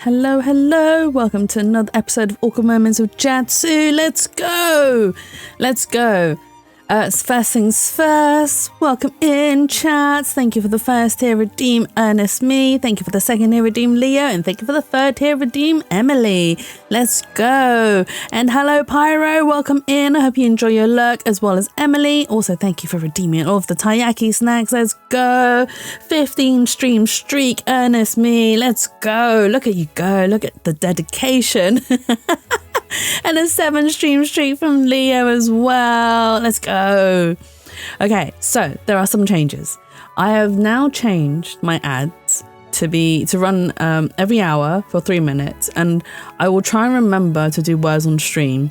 Hello, hello. Welcome to another episode of Awkward Moments with Jatsu. Let's go. First things first. Welcome in, chats. Thank you for the first tier redeem, Ernest Me. Thank you for the second tier redeem, Leo. And thank you for the third tier redeem, Emily. Let's go. And hello, Pyro. Welcome in. I hope you enjoy your lurk as well as Emily. Also, thank you for redeeming all of the taiyaki snacks. Let's go. 15 stream streak, Ernest Me. Let's go. Look at you go. Look at the dedication. And a 7 stream streak from Leo as well. Let's go. Okay, so there are some changes. I have now changed my ads to run every hour for 3 minutes, and I will try and remember to do words on stream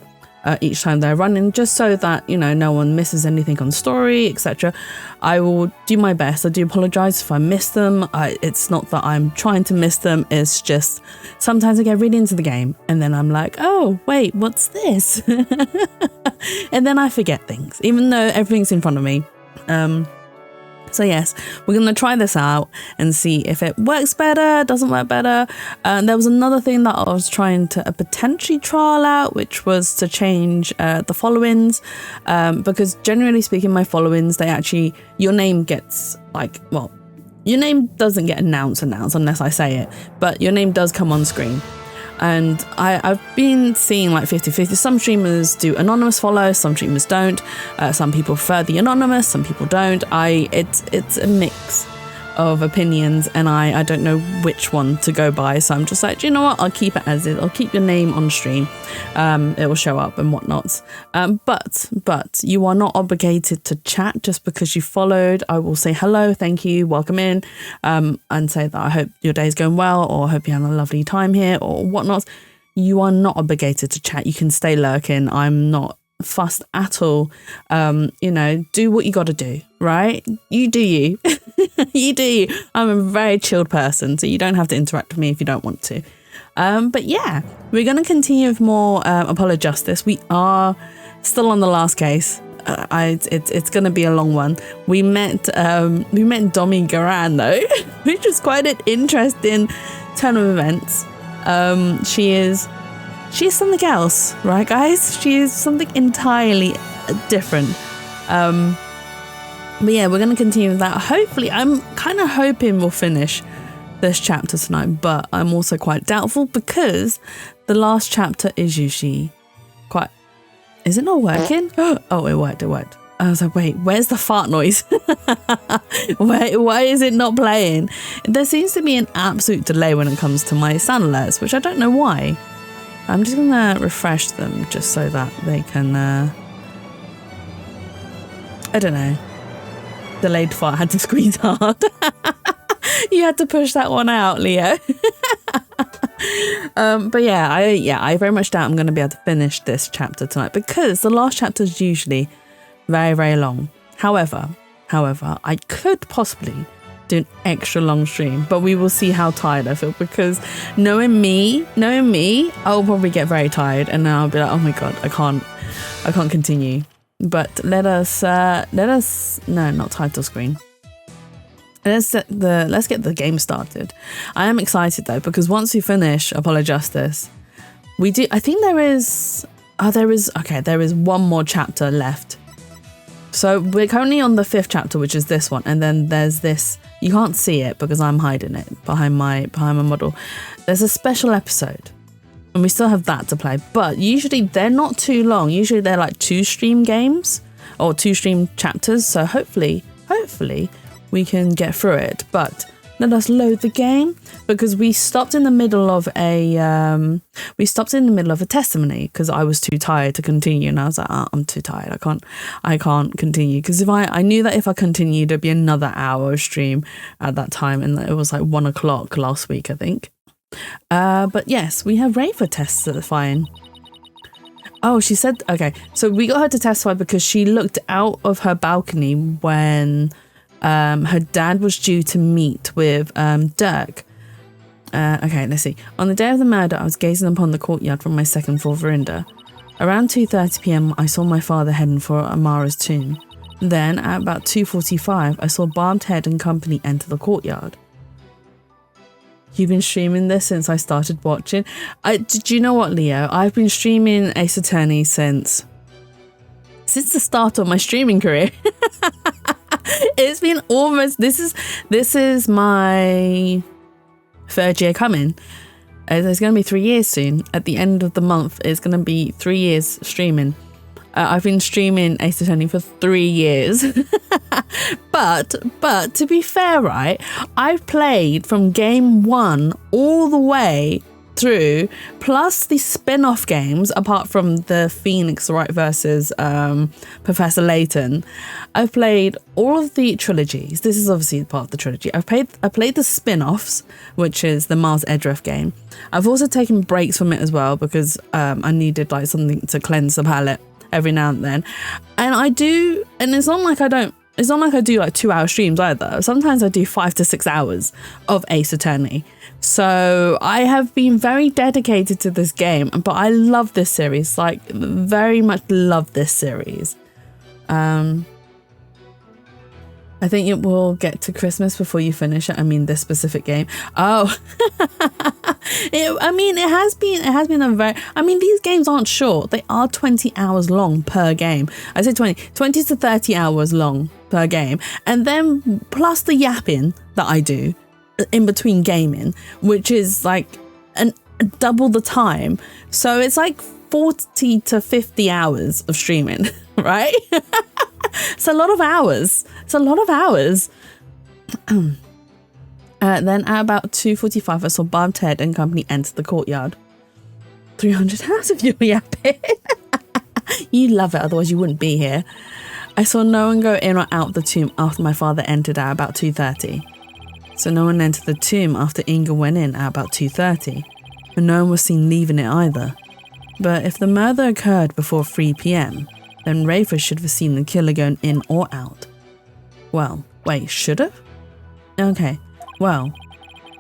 each time they're running, just so that, you know, no one misses anything on story, etc. I will do my best. I do apologize if I miss them. It's not that I'm trying to miss them, it's just sometimes I get really into the game and then I'm like, oh wait, what's this? And then I forget things, even though everything's in front of me. So yes, we're going to try this out and see if it works better, doesn't work better. There was another thing that I was trying to potentially trial out, which was to change the follow-ins. Because generally speaking, my follow-ins, your name gets your name doesn't get announced unless I say it, but your name does come on screen. And I've been seeing like 50-50. Some streamers do anonymous follow, some streamers don't. Some people prefer the anonymous, some people don't. It's a mix of opinions, and I don't know which one to go by. So I'm just like, do you know what? I'll keep it as is. I'll keep your name on stream. It will show up and whatnot. But you are not obligated to chat just because you followed. I will say hello, thank you, welcome in, and say that I hope your day's going well, or I hope you have a lovely time here, or whatnot. You are not obligated to chat. You can stay lurking. I'm not fussed at all. Do what you got to do, right? You do you. You do you. I'm a very chilled person, so you don't have to interact with me if you don't want to. But yeah, we're going to continue with more Apollo Justice. We are still on the last case. It's going to be a long one. We met Domi Garan though, which was quite an interesting turn of events. She is something else, right, guys? She is something entirely different. But yeah, we're going to continue with that. Hopefully, I'm kind of hoping we'll finish this chapter tonight, but I'm also quite doubtful because the last chapter is usually quite... Is it not working? Oh, it worked. I was like, wait, where's the fart noise? Why is it not playing? There seems to be an absolute delay when it comes to my sound alerts, which I don't know why. I'm just going to refresh them just so that they can... I don't know. Delayed fart, had to squeeze hard. You had to push that one out, Leo. But I very much doubt I'm going to be able to finish this chapter tonight because the last chapter is usually very, very long. However, I could possibly do an extra long stream, but we will see how tired I feel, because knowing me, I'll probably get very tired and then I'll be like, oh my god, I can't continue. But let us no, not title screen. Let's get the game started. I am excited though, because once we finish Apollo Justice, I think there is one more chapter left. So we're currently on the 5th chapter, which is this one, and then there's this, you can't see it because I'm hiding it behind my model. There's a special episode. And we still have that to play, but usually they're not too long. Usually they're like 2 stream games or 2 stream chapters. So hopefully we can get through it. But let us load the game, because we stopped in the middle of a testimony because I was too tired to continue, and I was like, I'm too tired. I can't continue, because if I knew that if I continued, it'd be another hour of stream at that time, and it was like 1 o'clock last week, I think. But yes, we have Ray for testifying. Oh, she said, okay, so we got her to testify because she looked out of her balcony when her dad was due to meet with Dirk. Okay, let's see. On the day of the murder, I was gazing upon the courtyard from my 2nd floor veranda. Around 2:30 p.m, I saw my father heading for Amara's tomb. Then, at about 2:45, I saw Barbed Head and company enter the courtyard. You've been streaming this since I started watching. Do you know what, Leo? I've been streaming Ace Attorney since the start of my streaming career. It's been almost, this is my third year coming. It's going to be 3 years soon. At the end of the month, it's going to be 3 years streaming. I've been streaming Ace Attorney for 3 years. but to be fair, right, I've played from game 1 all the way through, plus the spin-off games, apart from the Phoenix Wright versus Professor Layton. I've played all of the trilogies. This is obviously part of the trilogy. I played the spin-offs, which is the Miles Edgeworth game. I've also taken breaks from it as well because I needed like something to cleanse the palette every now and then. And it's not like I do like 2-hour streams either. Sometimes I do 5 to 6 hours of Ace Attorney. So I have been very dedicated to this game, but I love this series, like very much love this series. I think it will get to Christmas before you finish it. I mean, this specific game. Oh, it has been a very, these games aren't short. They are 20 hours long per game. I say 20 to 30 hours long per game. And then plus the yapping that I do in between gaming, which is like double the time. So it's like 40 to 50 hours of streaming, right? It's a lot of hours. Then at about 2:45, I saw Bob, Ted and company enter the courtyard. 300 hours of you yapping. You love it, otherwise you wouldn't be here. I saw no one go in or out the tomb after my father entered at about 2:30. So no one entered the tomb after Inga went in at about 2:30. And no one was seen leaving it either. But if the murder occurred before 3 p.m, then Rafer should have seen the killer going in or out. Well, wait, should have? Okay, well,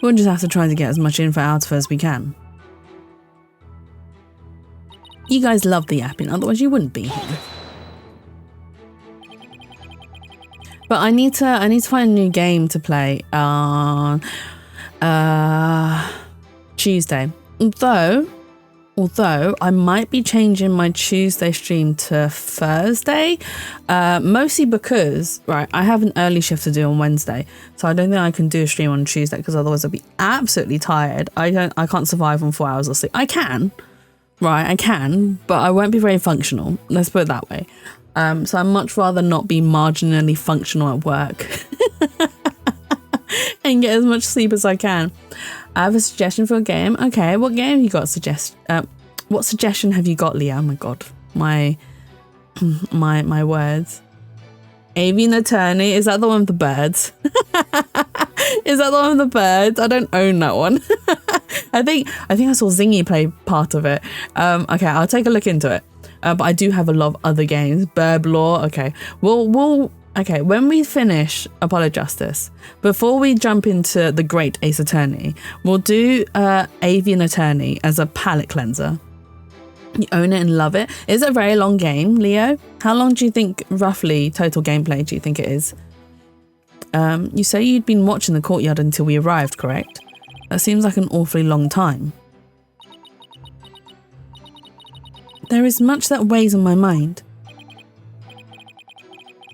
we'll just have to try to get as much info out of her as we can. You guys love the yapping, otherwise you wouldn't be here. But I need to find a new game to play on Tuesday. Although I might be changing my Tuesday stream to Thursday, mostly because, right, I have an early shift to do on Wednesday, so I don't think I can do a stream on Tuesday because otherwise I'll be absolutely tired. I can't survive on 4 hours of sleep. I can, but I won't be very functional. Let's put it that way. So I'd much rather not be marginally functional at work and get as much sleep as I can. I have a suggestion for a game. Okay, what game have you got? What suggestion have you got, Leah? Oh my god, my words. Avian Attorney. Is that the one with the birds? Is that the one with the birds? I don't own that one. I think I saw Zingy play part of it. Okay, I'll take a look into it. But I do have a lot of other games. Burb Law. Okay, okay, when we finish Apollo Justice, before we jump into the great Ace Attorney, we'll do Avian Attorney as a palette cleanser. You own it and love it. It's a very long game, Leo. How long do you think, roughly, total gameplay do you think it is? You say you'd been watching the courtyard until we arrived, correct? That seems like an awfully long time. There is much that weighs on my mind.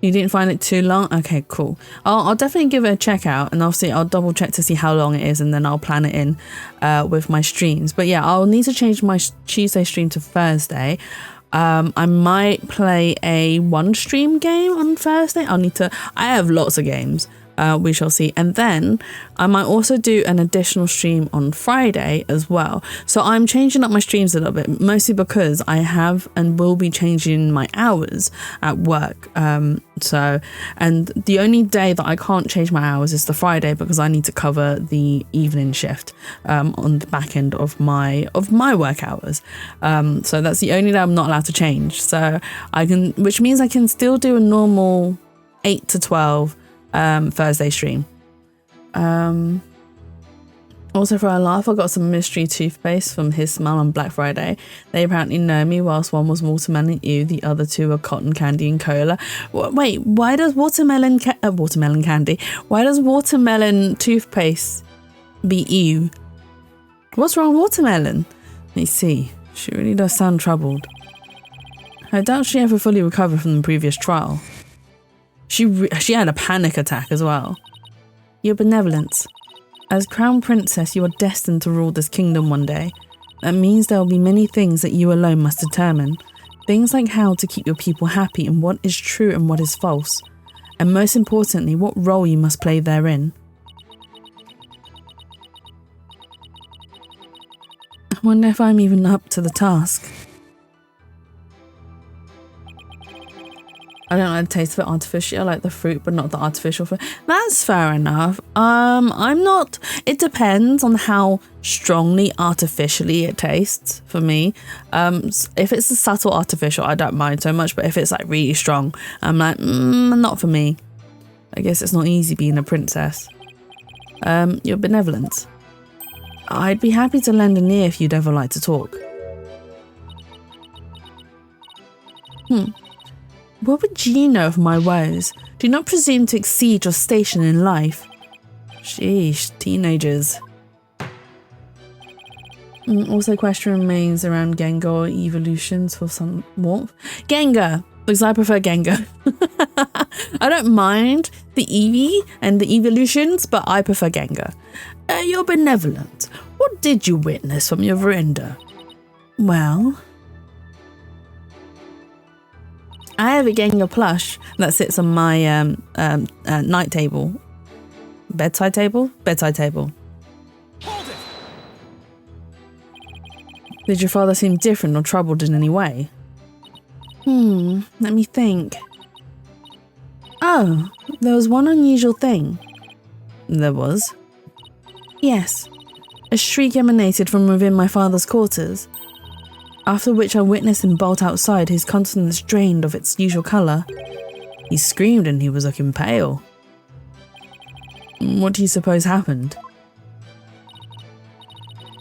You didn't find it too long? Okay, cool. I'll definitely give it a check out, and obviously I'll double check to see how long it is, and then I'll plan it in with my streams. But yeah, I'll need to change my Tuesday stream to Thursday. I might play a one stream game on Thursday. I have lots of games. We shall see. And then I might also do an additional stream on Friday as well. So I'm changing up my streams a little bit, mostly because I have and will be changing my hours at work. And the only day that I can't change my hours is the Friday, because I need to cover the evening shift on the back end of my work hours. So that's the only day I'm not allowed to change. So which means I can still do a normal 8 to 12 Thursday stream. Also, for a laugh, I got some mystery toothpaste from his smell on Black Friday. They apparently know me, whilst one was watermelon ew, the other two are cotton candy and cola. Wait, why does watermelon candy? Why does watermelon toothpaste be ew. What's wrong, Watermelon? Let me see. She really does sound troubled. I doubt she ever fully recovered from the previous trial. She had a panic attack as well. Your benevolence. As Crown Princess, you are destined to rule this kingdom one day. That means there will be many things that you alone must determine. Things like how to keep your people happy and what is true and what is false. And most importantly, what role you must play therein. I wonder if I'm even up to the task. I don't like the taste of it artificially. I like the fruit, but not the artificial fruit. That's fair enough. I'm not. It depends on how strongly artificially it tastes for me. If it's a subtle artificial, I don't mind so much. But if it's like really strong, I'm like, not for me. I guess it's not easy being a princess. Your benevolence. I'd be happy to lend an ear if you'd ever like to talk. What would you know of my woes? Do not presume to exceed your station in life. Sheesh, teenagers. Also, question remains around Gengar evolutions for some warmth. Gengar, because I prefer Gengar. I don't mind the Eevee and the evolutions, but I prefer Gengar. You're benevolent. What did you witness from your veranda? Well, I have a Gengar plush that sits on my night table. Bedside table? Bedside table. Hold it. Did your father seem different or troubled in any way? Let me think. Oh, there was one unusual thing. There was? Yes. A shriek emanated from within my father's quarters. After which I witnessed him bolt outside, his countenance drained of its usual colour. He screamed and he was looking pale. What do you suppose happened?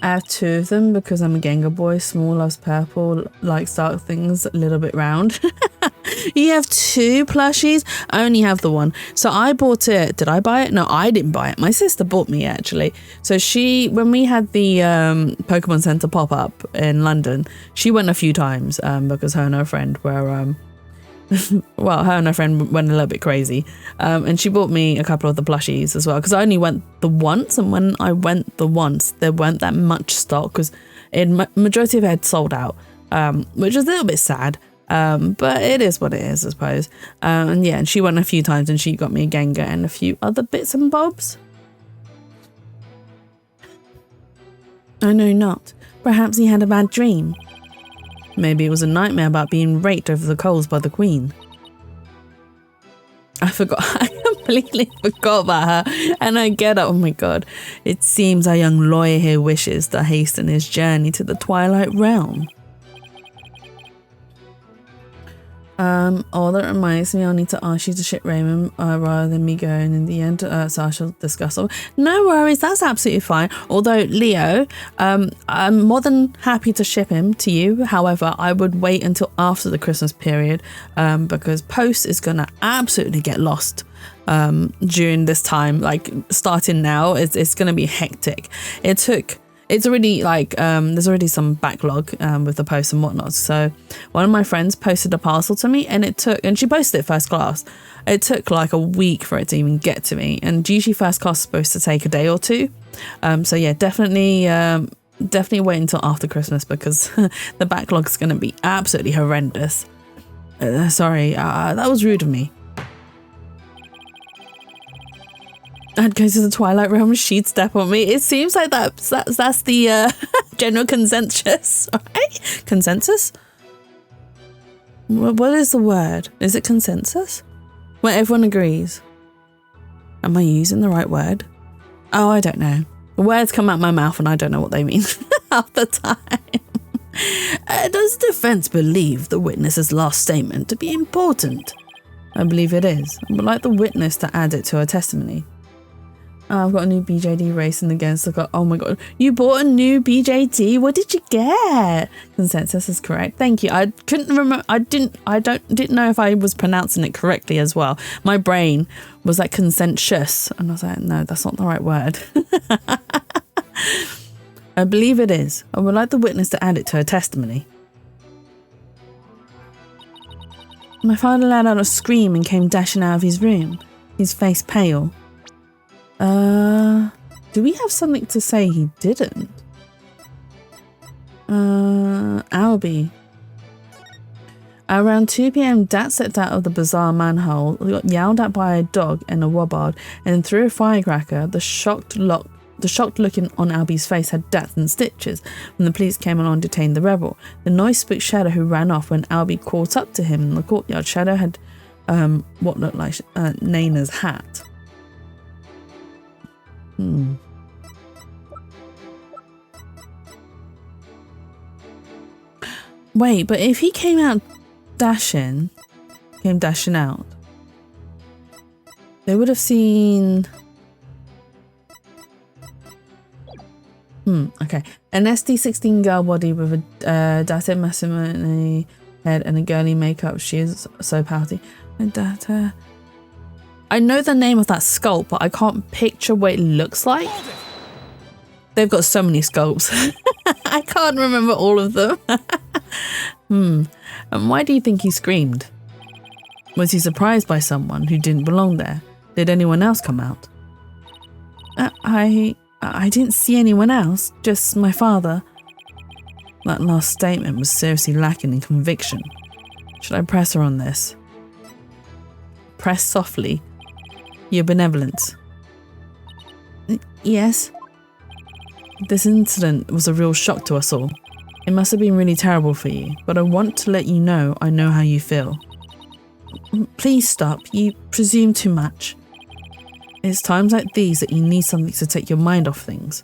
I have two of them because I'm a Gengar boy. Small loves purple, likes dark things, a little bit round. You have two plushies? I only have the one. So I bought it. Did I buy it? No, I didn't buy it. My sister bought me actually. So when we had the Pokemon Center pop up in London, she went a few times because her and her friend were well, her and her friend went a little bit crazy. And she bought me a couple of the plushies as well because I only went the once. And when I went the once, there weren't that much stock because majority of it had sold out, which was a little bit sad. But it is what it is, I suppose. And yeah, and she went a few times and she got me a Gengar and a few other bits and bobs. I know not. Perhaps he had a bad dream. Maybe it was a nightmare about being raked over the coals by the Queen. I completely forgot about her. And I get it. Oh my god. It seems our young lawyer here wishes to hasten his journey to the Twilight Realm. Oh, that reminds me, I'll need to ask you to ship Raymond rather than me going in the end, so I shall discuss all. No worries, that's absolutely fine. Although, Leo, I'm more than happy to ship him to you. However, I would wait until after the Christmas period because post is going to absolutely get lost during this time. Like, starting now, it's going to be hectic. It's already like there's already some backlog with the post and whatnot. So one of my friends posted a parcel to me and she posted it first class. It took like a week for it to even get to me, and usually first class is supposed to take a day or two. So yeah, definitely wait until after Christmas because the backlog is going to be absolutely horrendous. Sorry, that was rude of me. I'd go to the Twilight Realm, she'd step on me. It seems like that's the general consensus, right? Consensus? What is the word? Is it consensus? When everyone agrees. Am I using the right word? Oh, I don't know. The words come out my mouth and I don't know what they mean half the time. Does defense believe the witness's last statement to be important? I believe it is. I would like the witness to add it to her testimony. I've got a new BJD racing against the god. Oh my god, you bought a new BJD? What did you get? Consensus is correct. Thank you. I couldn't remember. I didn't know if I was pronouncing it correctly as well. My brain was like consensus, and I was like, no, that's not the right word. I believe it is. I would like the witness to add it to her testimony. My father let out a scream and came dashing out of his room, his face pale. Do we have something to say he didn't? Albie. Around 2 p.m, Dad stepped out of the bizarre manhole, got yelled at by a dog and a wobbard, and threw a firecracker. The shocked look on Albie's face had death and stitches. When the police came along and detained the rebel, the noise spooked Shadow, who ran off when Albie caught up to him in the courtyard. Shadow had what looked like Naina's hat. Wait, but if he came dashing out, they would have seen... Okay. An SD16 girl body with a Data Massimone head and a girly makeup. She is so pouty. Data... I know the name of that sculpt, but I can't picture what it looks like. They've got so many sculpts. I can't remember all of them. And why do you think he screamed? Was he surprised by someone who didn't belong there? Did anyone else come out? I didn't see anyone else, just my father. That last statement was seriously lacking in conviction. Should I press her on this? Press softly. Your benevolence. Yes. This incident was a real shock to us all. It must have been really terrible for you, but I want to let you know I know how you feel. Please stop. You presume too much. It's times like these that you need something to take your mind off things.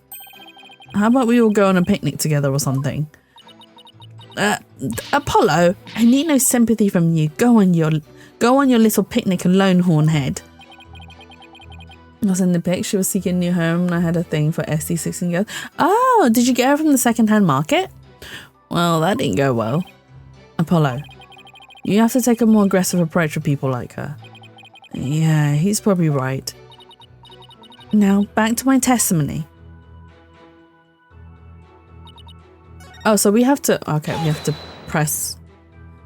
How about we all go on a picnic together or something? Apollo, I need no sympathy from you. Go on your little picnic alone, Hornhead. I was in the pic. She was seeking a new home and I had a thing for SD16 girls. Oh, did you get her from the second-hand market? Well, that didn't go well. Apollo, you have to take a more aggressive approach with people like her. Yeah, he's probably right. Now, back to my testimony. Oh, so we have to... Okay, we have to press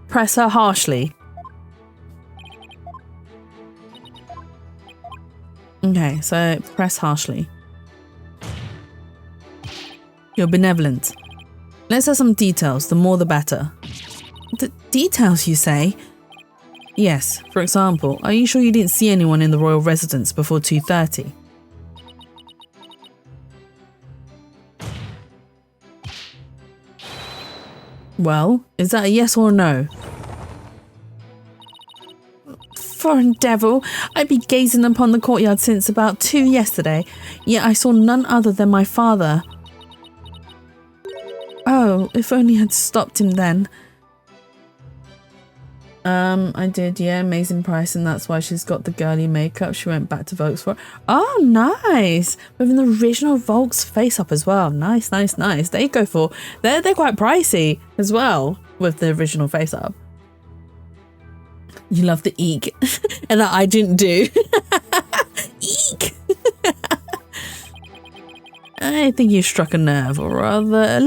her harshly. Okay, so press harshly. You're benevolent. Let's have some details. The more the better. The details, you say? Yes. For example, are you sure you didn't see anyone in the royal residence before 2:30? Well, is that a yes or a no? Foreign devil, I'd be gazing upon the courtyard since about 2 yesterday, yet I saw none other than my father. Oh, if only I'd stopped him then. I did, yeah, amazing price, and that's why she's got the girly makeup. She went back to Volks for it. Oh, nice! With an original Volks face up as well. Nice, nice, nice. They go for, they're quite pricey as well with the original face up. You love the eek, and that I didn't do. Eek! I think you struck a nerve, or rather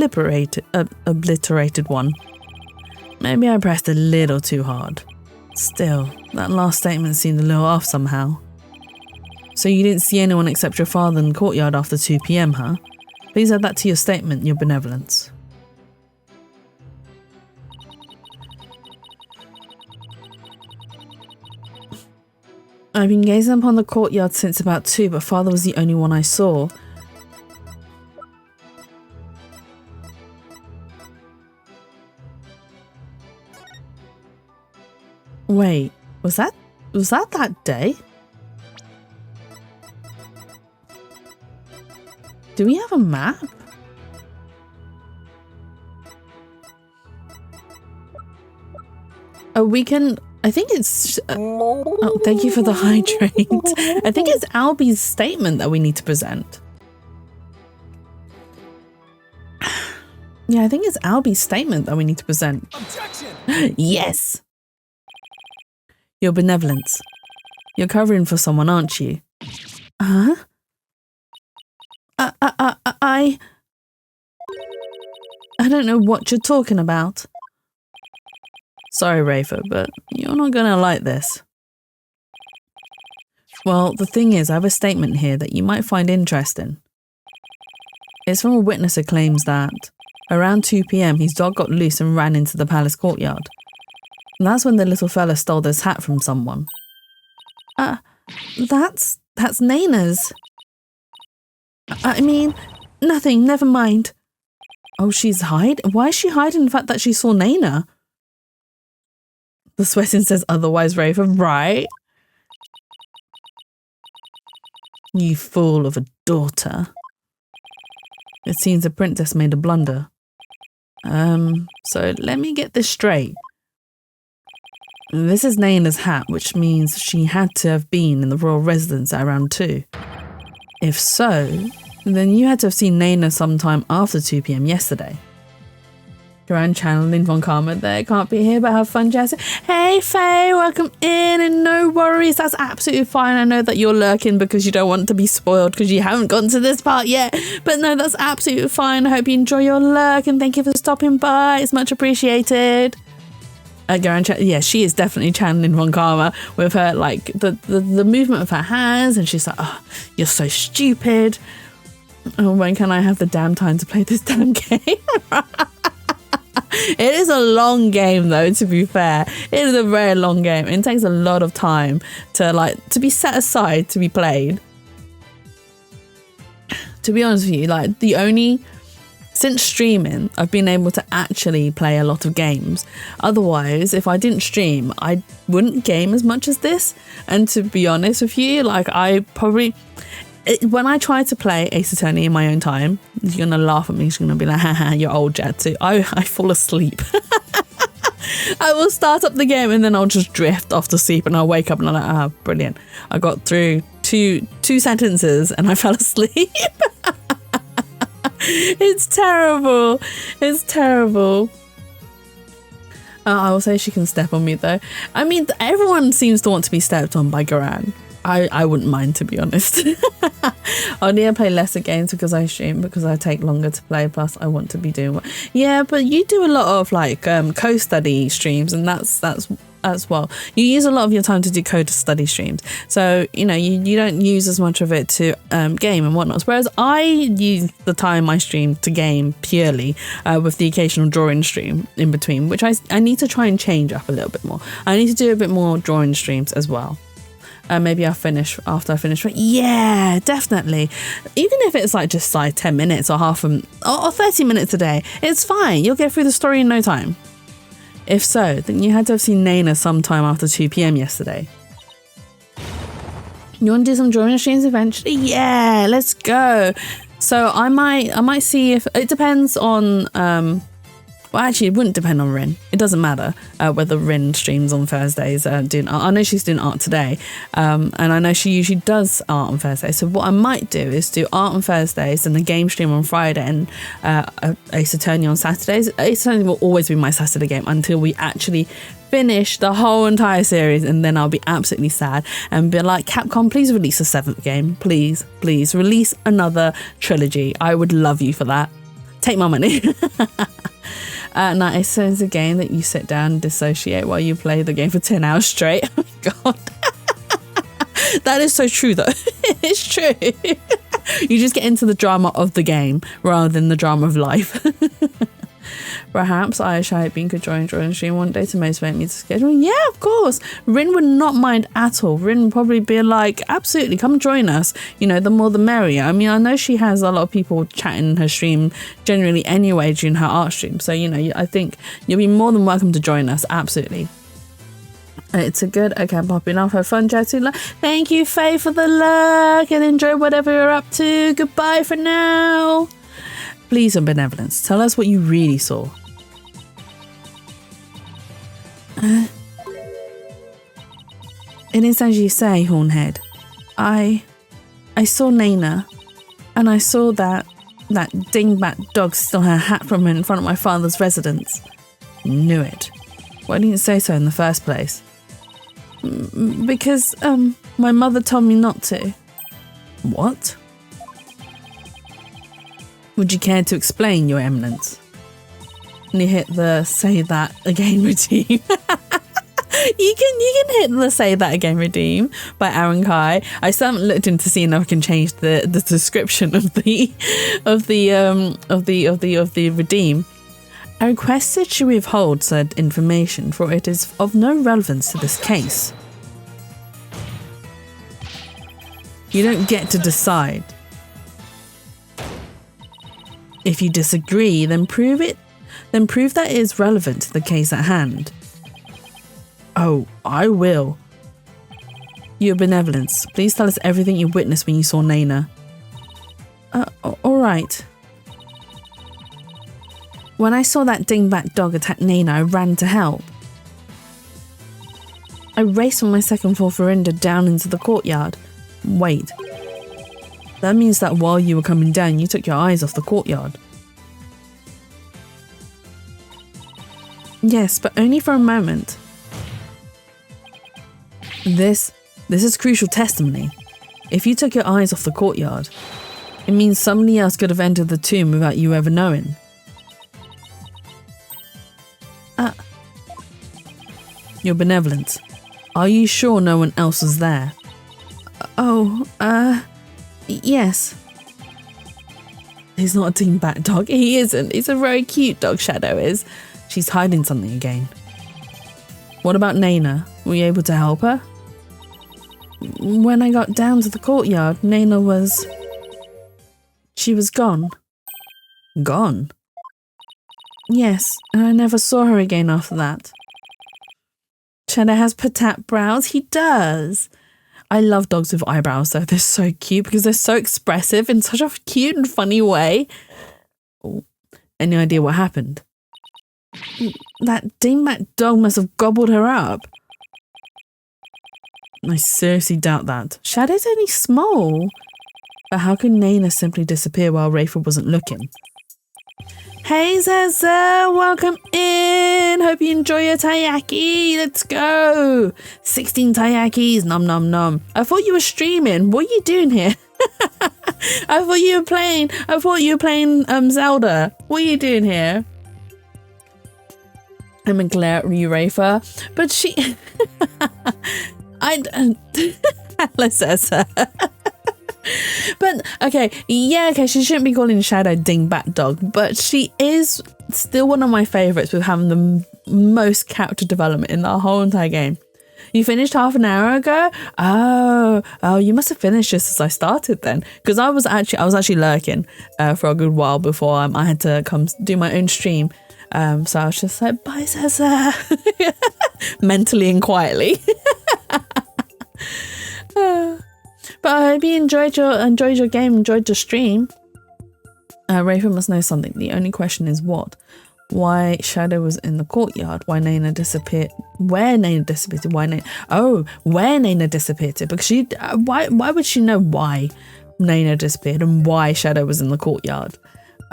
obliterated one. Maybe I pressed a little too hard. Still, that last statement seemed a little off somehow. So you didn't see anyone except your father in the courtyard after 2 p.m, huh? Please add that to your statement, your benevolence. I've been gazing upon the courtyard since about 2, but father was the only one I saw. Wait, was that day? Do we have a map? Oh, we can... I think it's... oh, thank you for the hydrate. I think it's Albie's statement that we need to present. Yeah, I think it's Albie's statement that we need to present. Objection! Yes! Your benevolence. You're covering for someone, aren't you? Huh? I don't know what you're talking about. Sorry, Rafer, but you're not gonna like this. Well, the thing is, I have a statement here that you might find interesting. It's from a witness who claims that around 2 p.m. his dog got loose and ran into the palace courtyard. And that's when the little fella stole this hat from someone. That's Nana's. I mean, nothing, never mind. Oh, she's hiding? Why is she hiding the fact that she saw Nana? The sweating says otherwise, Rafer, right? You fool of a daughter. It seems the princess made a blunder. So let me get this straight. This is Nana's hat, which means she had to have been in the royal residence at around 2. If so, then you had to have seen Nana sometime after 2 p.m. yesterday. Grand channeling Von Karma there, can't be here but have fun, Jazzy. Hey Faye, welcome in, and no worries, that's absolutely fine. I know that you're lurking because you don't want to be spoiled because you haven't gotten to this part yet, but no, that's absolutely fine. I hope you enjoy your lurk and thank you for stopping by, it's much appreciated. Yeah, she is definitely channeling Von Karma with her, like, the movement of her hands, and she's like, oh, you're so stupid. Oh, when can I have the damn time to play this damn game? It is a long game though, to be fair. It is a very long game. It takes a lot of time to be set aside to be played. To be honest with you, since streaming, I've been able to actually play a lot of games. Otherwise, if I didn't stream, I wouldn't game as much as this. And to be honest with you, when I try to play Ace Attorney in my own time, you're going to laugh at me. She's going to be like, haha, you're old, Jatsu. I fall asleep. I will start up the game and then I'll just drift off to sleep and I'll wake up and I'm like, brilliant. I got through two sentences and I fell asleep. It's terrible. It's terrible. I will say she can step on me though. I mean, everyone seems to want to be stepped on by Garan. I wouldn't mind, to be honest. I need to play lesser games because I stream, because I take longer to play, plus I want to be doing what. Yeah, but you do a lot of co-study streams, and that's as well. You use a lot of your time to do co-study streams, so you don't use as much of it to game and whatnot, whereas I use the time I stream to game purely, with the occasional drawing stream in between, which I need to try and change up a little bit more. I need to do a bit more drawing streams as well. Maybe I'll finish after I finish. Yeah, definitely. Even if it's just 10 minutes or or 30 minutes a day, it's fine. You'll get through the story in no time. If so, then you had to have seen Nana sometime after 2 p.m. yesterday. You want to do some drawing streams eventually? Yeah, let's go. So I might see if it depends on well, actually, it wouldn't depend on Rin. It doesn't matter whether Rin streams on Thursdays. Doing art. I know she's doing art today, and I know she usually does art on Thursdays. So what I might do is do art on Thursdays and the game stream on Friday, and Ace Attorney on Saturdays. Ace Attorney will always be my Saturday game until we actually finish the whole entire series, and then I'll be absolutely sad and be like, Capcom, please release a 7th game. Please release another trilogy. I would love you for that. Take my money. Now, it says a game that you sit down and dissociate while you play the game for 10 hours straight. Oh my god. That is so true though. It's true. You just get into the drama of the game rather than the drama of life. Perhaps I shall be could join stream one day to motivate me to schedule. Yeah, of course. Rin would not mind at all. Rin would probably be like, absolutely, come join us. The more the merrier. I mean, I know she has a lot of people chatting in her stream generally anyway during her art stream. So, I think you'll be more than welcome to join us. Absolutely. It's a good, okay, I'm popping off. Have fun, Jatu. Thank you, Faye, for the luck, and enjoy whatever you're up to. Goodbye for now. Please, on benevolence, tell us what you really saw. It is as you say, Hornhead. I saw Nana, and I saw that dingbat dog stole her hat from her in front of my father's residence. Knew it. Why didn't you say so in the first place? Because, my mother told me not to. What? Would you care to explain, Your Eminence? And you hit the say that again redeem. You can hit the say that again redeem by Aaron Kai. I still haven't looked into seeing if I can change the description of the redeem. I requested should we withhold said information, for it is of no relevance to this case. You don't get to decide. If you disagree, then prove it. Then prove that it is relevant to the case at hand. Oh, I will. Your Benevolence, please tell us everything you witnessed when you saw Naina. All right. When I saw that dingbat dog attack Naina, I ran to help. I raced from my second floor veranda down into the courtyard. Wait. That means that while you were coming down, you took your eyes off the courtyard. Yes, but only for a moment. This is crucial testimony. If you took your eyes off the courtyard, it means somebody else could have entered the tomb without you ever knowing. Your Benevolence, are you sure no one else was there? Yes. He's not a dingbat dog. He isn't. He's a very cute dog, Shadow is. She's hiding something again. What about Naina? Were you able to help her? When I got down to the courtyard, Naina was... She was gone. Gone? Yes, and I never saw her again after that. Shadow has patat brows. He does. I love dogs with eyebrows though. They're so cute because they're so expressive in such a cute and funny way. Oh, any idea what happened? That dingbat dog must have gobbled her up. I seriously doubt that. Shadow's only small. But how could Naina simply disappear while Rayford wasn't looking? Hey Zaza, welcome in. Hope you enjoy your taiyaki. Let's go. 16 taiyakis, nom nom nom. I thought you were streaming. What are you doing here? I thought you were playing Zelda. What are you doing here? I'm gonna glare at you, Rafa. But she But okay, she shouldn't be calling Shadow dingbat dog, but she is still one of my favorites with having the most character development in the whole entire game. You finished half an hour ago? Oh, you must have finished just as I started then, because I was actually lurking for a good while before I had to come do my own stream. So I was just like, bye, Zaza, mentally and quietly. But I hope you enjoyed your game, enjoyed your stream. Raven must know something. The only question is what? Why Shadow was in the courtyard? Why Naina disappeared? Where Naina disappeared? Why Naina? Oh, where Naina disappeared? Because she. Why would she know why Naina disappeared and why Shadow was in the courtyard?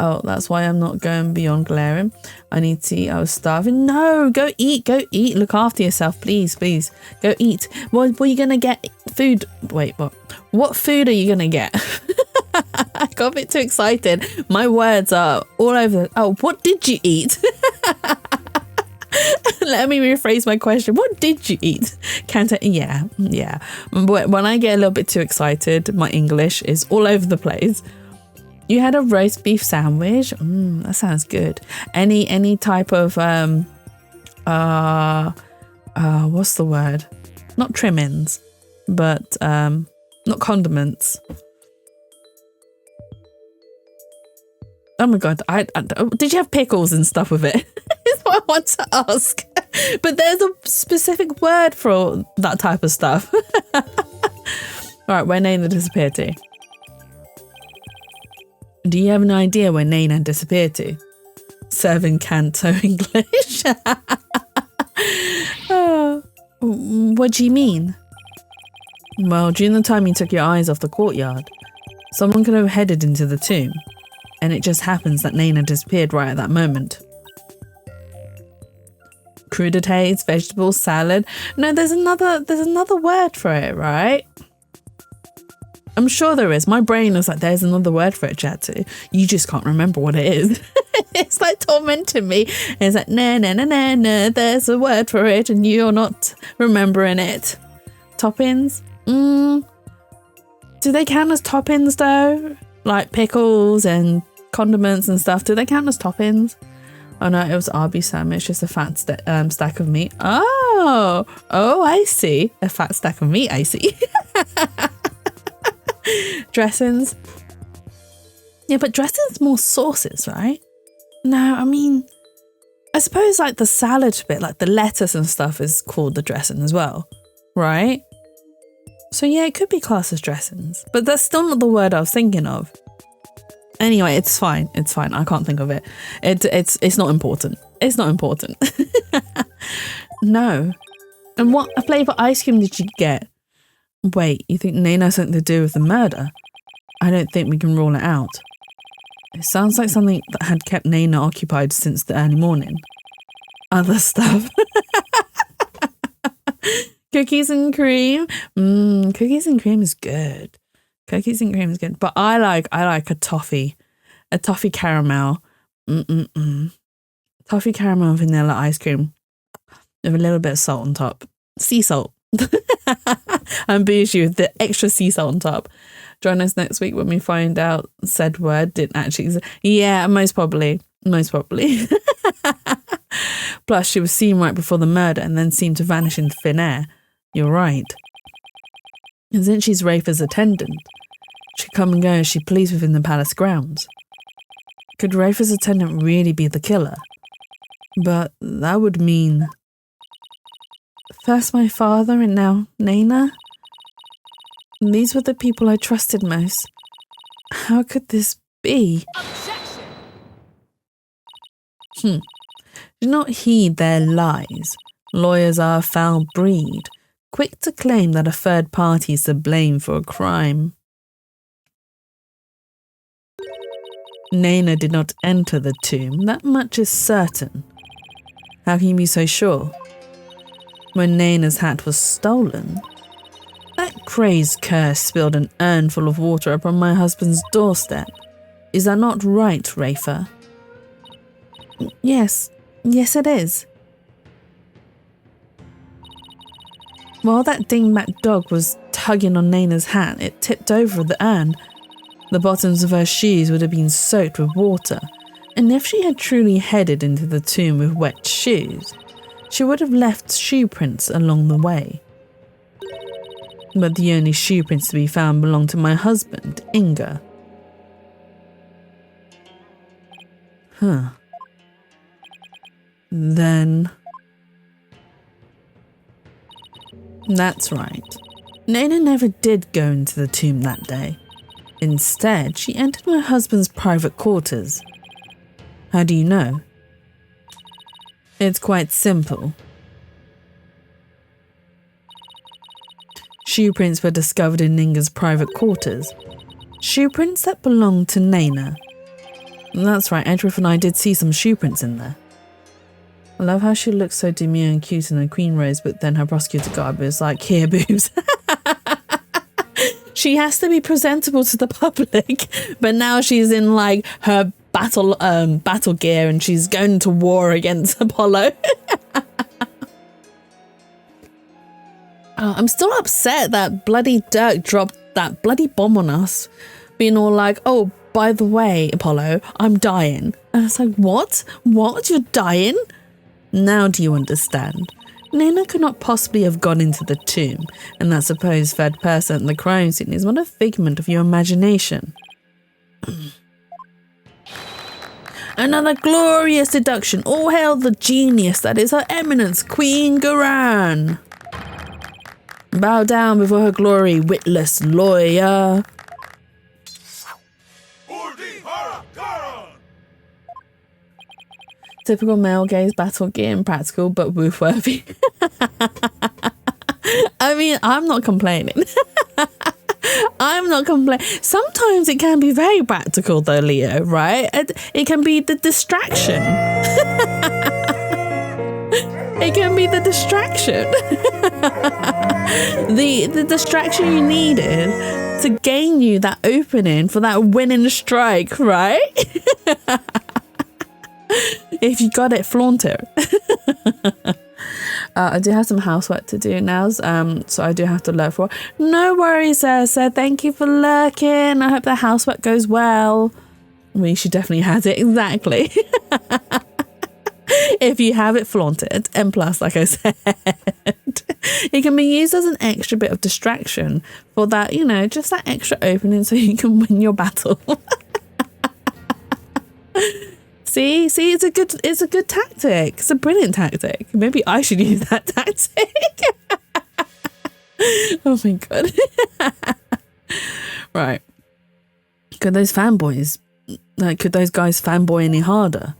Oh, that's why I'm not going beyond glaring. I need to eat. I was starving. No, go eat. Look after yourself, please. Go eat. What are you going to get? Food. Wait, what? What food are you going to get? I got a bit too excited. My words are all over. Oh, what did you eat? Let me rephrase my question. What did you eat? Can't I? Yeah. But when I get a little bit too excited, my English is all over the place. You had a roast beef sandwich. That sounds good. Any type of what's the word? Not trimmings, but not condiments. Oh my god! Did you have pickles and stuff with it? Is what I want to ask. But there's a specific word for that type of stuff. All right, where Naina disappeared to? Do you have an idea where Naina disappeared to? Serving Canto English. Oh, what do you mean? Well, during the time you took your eyes off the courtyard, someone could have headed into the tomb, and it just happens that Naina disappeared right at that moment. Crudités, vegetables, salad. No, there's another word for it, right? I'm sure there is. My brain is like, there's another word for it, Chattu. You just can't remember what it is. It's like tormenting me. It's like, nah, there's a word for it and you're not remembering it. Toppings? Do they count as toppings though? Like pickles and condiments and stuff. Do they count as toppings? Oh no, it was Arby's sandwich, just a fat stack of meat. Oh, I see. A fat stack of meat, I see. Dressings. Yeah, but dressings more sauces, right? No, I mean, I suppose like the salad bit, like the lettuce and stuff is called the dressing as well, right? So yeah, it could be classed as dressings, but that's still not the word I was thinking of. Anyway, it's fine. It's fine. I can't think of it. It's not important. It's not important. No. And what flavour ice cream did you get? Wait, you think Nana has something to do with the murder? I don't think we can rule it out. It sounds like something that had kept Nana occupied since the early morning. Other stuff. Cookies and cream. Cookies and cream is good. Cookies and cream is good, but I like a toffee caramel. Toffee caramel vanilla ice cream with a little bit of salt on top. Sea salt. I'm bougie with the extra sea salt on top. Join us next week when we find out said word didn't actually exist. Yeah, most probably. Plus, she was seen right before the murder and then seemed to vanish into thin air. You're right. And since she's Rafa's attendant, she can come and go as she pleased within the palace grounds. Could Rafa's attendant really be the killer? But that would mean... First my father and now Nana? These were the people I trusted most. How could this be? Objection! Do not heed their lies. Lawyers are a foul breed, quick to claim that a third party is to blame for a crime. Nana did not enter the tomb, that much is certain. How can you be so sure? When Nana's hat was stolen, that crazed curse spilled an urn full of water upon my husband's doorstep. Is that not right, Rafa? Yes it is. While that dingbat dog was tugging on Nana's hat, it tipped over the urn. The bottoms of her shoes would have been soaked with water, and if she had truly headed into the tomb with wet shoes, she would have left shoe prints along the way. But the only shoe prints to be found belonged to my husband, Inga. Then... That's right. Nana never did go into the tomb that day. Instead, she entered my husband's private quarters. How do you know? It's quite simple. Shoe prints were discovered in Ninga's private quarters. Shoe prints that belonged to Nana. That's right, Edward and I did see some shoe prints in there. I love how she looks so demure and cute in her queen rose, but then her prosecutor garb is like, here, boobs. She has to be presentable to the public, but now she's in like her battle gear and she's going to war against Apollo. I'm still upset that bloody Dirk dropped that bloody bomb on us, being all like, oh, by the way, Apollo, I'm dying. And it's like, what? What? You're dying? Now do you understand? Nana could not possibly have gone into the tomb, and that supposed third person at the crime scene is not a figment of your imagination. Another glorious deduction. All hail the genius that is Her Eminence, Queen Garan. Bow down before her glory, witless lawyer. Typical male gaze battle gear, impractical but woof-worthy. I mean, I'm not complaining. I'm not complaining. Sometimes it can be very practical though, Leo, right? It can be the distraction. It can be the distraction. The distraction you needed to gain you that opening for that winning strike, right? If you got it, flaunt it. I do have some housework to do now, so I do have to lurk for. No worries, Ursa. Thank you for lurking. I hope the housework goes well. Well, she definitely has it, exactly. If you have it, flaunt it. And plus, like I said, it can be used as an extra bit of distraction for that, you know, just that extra opening so you can win your battle. See, it's a good tactic. It's a brilliant tactic. Maybe I should use that tactic. Oh my god. Right. Could those guys fanboy any harder?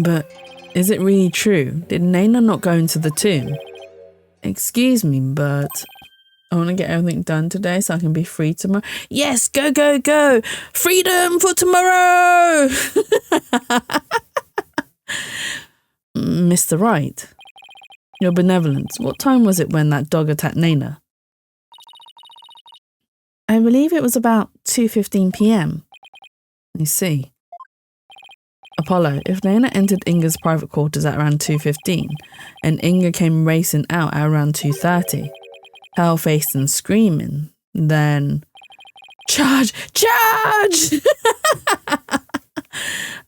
But is it really true? Did Nana not go into the tomb? Excuse me, but I want to get everything done today so I can be free tomorrow. Yes, go, go, go. Freedom for tomorrow. Mr. Wright, your benevolence. What time was it when that dog attacked Nana? I believe it was about 2:15 p.m. I see. Apollo, if Nana entered Inga's private quarters at around 2:15 and Inga came racing out at around 2:30, pale-faced and screaming, then charge! Charge!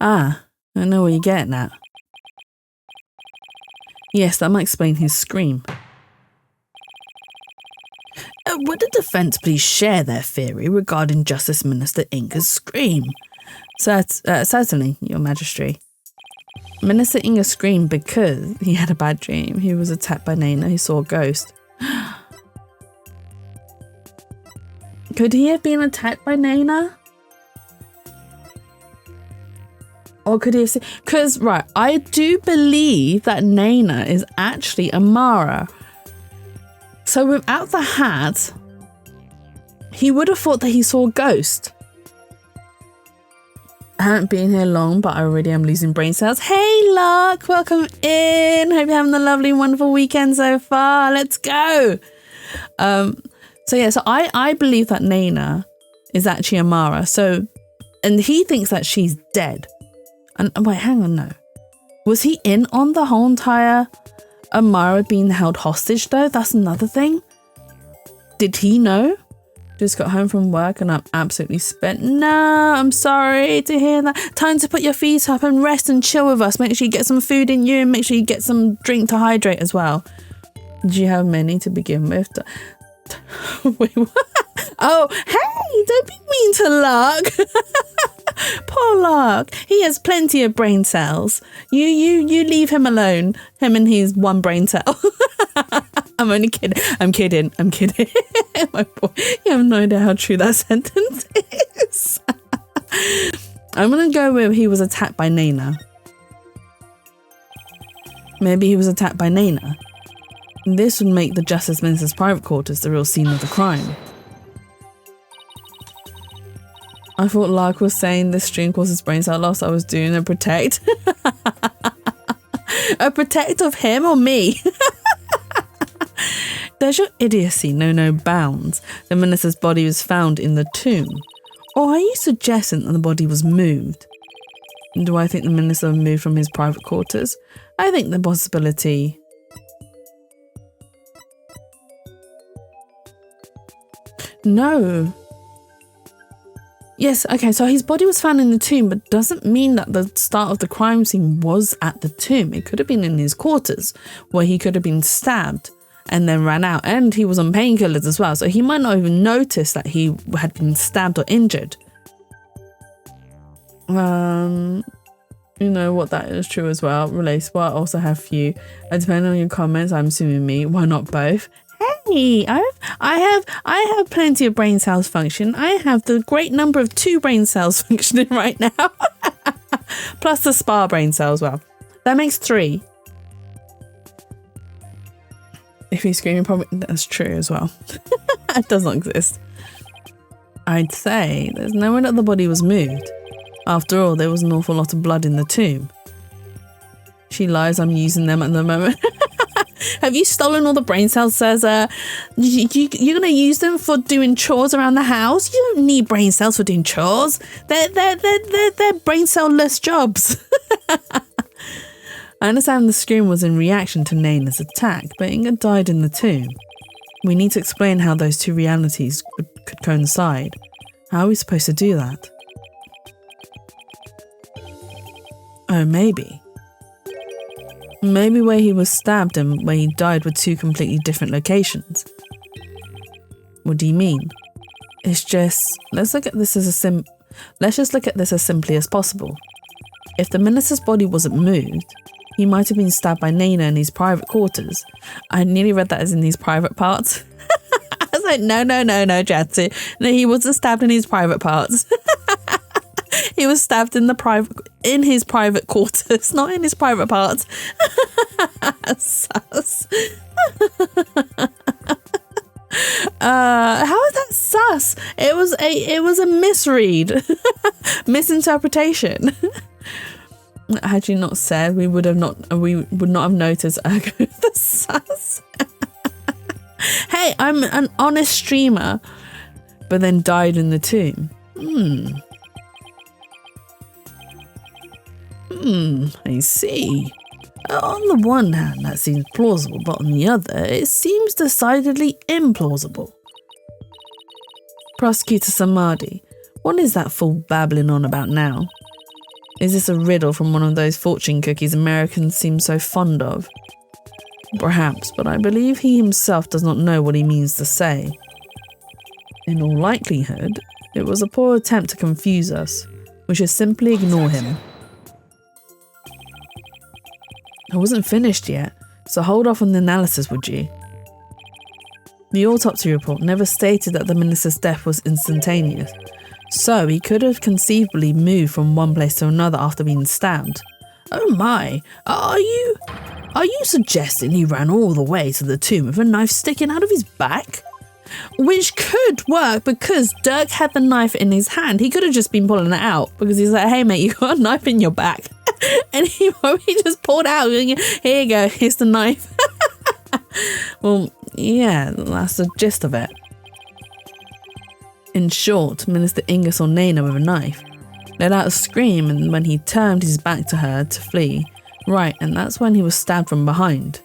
Ah, I know where you're getting at. Yes, that might explain his scream. Would the defence please share their theory regarding Justice Minister Inga's scream? Certainly, Your Majesty. Minister Inga screamed because he had a bad dream. He was attacked by Nana. He saw a ghost. Could he have been attacked by Nana? Or could he have seen... Because, right, I do believe that Nana is actually Amara. So without the hat, he would have thought that he saw a ghost. I haven't been here long, but I already am losing brain cells. Hey, Lark, welcome in. Hope you're having a lovely, wonderful weekend so far. Let's go. So I believe that Nana is actually Amara. So, and he thinks that she's dead. And wait, hang on, no. Was he in on the whole entire Amara being held hostage though? That's another thing. Did he know? Just got home from work and I'm absolutely spent. No, I'm sorry to hear that. Time to put your feet up and rest and chill with us. Make sure you get some food in you and make sure you get some drink to hydrate as well. Did you have many to begin with? Wait, what? Oh, hey, don't be mean to Lark. Poor Lark. He has plenty of brain cells. You leave him alone. Him and his one brain cell. I'm only kidding. I'm kidding. My boy, you have no idea how true that sentence is. I'm going to go with he was attacked by Nana. Maybe he was attacked by Nana. This would make the Justice Minister's private quarters the real scene of the crime. I thought Lark was saying this stream causes brain cell loss. I was doing a protect. A protect of him or me? Does your idiocy know no bounds? The minister's body was found in the tomb. Or are you suggesting that the body was moved? Do I think the minister moved from his private quarters? I think the possibility... No. Yes, okay, so his body was found in the tomb, but doesn't mean that the start of the crime scene was at the tomb. It could have been in his quarters, where he could have been stabbed and then ran out. And he was on painkillers as well, so he might not even notice that he had been stabbed or injured. You know what, that is true as well. Relatable. I also have few. Depending on your comments, I'm assuming me. Why not both? Hey, I have plenty of brain cells function. I have the great number of 2 brain cells functioning right now. Plus the spa brain cell as well. That makes 3. If he's screaming, probably that's true as well. It does not exist. I'd say there's no way that the body was moved. After all, there was an awful lot of blood in the tomb. She lies, I'm using them at the moment. Have you stolen all the brain cells, says you're gonna use them for doing chores around the house? You don't need brain cells for doing chores. They're brain cell-less jobs. I understand the scream was in reaction to Naina's attack, but Inga died in the tomb. We need to explain how those two realities could coincide. How are we supposed to do that? Oh, maybe. Maybe where he was stabbed and where he died were two completely different locations. What do you mean? It's just, let's just look at this as simply as possible. If the minister's body wasn't moved, he might have been stabbed by Naina in his private quarters. I nearly read that as in these private parts. I was like, no, Jatsu. No, he wasn't stabbed in his private parts. He was stabbed in his private quarters, not in his private parts. Sus. How is that sus? It was a misread. Misinterpretation. Had you not said, we would not have noticed the sus. Hey, I'm an honest streamer, but then died in the tomb. I see. On the one hand, that seems plausible, but on the other, it seems decidedly implausible. Prosecutor Samadhi, what is that fool babbling on about now? Is this a riddle from one of those fortune cookies Americans seem so fond of? Perhaps, but I believe he himself does not know what he means to say. In all likelihood, it was a poor attempt to confuse us. We should simply ignore him. I wasn't finished yet, so hold off on the analysis, would you? The autopsy report never stated that the minister's death was instantaneous, so he could have conceivably moved from one place to another after being stabbed. Oh my, are you suggesting he ran all the way to the tomb with a knife sticking out of his back? Which could work because Dirk had the knife in his hand. He could have just been pulling it out because he's like, hey mate, you got a knife in your back. And he just pulled out, here you go, here's the knife. Well, yeah, that's the gist of it. In short, Minister Inga saw Naina with a knife, let out a scream, and when he turned his back to her to flee, right, and that's when he was stabbed from behind.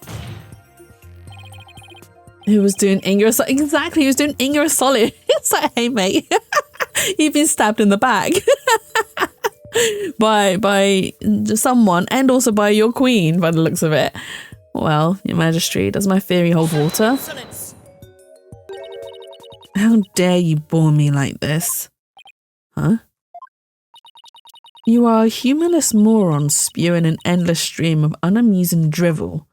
He was doing Inga a solid. Exactly, he was doing Inga a solid. It's like, hey mate, you've been stabbed in the back. by someone, and also by your queen, by the looks of it. Well, your majesty, does my theory hold water? How dare you bore me like this? Huh? You are a humorless moron spewing an endless stream of unamusing drivel.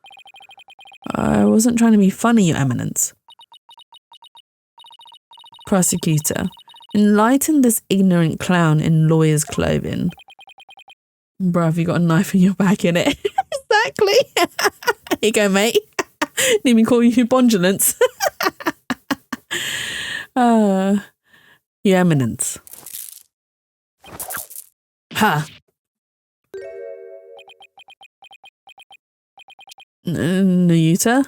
I wasn't trying to be funny, Your Eminence. Prosecutor, enlighten this ignorant clown in lawyer's clothing. Bruv, you got a knife in your back, innit? Exactly. Here you go, mate. Need me call you Bondulance. Your Eminence. Ha! Nayuta?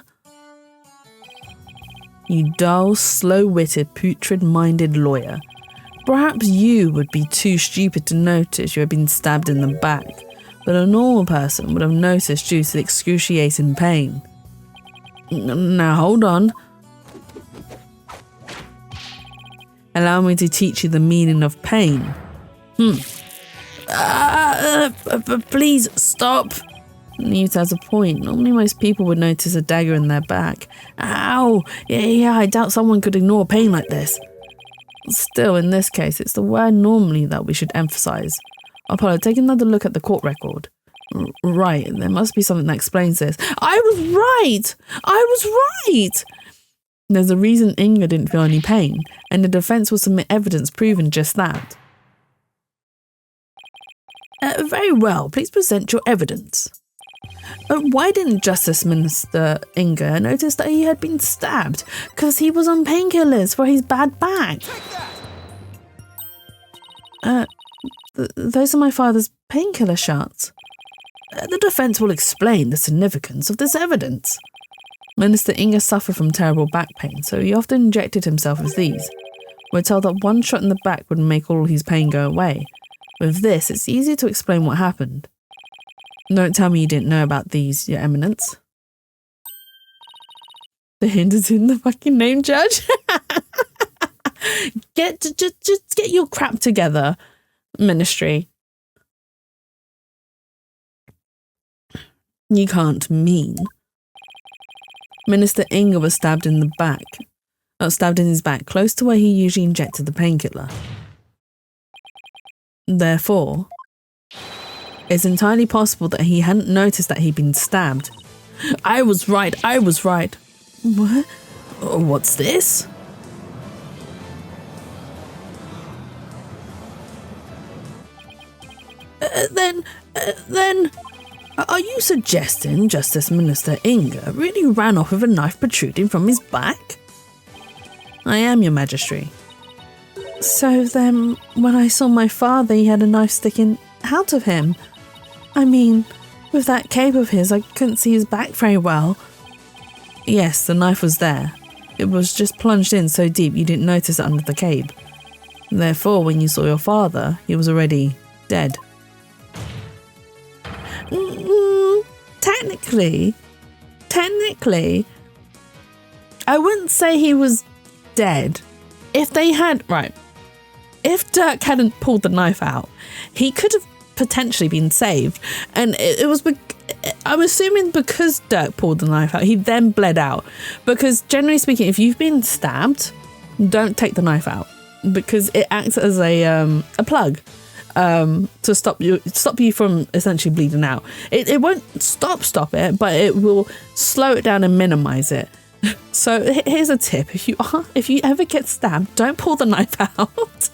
You dull, slow-witted, putrid-minded lawyer. Perhaps you would be too stupid to notice you had been stabbed in the back, but a normal person would have noticed due to the excruciating pain. Now hold on. Allow me to teach you the meaning of pain. Please stop. Newt has a point. Normally most people would notice a dagger in their back. Ow! Yeah, I doubt someone could ignore pain like this. Still, in this case, it's the word normally that we should emphasize. Apollo, take another look at the court record. Right, there must be something that explains this. I was right! There's a reason Inga didn't feel any pain, and the defense will submit evidence proving just that. Very well, please present your evidence. Why didn't Justice Minister Inga notice that he had been stabbed? Because he was on painkillers for his bad back. Those are my father's painkiller shots. The defense will explain the significance of this evidence. Minister Inga suffered from terrible back pain, so he often injected himself with these. We're told that one shot in the back would make all his pain go away. With this, it's easy to explain what happened. Don't tell me you didn't know about these, Your Eminence. The hint is in the fucking name, Judge. Just get your crap together, Ministry. You can't mean. Minister Inga was stabbed in the back. Stabbed in his back, close to where he usually injected the painkiller. Therefore, it's entirely possible that he hadn't noticed that he'd been stabbed. I was right. What? What's this? Then, are you suggesting Justice Minister Inga really ran off with a knife protruding from his back? I am, Your Majesty. So then, when I saw my father, he had a knife sticking out of him. I mean, with that cape of his, I couldn't see his back very well. Yes, the knife was there. It was just plunged in so deep you didn't notice it under the cape. Therefore, when you saw your father, he was already dead. Technically, I wouldn't say he was dead. If Dirk hadn't pulled the knife out, he could have potentially been saved. And it was, I'm assuming because Dirk pulled the knife out, he then bled out. Because generally speaking, if you've been stabbed, don't take the knife out, because it acts as a plug to stop you from essentially bleeding out. It won't stop it, but it will slow it down and minimize it. So here's a tip: if you ever get stabbed, don't pull the knife out.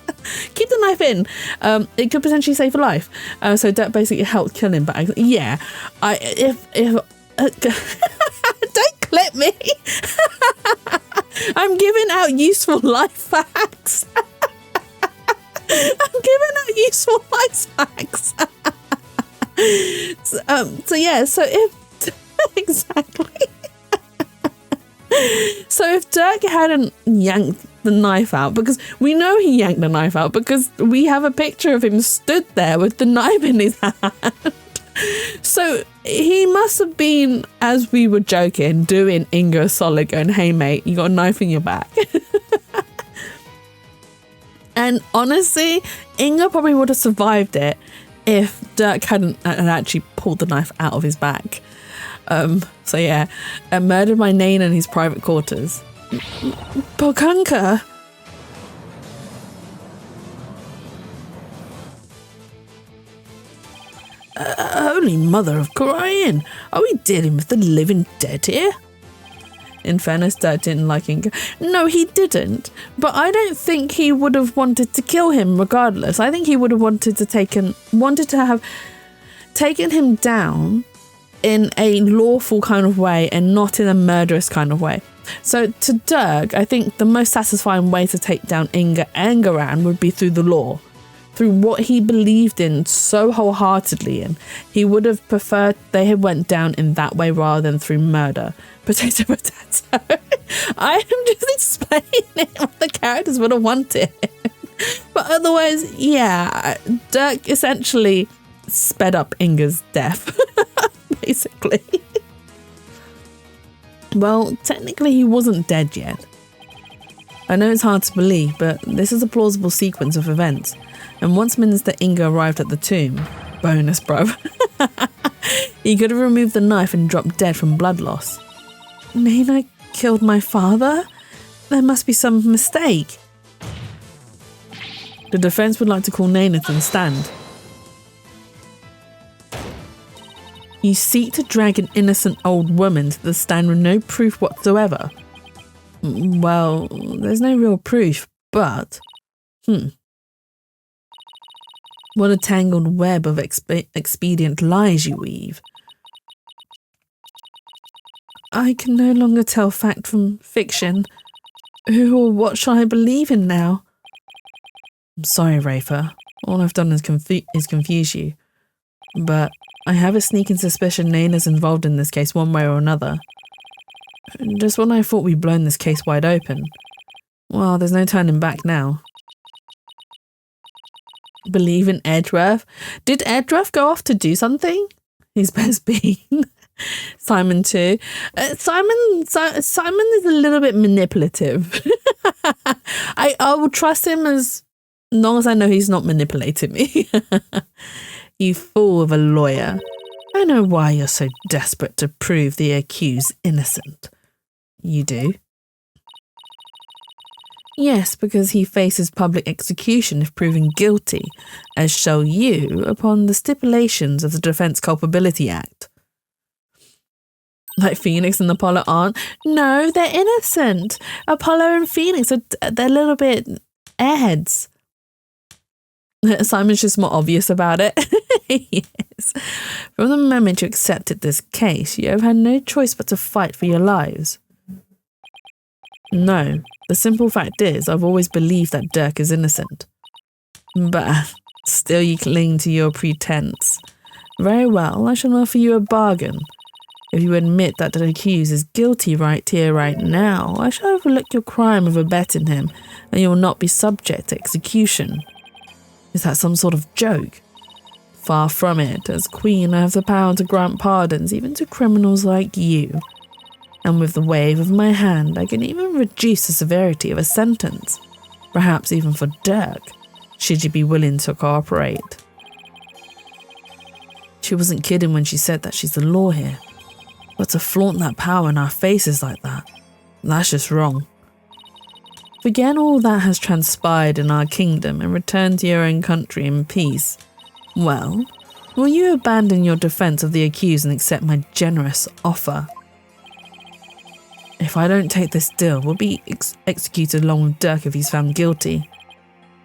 Keep the knife in. It could potentially save a life. So Dirk basically helped kill him. But don't clip me. I'm giving out useful life facts. So exactly. So if Dirk hadn't yanked the knife out, because we know he yanked the knife out because we have a picture of him stood there with the knife in his hand. So he must have been, as we were joking, doing Inga a solid, going, hey mate, you got a knife in your back. And honestly, Inga probably would have survived it if Dirk hadn't actually pulled the knife out of his back. Murdered by Nain in his private quarters. Bokanka! Holy mother of crying! Are we dealing with the living dead here? In fairness, Dirk didn't like Inga. No, he didn't. But I don't think he would have wanted to kill him regardless. I think he would have wanted to have taken him down in a lawful kind of way and not in a murderous kind of way. So to Dirk, I think the most satisfying way to take down Inga and Garan would be through the law, through what he believed in so wholeheartedly in. He would have preferred they had went down in that way rather than through murder. Potato. I am just explaining what the characters would have wanted. But otherwise, yeah, Dirk essentially sped up Inga's death. Basically. Well, technically he wasn't dead yet. I know it's hard to believe, but this is a plausible sequence of events. And once Minister Inga arrived at the tomb, bonus bro, he could have removed the knife and dropped dead from blood loss. Naina killed my father? There must be some mistake. The defense would like to call Naina to the stand. You seek to drag an innocent old woman to the stand with no proof whatsoever. Well, there's no real proof, but... What a tangled web of expedient lies you weave. I can no longer tell fact from fiction. Who or what shall I believe in now? I'm sorry, Rafer. All I've done is confuse you. But I have a sneaking suspicion Naina's involved in this case one way or another. Just when I thought we'd blown this case wide open. Well, there's no turning back now. Believe in Edgeworth? Did Edgeworth go off to do something? He's best being. Simon too. Simon is a little bit manipulative. I will trust him as long as I know he's not manipulating me. You fool of a lawyer. I know why you're so desperate to prove the accused innocent. You do? Yes, because he faces public execution if proven guilty, as shall you, upon the stipulations of the Defence Culpability Act. Like Phoenix and Apollo aren't? No, they're innocent. Apollo and Phoenix, they're a little bit airheads. Simon's just more obvious about it. Yes. From the moment you accepted this case, you have had no choice but to fight for your lives. No, the simple fact is I've always believed that Dirk is innocent. But still you cling to your pretense. Very well, I shall offer you a bargain. If you admit that the accused is guilty right here, right now, I shall overlook your crime of abetting him, and you will not be subject to execution. Is that some sort of joke? Far from it. As Queen, I have the power to grant pardons even to criminals like you. And with the wave of my hand, I can even reduce the severity of a sentence, perhaps even for Dirk, should you be willing to cooperate. She wasn't kidding when she said that she's the law here. But to flaunt that power in our faces like that, that's just wrong. Forget all that has transpired in our kingdom and return to your own country in peace. Well, will you abandon your defence of the accused and accept my generous offer? If I don't take this deal, we'll be executed along with Dirk if he's found guilty.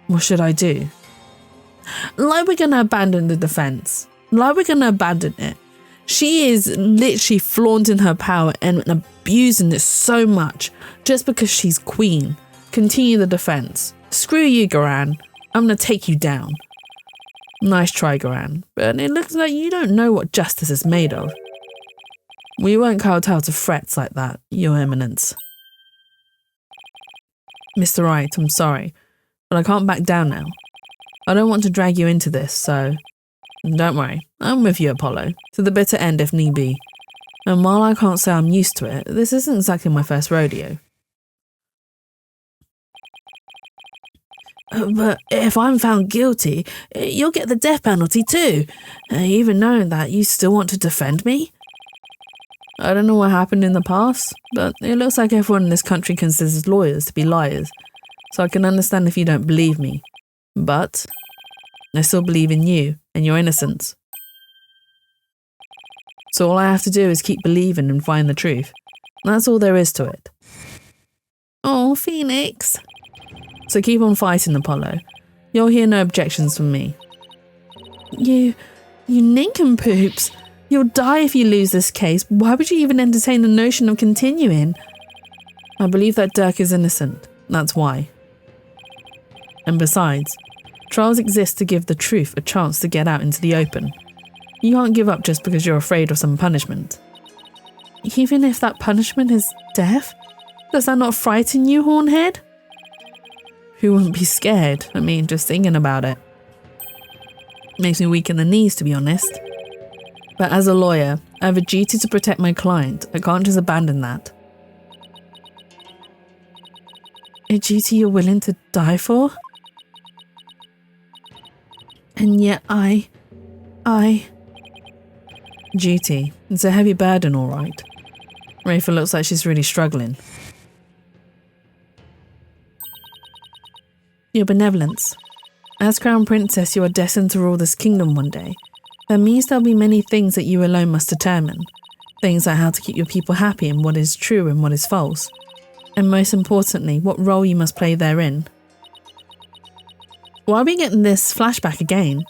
What should I do? Like we're going to abandon the defence. Like we're going to abandon it. She is literally flaunting her power and abusing it so much just because she's queen. Continue the defence. Screw you, Garan. I'm going to take you down. Nice try, Garan. But it looks like you don't know what justice is made of. We won't kowtow to threats like that, Your Eminence. Mr. Wright, I'm sorry, but I can't back down now. I don't want to drag you into this, so don't worry. I'm with you, Apollo, to the bitter end if need be. And while I can't say I'm used to it, this isn't exactly my first rodeo. But if I'm found guilty, you'll get the death penalty too, even knowing that you still want to defend me? I don't know what happened in the past, but it looks like everyone in this country considers lawyers to be liars, so I can understand if you don't believe me. But I still believe in you and your innocence. So all I have to do is keep believing and find the truth. That's all there is to it. Oh, Phoenix. So keep on fighting, Apollo. You'll hear no objections from me. You nincompoops. You'll die if you lose this case. Why would you even entertain the notion of continuing? I believe that Dirk is innocent. That's why. And besides, trials exist to give the truth a chance to get out into the open. You can't give up just because you're afraid of some punishment. Even if that punishment is death? Does that not frighten you, Hornhead? Who wouldn't be scared? I mean, just thinking about it. Makes me weak in the knees, to be honest. But as a lawyer, I have a duty to protect my client. I can't just abandon that. A duty you're willing to die for? And yet I... Duty. It's a heavy burden, all right. Rafa looks like she's really struggling. Your benevolence. As Crown Princess, you are destined to rule this kingdom one day. That means there'll be many things that you alone must determine. Things like how to keep your people happy and what is true and what is false. And most importantly, what role you must play therein. Why are we getting this flashback again?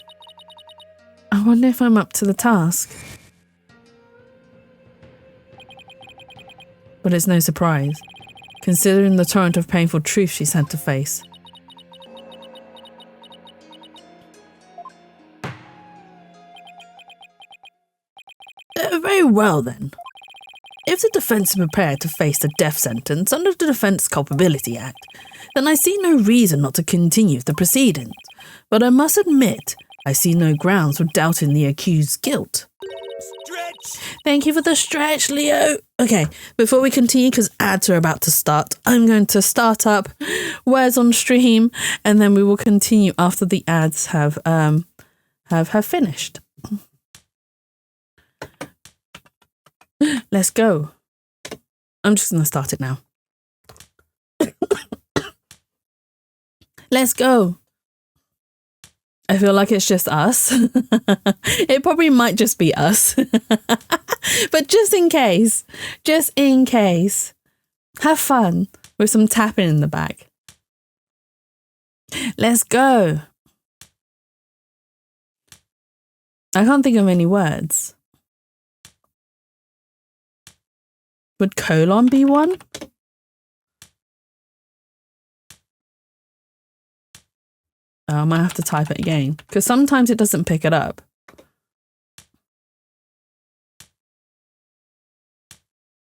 I wonder if I'm up to the task. But it's no surprise, considering the torrent of painful truth she's had to face. Very well then. if the defence is prepared to face the death sentence under the Defence Culpability Act, then I see no reason not to continue the proceedings. But I must admit, I see no grounds for doubting the accused's guilt. Stretch! Thank you for the stretch, Leo. Okay, before we continue, because ads are about to start, I'm going to start up words on stream, and then we will continue after the ads have finished. Let's go. I'm just going to start it now. Let's go. I feel like it's just us. It probably might just be us. But just in case, have fun with some tapping in the back. Let's go. I can't think of any words. Would colon be one? Oh, I might have to type it again because sometimes it doesn't pick it up.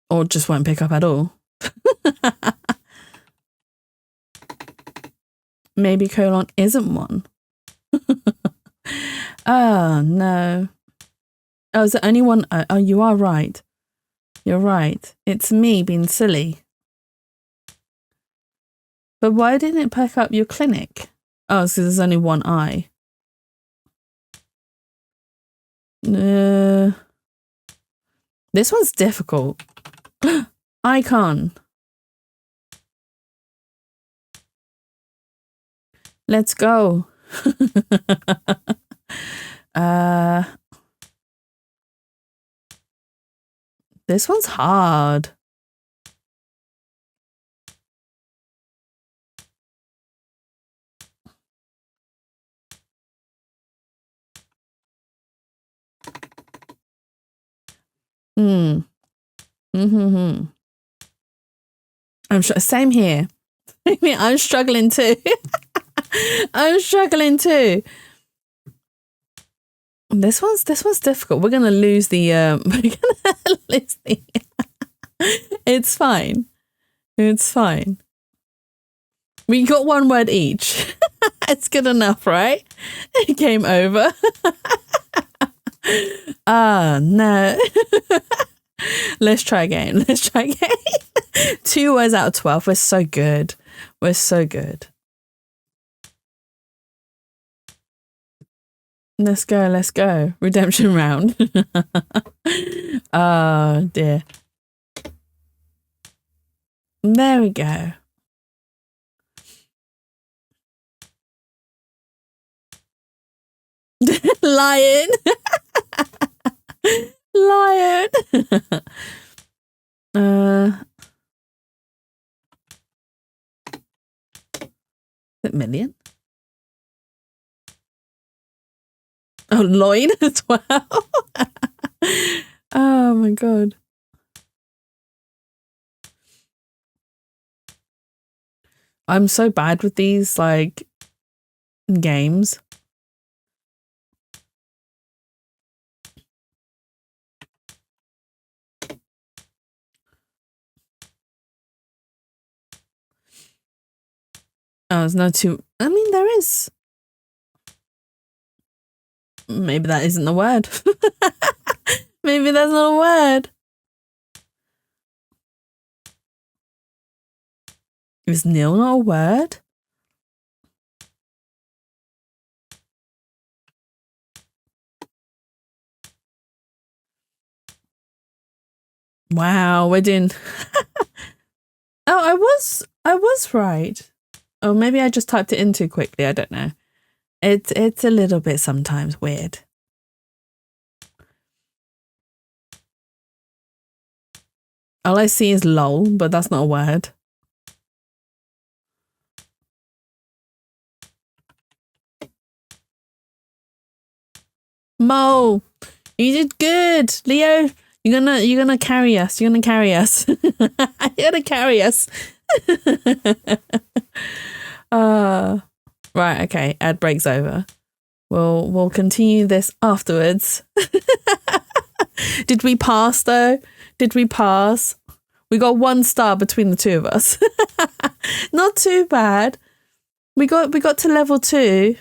Or just won't pick up at all. Maybe colon isn't one. Oh, no. Oh, is there only one? Oh, you are right. You're right. It's me being silly. But why didn't it pick up your clinic? Oh, it's because there's only one eye. This one's difficult. Icon. Let's go. This one's hard. I'm sure. Same here. I'm struggling too. I'm struggling too. This one's difficult. We're gonna lose the. It's fine. It's fine. We got one word each. It's good enough, right? Game over. Ah, no. Let's try again. 2 words out of 12. We're so good. We're so good. Let's go. Redemption round. Oh, dear. There we go. Lion. Lion. Is it million? Oh, loin as well. Oh my god. I'm so bad with these like games. Oh, there's no two. I mean, there is. Maybe that isn't the word. Maybe that's not a word. Is nil not a word? Wow, we're doing. Oh, I was right. Oh, maybe I just typed it in too quickly. I don't know. It's a little bit sometimes weird. All I see is lol, but that's not a word. Mo, you did good, Leo. You're gonna carry us. You're gonna carry us. You're gonna carry us. Right, okay. Ad break's over. We'll continue this afterwards. Did we pass though? Did we pass? We got 1 star between the two of us. Not too bad. We got to level 2.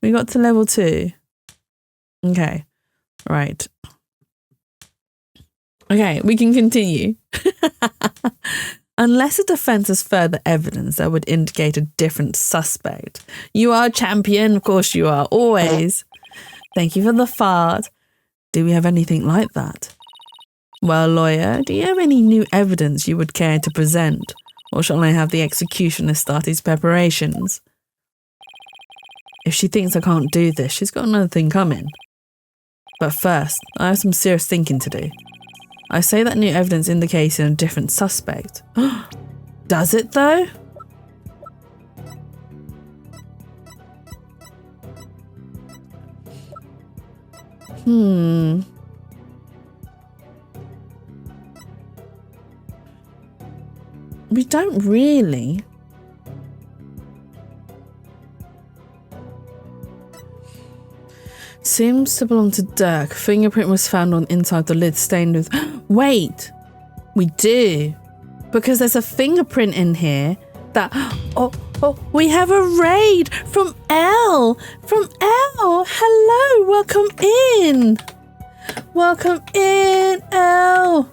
We got to level 2. Okay. Right. Okay, we can continue. Unless a defense has further evidence that would indicate a different suspect. You are champion, of course you are, always. Thank you for the fart. Do we have anything like that? Well, lawyer, do you have any new evidence you would care to present? Or shall I have the executioner start his preparations? If she thinks I can't do this, she's got another thing coming. But first, I have some serious thinking to do. I say that new evidence indicates a different suspect. Does it, though? We don't really. Seems to belong to Dirk. Fingerprint was found on inside the lid stained with... Wait! We do. Because there's a fingerprint in here that... Oh, we have a raid from Elle! From Elle! Hello! Welcome in! Welcome in, Elle!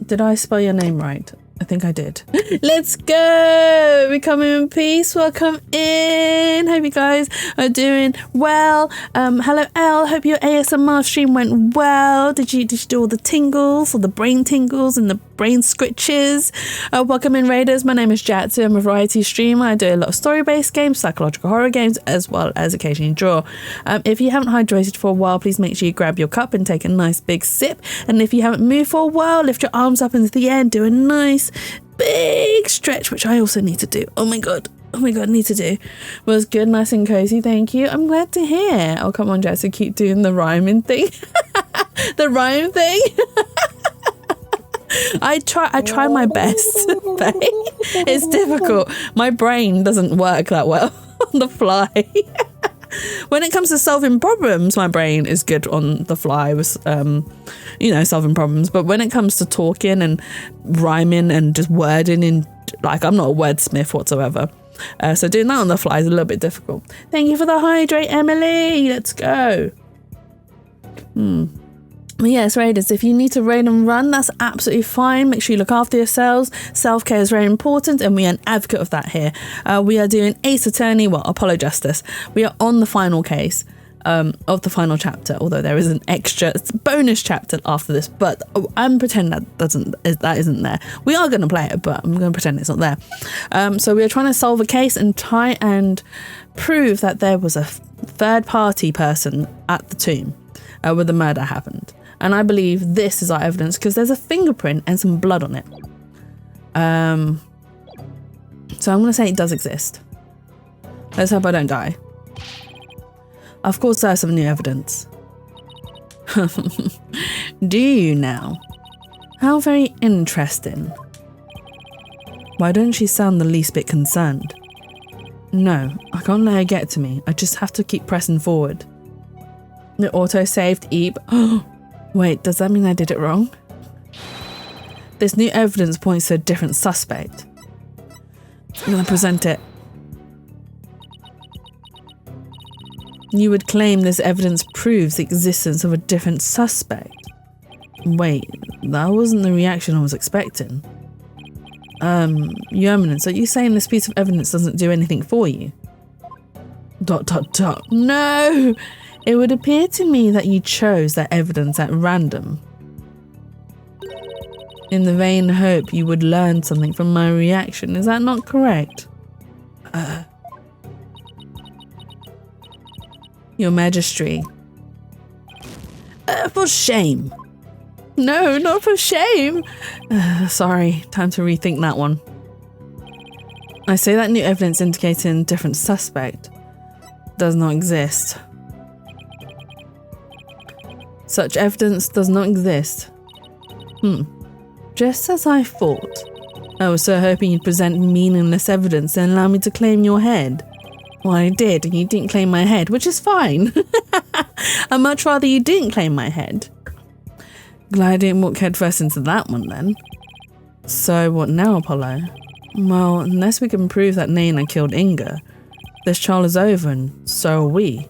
Did I spell your name right? I think I did. Let's go! We come in peace. Welcome in. Hope you guys are doing well. Hello, Elle. Hope your ASMR stream went well. Did you do all the tingles, or the brain tingles and the brain scritches? Welcome in, Raiders. My name is Jatsu. I'm a variety streamer. I do a lot of story-based games, psychological horror games, as well as occasionally draw. If you haven't hydrated for a while, please make sure you grab your cup and take a nice big sip. And if you haven't moved for a while, lift your arms up into the air and do a nice big stretch, which I also need to do. Oh my god, need to do. Was good, nice and cozy, thank you. I'm glad to hear. Oh, come on, Jess, keep doing the rhyming thing. The rhyme thing. I try my best, but it's difficult. My brain doesn't work that well on the fly. When it comes to solving problems, my brain is good on the fly with, solving problems. But when it comes to talking and rhyming and just wording, I'm not a wordsmith whatsoever. So doing that on the fly is a little bit difficult. Thank you for the hydrate, Emily. Let's go. Yes, Raiders, if you need to raid and run, that's absolutely fine. Make sure you look after yourselves. Self-care is very important, and we are an advocate of that here. We are doing Ace Attorney, Apollo Justice. We are on the final case of the final chapter, although there is an extra bonus chapter after this, but I'm pretending that isn't there. We are going to play it, but I'm going to pretend it's not there. So we are trying to solve a case and try and prove that there was a third-party person at the tomb where the murder happened. And I believe this is our evidence because there's a fingerprint and some blood on it. So I'm going to say it does exist. Let's hope I don't die. Of course, there's some new evidence. Do you now? How very interesting. Why don't she sound the least bit concerned? No, I can't let her get to me. I just have to keep pressing forward. The auto-saved Eep. Wait, does that mean I did it wrong? This new evidence points to a different suspect. I'm going to present it. You would claim this evidence proves the existence of a different suspect. Wait, that wasn't the reaction I was expecting. Your Eminence, are you saying this piece of evidence doesn't do anything for you? ... No! It would appear to me that you chose that evidence at random. In the vain hope you would learn something from my reaction. Is that not correct? Your Majesty. For shame. No, not for shame. Sorry, time to rethink that one. I say that new evidence indicating a different suspect does not exist. Such evidence does not exist. Just as I thought. I was so hoping you'd present meaningless evidence and allow me to claim your head. Well, I did, and you didn't claim my head, which is fine. I'd much rather you didn't claim my head. Glad I didn't walk headfirst into that one then. So what now, Apollo? Well, unless we can prove that Nana killed Inga, this trial is over and so are we.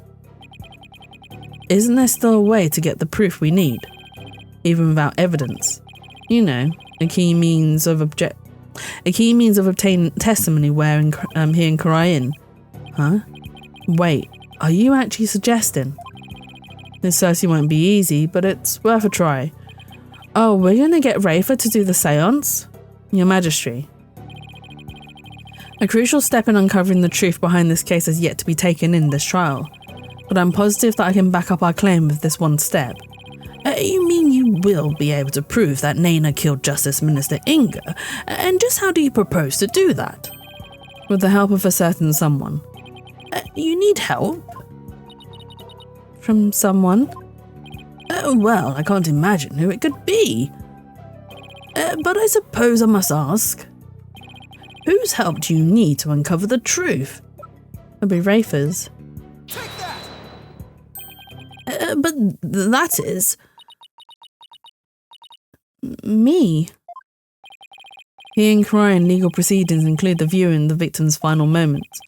Isn't there still a way to get the proof we need, even without evidence? You know, a key means of obtaining testimony wherein here in Korean. Huh? Wait, are you actually suggesting? This certainly won't be easy, but it's worth a try. Oh, we're gonna get Rafa to do the seance? Your Majesty. A crucial step in uncovering the truth behind this case has yet to be taken in this trial, but I'm positive that I can back up our claim with this one step. You mean you will be able to prove that Nana killed Justice Minister Inga? And just how do you propose to do that? With the help of a certain someone. You need help? From someone? Well, I can't imagine who it could be. But I suppose I must ask, whose help do you need to uncover the truth? It'll be Rafa's. Take that! But that is... me. Here in Korean, legal proceedings include the viewing the victim's final moments,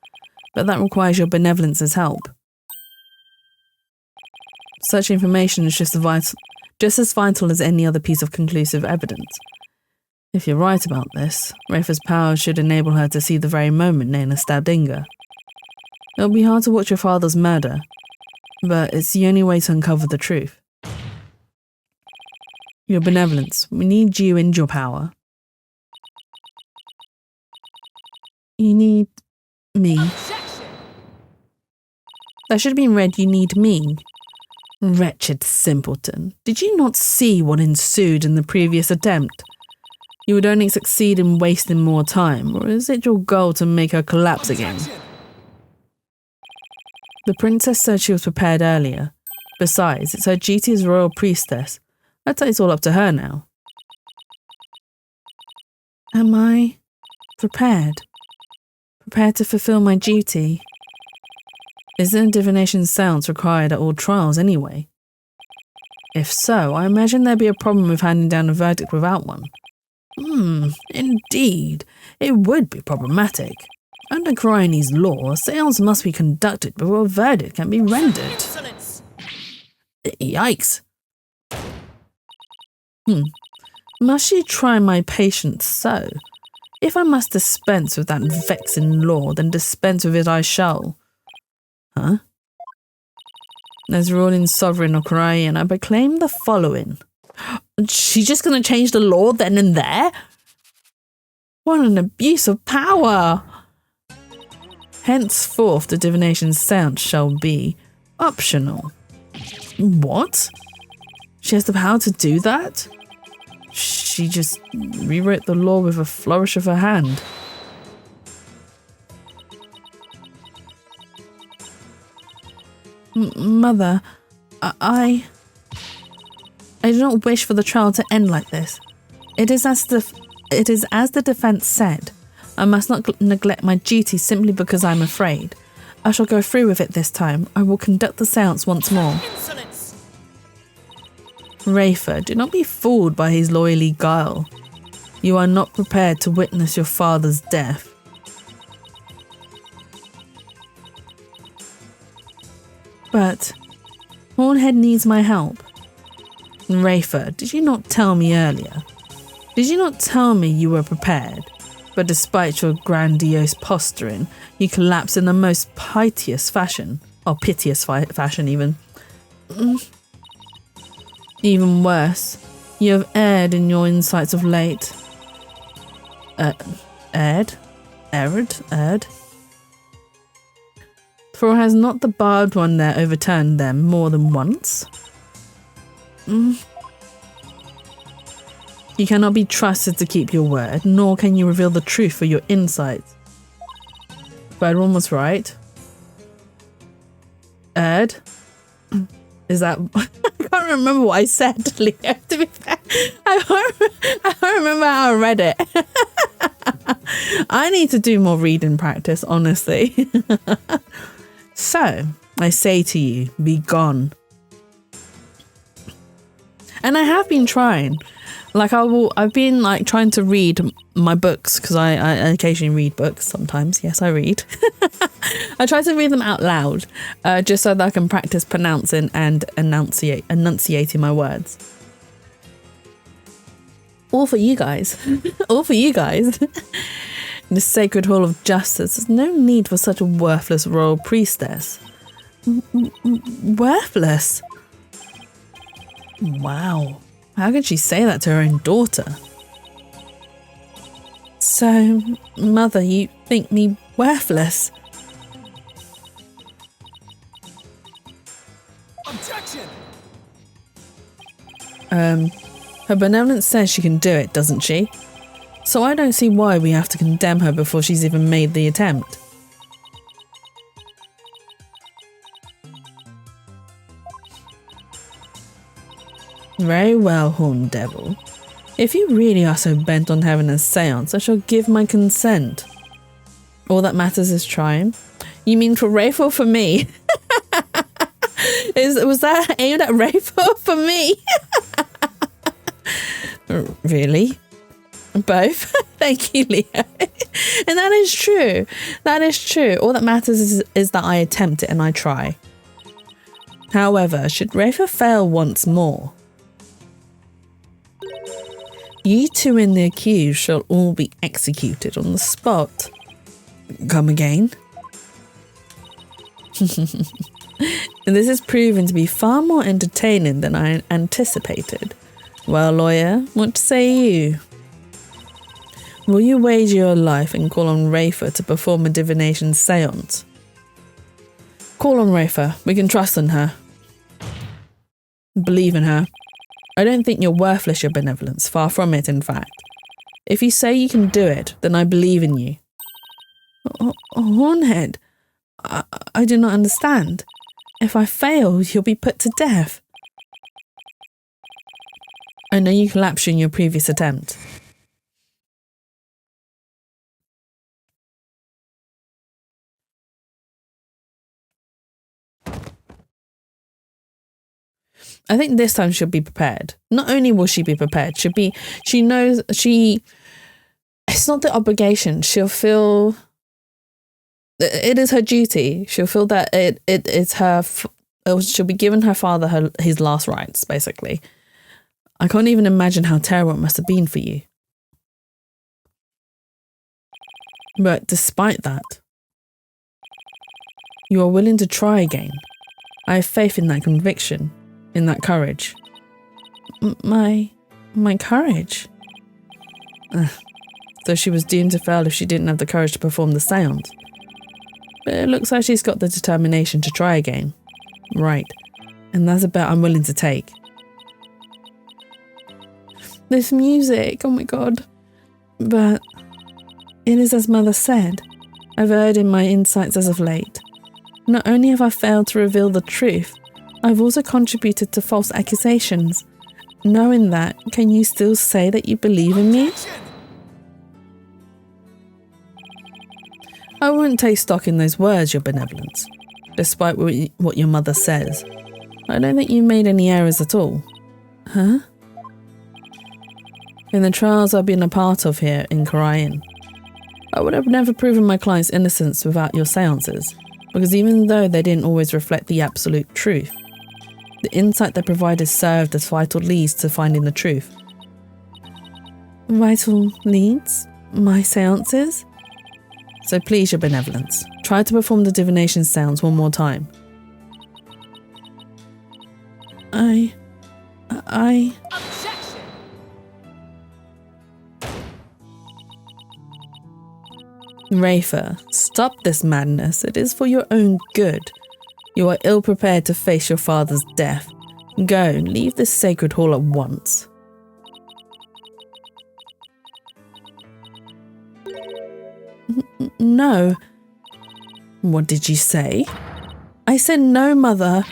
but that requires your benevolence as help. Such information is just as vital as any other piece of conclusive evidence. If you're right about this, Rafa's powers should enable her to see the very moment Nana stabbed Inga. It'll be hard to watch your father's murder, but it's the only way to uncover the truth. Your benevolence, we need you and your power. You need me. That should have been read, you need me. Wretched simpleton, did you not see what ensued in the previous attempt? You would only succeed in wasting more time, or is it your goal to make her collapse again? The princess said she was prepared earlier. Besides, it's her duty as royal priestess. I'd say it's all up to her now. Am I prepared? Prepared to fulfill my duty? Isn't divination seance required at all trials anyway? If so, I imagine there'd be a problem with handing down a verdict without one. Indeed, it would be problematic. Under Koreanese law, a seance must be conducted before a verdict can be rendered. Insolence. Yikes. Must she try my patience so? If I must dispense with that vexing law, then dispense with it I shall. Huh? As ruling sovereign of Korean, I proclaim the following. She's just going to change the law then and there? What an abuse of power! Henceforth, the divination seance shall be optional. What? She has the power to do that? She just rewrote the law with a flourish of her hand. Mother, I do not wish for the trial to end like this. It is as the defence said. I must not neglect my duty simply because I'm afraid. I shall go through with it this time. I will conduct the seance once more. Insolence. Rafa, do not be fooled by his loyally guile. You are not prepared to witness your father's death. But Hornhead needs my help. Rafa, did you not tell me earlier? Did you not tell me you were prepared? But despite your grandiose posturing, you collapsed in the most piteous fashion. Or piteous fashion, even. Even worse, you have erred in your insights of late. Erred? For has not the barbed one there overturned them more than once? You cannot be trusted to keep your word, nor can you reveal the truth for your insights. But one was right. Erd? Is that... I can't remember what I said, Leo, to be fair. I don't remember how I read it. I need to do more reading practice, honestly. So, I say to you, be gone. And I have been trying. Like I've been like trying to read my books because I occasionally read books sometimes. Yes, I read. I try to read them out loud, just so that I can practice pronouncing and enunciating my words. All for you guys. All for you guys. In the sacred hall of justice, there's no need for such a worthless royal priestess. Worthless? Wow. How could she say that to her own daughter? So, Mother, you think me worthless? Objection! Her benevolence says she can do it, doesn't she? So I don't see why we have to condemn her before she's even made the attempt. Very well, Horned Devil. If you really are so bent on having a seance, I shall give my consent. All that matters is trying. You mean for Rafe or for me? Was that aimed at Rafe or for me? Really? Both? Thank you, Leo. And that is true. That is true. All that matters is that I attempt it and I try. However, should Rafa fail once more, you two and the accused shall all be executed on the spot. Come again? This has proven to be far more entertaining than I anticipated. Well, lawyer, what say you? Will you wager your life and call on Rafa to perform a divination seance? Call on Rafa. We can trust in her. Believe in her. I don't think you're worthless, your benevolence. Far from it, in fact. If you say you can do it, then I believe in you. Hornhead, I do not understand. If I fail, you'll be put to death. I know you collapsed in your previous attempt. I think this time she'll be prepared. Not only will she be prepared, she knows it's not the obligation. She'll feel it is her duty. She'll feel that it's her, she'll be giving her father his last rites, basically. I can't even imagine how terrible it must have been for you. But despite that, you are willing to try again. I have faith in that conviction. In that courage. My courage? So she was doomed to fail if she didn't have the courage to perform the seance. But it looks like she's got the determination to try again. Right. And that's a bet I'm willing to take. This music, oh my god. But it is as Mother said. I've erred in my insights as of late. Not only have I failed to reveal the truth, I've also contributed to false accusations. Knowing that, can you still say that you believe in me? I wouldn't take stock in those words, your benevolence, despite what your mother says. I don't think you made any errors at all. Huh? In the trials I've been a part of here in Korean, I would have never proven my client's innocence without your seances, because even though they didn't always reflect the absolute truth, the insight they provided served as vital leads to finding the truth. Vital leads? My seances? So please, your benevolence, try to perform the divination seance one more time. Objection! Rafa, stop this madness. It is for your own good. You are ill prepared to face your father's death. Go, leave this sacred hall at once. No. What did you say? I said no, Mother.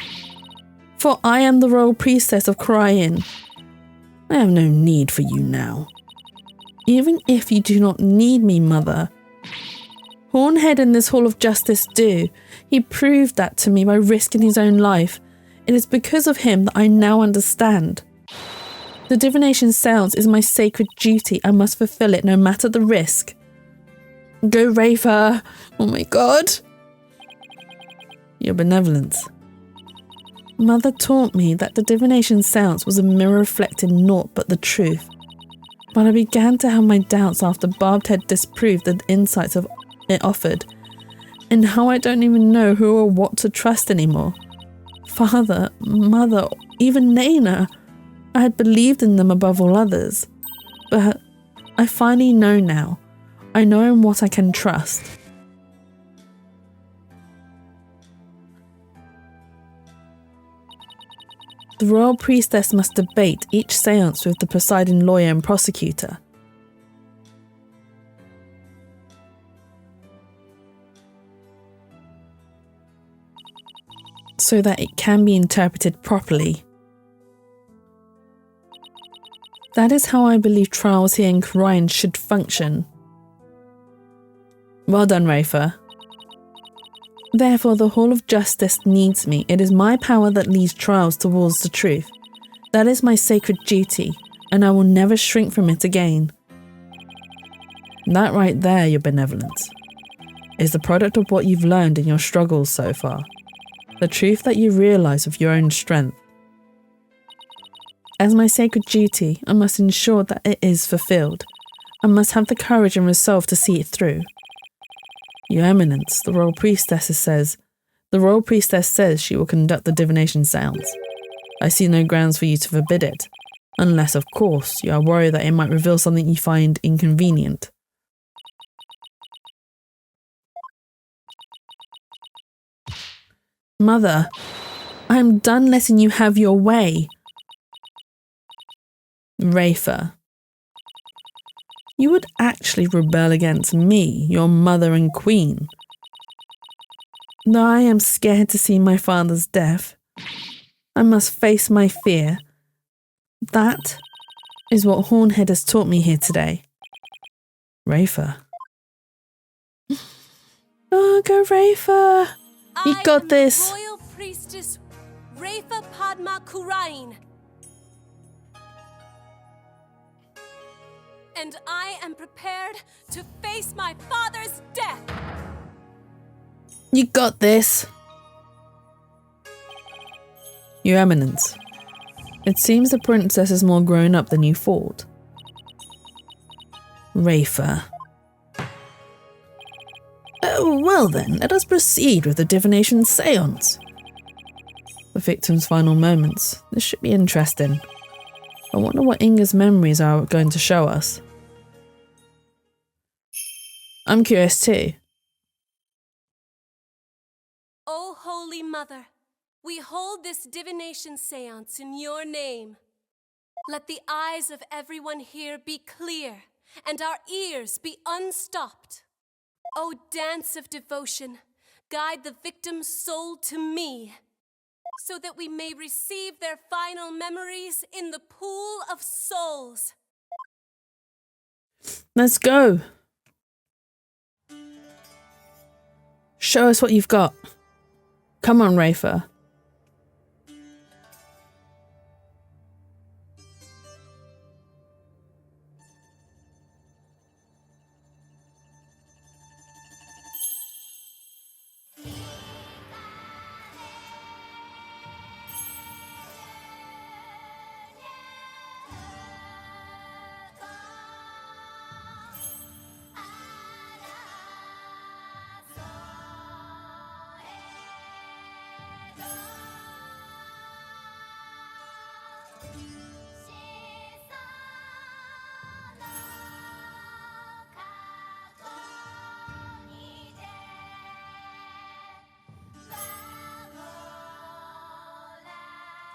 For I am the royal priestess of Korean. I have no need for you now. Even if you do not need me, Mother. Hornhead and this Hall of Justice do. He proved that to me by risking his own life. It is because of him that I now understand. The divination seance is my sacred duty. I must fulfill it no matter the risk. Go, Rafer. Oh my God. Your benevolence. Mother taught me that the divination seance was a mirror reflecting naught but the truth. But I began to have my doubts after Barbed Head disproved the insights of it offered, and now I don't even know who or what to trust anymore. Father, Mother, even Nana, I had believed in them above all others. But I finally know now. I know in what I can trust. The royal priestess must debate each seance with the presiding lawyer and prosecutor. So that it can be interpreted properly. That is how I believe trials here in Kharian should function. Well done, Rafer. Therefore, the Hall of Justice needs me. It is my power that leads trials towards the truth. That is my sacred duty, and I will never shrink from it again. That right there, your benevolence, is the product of what you've learned in your struggles so far. The truth that you realise of your own strength. As my sacred duty, I must ensure that it is fulfilled. I must have the courage and resolve to see it through. Your Eminence, the Royal Priestess says she will conduct the divination seance. I see no grounds for you to forbid it, unless, of course, you are worried that it might reveal something you find inconvenient. Mother, I am done letting you have your way. Rafer, you would actually rebel against me, your mother and queen. Though I am scared to see my father's death, I must face my fear. That is what Hornhead has taught me here today. Rafer. Oh, go Rafer. You got this. I am the Royal Priestess Rafer Padma Kharian. And I am prepared to face my father's death. You got this. Your Eminence, it seems the princess is more grown up than you thought. Rafer. Well then, let us proceed with the divination seance. The victim's final moments. This should be interesting. I wonder what Inga's memories are going to show us. I'm curious too. O Holy Mother, we hold this divination seance in your name. Let the eyes of everyone here be clear and our ears be unstopped. O dance of devotion, guide the victim's soul to me, so that we may receive their final memories in the pool of souls. Let's go. Show us what you've got. Come on, Rafer.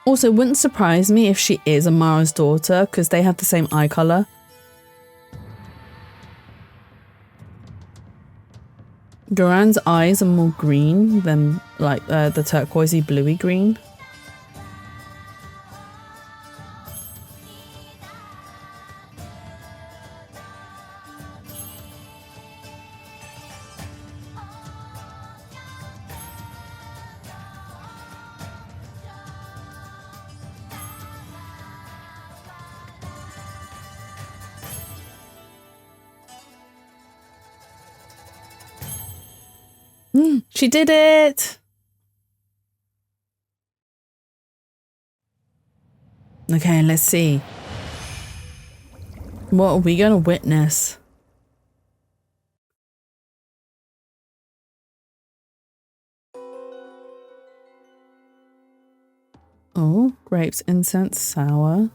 Also, wouldn't surprise me if she is Amara's daughter, because they have the same eye colour. Goran's eyes are more green than like the turquoisey bluey green. She did it! Okay, let's see. What are we going to witness? Oh, grapes, incense, sour.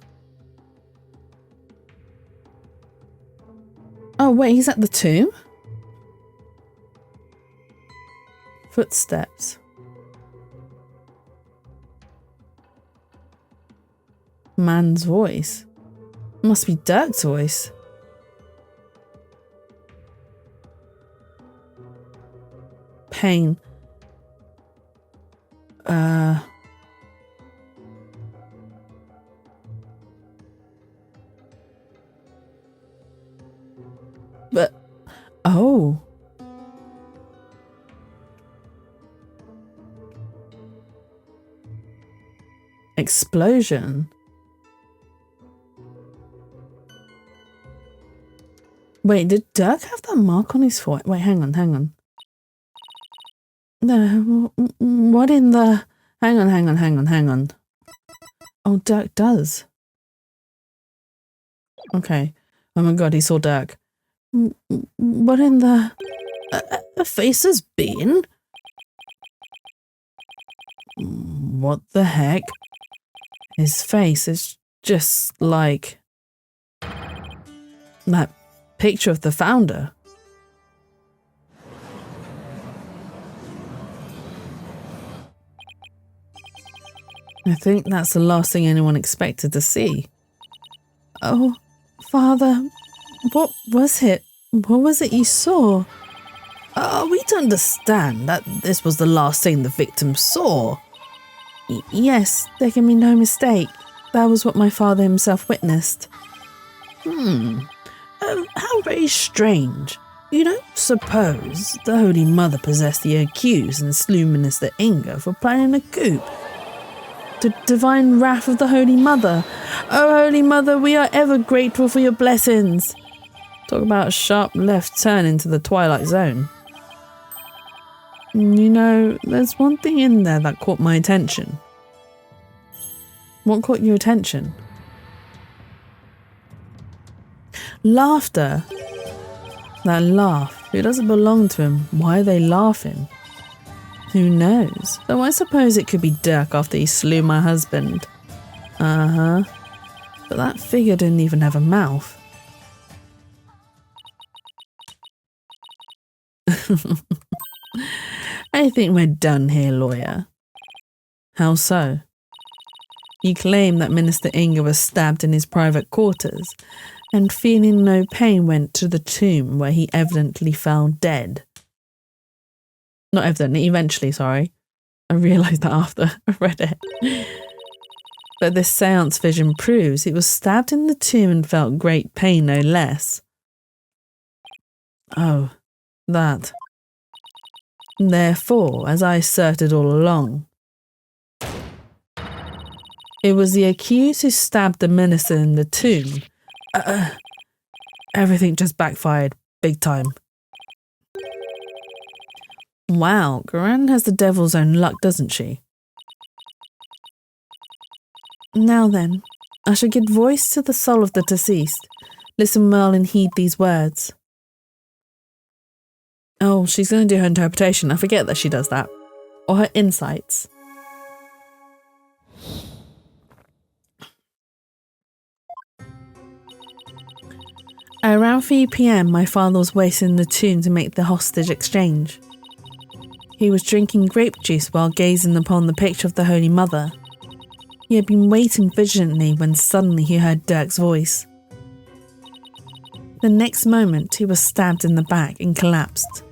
Oh, wait, he's at the tomb? Footsteps. Man's voice. Must be Dirk's voice. Pain. But, oh. Explosion. Wait, did Dirk have that mark on his forehead? Wait, hang on. No, what in the... Hang on. Oh, Dirk does. Okay. Oh my god, he saw Dirk. What in the... A face has been? What the heck? His face is just like... that picture of the founder. I think that's the last thing anyone expected to see. Oh, Father, what was it? What was it you saw? Are we to understand that this was the last thing the victim saw? Yes, there can be no mistake. That was what my father himself witnessed. How very strange. You don't suppose the Holy Mother possessed the accused and slew Minister Inga for planning a coup? The divine wrath of the Holy Mother. Oh, Holy Mother, we are ever grateful for your blessings. Talk about a sharp left turn into the Twilight Zone. You know, there's one thing in there that caught my attention. What caught your attention? Laughter. That laugh. Who doesn't belong to him? Why are they laughing? Who knows? Though I suppose it could be Dirk after he slew my husband. But that figure didn't even have a mouth. I think we're done here, lawyer. How so? You claim that Minister Inga was stabbed in his private quarters, and feeling no pain went to the tomb where he evidently fell dead. Not evidently, eventually, sorry. I realised that after I read it. But this seance vision proves he was stabbed in the tomb and felt great pain, no less. Oh, that. Therefore, as I asserted all along, it was the accused who stabbed the minister in the tomb. Everything just backfired, big time. Wow, Garan has the devil's own luck, doesn't she? Now then, I shall give voice to the soul of the deceased. Listen well and heed these words. Oh, she's going to do her interpretation. I forget that she does that. Or her insights. At around 3 PM, my father was waiting in the tomb to make the hostage exchange. He was drinking grape juice while gazing upon the picture of the Holy Mother. He had been waiting vigilantly when suddenly he heard Dirk's voice. The next moment, he was stabbed in the back and collapsed.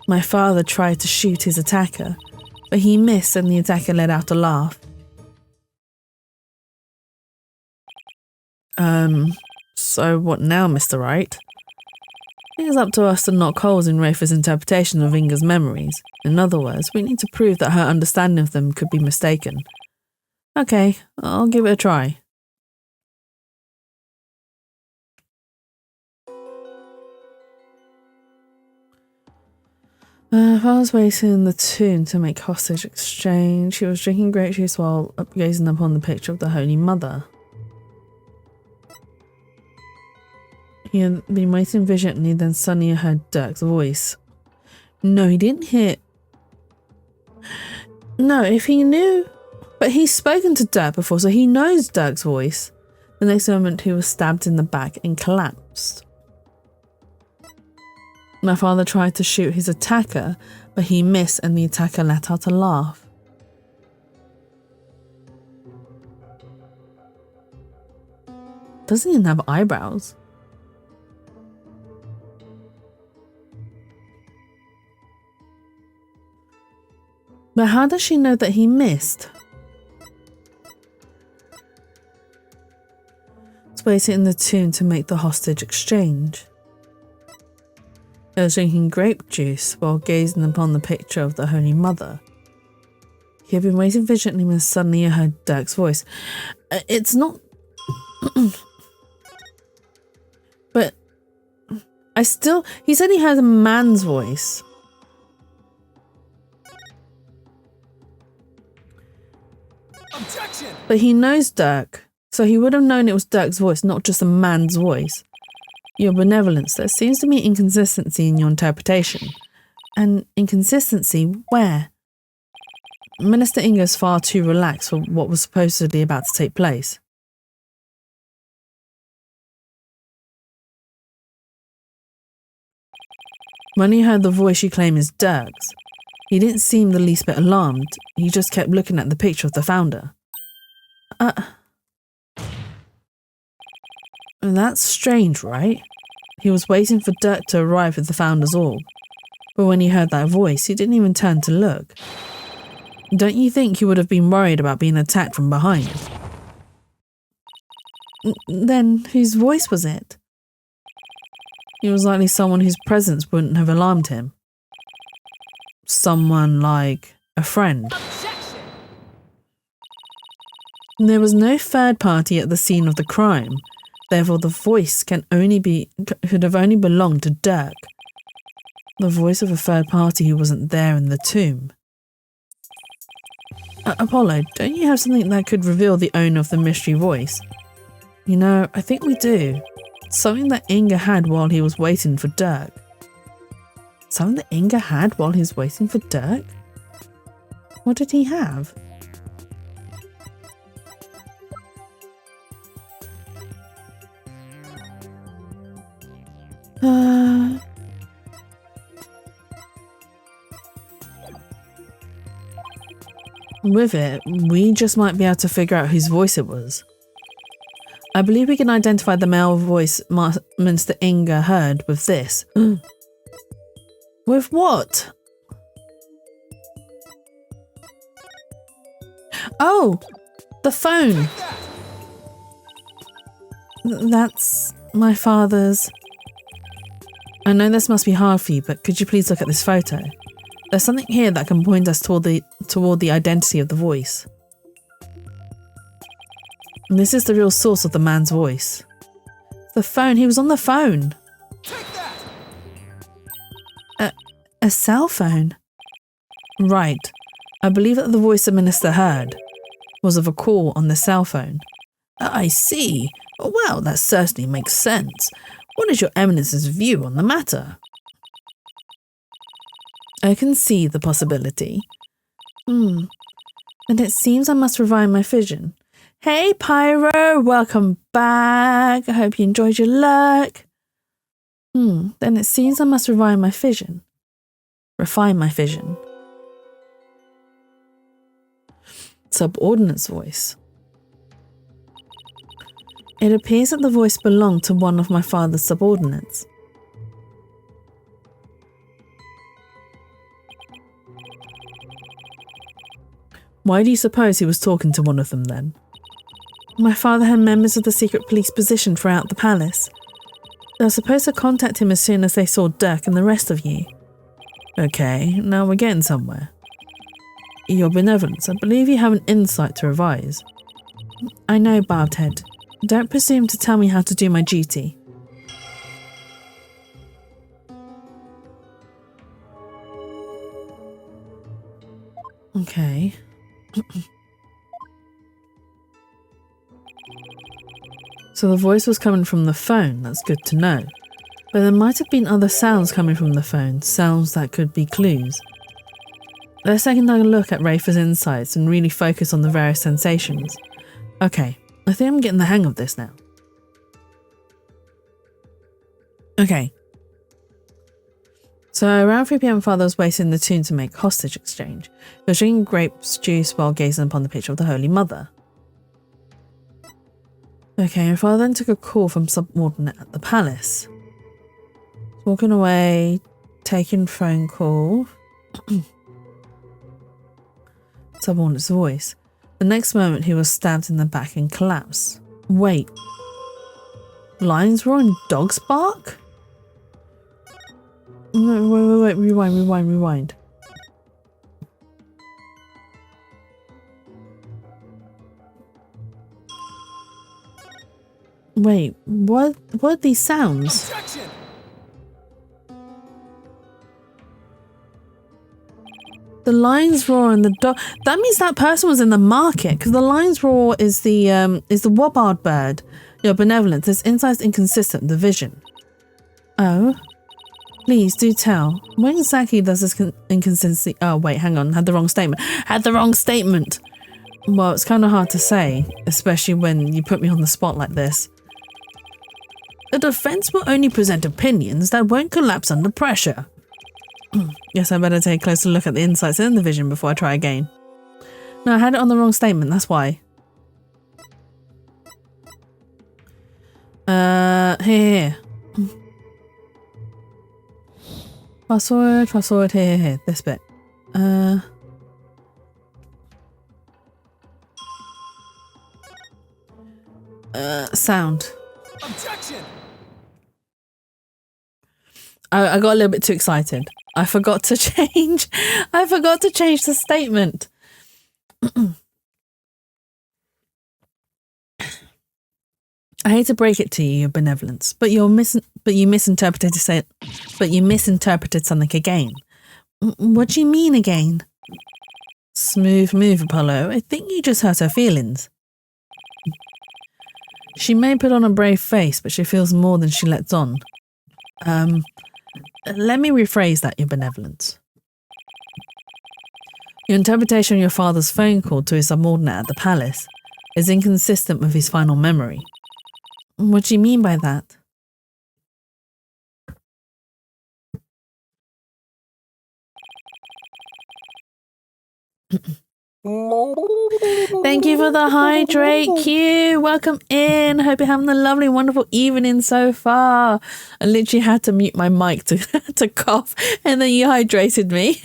My father tried to shoot his attacker, but he missed and the attacker let out a laugh. So what now, Mr. Wright? It is up to us to knock holes in Rafa's interpretation of Inga's memories. In other words, we need to prove that her understanding of them could be mistaken. Okay, I'll give it a try. I was waiting in the tomb to make hostage exchange. He was drinking grape juice while gazing upon the picture of the Holy Mother. He had been waiting vigilantly, then suddenly heard Dirk's voice. No, he didn't hear... No, if he knew... But he's spoken to Dirk before, so he knows Dirk's voice. The next moment, he was stabbed in the back and collapsed. My father tried to shoot his attacker, but he missed and the attacker let out a laugh. Doesn't even have eyebrows. But how does she know that he missed? Was waiting in the tomb to make the hostage exchange. He was drinking grape juice while gazing upon the picture of the Holy Mother. He had been waiting vigilantly when suddenly he heard Dirk's voice. It's not... But... He said he heard a man's voice. Objection! But he knows Dirk, so he would have known it was Dirk's voice, not just a man's voice. Your benevolence, there seems to be inconsistency in your interpretation. An inconsistency where? Minister Inga is far too relaxed for what was supposedly about to take place. When he heard the voice you claim is Dirk's, he didn't seem the least bit alarmed. He just kept looking at the picture of the founder. That's strange, right? He was waiting for Dirk to arrive with the founder's orb. But when he heard that voice, he didn't even turn to look. Don't you think he would have been worried about being attacked from behind? Then, whose voice was it? He was likely someone whose presence wouldn't have alarmed him. Someone like a friend. Objection! There was no third party at the scene of the crime. Therefore, the voice could have only belonged to Dirk. The voice of a third party who wasn't there in the tomb. Apollo, don't you have something that could reveal the owner of the mystery voice? You know, I think we do. Something that Inga had while he was waiting for Dirk. Something that Inga had while he was waiting for Dirk? What did he have? With it, we just might be able to figure out whose voice it was. I believe we can identify the male voice Minister Inga heard with this. With what? Oh, the phone. That's my father's. I know this must be hard for you, but could you please look at this photo? There's something here that can point us toward the identity of the voice. And this is the real source of the man's voice. The phone, he was on the phone. Take that! A cell phone? Right. I believe that the voice the minister heard was of a call on the cell phone. I see. Well, that certainly makes sense. What is your eminence's view on the matter? I can see the possibility. And it seems I must revive my vision. Hey, Pyro, welcome back. I hope you enjoyed your lurk. Then it seems I must revive my vision. Refine my vision. Subordinate's voice. It appears that the voice belonged to one of my father's subordinates. Why do you suppose he was talking to one of them then? My father had members of the secret police positioned throughout the palace. They were supposed to contact him as soon as they saw Dirk and the rest of you. Okay, now we're getting somewhere. Your benevolence, I believe you have an insight to revise. I know, Barbed Head. Don't presume to tell me how to do my duty. Okay. So the voice was coming from the phone, that's good to know. But there might have been other sounds coming from the phone, sounds that could be clues. Let's take another look at Rafa's insights and really focus on the various sensations. Okay, I think I'm getting the hang of this now. Okay. So around 3 PM, father was waiting the tune to make hostage exchange. He was drinking grape juice while gazing upon the picture of the Holy Mother. Okay, my father then took a call from subordinate at the palace. Walking away, taking phone call. Subordinate's voice. The next moment he was stabbed in the back and collapsed. Wait. Lions roar and dogs bark? No, wait, rewind. Wait, what are these sounds? Objection! The lions roar and the dog. That means that person was in the market, because the lions roar is the wobbard bird. Your benevolence. This insight's inconsistent with the vision. Oh, please do tell. When exactly does this inconsistency? Oh wait, hang on. Had the wrong statement. Well, it's kind of hard to say, especially when you put me on the spot like this. The defense will only present opinions that won't collapse under pressure. Guess I better take a closer look at the insights in the vision before I try again. No, I had it on the wrong statement, that's why. Here. Fast forward, here, this bit. Sound. Objection! I got a little bit too excited. I forgot to change the statement. I hate to break it to you, your benevolence, but you misinterpreted something again. What do you mean again? Smooth move, Apollo. I think you just hurt her feelings. She may put on a brave face, but she feels more than she lets on. Let me rephrase that, your benevolence. Your interpretation of your father's phone call to his subordinate at the palace is inconsistent with his final memory. What do you mean by that? Thank you for the hydrate, Q. Welcome in. Hope you're having a lovely, wonderful evening so far. I literally had to mute my mic to cough, and then you hydrated me.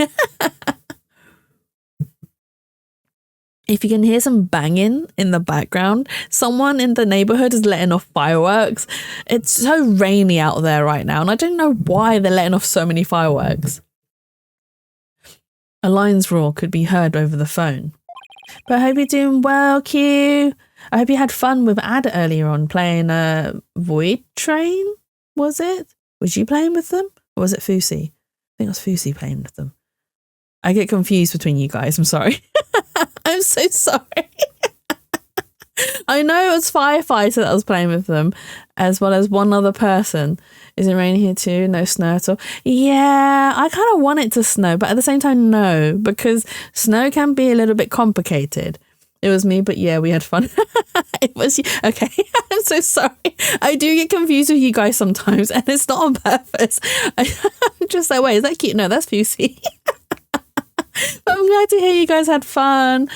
If you can hear some banging in the background, someone in the neighborhood is letting off fireworks. It's so rainy out there right now, and I don't know why they're letting off so many fireworks. A lion's roar could be heard over the phone. But I hope you're doing well, Q. I hope you had fun with Ad earlier on playing Void Train, was it? Was you playing with them? Or was it Fusi? I think it was Fusi playing with them. I get confused between you guys, I'm sorry. I'm so sorry. I know it was Firefighter that was playing with them, as well as one other person. Is it raining here too? No snow at all? Yeah, I kind of want it to snow, but at the same time, no, because snow can be a little bit complicated. It was me, but yeah, we had fun. It was you. Okay, I'm so sorry. I do get confused with you guys sometimes, and it's not on purpose. I'm just like, wait, is that cute? No, that's Fusi. But I'm glad to hear you guys had fun.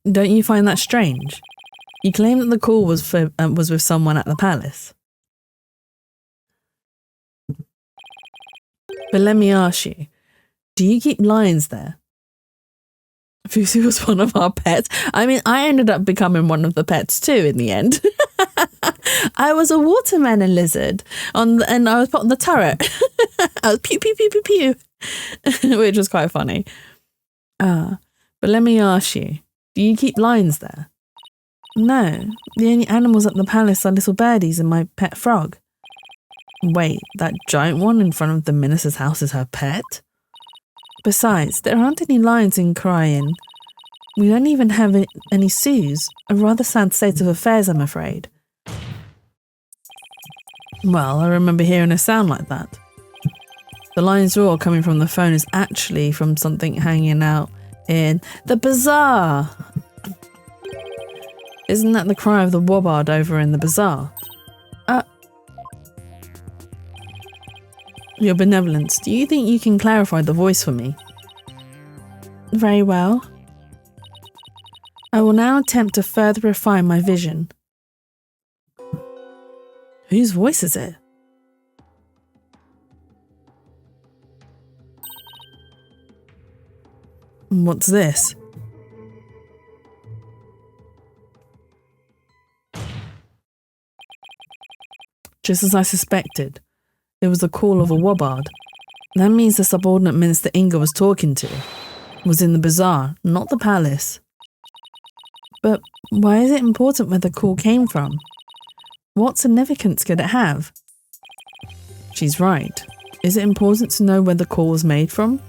Don't you find that strange? You claim that the call was with someone at the palace. But let me ask you, do you keep lions there? Fusi was one of our pets. I mean, I ended up becoming one of the pets too in the end. I was a watermelon lizard and I was put on the turret. I was pew, pew, pew, pew, pew, which was quite funny. But let me ask you, do you keep lions there? No, the only animals at the palace are little birdies and my pet frog. Wait, that giant one in front of the minister's house is her pet? Besides, there aren't any lines in crying. We don't even have any Sues. A rather sad state of affairs, I'm afraid. Well, I remember hearing a sound like that. The lion's roar coming from the phone is actually from something hanging out in the bazaar. Isn't that the cry of the wobbard over in the bazaar? Your benevolence, do you think you can clarify the voice for me? Very well. I will now attempt to further refine my vision. Whose voice is it? What's this? Just as I suspected, it was the call of a wobbard. That means the subordinate Minister Inga was talking to was in the bazaar, not the palace. But why is it important where the call came from? What significance could it have? She's right. Is it important to know where the call was made from?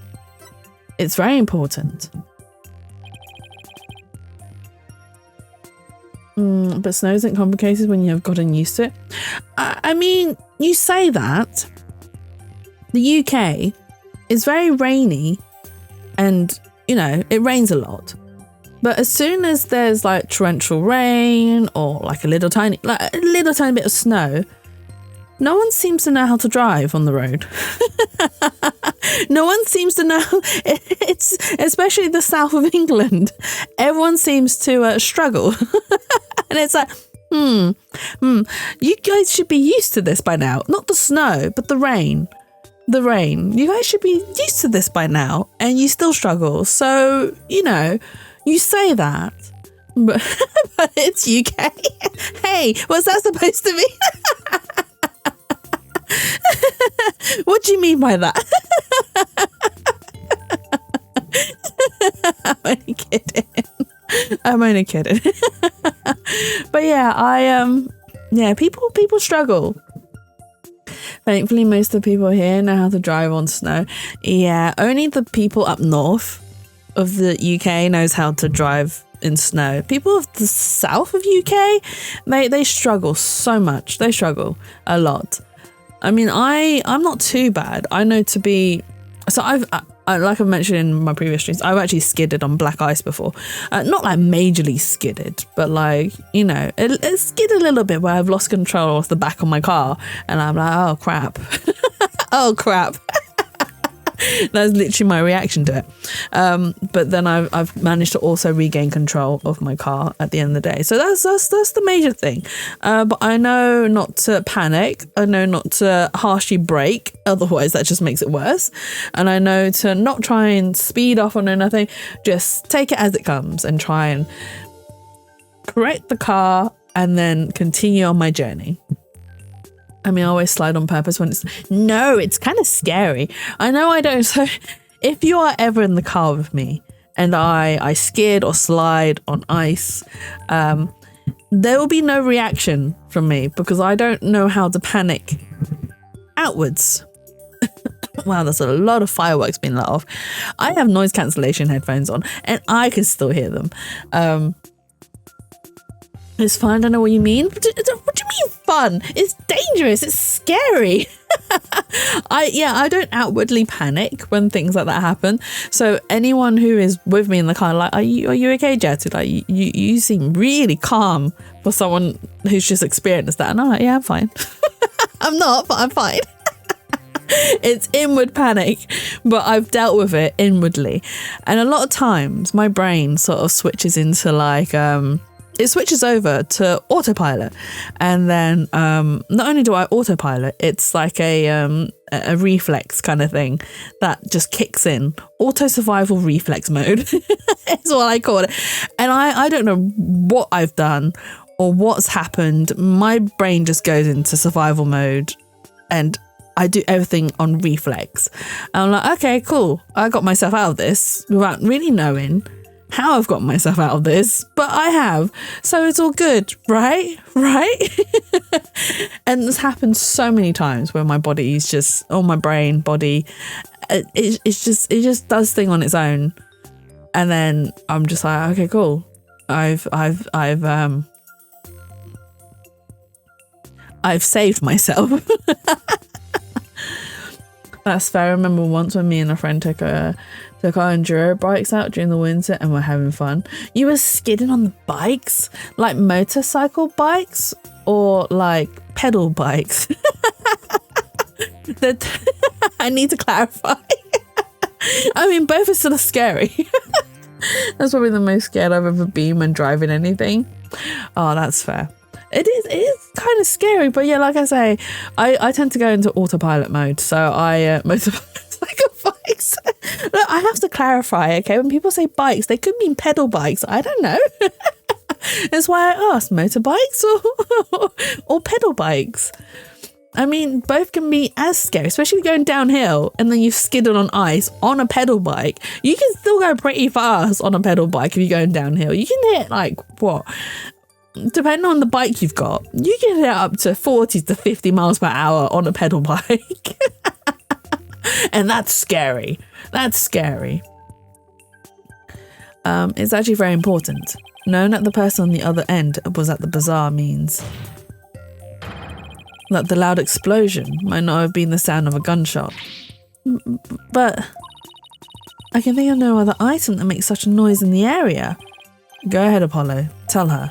It's very important. But snow isn't complicated when you have gotten used to it. I mean, you say that. The UK is very rainy and, you know, it rains a lot. But as soon as there's like torrential rain or like a little tiny bit of snow, no one seems to know how to drive on the road. No one seems to know. It's especially the south of England. Everyone seems to struggle. And it's like, you guys should be used to this by now. Not the snow, but the rain. The rain. You guys should be used to this by now, and you still struggle. So, you know, you say that, but, but it's UK. Hey, what's that supposed to mean? What do you mean by that? I'm only kidding. But yeah, people struggle. Thankfully, most of the people here know how to drive on snow. Yeah, only the people up north of the UK knows how to drive in snow. People of the south of UK, they struggle so much. They struggle a lot. I mean, I'm not too bad. I know to be... So I like I've mentioned in my previous streams, I've actually skidded on black ice before. Not like majorly skidded, but like, you know, it skidded a little bit where I've lost control of the back of my car and I'm like, oh crap. Oh crap. That's literally my reaction to it. But then I've managed to also regain control of my car at the end of the day. So that's the major thing. But I know not to panic. I know not to harshly brake. Otherwise, that just makes it worse. And I know to not try and speed off on anything. Just take it as it comes and try and correct the car and then continue on my journey. I mean, I always slide on purpose when it's kind of scary. I know I don't. So if you are ever in the car with me and I skid or slide on ice, there will be no reaction from me because I don't know how to panic outwards. Wow, there's a lot of fireworks being let off. I have noise cancellation headphones on and I can still hear them. It's fun. I don't know what you mean. What do you mean fun? It's dangerous. It's scary. I don't outwardly panic when things like that happen. So anyone who is with me in the car, like, are you okay, Jetty? Like, you seem really calm for someone who's just experienced that. And I'm like, yeah, I'm fine. I'm not, but I'm fine. It's inward panic, but I've dealt with it inwardly. And a lot of times my brain sort of switches into like, it switches over to autopilot, and then not only do I autopilot, it's like a reflex kind of thing that just kicks in. Auto survival reflex mode is what I call it. And I don't know what I've done or what's happened. My brain just goes into survival mode and I do everything on reflex. And I'm like, okay, cool. I got myself out of this without really knowing. how I've got myself out of this, but I have. So it's all good, right? Right? And this happens so many times where my body is just, or my brain, body, it just does thing on its own. And then I'm just like, okay, cool. I've saved myself. That's fair. I remember once when me and a friend took our enduro bikes out during the winter and we're having fun. You were skidding on the bikes, like motorcycle bikes or like pedal bikes. That I need to clarify. I mean, both are still scary. That's probably the most scared I've ever been when driving anything. Oh, that's fair. It is kind of scary, but yeah, like I say, I tend to go into autopilot mode, so I motorcycle bikes. Look, I have to clarify, okay? When people say bikes, they could mean pedal bikes. I don't know. That's why I asked, motorbikes or pedal bikes. I mean, both can be as scary, especially going downhill and then you've skidded on ice on a pedal bike. You can still go pretty fast on a pedal bike if you're going downhill. You can hit like what? Depending on the bike you've got, you can hit up to 40 to 50 miles per hour on a pedal bike. And that's scary. That's scary. It's actually very important. Knowing that the person on the other end was at the bazaar means that the loud explosion might not have been the sound of a gunshot. But I can think of no other item that makes such a noise in the area. Go ahead, Apollo. Tell her.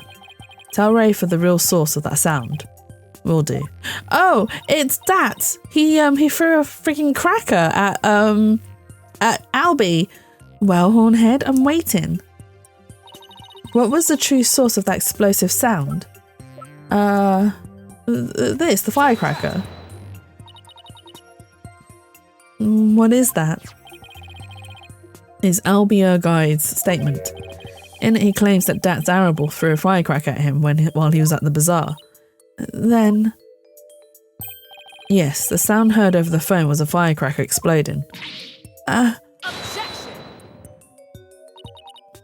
Tell Ray for the real source of that sound. Will do. Oh, it's that. He threw a freaking cracker at Albie. Well, Hornhead, I'm waiting. What was the true source of that explosive sound? The firecracker. What is that? Is Albie Guide's statement. In it, he claims that Dat's Arable threw a firecracker at him while he was at the bazaar. Then, yes, the sound heard over the phone was a firecracker exploding. Objection!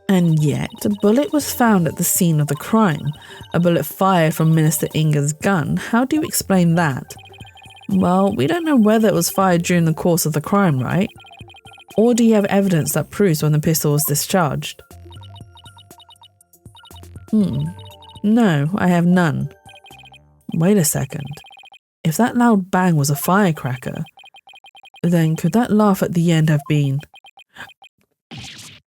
And yet, a bullet was found at the scene of the crime. A bullet fired from Minister Inger's gun. How do you explain that? Well, we don't know whether it was fired during the course of the crime, right? Or do you have evidence that proves when the pistol was discharged? No, I have none. Wait a second. If that loud bang was a firecracker, then could that laugh at the end have been...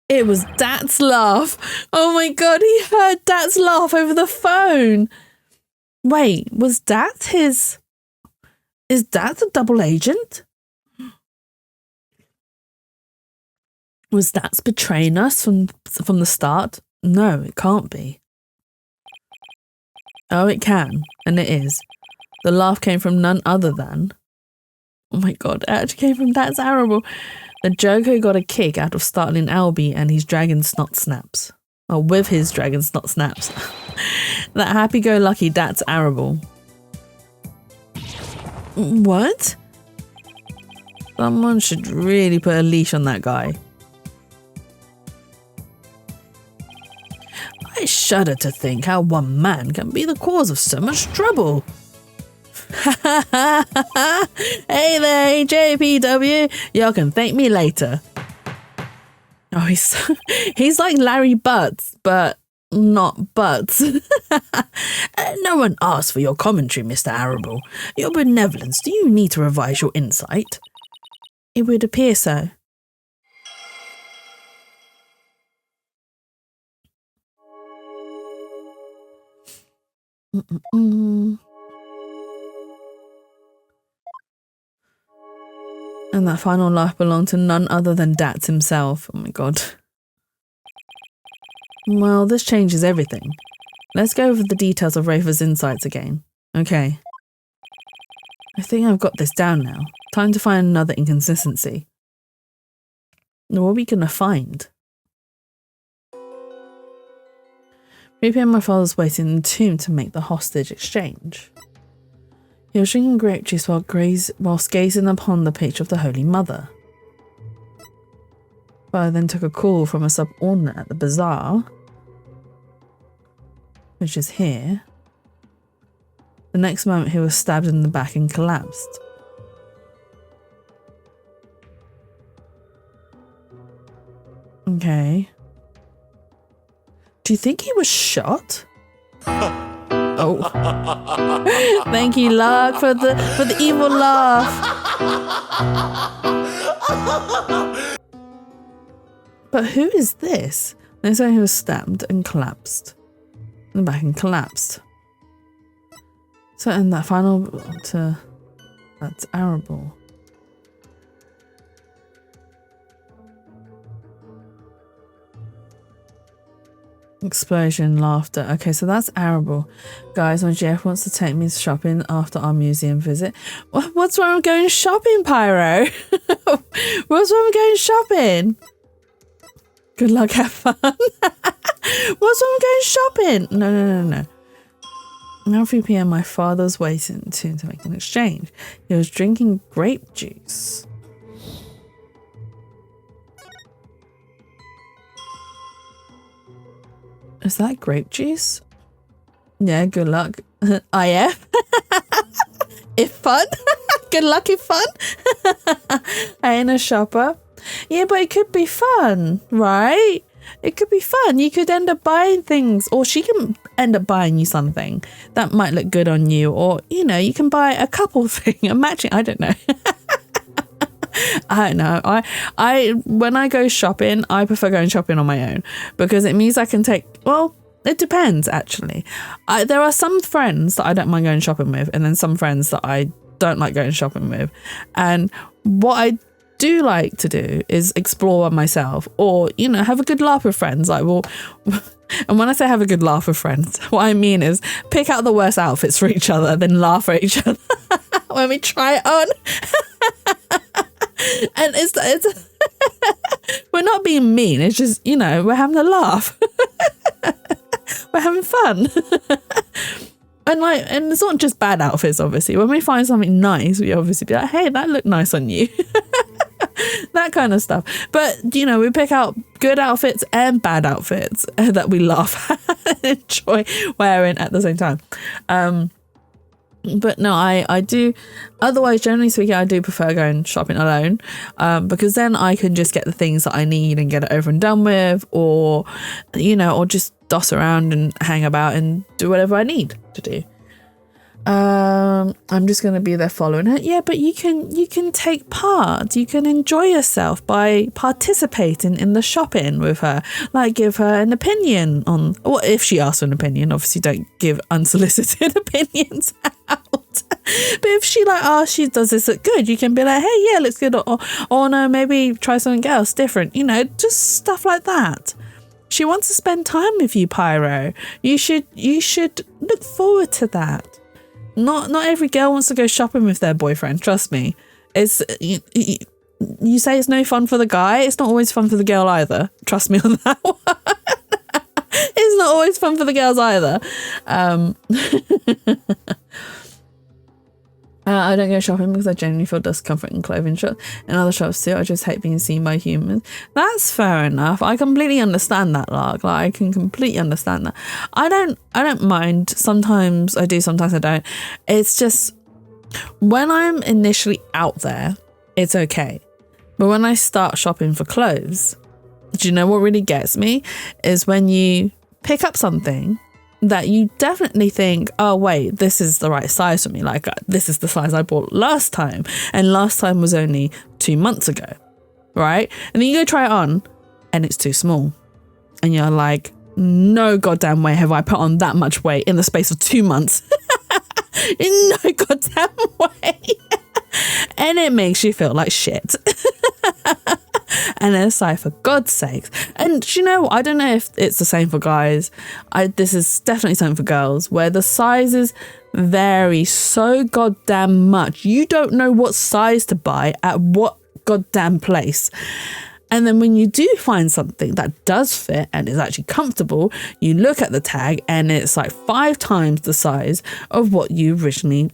It was Dat's laugh. Oh my god, he heard Dat's laugh over the phone. Wait, was Dat his... Is Dat a double agent? Was Dat betraying us from the start? No, it can't be. Oh, it can, and it is. The laugh came from none other than... Oh my god, it actually came from Dat's Arable. The Joker got a kick out of startling Albie and his dragon snot snaps. Oh, with his dragon snot snaps. That happy-go-lucky Dat's Arable. What? Someone should really put a leash on that guy. I shudder to think how one man can be the cause of so much trouble. Hey there, JPW. Y'all can thank me later. Oh, he's like Larry Butts, but not Butts. No one asked for your commentary, Mr. Arable. Your benevolence, do you need to revise your insight? It would appear so. And that final laugh belonged to none other than Dats himself. Oh my god. Well, this changes everything. Let's go over the details of Rafer's insights again. Okay. I think I've got this down now. Time to find another inconsistency. What are we gonna find? 3 p.m. my father's waiting in the tomb to make the hostage exchange. He was drinking grape juice whilst gazing upon the picture of the Holy Mother. But I then took a call from a subordinate at the bazaar, which is here. The next moment he was stabbed in the back and collapsed. Okay. Do you think he was shot? Oh. Thank you, Lark, for the evil laugh. But who is this? They say he was stabbed and collapsed. In the back and collapsed. So in that final that's arable. Explosion, laughter. Okay, so that's arable. Guys, when Jeff wants to take me shopping after our museum visit. What's wrong with going shopping, Pyro? What's wrong with going shopping? Good luck, have fun. What's wrong with going shopping? No. Now 3 p.m. my father's waiting to make an exchange. He was drinking grape juice. Is that grape juice? Yeah, good luck. IF. If fun. Good luck if fun. I ain't a shopper. Yeah, but it could be fun, right? It could be fun. You could end up buying things, or she can end up buying you something that might look good on you, or, you know, you can buy a couple thing, a matching, I don't know. I don't know. I when I go shopping, I prefer going shopping on my own because it means I can take, well, it depends actually. There are some friends that I don't mind going shopping with, and then some friends that I don't like going shopping with. And what I do like to do is explore myself, or, you know, have a good laugh with friends. Like, well, and when I say have a good laugh with friends, what I mean is pick out the worst outfits for each other, then laugh at each other when we try it on. And it's we're not being mean, it's just, you know, we're having a laugh. We're having fun. And it's not just bad outfits, obviously. When we find something nice, we obviously be like, hey, that looked nice on you. That kind of stuff. But, you know, we pick out good outfits and bad outfits that we laugh at and enjoy wearing at the same time. But no, I do, otherwise, generally speaking, I do prefer going shopping alone, because then I can just get the things that I need and get it over and done with, or, you know, or just doss around and hang about and do whatever I need to do. I'm just going to be there following her. Yeah, but you can take part. You can enjoy yourself by participating in the shopping with her. Like, give her an opinion on, well, if she asks for an opinion, obviously don't give unsolicited opinions out. But if she she does this look good, you can be like, hey, yeah, looks good. Or no, maybe try something else different. You know, just stuff like that. She wants to spend time with you, Pyro. You should look forward to that. Not every girl wants to go shopping with their boyfriend. Trust me. It's you say it's no fun for the guy. It's not always fun for the girl either. Trust me on that one. It's not always fun for the girls either. I don't go shopping because I genuinely feel discomfort in clothing shops and other shops too. I just hate being seen by humans. That's fair enough. I completely understand that, Lark. Like, I can completely understand that. I don't mind. Sometimes I do, sometimes I don't. It's just when I'm initially out there, it's okay. But when I start shopping for clothes, do you know what really gets me? Is when you pick up something that you definitely think, oh wait, this is the right size for me. Like, this is the size I bought last time, and last time was only 2 months ago, right? And then you go try it on and it's too small, and you're like, no goddamn way have I put on that much weight in the space of 2 months. In no goddamn way. And it makes you feel like shit. And it's like, for God's sakes. And you know, I don't know if it's the same for guys. This is definitely something for girls, where the sizes vary so goddamn much. You don't know what size to buy at what goddamn place. And then when you do find something that does fit and is actually comfortable, you look at the tag and it's like 5 times the size of what you originally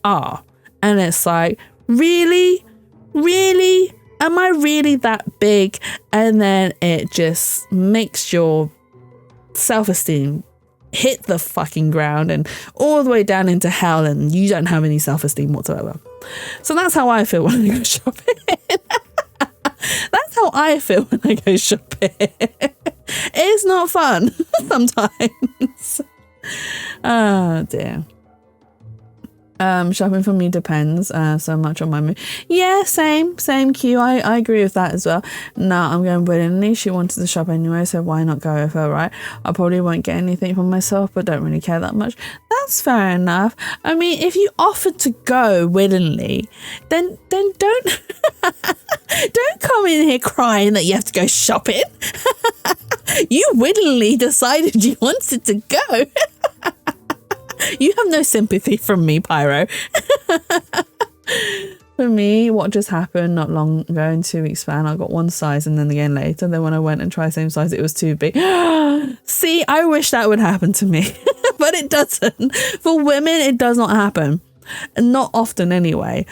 are. And it's like, really? Really? Am I really that big? And then it just makes your self-esteem hit the fucking ground and all the way down into hell, and you don't have any self-esteem whatsoever. So that's how I feel when I go shopping. That's how I feel when I go shopping. It's not fun sometimes. Oh dear. Shopping for me depends so much on my mood. Yeah, same Q. I agree with that as well. Nah, I'm going willingly. She wanted to shop anyway, so why not go with her, right? I probably won't get anything for myself, but don't really care that much. That's fair enough. I mean, if you offered to go willingly, then don't don't come in here crying that you have to go shopping. You willingly decided you wanted to go. You have no sympathy from me, Pyro. For me, what just happened not long ago, in 2 weeks span, I got one size and then again later. Then when I went and tried the same size, it was too big. See, I wish that would happen to me, but it doesn't. For women, it does not happen. Not often anyway.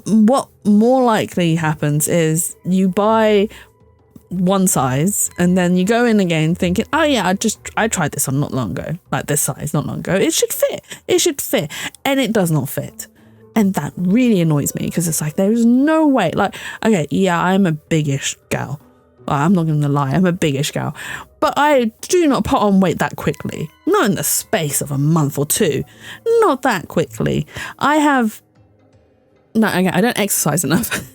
What more likely happens is you buy one size and then you go in again thinking, oh yeah, I tried this on not long ago, like this size not long ago, it should fit, and it does not fit. And that really annoys me, because it's like, there is no way. Like, okay, yeah, I'm a biggish gal, I'm not gonna lie, I'm a biggish gal, but I do not put on weight that quickly, not in the space of a month or two, not that quickly. I don't exercise enough.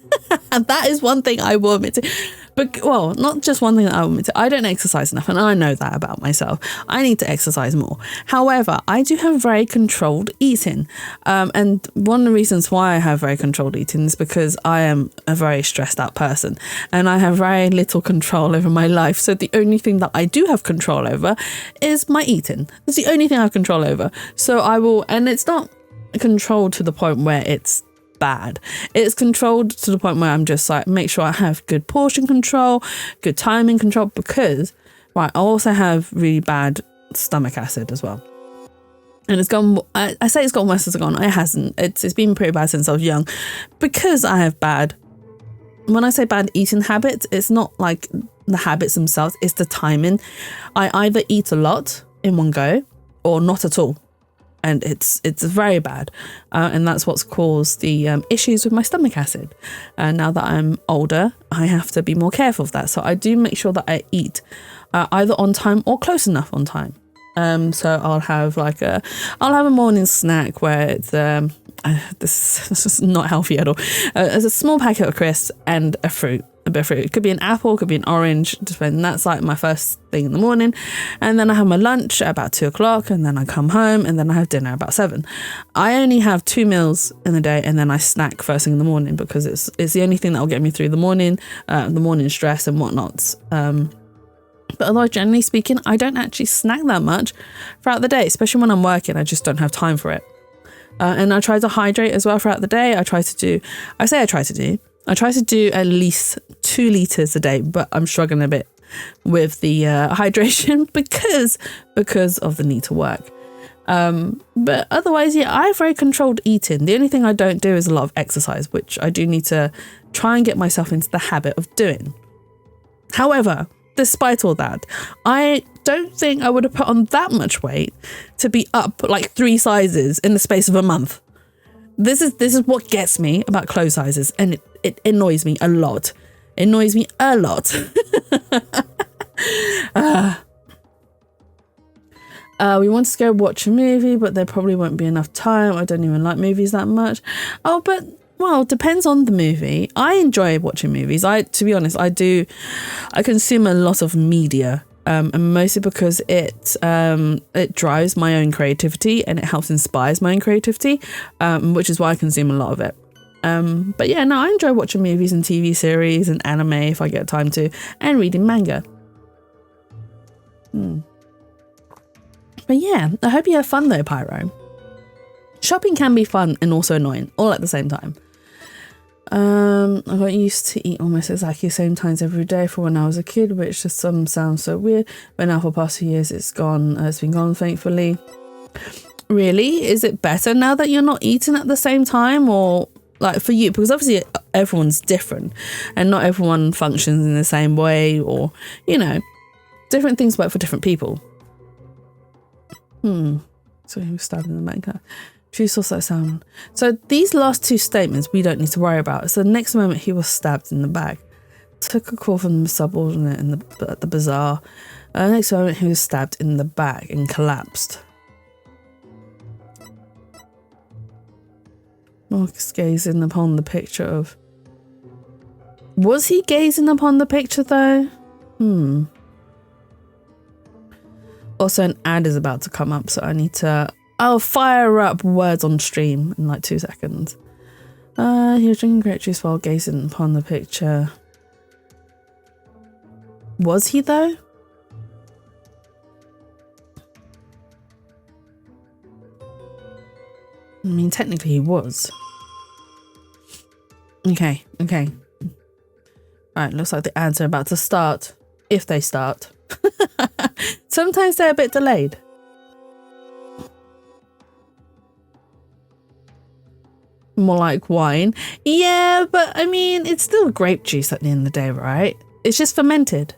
And that is one thing I will admit to. But, well, not just one thing that I will admit to. I don't exercise enough, and I know that about myself. I need to exercise more. However, I do have very controlled eating. And one of the reasons why I have very controlled eating is because I am a very stressed out person, and I have very little control over my life. So the only thing that I do have control over is my eating. That's the only thing I have control over. So I will, and it's not controlled to the point where it's bad. It's controlled to the point where I'm just like, make sure I have good portion control, good timing control, because right, I also have really bad stomach acid as well. And it's gone, I say it's gone worse as it's gone. It hasn't. It's been pretty bad since I was young, because I have bad, when I say bad eating habits, it's not like the habits themselves, it's the timing. I either eat a lot in one go or not at all. And it's very bad, and that's what's caused the issues with my stomach acid. And now that I'm older, I have to be more careful of that. So I do make sure that I eat either on time or close enough on time. So I'll have a morning snack where it's this is not healthy at all. There's a small packet of crisps and a bit of fruit. It could be an apple, it could be an orange, depending. That's like my first thing in the morning. And then I have my lunch at about 2 o'clock, and then I come home, and then I have dinner about 7. I only have 2 meals in the day, and then I snack first thing in the morning, because it's the only thing that will get me through the morning stress and whatnots. But otherwise, generally speaking, I don't actually snack that much throughout the day, especially when I'm working. I just don't have time for it. And I try to hydrate as well throughout the day. I try to do at least 2 liters a day, but I'm struggling a bit with the hydration because of the need to work. But otherwise, yeah, I have very controlled eating. The only thing I don't do is a lot of exercise, which I do need to try and get myself into the habit of doing. However, despite all that, I don't think I would have put on that much weight to be up like 3 sizes in the space of a month. This is what gets me about clothes sizes, and it annoys me a lot. We wanted to go watch a movie, but there probably won't be enough time. I don't even like movies that much. Oh, but well, depends on the movie. I enjoy watching movies. To be honest, I consume a lot of media. And mostly because it drives my own creativity, and it helps inspires my own creativity, which is why I consume a lot of it. But yeah, no, I enjoy watching movies and TV series and anime if I get time to, and reading manga. But yeah, I hope you have fun though, Pyro. Shopping can be fun and also annoying, all at the same time. I got used to eat almost exactly the same times every day for when I was a kid, which just sounds so weird. But now for the past few years, it's been gone, thankfully. Really? Is it better now that you're not eating at the same time, or like for you, because obviously everyone's different and not everyone functions in the same way, or, you know, different things work for different people. So he was stabbed in the back. True source that sound. So these last two statements we don't need to worry about. So the next moment he was stabbed in the back. Took a call from the subordinate at the bazaar. Next moment he was stabbed in the back and collapsed. Marcus gazing upon the picture of... Was he gazing upon the picture though? Also an ad is about to come up, so I need to... I'll fire up words on stream in like 2 seconds. He was drinking grape juice while gazing upon the picture. Was he though? I mean, technically he was. Okay. Alright, looks like the ads are about to start. If they start. Sometimes they're a bit delayed. More like wine. Yeah, but I mean, it's still grape juice at the end of the day, right? It's just fermented.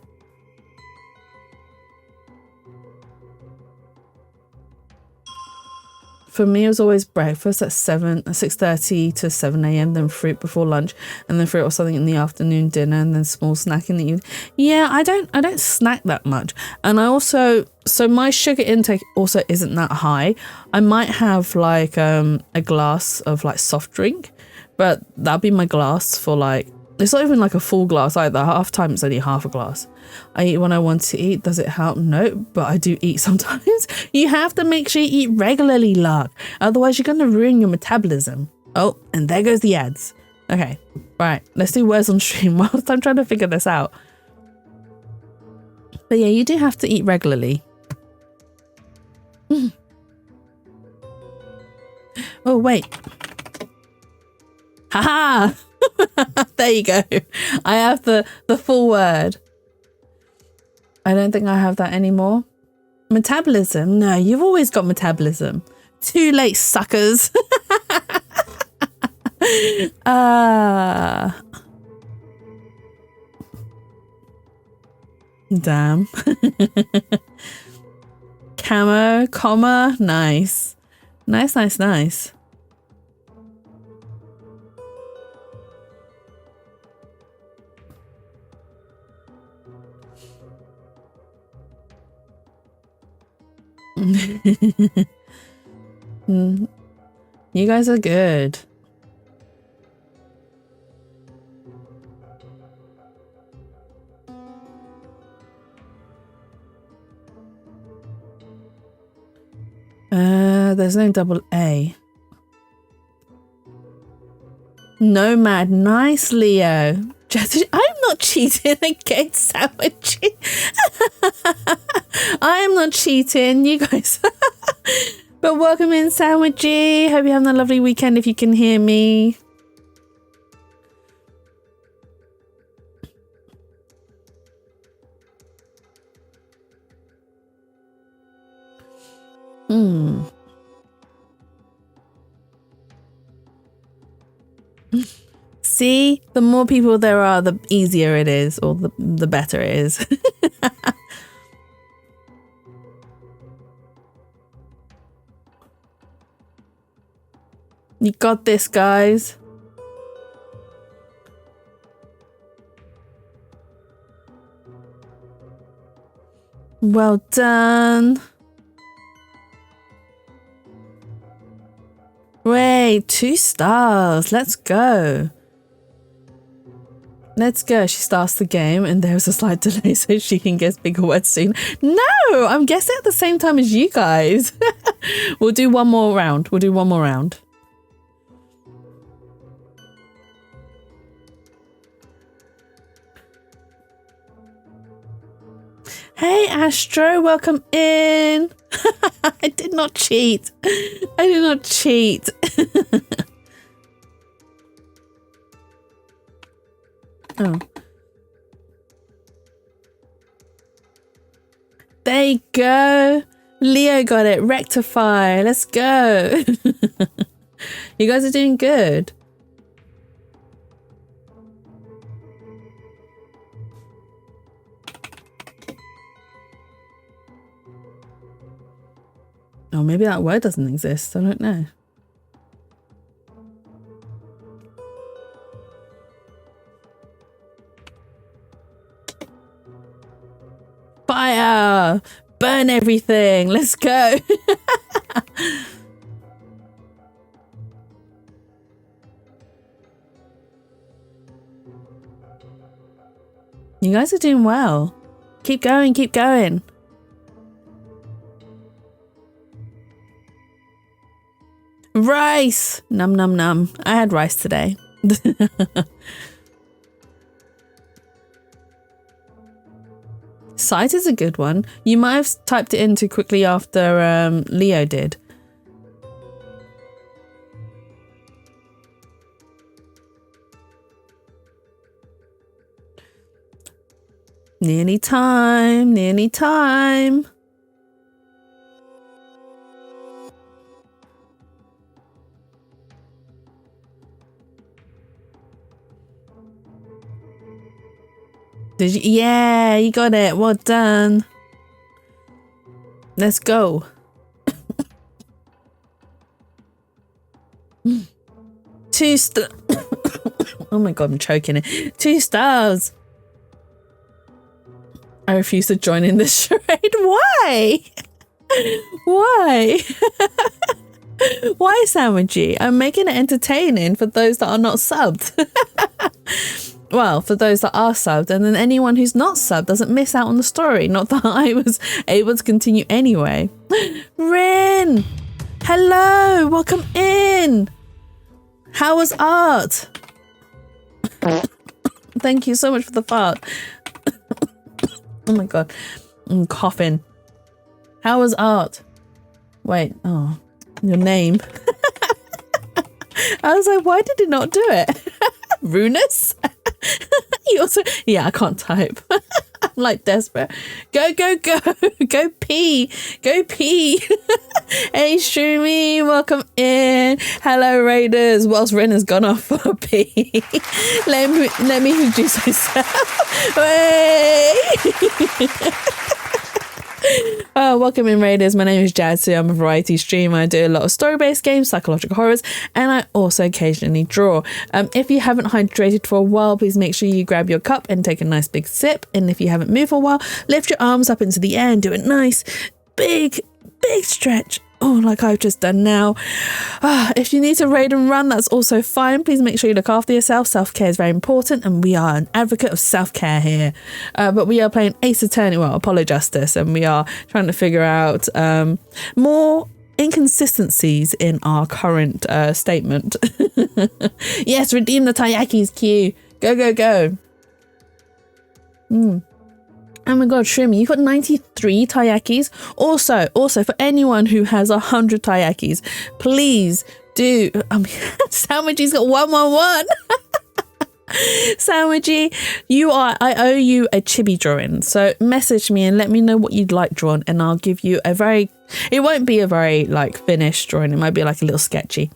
For me, it was always breakfast at 6:30 to 7 a.m, then fruit before lunch, and then fruit or something in the afternoon dinner, and then small snack in the evening. Yeah, I don't snack that much. And I also, so my sugar intake also isn't that high. I might have like a glass of like soft drink, but that'll be my glass for like, it's not even like a full glass either. Half time it's only half a glass. I eat when I want to eat. Does it help? No, but I do eat sometimes. You have to make sure you eat regularly, Lark. Otherwise you're going to ruin your metabolism. Oh, and there goes the ads. Okay, right. Let's do words on stream whilst I'm trying to figure this out. But yeah, you do have to eat regularly. Oh, wait. Haha! There you go. I have the full word. I don't think I have that anymore. Metabolism? No, you've always got metabolism. Too late, suckers. Damn. Camo, comma, nice. Nice. You guys are good. There's no double A. Nomad, nice, Leo. I'm not cheating against sandwiches. I am not cheating, you guys. But welcome in, Sandwichy. Hope you're having a lovely weekend if you can hear me. See, the more people there are, the easier it is, or the better it is. You got this, guys. Well done. Wait, 2 stars. Let's go. Let's go. She starts the game and there's a slight delay so she can guess bigger words soon. No, I'm guessing at the same time as you guys. We'll do one more round. Hey, Astro, welcome in. I did not cheat. Oh. There you go. Leo got it. Rectify. Let's go. You guys are doing good. Oh, maybe that word doesn't exist. I don't know. Fire! Burn everything! Let's go! You guys are doing well. Keep going, keep going. Rice! Num num num. I had rice today. Sight is a good one. You might have typed it in too quickly after Leo did. Nearly time, nearly time. Did you? Yeah, you got it. Well done. Let's go. Two stars. Oh my god, I'm choking it. 2 stars. I refuse to join in this charade. Why? Why? Why, Sandwichy? I'm making it entertaining for those that are not subbed. Well, for those that are subbed, and then anyone who's not subbed doesn't miss out on the story. Not that I was able to continue anyway. Rin! Hello! Welcome in! How was art? Thank you so much for the fart. Oh my god. I'm coughing. How was art? Wait, oh, your name. I was like, why did it not do it? Runus? You also, yeah, I can't type. I'm like desperate. Go, go, go. Go pee. Go pee. Hey, Shumi, welcome in. Hello, Raiders. Whilst Ren has gone off for a pee. Let me introduce myself. Hey. Welcome in, Raiders. My name is Jadsu. I'm a variety streamer. I do a lot of story-based games, psychological horrors, and I also occasionally draw. If you haven't hydrated for a while, please make sure you grab your cup and take a nice big sip. And if you haven't moved for a while, lift your arms up into the air and do a nice big stretch. Oh, like I've just done now. If you need to raid and run, that's also fine. Please make sure you look after yourself. Self-care is very important, and we are an advocate of self-care here. But we are playing Ace Attorney, well, Apollo Justice, and we are trying to figure out more inconsistencies in our current statement. Yes, redeem the Taiyakis, Q. Go, go, go. Oh my god, Shrimmy, you've got 93 Taiyakis. Also, for anyone who has 100 Taiyakis, please do. Sandwichy's got 111. Sandwichy, I owe you a chibi drawing. So message me and let me know what you'd like drawn, and I'll give you it won't be a very like finished drawing. It might be like a little sketchy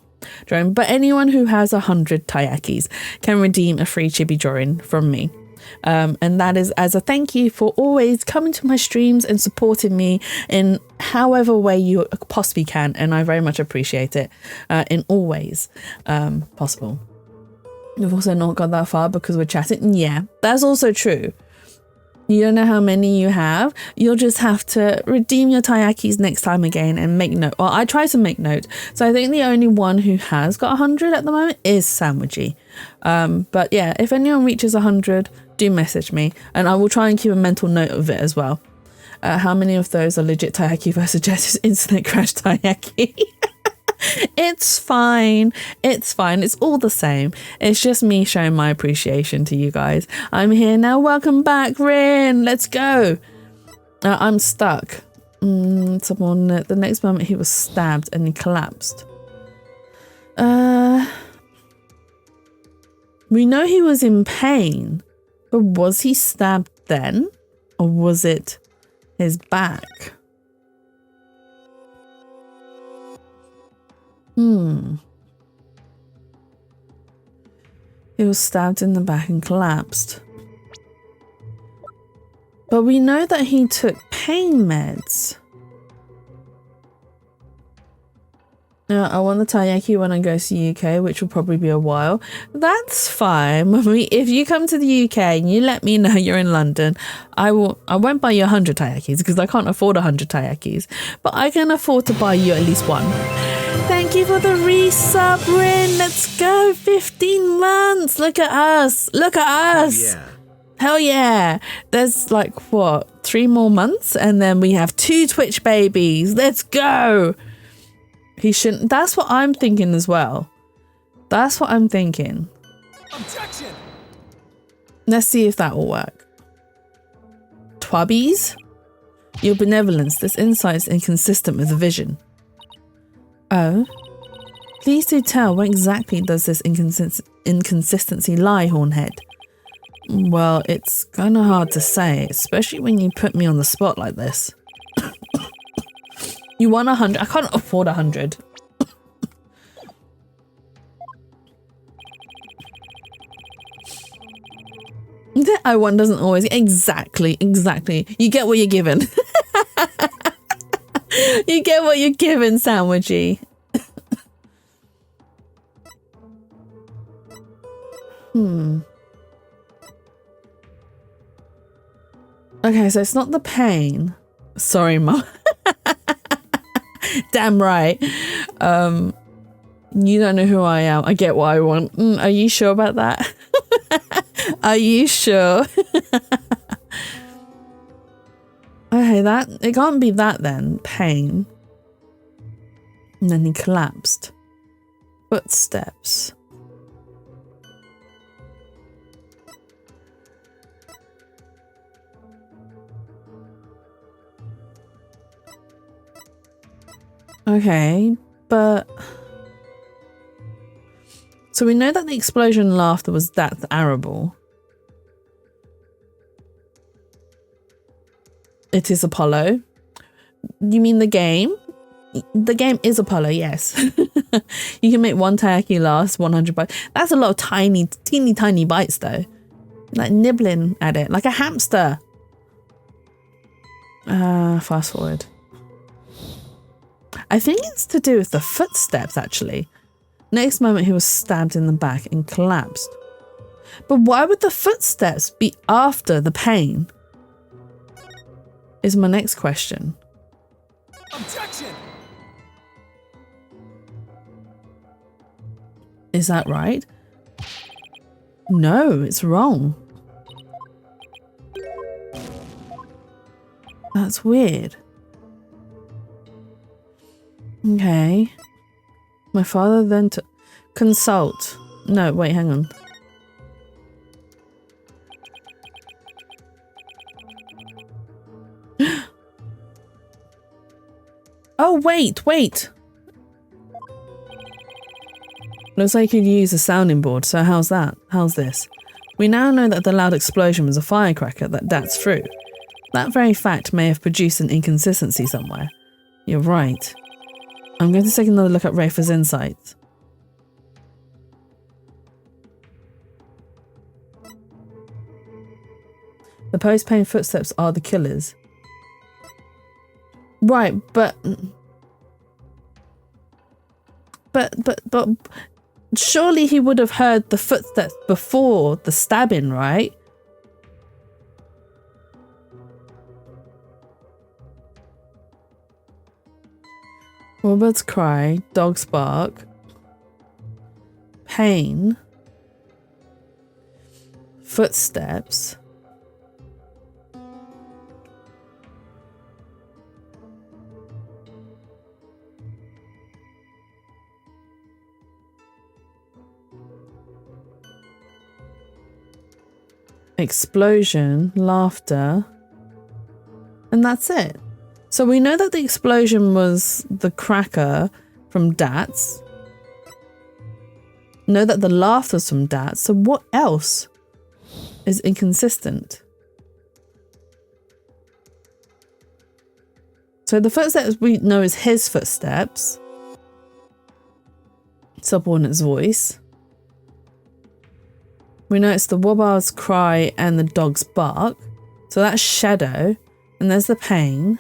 drawing. But anyone who has 100 Taiyakis can redeem a free chibi drawing from me. And that is as a thank you for always coming to my streams and supporting me in however way you possibly can, and I very much appreciate it in all ways possible. We've also not got that far because we're chatting. Yeah, that's also true. You don't know how many you have. You'll just have to redeem your Taiyakis next time again and make note. Well, I try to make note. So I think the only one who has got 100 at the moment is Sandwichy. But yeah, if anyone reaches 100, do message me and I will try and keep a mental note of it as well. How many of those are legit Taiyaki versus Jess's internet crash Taiyaki? It's fine. It's fine. It's all the same. It's just me showing my appreciation to you guys. I'm here now. Welcome back, Rin. Let's go. I'm stuck. Someone at the next moment he was stabbed and he collapsed. We know he was in pain, but was he stabbed then, or was it his back? He was stabbed in the back and collapsed. But we know that he took pain meds. I want the taiyaki when I go to the UK, which will probably be a while. That's fine. If you come to the UK and you let me know you're in London, I won't buy you 100 taiyakis because I can't afford 100 taiyakis, but I can afford to buy you at least one. Thank you for the resub, Rin. Let's go. 15 months. Look at us. Look at us. Yeah. Hell yeah. There's like, what, 3 more months? And then we have 2 Twitch babies. Let's go. He shouldn't. That's what I'm thinking as well. That's what I'm thinking. Objection. Let's see if that will work. Twubbies? Your benevolence. This insight is inconsistent with the vision. Oh? Please do tell, where exactly does this inconsistency lie, Hornhead? Well, it's kind of hard to say, especially when you put me on the spot like this. You want 100? I can't afford 100. I one doesn't always. Exactly. You get what you're given. You get what you're given, Sandwichy. Okay, so it's not the pain. Sorry, Mum. Damn right. You don't know who I am. I get what I want. Are you sure about that? Are you sure? Okay, it can't be that then. Pain. And then he collapsed. Footsteps. Okay, but... So we know that the explosion and laughter was that's arable. It is Apollo. You mean the game? The game is Apollo, yes. You can make one taiyaki last 100 bites. That's a lot of teeny tiny bites though. Like nibbling at it, like a hamster. Fast forward. I think it's to do with the footsteps, actually. Next moment, he was stabbed in the back and collapsed. But why would the footsteps be after the pain? Is my next question. Objection. Is that right? No, it's wrong. That's weird. Okay. My father then to consult. No, wait, hang on. Oh, wait. Looks like you could use a sounding board, so how's that? How's this? We now know that the loud explosion was a firecracker that's through. That very fact may have produced an inconsistency somewhere. You're right. I'm going to take another look at Rafa's insights. The post-pain footsteps are the killers. Right, but surely he would have heard the footsteps before the stabbing, right? Robert's cry, dog's bark, pain, footsteps. Explosion, laughter, and that's it. So we know that the explosion was the cracker from Dats. Know that the laughter was from Dats. So what else is inconsistent? So the footsteps we know is his footsteps. Subordinate's voice. We know it's the Wobbar's cry and the dog's bark. So that's shadow. And there's the pain.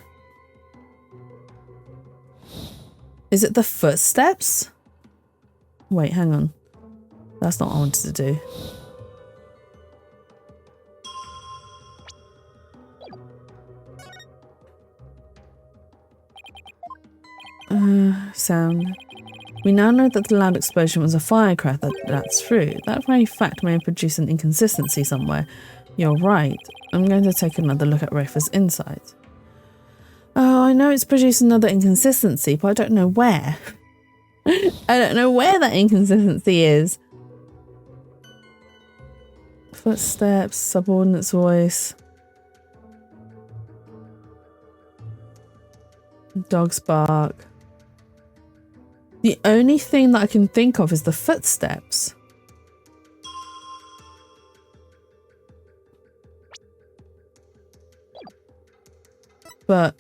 Is it the footsteps? Wait, hang on. That's not what I wanted to do. Sound. We now know that the loud explosion was a firecracker that's through. That very fact may produce an inconsistency somewhere. You're right. I'm going to take another look at Rafa's inside. Oh, I know it's produced another inconsistency, but I don't know where. I don't know where that inconsistency is. Footsteps, subordinate's voice. Dog's bark. The only thing that I can think of is the footsteps. But...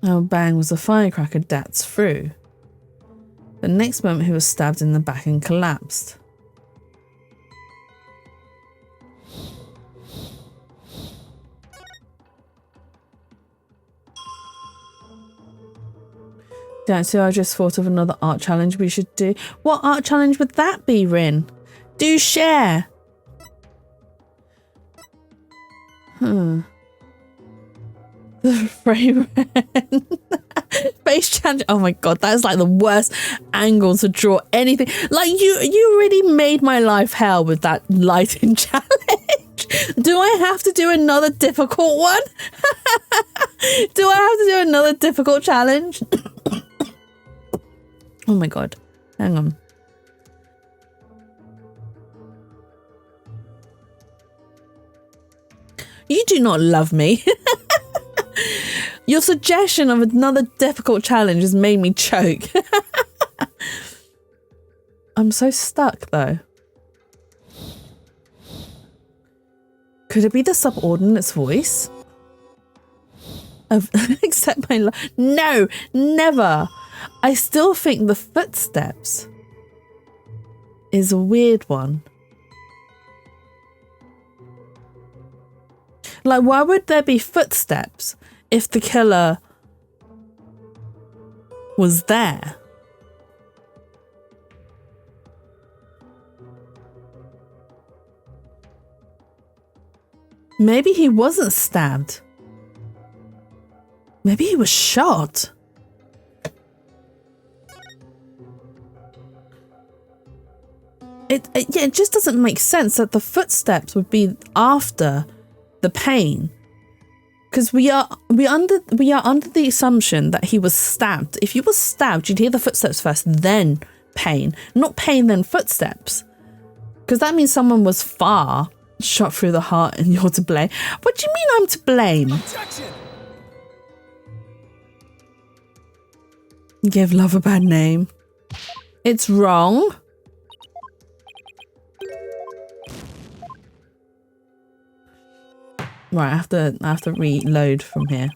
Oh, bang was a firecracker that's through. The next moment he was stabbed in the back and collapsed. Yeah, so I just thought of another art challenge we should do. What art challenge would that be, Rin? Do share. The frame face challenge. Oh my god, that is like the worst angle to draw anything. Like you really made my life hell with that lighting challenge. Do I have to do another difficult one? Do I have to do another difficult challenge? Oh my god. Hang on. You do not love me. Your suggestion of another difficult challenge has made me choke. I'm so stuck though. Could it be the subordinate's voice? Accept my love. No, never. I still think the footsteps is a weird one. Like, why would there be footsteps if the killer was there? Maybe he wasn't stabbed. Maybe he was shot. It just doesn't make sense that the footsteps would be after the pain, because we are under the assumption that he was stabbed. If you were stabbed, you'd hear the footsteps first, then pain, not pain then footsteps, because that means someone was far, shot through the heart, and you're to blame. What do you mean I'm to blame? Objection! Give love a bad name. It's wrong. Right, I have to reload from here.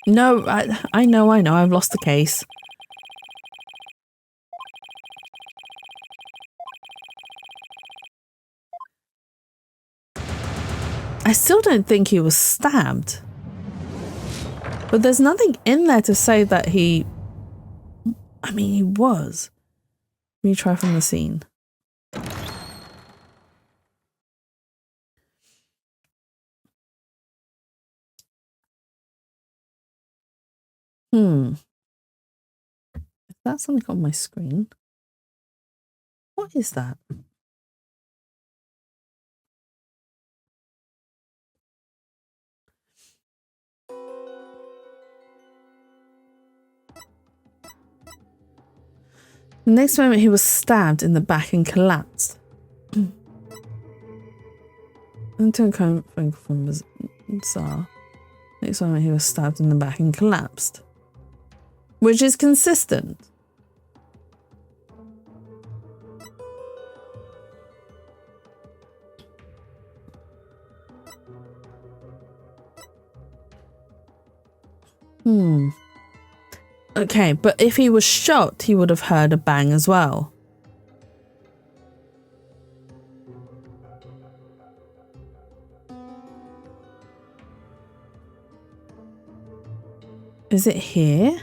No, I know, I've lost the case. I still don't think he was stabbed. But there's nothing in there to say that he... I mean, he was. Retry from the scene. Is that something on my screen? What is that? The next moment he was stabbed in the back and collapsed. Until coming from bizarre. Next moment he was stabbed in the back and collapsed. Which is consistent. Okay, but if he was shot, he would have heard a bang as well. Is it here?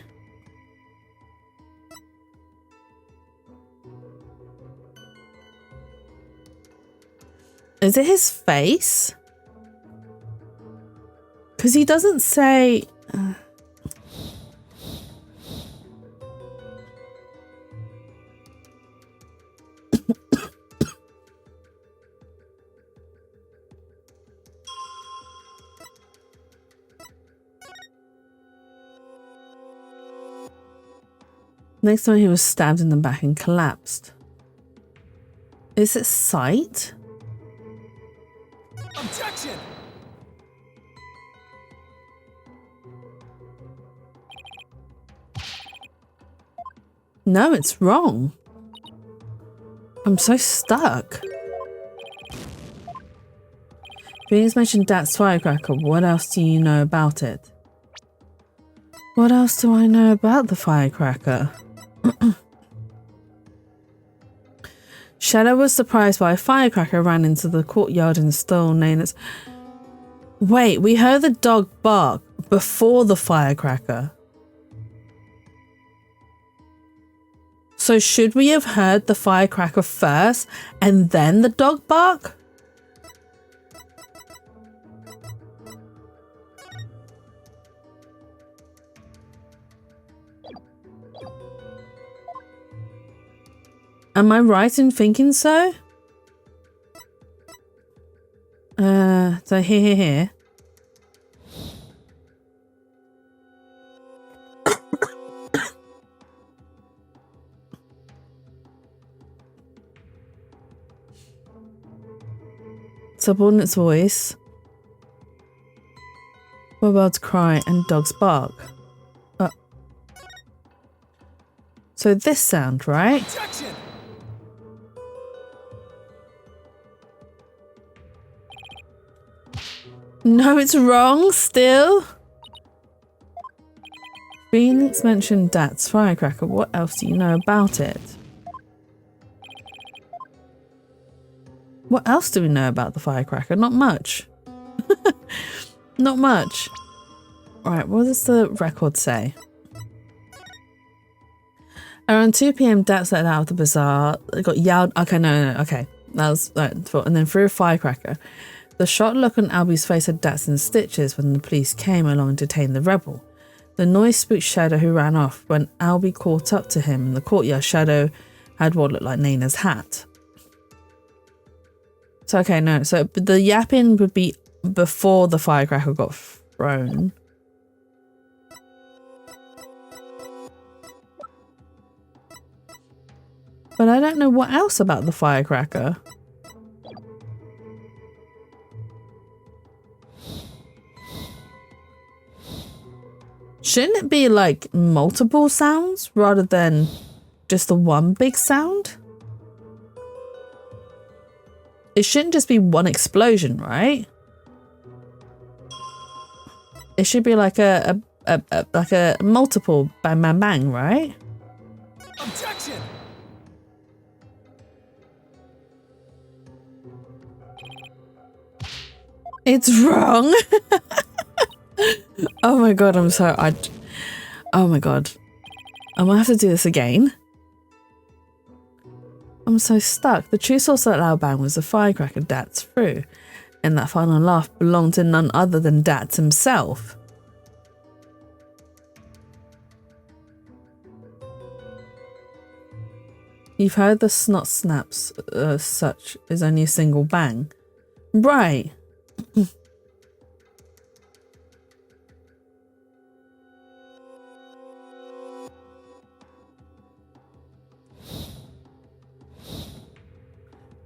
Is it his face? Because he doesn't say... Next time he was stabbed in the back and collapsed. Is it sight? Objection! No, it's wrong. I'm so stuck. Venus mentioned Dat's firecracker. What else do you know about it? What else do I know about the firecracker? Shadow was surprised by a firecracker ran into the courtyard and stole Nana's... Wait, we heard the dog bark before the firecracker. So should we have heard the firecracker first and then the dog bark? Am I right in thinking so? So here. Subordinate's voice. Birds cry and dogs bark. So this sound, right? Objection! No, it's wrong still. Phoenix mentioned Dat's firecracker. What else do you know about it? What else do we know about the firecracker? Not much. Not much. Alright, what does the record say? Around 2 p.m, Dat's let out of the bazaar. It got yelled. Okay, no. Okay. That was and then threw a firecracker. The shocked look on Albie's face had Dats in stitches when the police came along and detained the rebel. The noise spooked Shadow, who ran off. When Albie caught up to him in the courtyard, Shadow had what looked like Nana's hat. So, okay, no. So the yapping would be before the firecracker got thrown. But I don't know what else about the firecracker. Shouldn't it be like multiple sounds rather than just the one big sound? It shouldn't just be one explosion, right? It should be like a multiple bang bang bang, right? Objection! It's wrong. Oh my god, I'm so... Oh my god. I might have to do this again. I'm so stuck. The true source of that loud bang was the firecracker Dats threw. And that final laugh belonged to none other than Dats himself. You've heard the snot snaps, such is only a single bang. Right.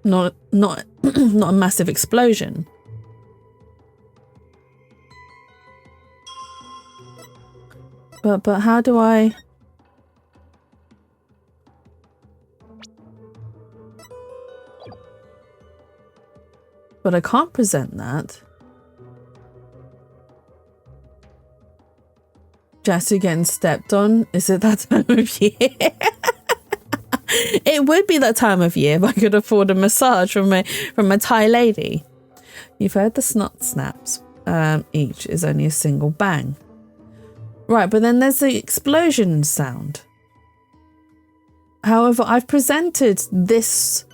Not a massive explosion. But how do I... But I can't present that. Jasu getting stepped on? Is it that time of year? It would be that time of year if I could afford a massage from a Thai lady. You've heard the snot snaps. Each is only a single bang. Right, but then there's the explosion sound. However, I've presented this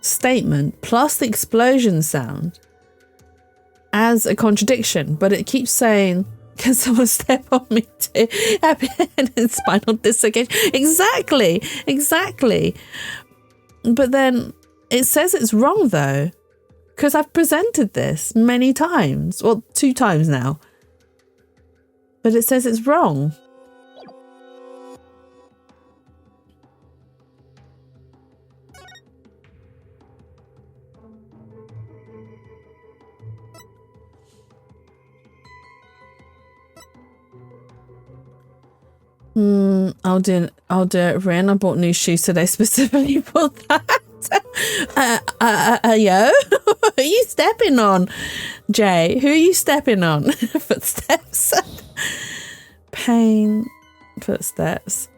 statement plus the explosion sound as a contradiction, but it keeps saying, can someone step on me too? Happy head and spinal dislocation. Exactly. But then it says it's wrong though, because I've presented this many times, well, 2 times now, but it says it's wrong. I'll do it, Rin. I bought new shoes today specifically for that. Yo, who are you stepping on? Jay, who are you stepping on? Footsteps. Pain. Footsteps.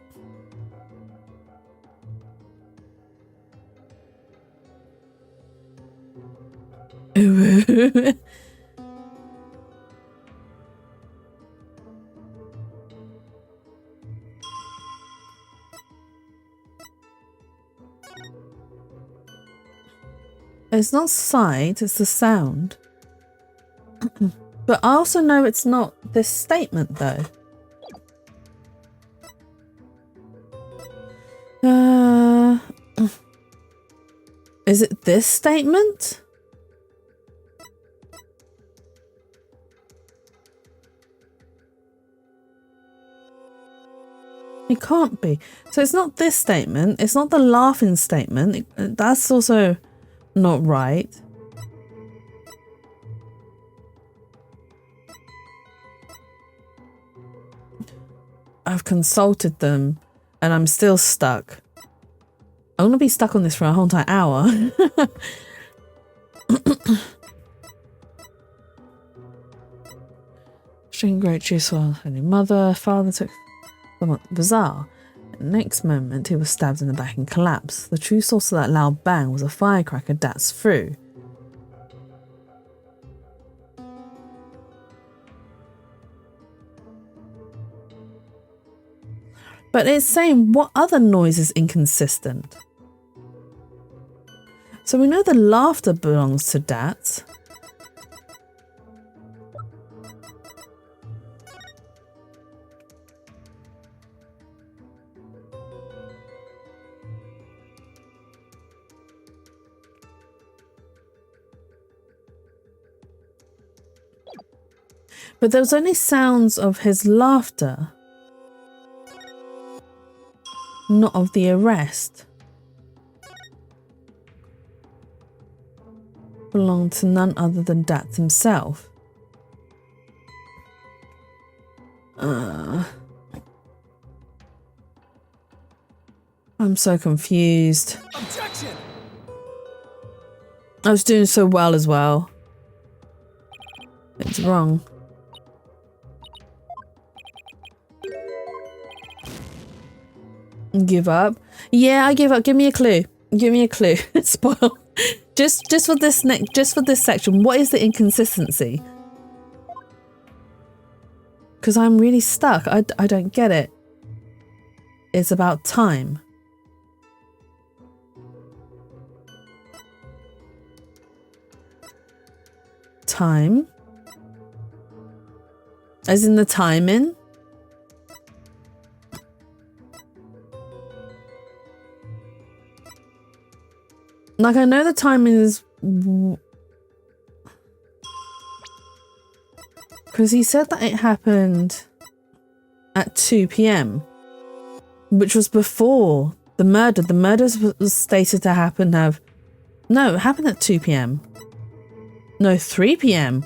Ooh. It's not sight, it's the sound. But I also know it's not this statement though. Is it this statement? It can't be. So it's not this statement, it's not the laughing statement. That's also not right. I've consulted them and I'm still stuck. I'm gonna be stuck on this for a whole entire hour. String great juice while her mother, father took somewhat bizarre. The next moment, he was stabbed in the back and collapsed. The true source of that loud bang was a firecracker that's through. But it's saying what other noise is inconsistent. So we know the laughter belongs to Dats. But there was only sounds of his laughter, not of the arrest. Belonged to none other than Dats himself. I'm so confused. Objection! I was doing so well as well. It's wrong. Give up? Yeah, I give up. Give me a clue. Give me a clue. Spoil. Just for this section. What is the inconsistency? Because I'm really stuck. I don't get it. It's about time. Time. As in the timing. Like, I know the timing is... Because he said that it happened at 2 p.m. which was before the murder. The murder was stated to happen No, it happened at 2 p.m. No, 3 p.m.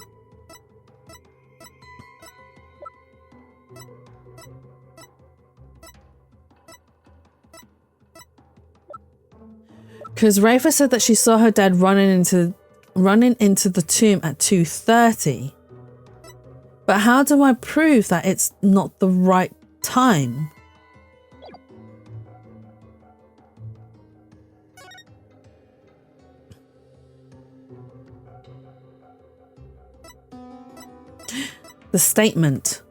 Because Rafa said that she saw her dad running into the tomb at 2:30. But how do I prove that it's not the right time? The statement.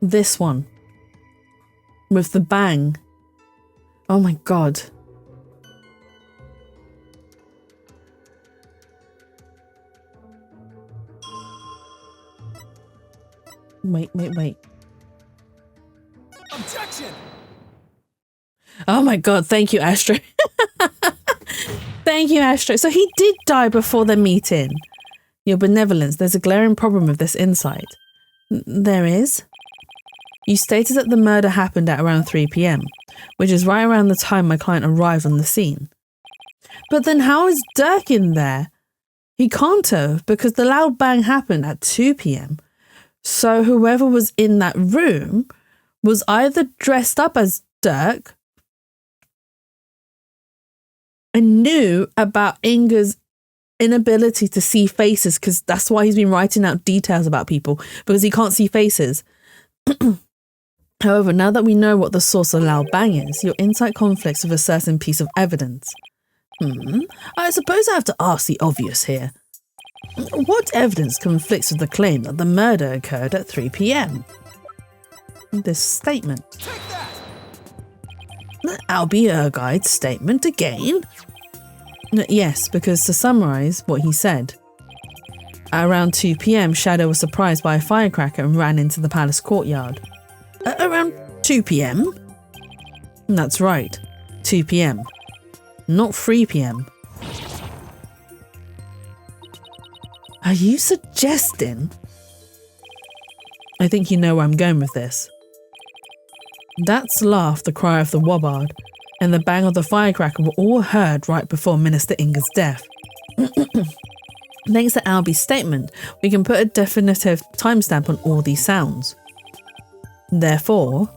This one. With the bang. Oh my God. Wait. Objection! Oh my God, thank you, Astro. Thank you, Astro. So he did die before the meeting. Your benevolence, there's a glaring problem with this insight. There is? You stated that the murder happened at around 3 p.m, which is right around the time my client arrived on the scene. But then how is Dirk in there? He can't have, because the loud bang happened at 2 p.m. So whoever was in that room was either dressed up as Dirk and knew about Inga's inability to see faces, because that's why he's been writing out details about people, because he can't see faces. However, now that we know what the source of loud bang is, your insight conflicts with a certain piece of evidence. I suppose I have to ask the obvious here. What evidence conflicts with the claim that the murder occurred at 3 p.m? This statement. Take that! Albie Erguide's statement again? Yes, because to summarise what he said, at around 2 p.m, Shadow was surprised by a firecracker and ran into the palace courtyard. Around 2 p.m? That's right, 2 p.m, not 3 p.m. Are you suggesting? I think you know where I'm going with this. That's laugh, the cry of the Wobbard, and the bang of the firecracker were all heard right before Minister Inga's death. Thanks to Albie's statement, we can put a definitive timestamp on all these sounds. Therefore,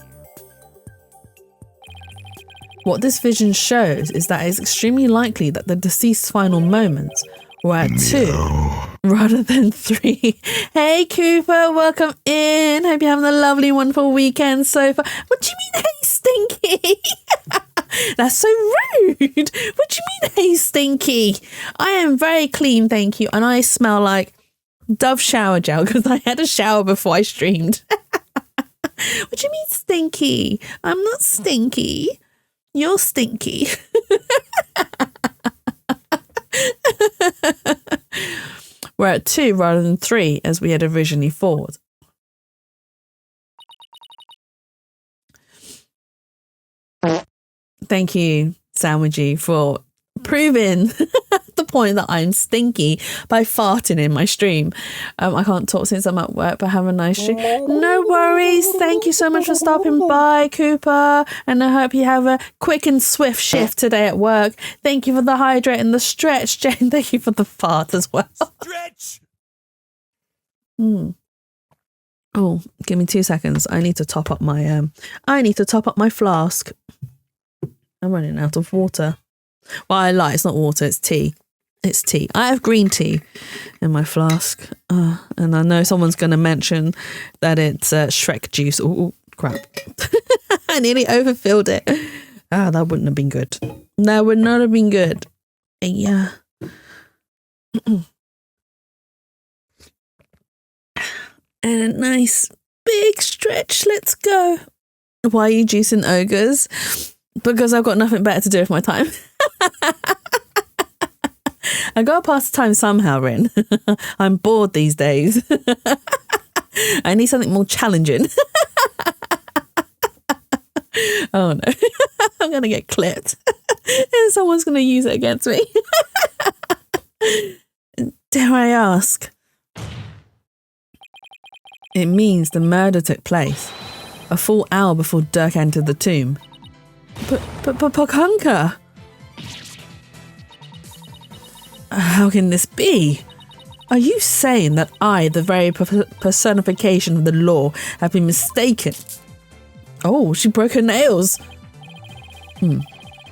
what this vision shows is that it's extremely likely that the deceased's final moments were at 2 rather than 3. Hey Cooper, welcome in. Hope you're having a lovely, wonderful weekend so far. What do you mean, hey Stinky? That's so rude. What do you mean, hey Stinky? I am very clean, thank you, and I smell like Dove shower gel because I had a shower before I streamed. What do you mean stinky? I'm not stinky. You're stinky. We're at 2 rather than 3 as we had originally thought. Thank you, Sandwichy, for proving the point that I'm stinky by farting in my stream. I can't talk since I'm at work, but have a nice stream. No worries. Thank you so much for stopping by, Cooper. And I hope you have a quick and swift shift today at work. Thank you for the hydrate and the stretch, Jane. Thank you for the fart as well. Stretch! Oh, give me 2 seconds. I need to top up my flask. I'm running out of water. Well, I lie, it's not water, it's tea. It's tea. I have green tea in my flask. And I know someone's going to mention that it's Shrek juice. Oh, crap. I nearly overfilled it. That wouldn't have been good. That would not have been good. Yeah. And a nice big stretch. Let's go. Why are you juicing ogres? Because I've got nothing better to do with my time. I gotta pass the time somehow, Rin. I'm bored these days. I need something more challenging. Oh no. I'm gonna get clipped. And someone's gonna use it against me. Dare I ask? It means the murder took place a full hour before Dirk entered the tomb. But Pokunka! How can this be? Are you saying that I, the very personification of the law, have been mistaken? Oh, she broke her nails.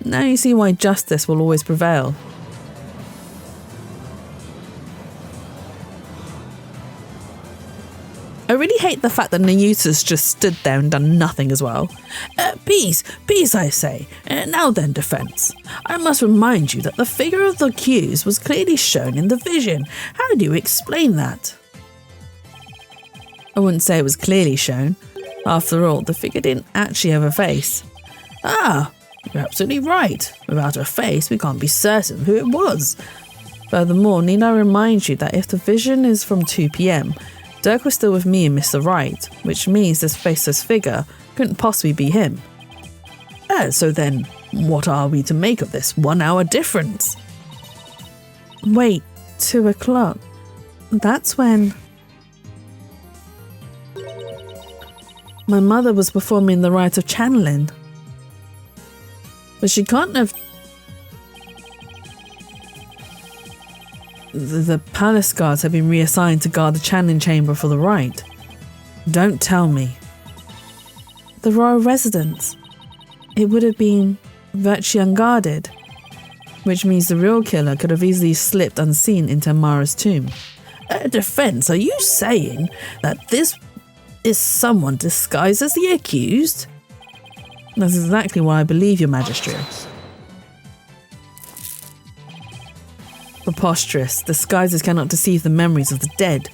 Now you see why justice will always prevail. I really hate the fact that Nayuta's just stood there and done nothing as well. Peace, I say. Now then, defence. I must remind you that the figure of the accused was clearly shown in the vision. How do you explain that? I wouldn't say it was clearly shown. After all, the figure didn't actually have a face. Ah, you're absolutely right. Without a face, we can't be certain who it was. Furthermore, need I remind you that if the vision is from 2 p.m, Dirk was still with me and Mr. Wright, which means this faceless figure couldn't possibly be him. So then, what are we to make of this 1 hour difference? Wait, 2 o'clock. That's when my mother was performing the rite of channeling. But she can't have... The palace guards have been reassigned to guard the channeling chamber for the rite. Don't tell me. The royal residence. It would have been virtually unguarded, which means the real killer could have easily slipped unseen into Amara's tomb. Defense, are you saying that this is someone disguised as the accused? That's exactly what I believe, Your Majesty. Preposterous. Disguises cannot deceive the memories of the dead.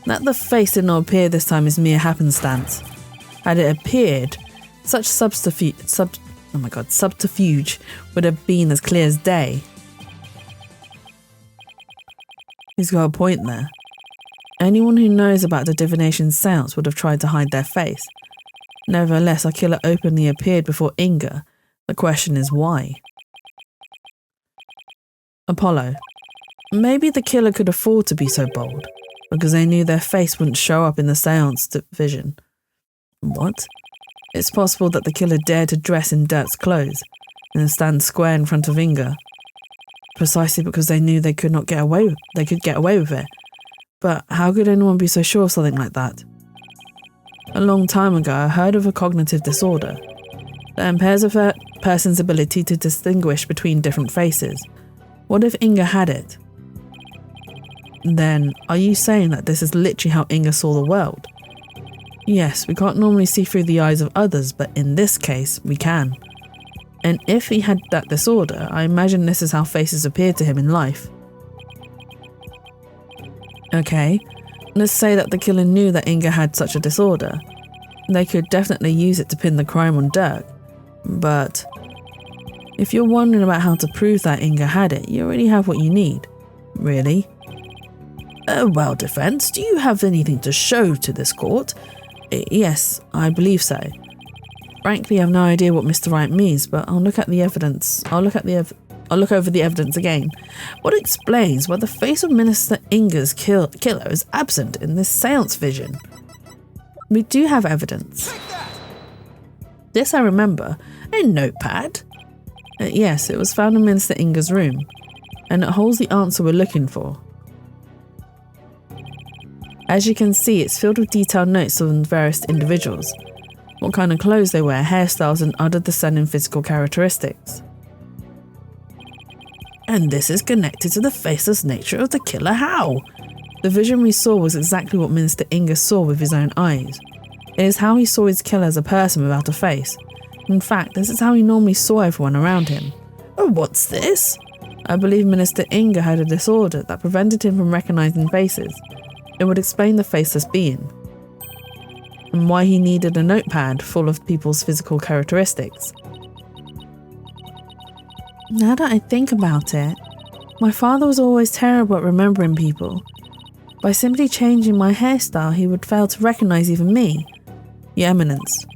That the face did not appear this time is mere happenstance. Had it appeared, such subterfuge would have been as clear as day. He's got a point there. Anyone who knows about the divination seance would have tried to hide their face. Nevertheless, our killer openly appeared before Inga. The question is why? Apollo. Maybe the killer could afford to be so bold, because they knew their face wouldn't show up in the seance vision. What? It's possible that the killer dared to dress in Dirk's clothes and stand square in front of Inga, precisely because they knew they could get away with it. But how could anyone be so sure of something like that? A long time ago, I heard of a cognitive disorder that impairs a person's ability to distinguish between different faces. What if Inga had it? Then, are you saying that this is literally how Inga saw the world? Yes, we can't normally see through the eyes of others, but in this case, we can. And if he had that disorder, I imagine this is how faces appear to him in life. Okay, let's say that the killer knew that Inga had such a disorder. They could definitely use it to pin the crime on Dirk. But if you're wondering about how to prove that Inga had it, you already have what you need. Really? Well, defense, do you have anything to show to this court? Yes, I believe so. Frankly, I have no idea what Mr. Wright means, but I'll look at the evidence. I'll look over the evidence again. What explains why the face of Minister Inga's killer is absent in this seance vision? We do have evidence. This I remember. A notepad? Yes, it was found in Minister Inga's room, and it holds the answer we're looking for. As you can see, it's filled with detailed notes on various individuals, what kind of clothes they wear, hairstyles, and other descending physical characteristics. And this is connected to the faceless nature of the killer. How? The vision we saw was exactly what Minister Inga saw with his own eyes. It is how he saw his killer as a person without a face. In fact, this is how he normally saw everyone around him. Oh, what's this? I believe Minister Inga had a disorder that prevented him from recognizing faces. It would explain the faceless being, and why he needed a notepad full of people's physical characteristics. Now that I think about it, my father was always terrible at remembering people. By simply changing my hairstyle, he would fail to recognize even me. Your Eminence,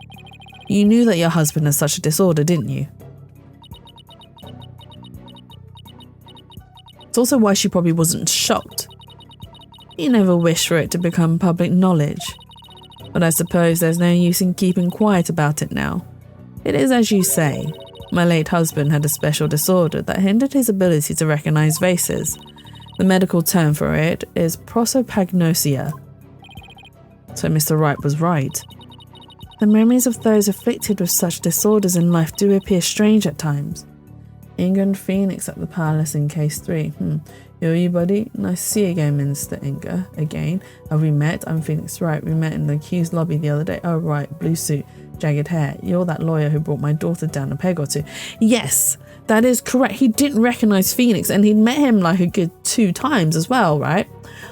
you knew that your husband had such a disorder, didn't you? It's also why she probably wasn't shocked. You never wished for it to become public knowledge. But I suppose there's no use in keeping quiet about it now. It is as you say. My late husband had a special disorder that hindered his ability to recognize faces. The medical term for it is prosopagnosia. So Mr. Wright was right. The memories of those afflicted with such disorders in life do appear strange at times. Inga and Phoenix at the palace in case 3. Who are you, buddy? Nice to see you again, Minister Inga. Again. Have we met? I'm Phoenix Wright. We met in the accused lobby the other day. Oh, right. Blue suit. jagged hair. You're that lawyer who brought my daughter down a peg or two. Yes, that is correct. He didn't recognize Phoenix, and he'd met him like a good 2 times as well, right?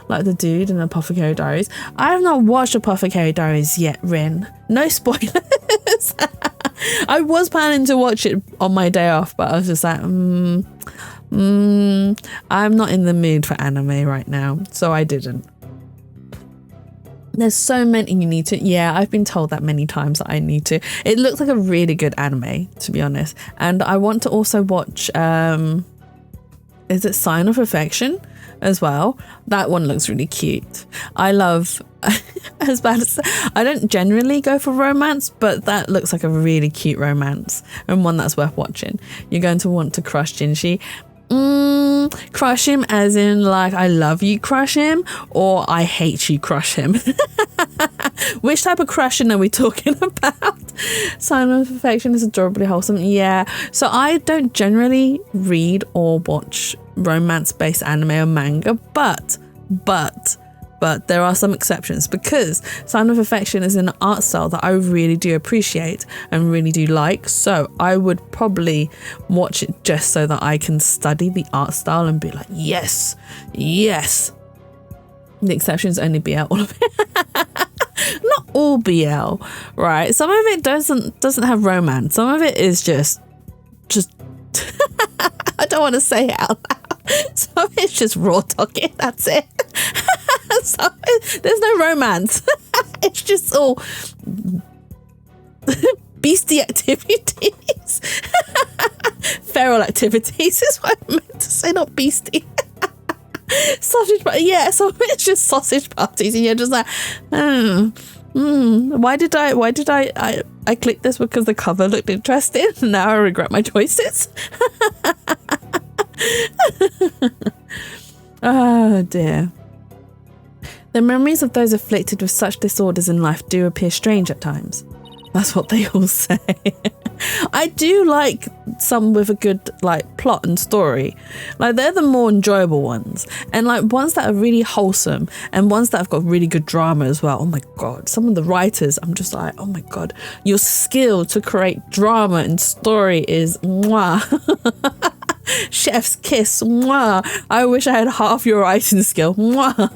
Like the dude in Apothecary Diaries. I have not watched Apothecary Diaries yet, Rin. No spoilers. I was planning to watch it on my day off, but I was just like, I'm not in the mood for anime right now, so I didn't. There's so many you need to. Yeah, I've been told that many times that I need to. It looks like a really good anime, to be honest. And I want to also watch, is it Sign of Affection as well? That one looks really cute. I love, as bad as, I don't generally go for romance, but that looks like a really cute romance and one that's worth watching. You're going to want to crush Jinshi. Crush him as in like I love you crush him, or I hate you crush him. Which type of crushing are we talking about? Sign of Affection is adorably wholesome. Yeah, so I don't generally read or watch romance-based anime or manga, but there are some exceptions, because Sign of Affection is an art style that I really do appreciate and really do like. So I would probably watch it just so that I can study the art style and be like, yes. The exceptions only BL, all of it. Not all BL, right? Some of it doesn't have romance. Some of it is just I don't want to say it out loud. Some of it's just raw talking. That's it. So there's no romance. It's just all beastie activities. Feral activities is what I meant to say, not beastie. Sausage party. Yeah, so it's just sausage parties, and you're just like, why did I click this because the cover looked interesting? Now I regret my choices. Oh dear. The memories of those afflicted with such disorders in life do appear strange at times. That's what they all say. I do like some with a good like plot and story. Like they're the more enjoyable ones, and like ones that are really wholesome and ones that have got really good drama as well. Oh my god, some of the writers, I'm just like, oh my god, your skill to create drama and story is mwah. Chef's kiss, mwah. I wish I had half your writing skill, mwah.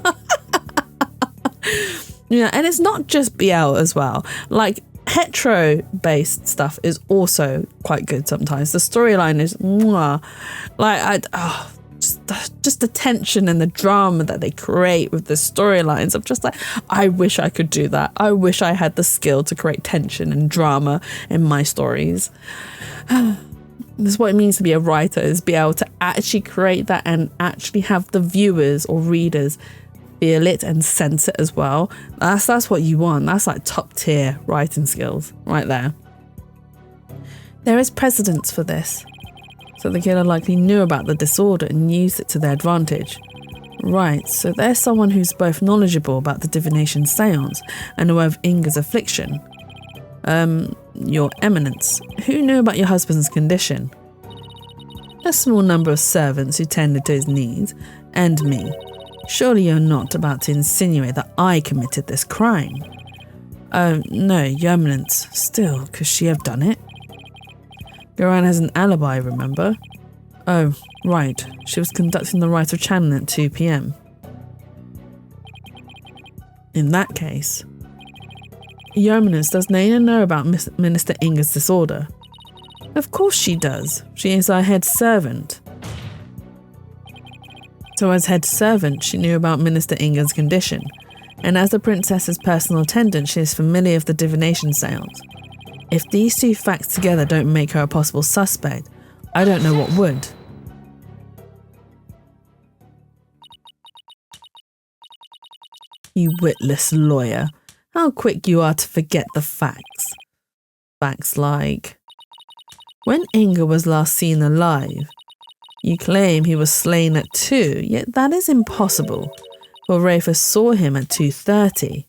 Yeah, and it's not just BL as well. Like hetero based stuff is also quite good sometimes. The storyline is mwah. Like just the tension and the drama that they create with the storylines. I'm just like, I wish I could do that. I wish I had the skill to create tension and drama in my stories. This is what it means to be a writer, is be able to actually create that and actually have the viewers or readers feel it and sense it as well. That's what you want. That's like top tier writing skills right there. There is precedence for this. So the killer likely knew about the disorder and used it to their advantage. Right, so there's someone who's both knowledgeable about the divination seance and aware of Inga's affliction. Your Eminence, who knew about your husband's condition? A small number of servants who tended to his needs, and me. Surely you're not about to insinuate that I committed this crime? Oh, no, Your Eminence. Still, could she have done it? Goran has an alibi, remember? Oh, right. She was conducting the rite of channeling at 2 p.m. In that case, Your Eminence, does Naina know about Minister Inga's disorder? Of course she does. She is our head servant. So as head servant, she knew about Minister Inga's condition, and as the princess's personal attendant, she is familiar with the divination seance. If these two facts together don't make her a possible suspect, I don't know what would. You witless lawyer. How quick you are to forget the facts. Facts like, when Inga was last seen alive, you claim he was slain at 2, yet that is impossible, for Rafa saw him at 2:30.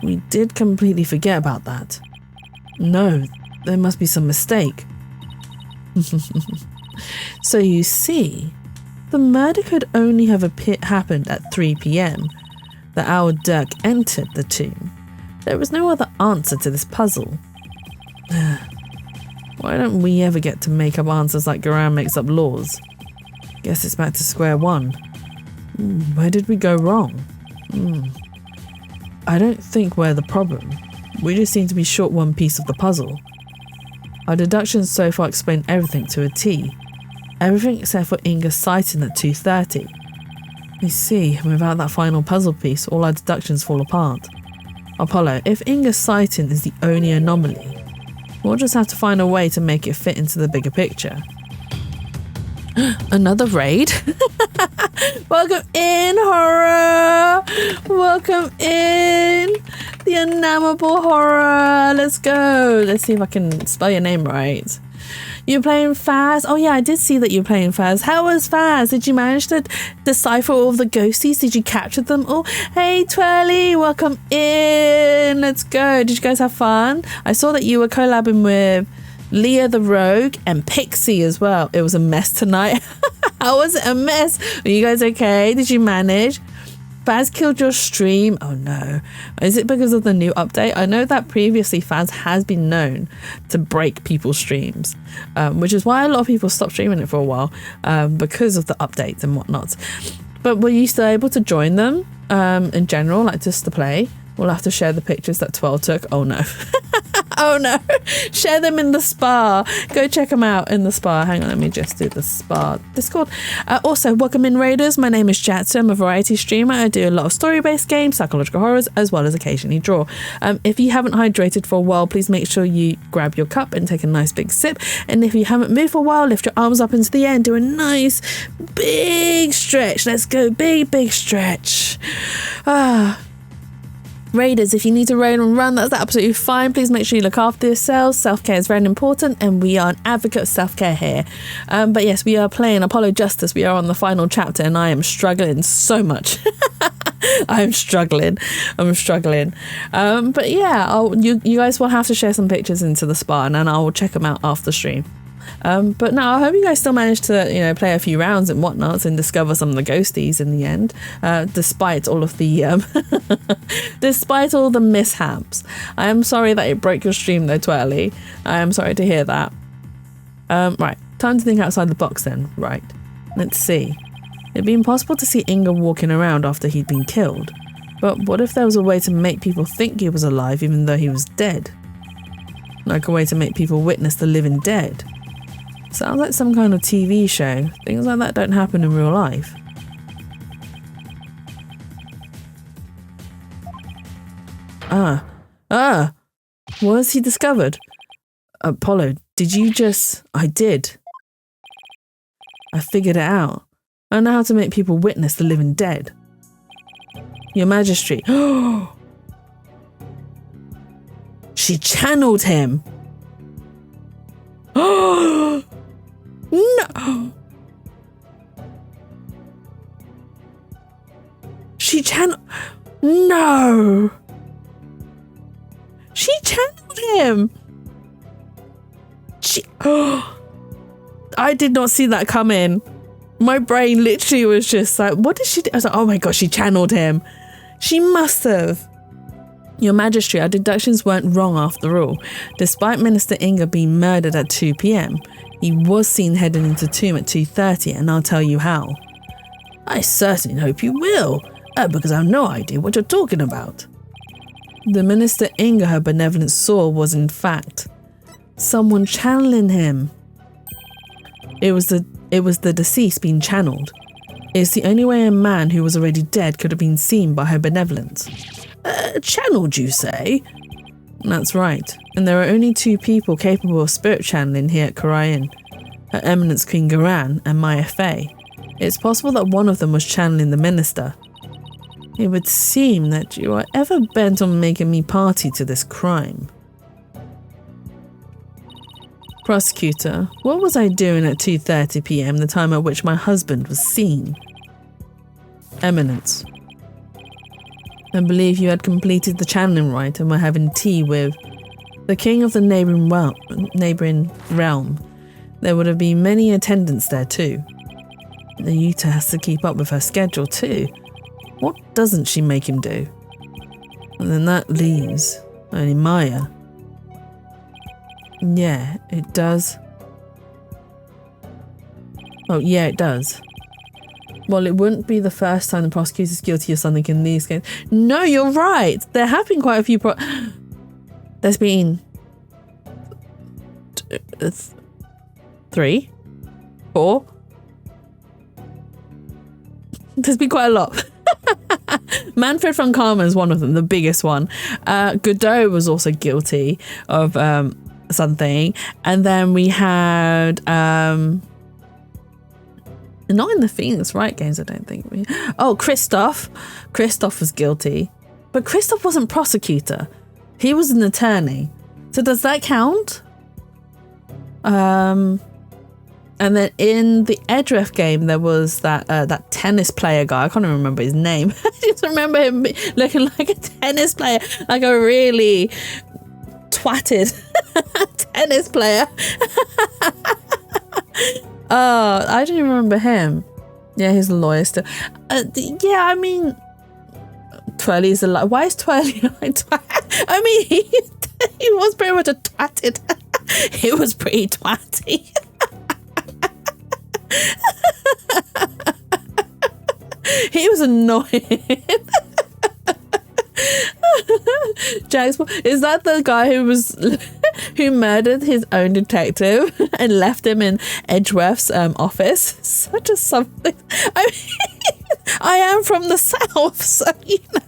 We did completely forget about that. No, there must be some mistake. So you see, the murder could only have happened at 3 p.m, the hour Dirk entered the tomb. There is no other answer to this puzzle. Why don't we ever get to make up answers like Garan makes up laws? Guess it's back to square one. Where did we go wrong? I don't think we're the problem. We just seem to be short one piece of the puzzle. Our deductions so far explain everything to a T. Everything except for Inga's sighting at 2:30. I see, without that final puzzle piece, all our deductions fall apart. Apollo, if Inga's sighting is the only anomaly, we'll just have to find a way to make it fit into the bigger picture. Another raid? Welcome in, horror! Welcome in! The unnameable horror! Let's go! Let's see if I can spell your name right. You're playing Faz? Oh yeah, I did see that you're playing Faz. How was Faz? Did you manage to decipher all of the ghosties? Did you capture them all? Hey Twirly, welcome in. Let's go. Did you guys have fun? I saw that you were collabing with Leah the Rogue and Pixie as well. It was a mess tonight. How was it a mess? Are you guys okay? Did you manage? Faz killed your stream. Oh no. Is it because of the new update? I know that previously Faz has been known to break people's streams, which is why a lot of people stopped streaming it for a while, because of the updates and whatnot. But were you still able to join them in general, like just to play? We'll have to share the pictures that Twirl took. Oh no. Oh no. Share them in the spa. Go check them out in the spa. Hang on, let me just do the spa Discord. Also, welcome in Raiders. My name is Jatsu. I'm a variety streamer. I do a lot of story-based games, psychological horrors, as well as occasionally draw. If you haven't hydrated for a while, please make sure you grab your cup and take a nice big sip. And if you haven't moved for a while, lift your arms up into the air and do a nice big stretch. Let's go. Big stretch. Raiders, if you need to raid and run, that's absolutely fine. Please make sure you look after yourselves. Self-care is very important, and we are an advocate of self-care here. But yes, we are playing Apollo Justice. We are on the final chapter, and I am struggling so much. I'm struggling. But yeah, you guys will have to share some pictures into the spa, and then I will check them out after stream. But no, I hope you guys still managed to, play a few rounds and whatnot and discover some of the ghosties in the end, despite all of the, despite all the mishaps. I am sorry that it broke your stream though, Twirly. I am sorry to hear that. Right, time to think outside the box then. Right, let's see. It'd be impossible to see Inga walking around after he'd been killed. But what if there was a way to make people think he was alive even though he was dead? Like a way to make people witness the living dead. Sounds like some kind of TV show. Things like that don't happen in real life. What has he discovered? Apollo, did you just... I did. I figured it out. I know how to make people witness the living dead. Your Majesty. She channeled him. No! She channeled... No! She channeled him! I did not see that coming. My brain literally was just like, what did she do? I was like, oh my god, she channeled him. She must have. Your Majesty, our deductions weren't wrong after all. Despite Minister Inga being murdered at 2 p.m, he was seen heading into tomb at 2:30, and I'll tell you how. I certainly hope you will, because I have no idea what you're talking about. The Minister Inga her benevolence saw was in fact someone channeling him. It was the deceased being channeled. It's the only way a man who was already dead could have been seen by her benevolence. Channeled, you say? That's right. And there are only two people capable of spirit channeling here at Karayan. Her Eminence Queen Garan and Maya Fey. It's possible that one of them was channeling the minister. It would seem that you are ever bent on making me party to this crime. Prosecutor, what was I doing at 2:30 p.m, the time at which my husband was seen? Eminence. I believe you had completed the channeling rite and were having tea with the king of the neighbouring realm. There would have been many attendants there too. The Yuta has to keep up with her schedule too. What doesn't she make him do? And then that leaves only Maya. Yeah, it does. Oh, yeah, it does. Well, it wouldn't be the first time the prosecutor's guilty of something in these games. No, you're right. There have been quite a few There's been 3, 4. There's been quite a lot. Manfred von Karma is one of them, the biggest one. Godot was also guilty of something. And then we had... not in the Phoenix Wright games, I don't think. Oh, Christoph. Christoph was guilty. But Christoph wasn't prosecutor. He was an attorney. So does that count? And then in the Edref game, there was that tennis player guy. I can't even remember his name. I just remember him looking like a tennis player, like a really twatted tennis player. Oh, I don't even remember him. Yeah, he's a lawyer still. Yeah, I mean, Twirly's a lie. Why is Twirly like twat? I mean, he was pretty much a twatted. He was pretty twatty. He was annoying. Jax, is that the guy who murdered his own detective and left him in Edgworth's office? Such a something. I mean, I am from the south, so you know,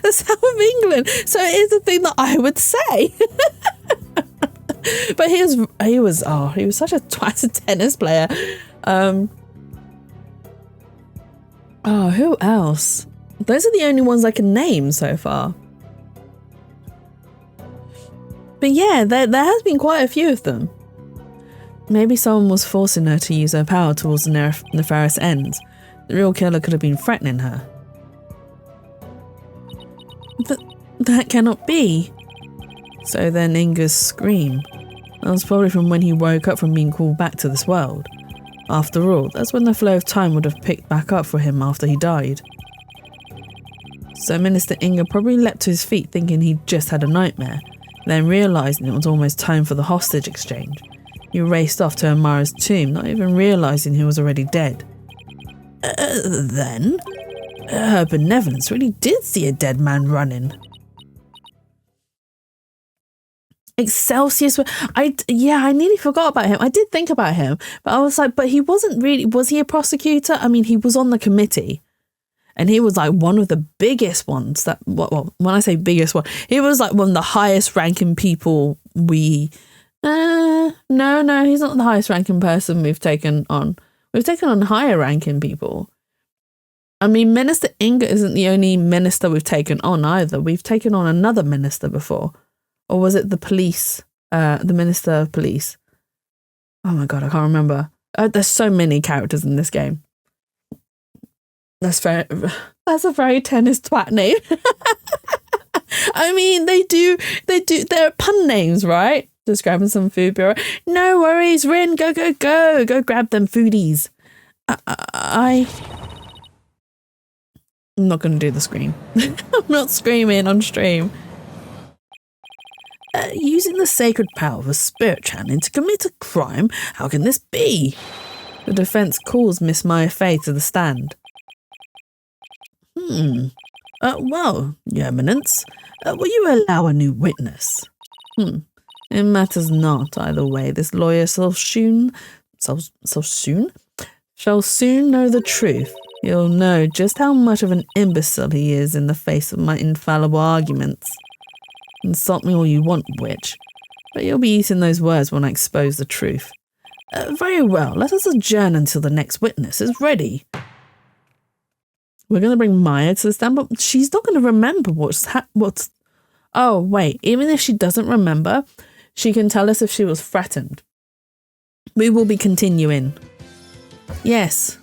the south of England. So it is a thing that I would say. But he was such a twatted tennis player. Oh, who else? Those are the only ones I can name so far. But yeah, there has been quite a few of them. Maybe someone was forcing her to use her power towards nefarious ends. The real killer could have been threatening her. But that cannot be. So then Inga's scream. That was probably from when he woke up from being called back to this world. After all, that's when the flow of time would have picked back up for him after he died. So Minister Inga probably leapt to his feet thinking he'd just had a nightmare, then realising it was almost time for the hostage exchange. He raced off to Amara's tomb, not even realising he was already dead. Then, her benevolence really did see a dead man running. Excelsius, I nearly forgot about him. I did think about him, but I was like, but he wasn't really, was he a prosecutor? I mean, he was on the committee. And he was like one of the biggest ones well, when I say biggest one, he was like one of the highest ranking people no, he's not the highest ranking person we've taken on. We've taken on higher ranking people. I mean, Minister Inga isn't the only minister we've taken on either. We've taken on another minister before. Or was it the police, the Minister of Police? Oh my God, I can't remember. There's so many characters in this game. That's a very tennis twat name. I mean, they're pun names, right? Just grabbing some food. No worries, Rin, go grab them foodies. I'm not going to do the scream. I'm not screaming on stream. Using the sacred power of a spirit channeling to commit a crime? How can this be? The defense calls Miss Maya Fey to the stand. Well, Your Eminence, will you allow a new witness? It matters not either way. This lawyer shall soon know the truth. He'll know just how much of an imbecile he is in the face of my infallible arguments. Insult me all you want, witch, but you'll be eating those words when I expose the truth. Very well, let us adjourn until the next witness is ready. We're going to bring Maya to the stand, but she's not going to remember what's... Oh, wait, even if she doesn't remember, she can tell us if she was threatened. We will be continuing. Yes.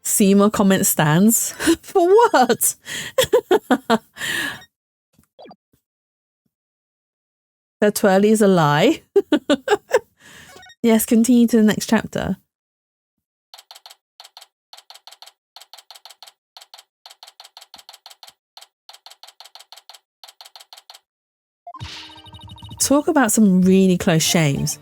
Seymour comment stands? For what? That twirly is a lie. Yes, continue to the next chapter. talk about some really close shaves.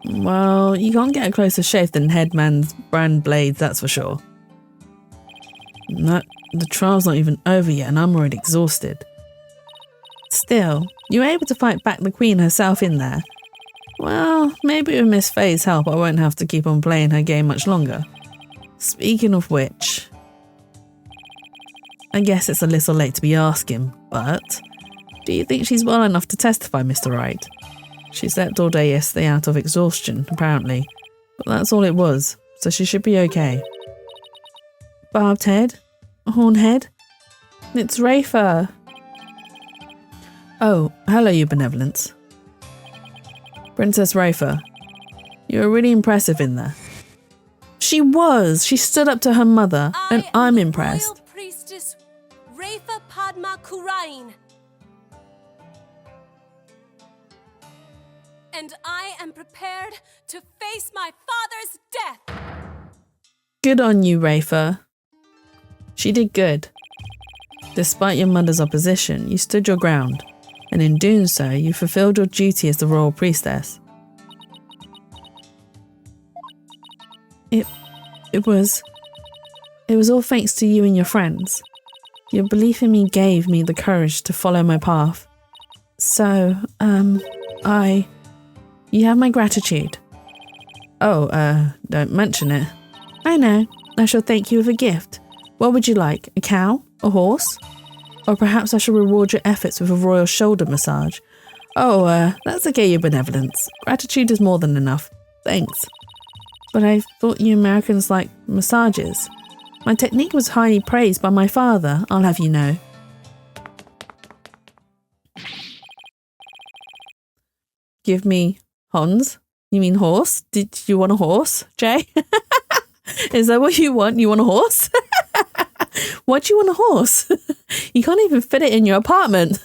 Well, you can't get a closer shave than Headman's brand blades, that's for sure. No, the trial's not even over yet and I'm already exhausted. Still, you were able to fight back the Queen herself in there. Well, maybe with Miss Faye's help I won't have to keep on playing her game much longer. Speaking of which, I guess it's a little late to be asking, but do you think she's well enough to testify, Mr. Wright? She slept all day yesterday out of exhaustion, apparently, but that's all it was, so she should be okay. Barbed head? Horn head? It's Rafer. Oh, hello, your benevolence. Princess Rafer, you were really impressive in there. She was. She stood up to her mother, and I'm impressed. Royal Priestess Rafa Padma Kurain. And I am prepared to face my father's death. Good on you, Rafer. She did good. Despite your mother's opposition, you stood your ground, and in doing so, you fulfilled your duty as the royal priestess. It was all thanks to you and your friends. Your belief in me gave me the courage to follow my path. So, you have my gratitude. Oh, don't mention it. I know. I shall thank you with a gift. What would you like? A cow? A horse? Or perhaps I shall reward your efforts with a royal shoulder massage. Oh, that's okay, your benevolence. Gratitude is more than enough. Thanks. But I thought you Americans liked massages. My technique was highly praised by my father, I'll have you know. Give me Hans? You mean horse? Did you want a horse, Jay? Is that what you want? You want a horse? Why do you want a horse? You can't even fit it in your apartment.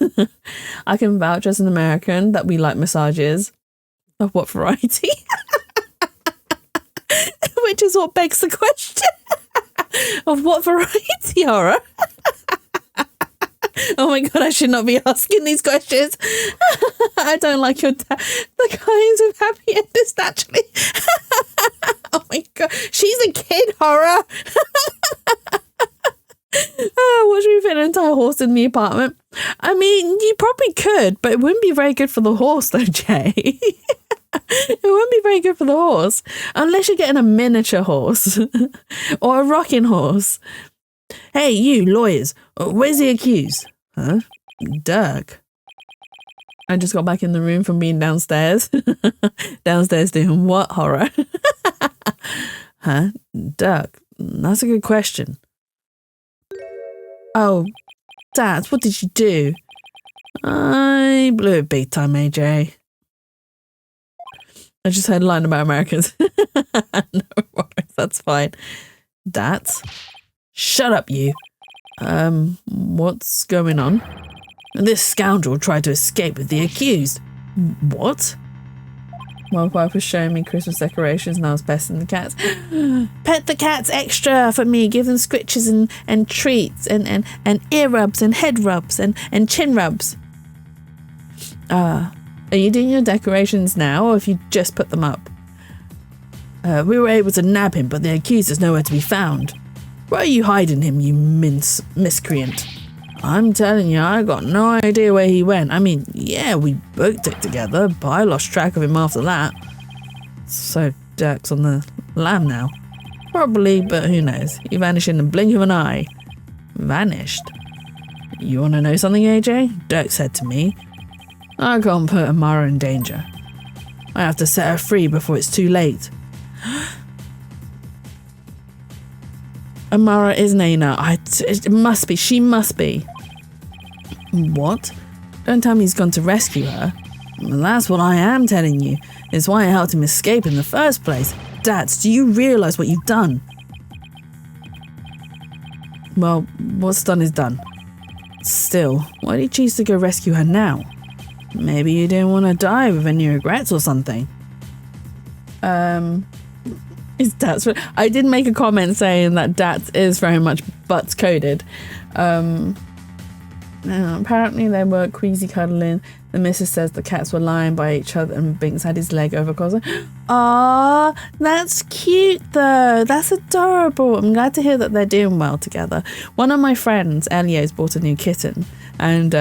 I can vouch as an American that we like massages. Of what variety? Which is what begs the question. Of what variety, Horror? Oh my god, I should not be asking these questions. I don't like your the kinds of happy endings, naturally. Oh my god, she's a kid, Horror. Watch me fit an entire horse in the apartment. I mean, you probably could, but it wouldn't be very good for the horse though, Jay. It wouldn't be very good for the horse. Unless you're getting a miniature horse. Or a rocking horse. Hey, you lawyers, where's the accused? Huh? Dirk. I just got back in the room from being downstairs. Downstairs doing what, Horror? Huh? Dirk. That's a good question. Oh, Dad, what did you do? I blew it big time, AJ. I just heard a line about Americans. No worries, that's fine. Dad? Shut up, you. What's going on? This scoundrel tried to escape with the accused. What? My wife was showing me Christmas decorations and I was petting the cats. Pet the cats extra for me. Give them scritches and treats and ear rubs and head rubs and chin rubs. Are you doing your decorations now or have you just put them up? We were able to nab him, but the accused is nowhere to be found. Where are you hiding him, you miscreant? I'm telling you, I got no idea where he went. I mean, yeah, we booked it together, but I lost track of him after that. So Dirk's on the lam now. Probably, but who knows? He vanished in the blink of an eye. Vanished? You want to know something, AJ? Dirk said to me, I can't put Amara in danger. I have to set her free before it's too late. Amara is Naina. It must be. She must be. What? Don't tell me he's gone to rescue her. Well, that's what I am telling you. It's why I helped him escape in the first place. Dads, do you realise what you've done? Well, what's done is done. Still, why did you choose to go rescue her now? Maybe you didn't want to die with any regrets or something. Is Dats? I did make a comment saying that Dats is very much butts coded. Apparently they were queasy cuddling. The missus says the cats were lying by each other and Binks had his leg over Cosmo. Aww, that's cute though. That's adorable. I'm glad to hear that they're doing well together. One of my friends, Elio's, bought a new kitten and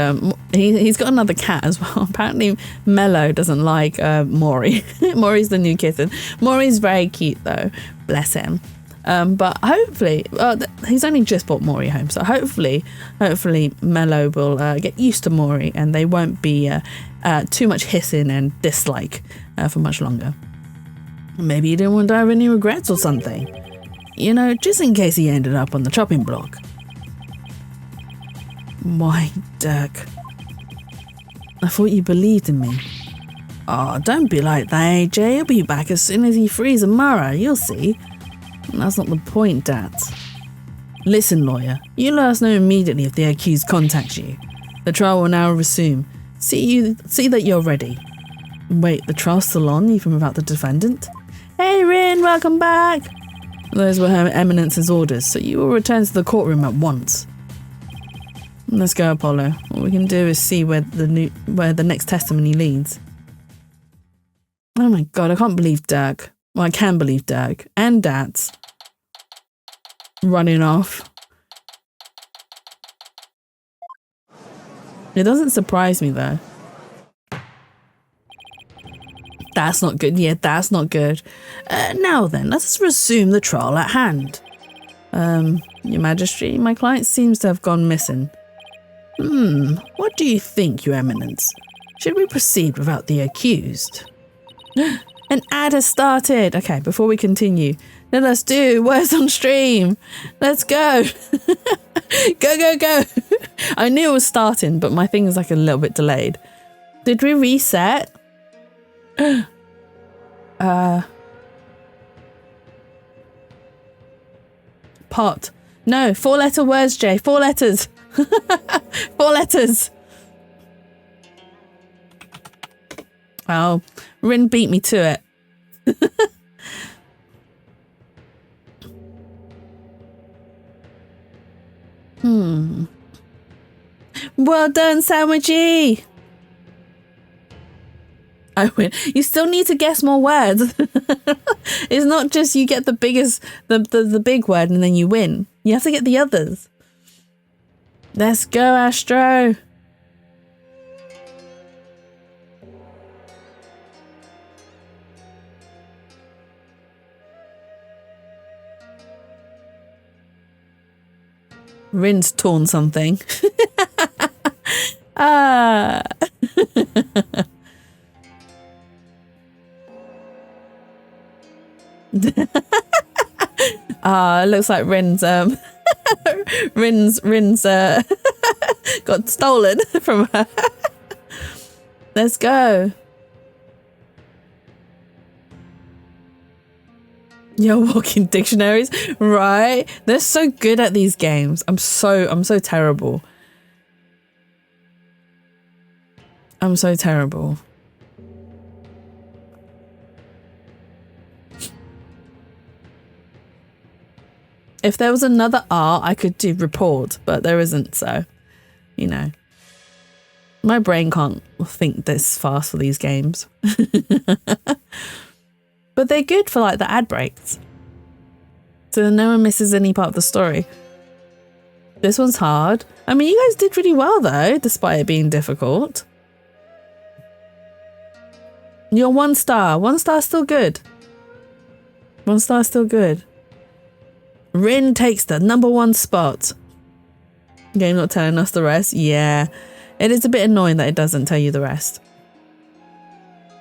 he's got another cat as well. Apparently Mello doesn't like Maury. Maury's the new kitten. Maury's very cute though, bless him. But hopefully, he's only just brought Maury home, so hopefully Mello will get used to Maury and they won't be too much hissing and dislike for much longer. Maybe he didn't want to have any regrets or something. You know, just in case he ended up on the chopping block. Why, Dirk? I thought you believed in me. Oh, don't be like that, AJ. He'll be back as soon as he frees Amara. You'll see. That's not the point, Dad. Listen, lawyer, you let us know immediately if the accused contacts you. The trial will now resume. See that you're ready. Wait, the trial's still on, even without the defendant? Hey, Rin, welcome back. Those were Her Eminence's orders, so you will return to the courtroom at once. Let's go, Apollo. What we can do is see where the next testimony leads. Oh my god, I can't believe Dirk. Well, I can believe Dirk and Dad's running off. It doesn't surprise me though. That's not good. Yeah, that's not good. Now then, let's resume the trial at hand. Your Majesty, my client seems to have gone missing. What do you think, Your Eminence? Should we proceed without the accused? An ad has started. Okay, before we continue, let us do words on stream. Let's go. Go. I knew it was starting, but my thing is like a little bit delayed. Did we reset? Pot. No, 4-letter words, Jay. 4 letters. 4 letters. Oh, Rin beat me to it. Well done, Sandwichy. I win. You still need to guess more words. It's not just you get the biggest, the big word and then you win. You have to get the others. Let's go, Astro. Rin's torn something. Ah. It looks like Rin's got stolen from her. Let's go. You're walking dictionaries, right? They're so good at these games. I'm so terrible. I'm so terrible. If there was another R, I could do report, but there isn't, so, you know. My brain can't think this fast for these games. But they're good for, like, the ad breaks. So no one misses any part of the story. This one's hard. I mean, you guys did really well, though, despite it being difficult. You're 1 star. 1 star's still good. 1 star's still good. Rin takes the #1 spot. Game not telling us the rest. Yeah, it is a bit annoying that it doesn't tell you the rest.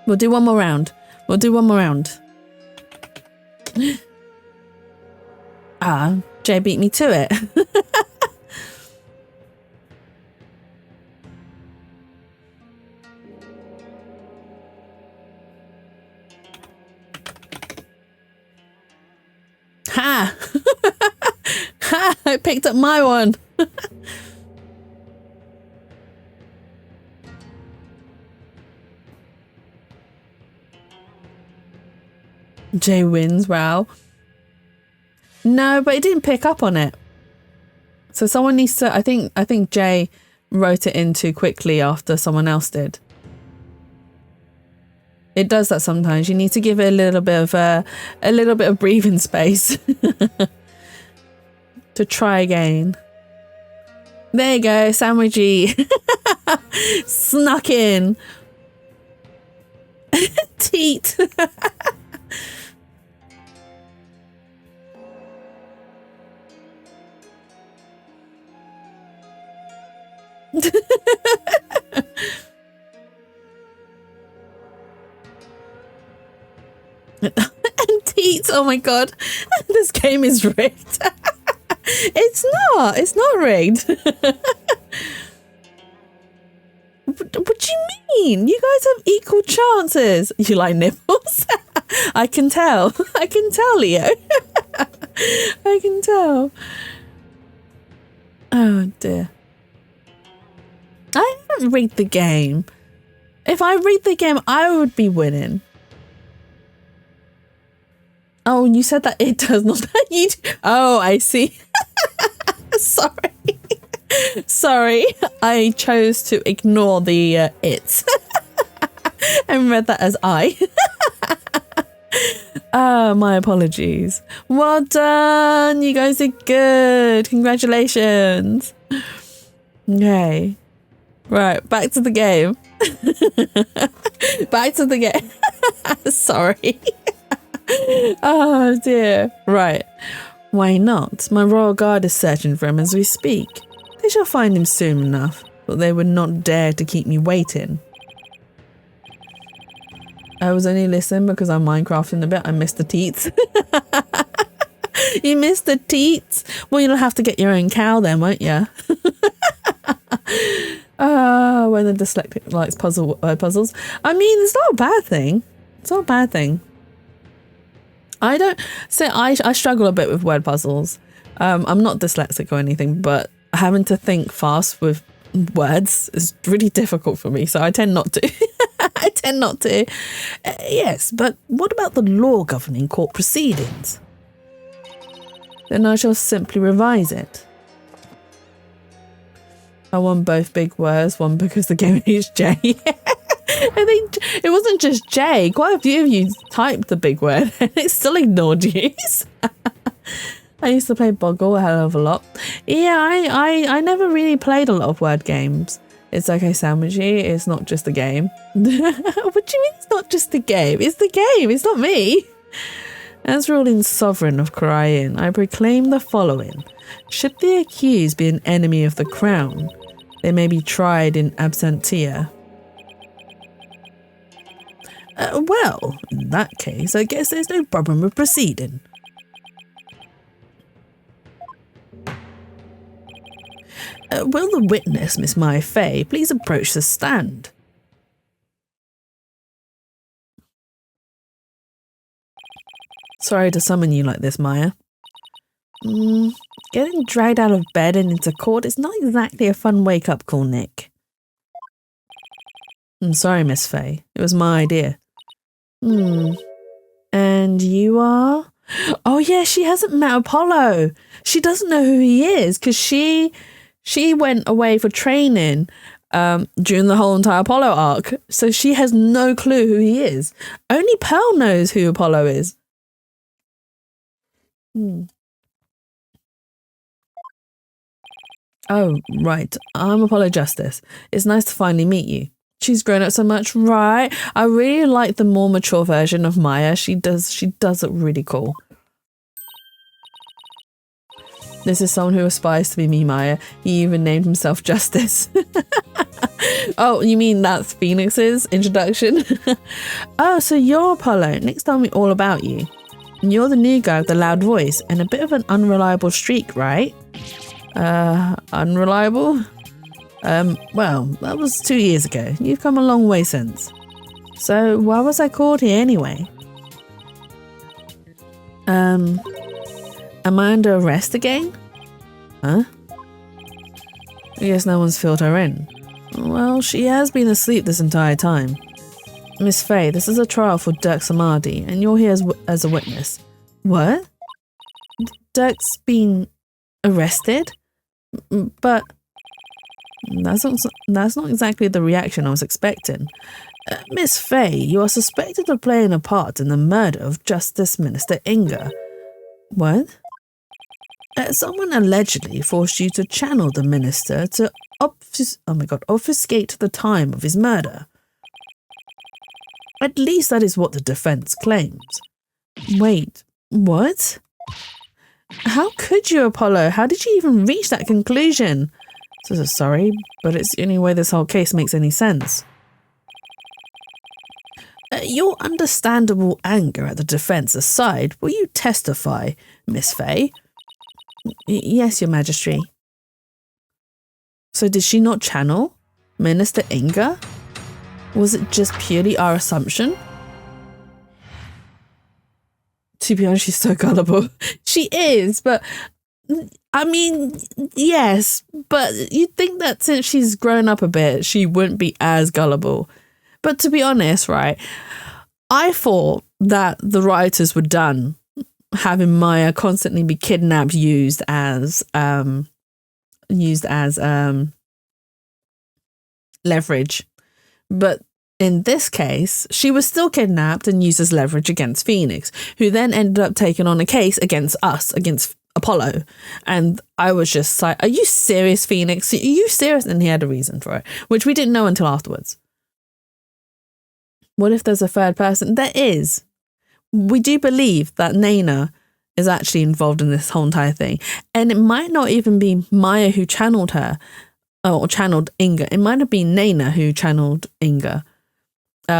We'll do one more round. Jay beat me to it. Ha! Ha! I picked up my one. Jay wins. Wow. No, but he didn't pick up on it. So someone needs to. I think Jay wrote it in too quickly after someone else did. It does that sometimes. You need to give it a little bit of breathing space to try again. There you go, sandwichy. Snuck in. Teat. And teats, oh my god, this game is rigged. It's not rigged. What do you mean? You guys have equal chances. You like nipples? I can tell. I can tell, Leo. I can tell. Oh dear. I haven't rigged the game. If I rigged the game, I would be winning. Oh, you said that it does not. Oh, I see. Sorry. Sorry. I chose to ignore the it and read that as I. My apologies. Well done. You guys did good. Congratulations. Okay. Right, back to the game. Back to the game. Sorry. Oh dear. Right. Why not? My royal guard is searching for him as we speak. They shall find him soon enough, but they would not dare to keep me waiting. I was only listening because I'm Minecrafting a bit. I missed the teats. You missed the teats? Well, you'll have to get your own cow then, won't you? When the dyslexic likes puzzles. I mean, it's not a bad thing. It's not a bad thing. I struggle a bit with word puzzles. I'm not dyslexic or anything, but having to think fast with words is really difficult for me, so I tend not to. I tend not to. Yes, but what about the law governing court proceedings? Then I shall simply revise it. I want both big words, one because the game is J. I think it wasn't just J. Quite a few of you typed the big word and it still ignored you. I used to play Boggle a hell of a lot. Yeah, I never really played a lot of word games. It's okay, Sandwichy. It's not just the game. What do you mean it's not just the game? It's the game. It's not me. As ruling sovereign of Korean, I proclaim the following. Should the accused be an enemy of the crown, they may be tried in absentia. Well, in that case, I guess there's no problem with proceeding. Will the witness, Miss Maya Fay, please approach the stand? Sorry to summon you like this, Maya. Getting dragged out of bed and into court is not exactly a fun wake-up call, Nick. I'm sorry, Miss Fay. It was my idea. And you are? Oh yeah, she hasn't met Apollo. She doesn't know who he is because she went away for training during the whole entire Apollo arc. So she has no clue who he is. Only Pearl knows who Apollo is. Oh, right. I'm Apollo Justice. It's nice to finally meet you. She's grown up so much, right? I really like the more mature version of Maya. She does look really cool. This is someone who aspires to be me, Maya. He even named himself Justice. Oh, you mean that's Phoenix's introduction? Oh, so you're Apollo. Nick's told me all about you. And you're the new guy with the loud voice and a bit of an unreliable streak, right? Unreliable? Well, that was 2 years ago. You've come a long way since. So why was I called here anyway? Am I under arrest again? Huh? I guess no one's filled her in. Well, she has been asleep this entire time. Miss Fay, this is a trial for Dirk Samadhi, and you're here as a witness. What? Dirk's been arrested? But That's not exactly the reaction I was expecting. Miss Faye, you are suspected of playing a part in the murder of Justice Minister Inga. What? Someone allegedly forced you to channel the minister to obfuscate the time of his murder. At least that is what the defense claims. Wait, what? How could you, Apollo? How did you even reach that conclusion? So sorry, but it's the only way this whole case makes any sense. Your understandable anger at the defense aside, will you testify, Miss Faye? Yes, Your Majesty. So did she not channel Minister Inga? Was it just purely our assumption? To be honest, she's so gullible. She is, but I mean, yes, but you'd think that since she's grown up a bit, she wouldn't be as gullible. But to be honest, right, I thought that the writers were done having Maya constantly be kidnapped, used as leverage. But in this case, she was still kidnapped and used as leverage against Phoenix, who then ended up taking on a case against us, against Apollo. And I was just like, are you serious, Phoenix? Are you serious? And he had a reason for it, which we didn't know until afterwards. What if there's a third person? There is. We do believe that Naina is actually involved in this whole entire thing. And it might not even be Maya who channeled her or channeled Inga. It might have been Naina who channeled Inga,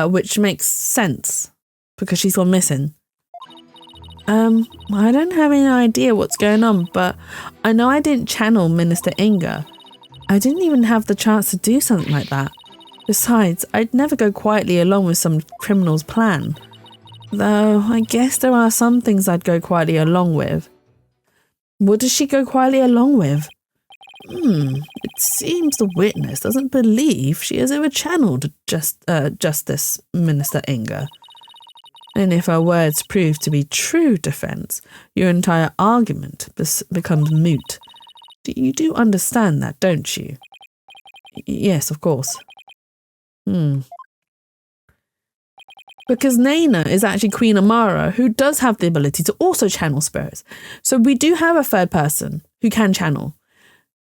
which makes sense because she's gone missing. I don't have any idea what's going on, but I know I didn't channel Minister Inga. I didn't even have the chance to do something like that. Besides, I'd never go quietly along with some criminal's plan. Though, I guess there are some things I'd go quietly along with. What does she go quietly along with? It seems the witness doesn't believe she has ever channeled Justice Minister Inga. And if her words prove to be true defense, your entire argument becomes moot. You do understand that, don't you? Yes, of course. Because Naina is actually Queen Amara, who does have the ability to also channel spirits. So we do have a third person who can channel.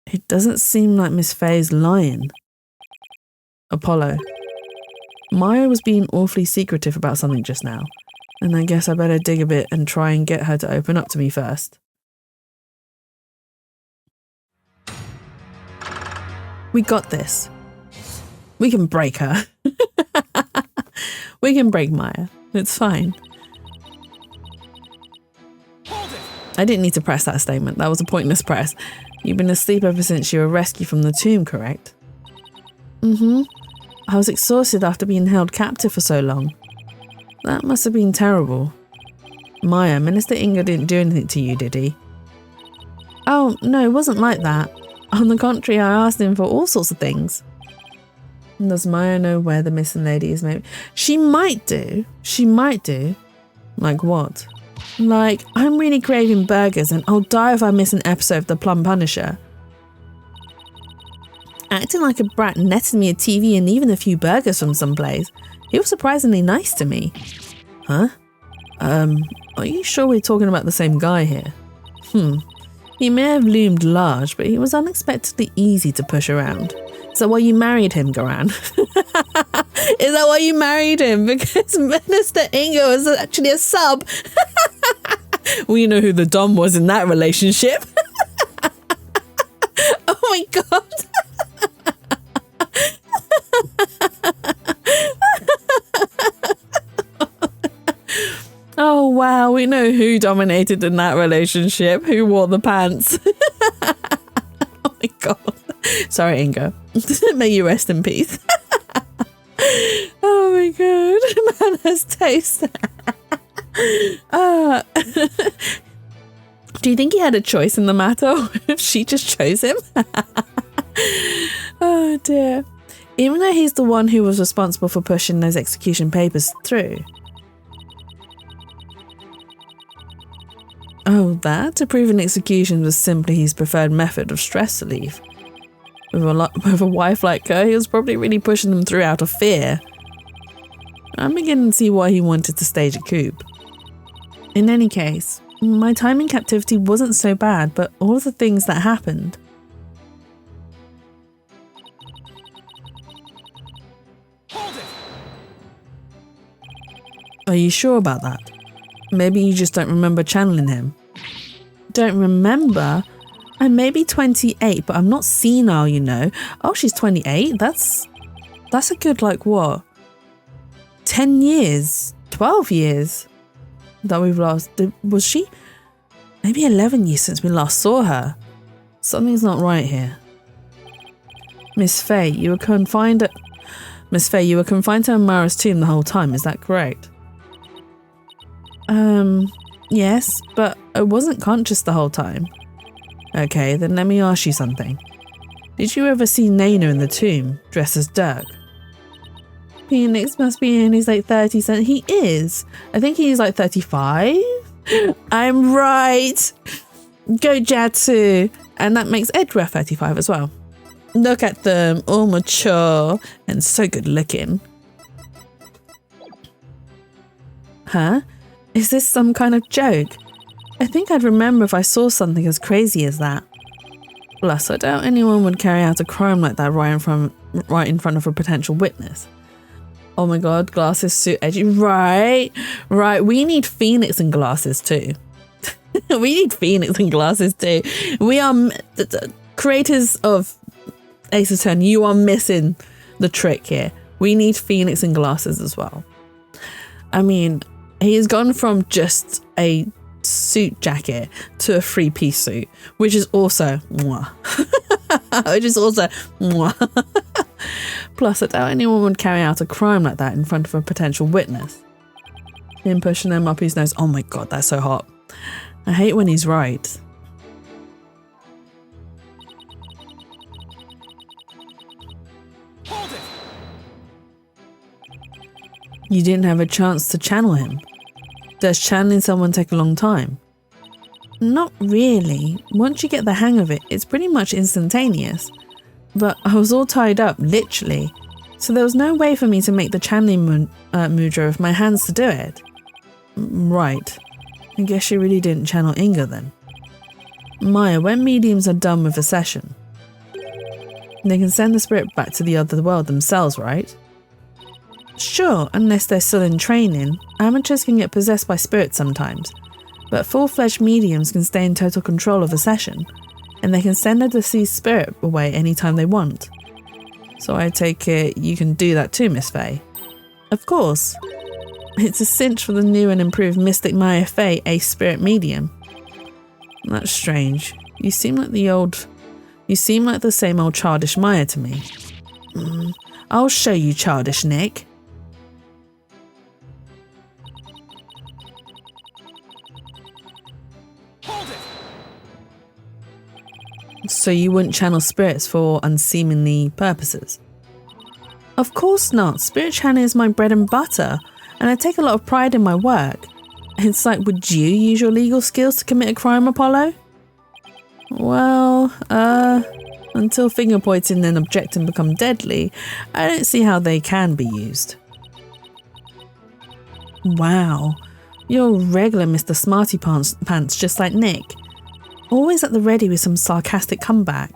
It doesn't seem like Miss Faye's lying. Apollo. Maya was being awfully secretive about something just now, and I guess I better dig a bit and try and get her to open up to me first. We got this. We can break her. We can break Maya. It's fine. Hold it! I didn't need to press that statement. That was a pointless press. You've been asleep ever since you were rescued from the tomb, correct? I was exhausted after being held captive for so long. That must have been terrible. Maya, Minister Inga didn't do anything to you, did he? Oh, no, it wasn't like that. On the contrary, I asked him for all sorts of things. Does Maya know where the missing lady is? Maybe she might do. She might do. Like what? Like, I'm really craving burgers and I'll die if I miss an episode of The Plum Punisher. Acting like a brat netted me a TV and even a few burgers from someplace. He was surprisingly nice to me. Huh? Are you sure we're talking about the same guy here? He may have loomed large, but he was unexpectedly easy to push around. Is that why you married him, Garan? Is that why you married him? Because Minister Inga was actually a sub. We know who the Dom was in that relationship. Oh my god. Oh wow, we know who dominated in that relationship, who wore the pants. Oh my god. Sorry, Inga. May you rest in peace. Oh my god. Man has taste. Do you think he had a choice in the matter, or if she just chose him? Oh dear. Even though he's the one who was responsible for pushing those execution papers through. Oh, that? To prove an execution was simply his preferred method of stress relief. With a wife like her, he was probably really pushing them through out of fear. I'm beginning to see why he wanted to stage a coup. In any case, my time in captivity wasn't so bad, but all of the things that happened. Hold it! Are you sure about that? Maybe you just don't remember channeling him. Don't remember? I may be 28, but I'm not senile, you know. Oh, she's 28? That's a good, like, what? 10 years? 12 years? That we've lost. Was she? Maybe 11 years since we last saw her. Something's not right here. Miss Faye, you were confined to Amara's tomb the whole time, is that correct? Yes, but I wasn't conscious the whole time. Okay, then let me ask you something. Did you ever see Naina in the tomb, dressed as Dirk? Phoenix must be in his late 30s, he is. I think he's like 35. I'm right. Go Jatsu. And that makes Edra 35 as well. Look at them, all mature and so good looking. Huh? Is this some kind of joke? I think I'd remember if I saw something as crazy as that. Plus, I doubt anyone would carry out a crime like that right in front of a potential witness. Oh my god, glasses suit edgy. Right. We need Phoenix and glasses too. We need Phoenix and glasses too. We are creators of Ace Attorney. You are missing the trick here. We need Phoenix and glasses as well. I mean, he has gone from just a suit jacket to a three-piece suit, which is also mwah. Plus, I doubt anyone would carry out a crime like that in front of a potential witness. Him pushing them up his nose. Oh my god, that's so hot. I hate when he's right. Hold it! You didn't have a chance to channel him. Does channeling someone take a long time? Not really. Once you get the hang of it, it's pretty much instantaneous. But I was all tied up, literally. So there was no way for me to make the channeling mudra with my hands to do it. Right. I guess you really didn't channel Inga then. Maya, when mediums are done with a session, they can send the spirit back to the other world themselves, right? Sure, unless they're still in training. Amateurs can get possessed by spirits sometimes, but full-fledged mediums can stay in total control of a session, and they can send a deceased spirit away anytime they want. So I take it you can do that too, Miss Faye? Of course. It's a cinch for the new and improved Mystic Maya Faye Ace Spirit Medium. That's strange. You seem like the same old childish Maya to me. I'll show you, childish Nick. Hold it! So you wouldn't channel spirits for unseemly purposes? Of course not. Spirit channeling is my bread and butter, and I take a lot of pride in my work. It's like, would you use your legal skills to commit a crime, Apollo? Well, until finger pointing and objecting become deadly, I don't see how they can be used. Wow, you're regular Mr. Smarty Pants, just like Nick. Always at the ready with some sarcastic comeback.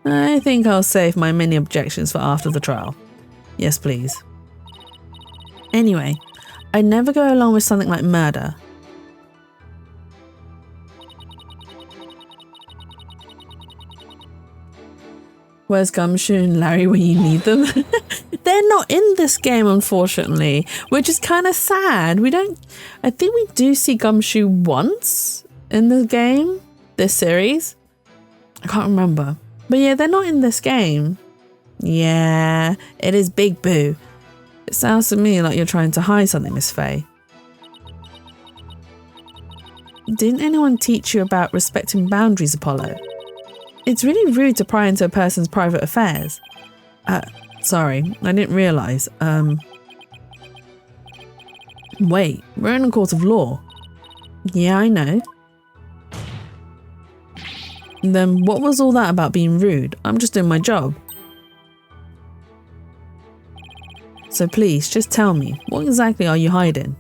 I think I'll save my many objections for after the trial. Yes, please. Anyway, I'd never go along with something like murder. Where's Gumshoe and Larry when you need them? They're not in this game, unfortunately, which is kind of sad. I think we do see Gumshoe once in the game, this series. I can't remember. But yeah, they're not in this game. Yeah, it is Big Boo. It sounds to me like you're trying to hide something, Miss Faye. Didn't anyone teach you about respecting boundaries, Apollo? It's really rude to pry into a person's private affairs. Sorry, I didn't realise. Wait, we're in a court of law. Yeah, I know. Then what was all that about being rude? I'm just doing my job. So please, just tell me, what exactly are you hiding?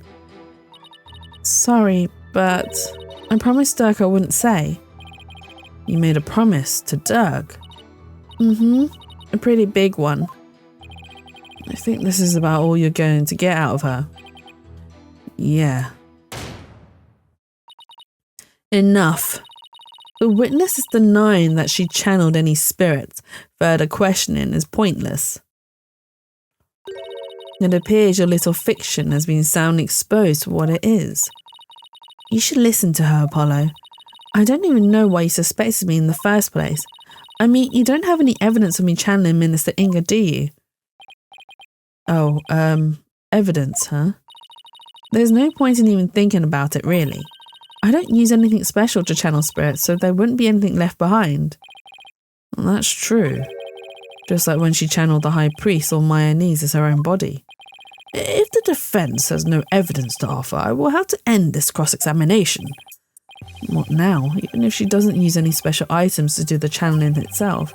Sorry, but I promised Dirk I wouldn't say. You made a promise to Dirk? A pretty big one. I think this is about all you're going to get out of her. Yeah. Enough. The witness is denying that she channeled any spirits. Further questioning is pointless. It appears your little fiction has been soundly exposed for what it is. You should listen to her, Apollo. I don't even know why you suspected me in the first place. I mean, you don't have any evidence of me channeling Minister Inga, do you? Oh, evidence, huh? There's no point in even thinking about it, really. I don't use anything special to channel spirits, so there wouldn't be anything left behind. Well, that's true. Just like when she channeled the High Priest or Mayonnaise as her own body. If the defense has no evidence to offer, I will have to end this cross-examination. What now? Even if she doesn't use any special items to do the channeling itself,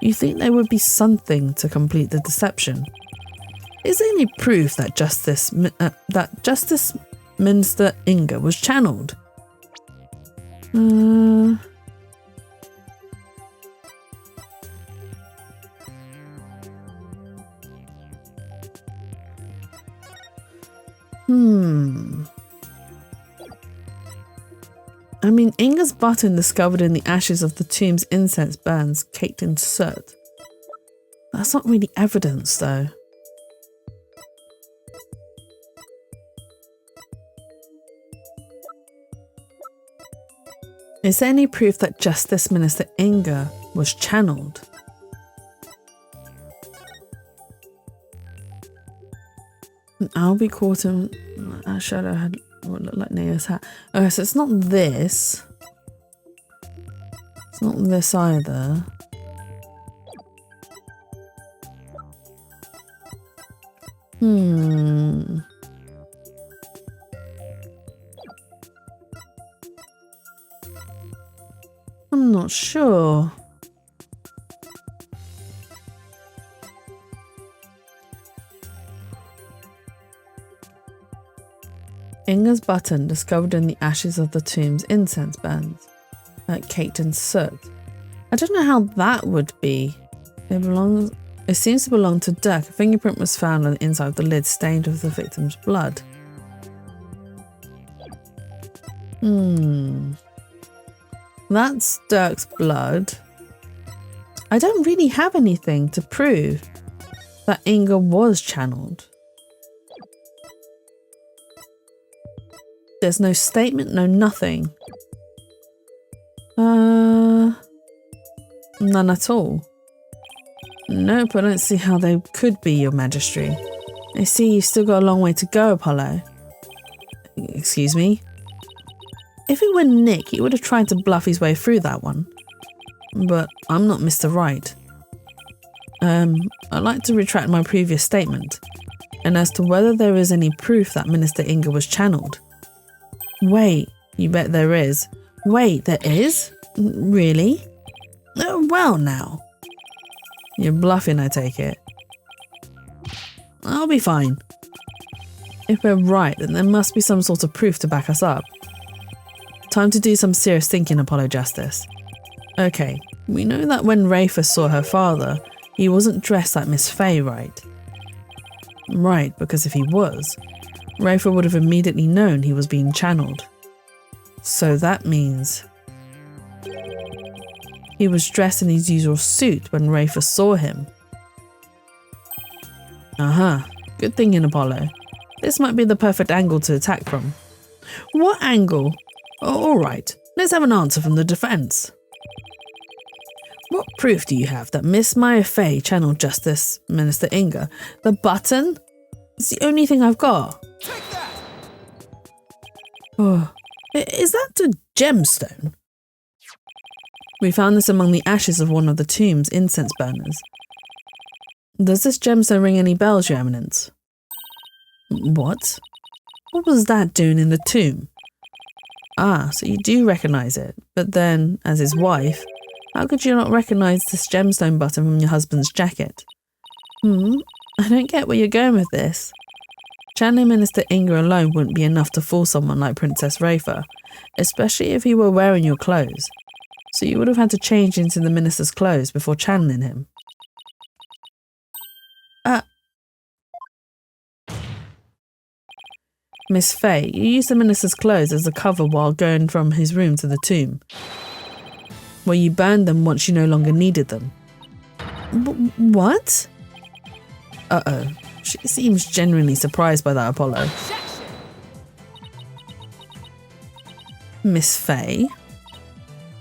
you think there would be something to complete the deception? Is there any proof that Justice Minister Inga was channeled? I mean, Inga's button discovered in the ashes of the tomb's incense burns caked in soot. That's not really evidence, though. Is there any proof that Justice Minister Inga was channeled? I'll be caught in a shadow had what looked like Neo's hat. Okay, so it's not this. It's not this either. I'm not sure. Inga's button discovered in the ashes of the tomb's incense burns, caked in soot. I don't know how that would be. It seems to belong to Dirk. A fingerprint was found on the inside of the lid stained with the victim's blood. That's Dirk's blood. I don't really have anything to prove that Inga was channeled. There's no statement, no nothing. None at all. Nope, I don't see how they could be, Your Majesty. I see you've still got a long way to go, Apollo. Excuse me? If it were Nick, he would have tried to bluff his way through that one. But I'm not Mr. Right. I'd like to retract my previous statement. And as to whether there is any proof that Minister Inga was channeled. Wait, you bet there is. Wait, there is? Really? Oh, well now. You're bluffing, I take it. I'll be fine. If we're right, then there must be some sort of proof to back us up. Time to do some serious thinking, Apollo Justice. Okay, we know that when Rafa saw her father, he wasn't dressed like Miss Fey, right? Right, because if he was, Rafa would have immediately known he was being channeled. So that means he was dressed in his usual suit when Rafa saw him. Good thinking, Apollo. This might be the perfect angle to attack from. What angle? Oh, all right, let's have an answer from the defense. What proof do you have that Miss Maya Fey channeled Justice Minister Inga? The button? It's the only thing I've got. Take that! Oh, is that a gemstone? We found this among the ashes of one of the tomb's incense burners. Does this gemstone ring any bells, Your Eminence? What? What was that doing in the tomb? Ah, so you do recognise it, but then, as his wife, How could you not recognise this gemstone button from your husband's jacket? I don't get where you're going with this. Channeling Minister Inga alone wouldn't be enough to fool someone like Princess Rafa, especially if he were wearing your clothes. So you would have had to change into the minister's clothes before channeling him. Miss Faye, you used the minister's clothes as a cover while going from his room to the tomb, where you burned them once you no longer needed them. What? Uh-oh. She seems genuinely surprised by that, Apollo. Miss Faye?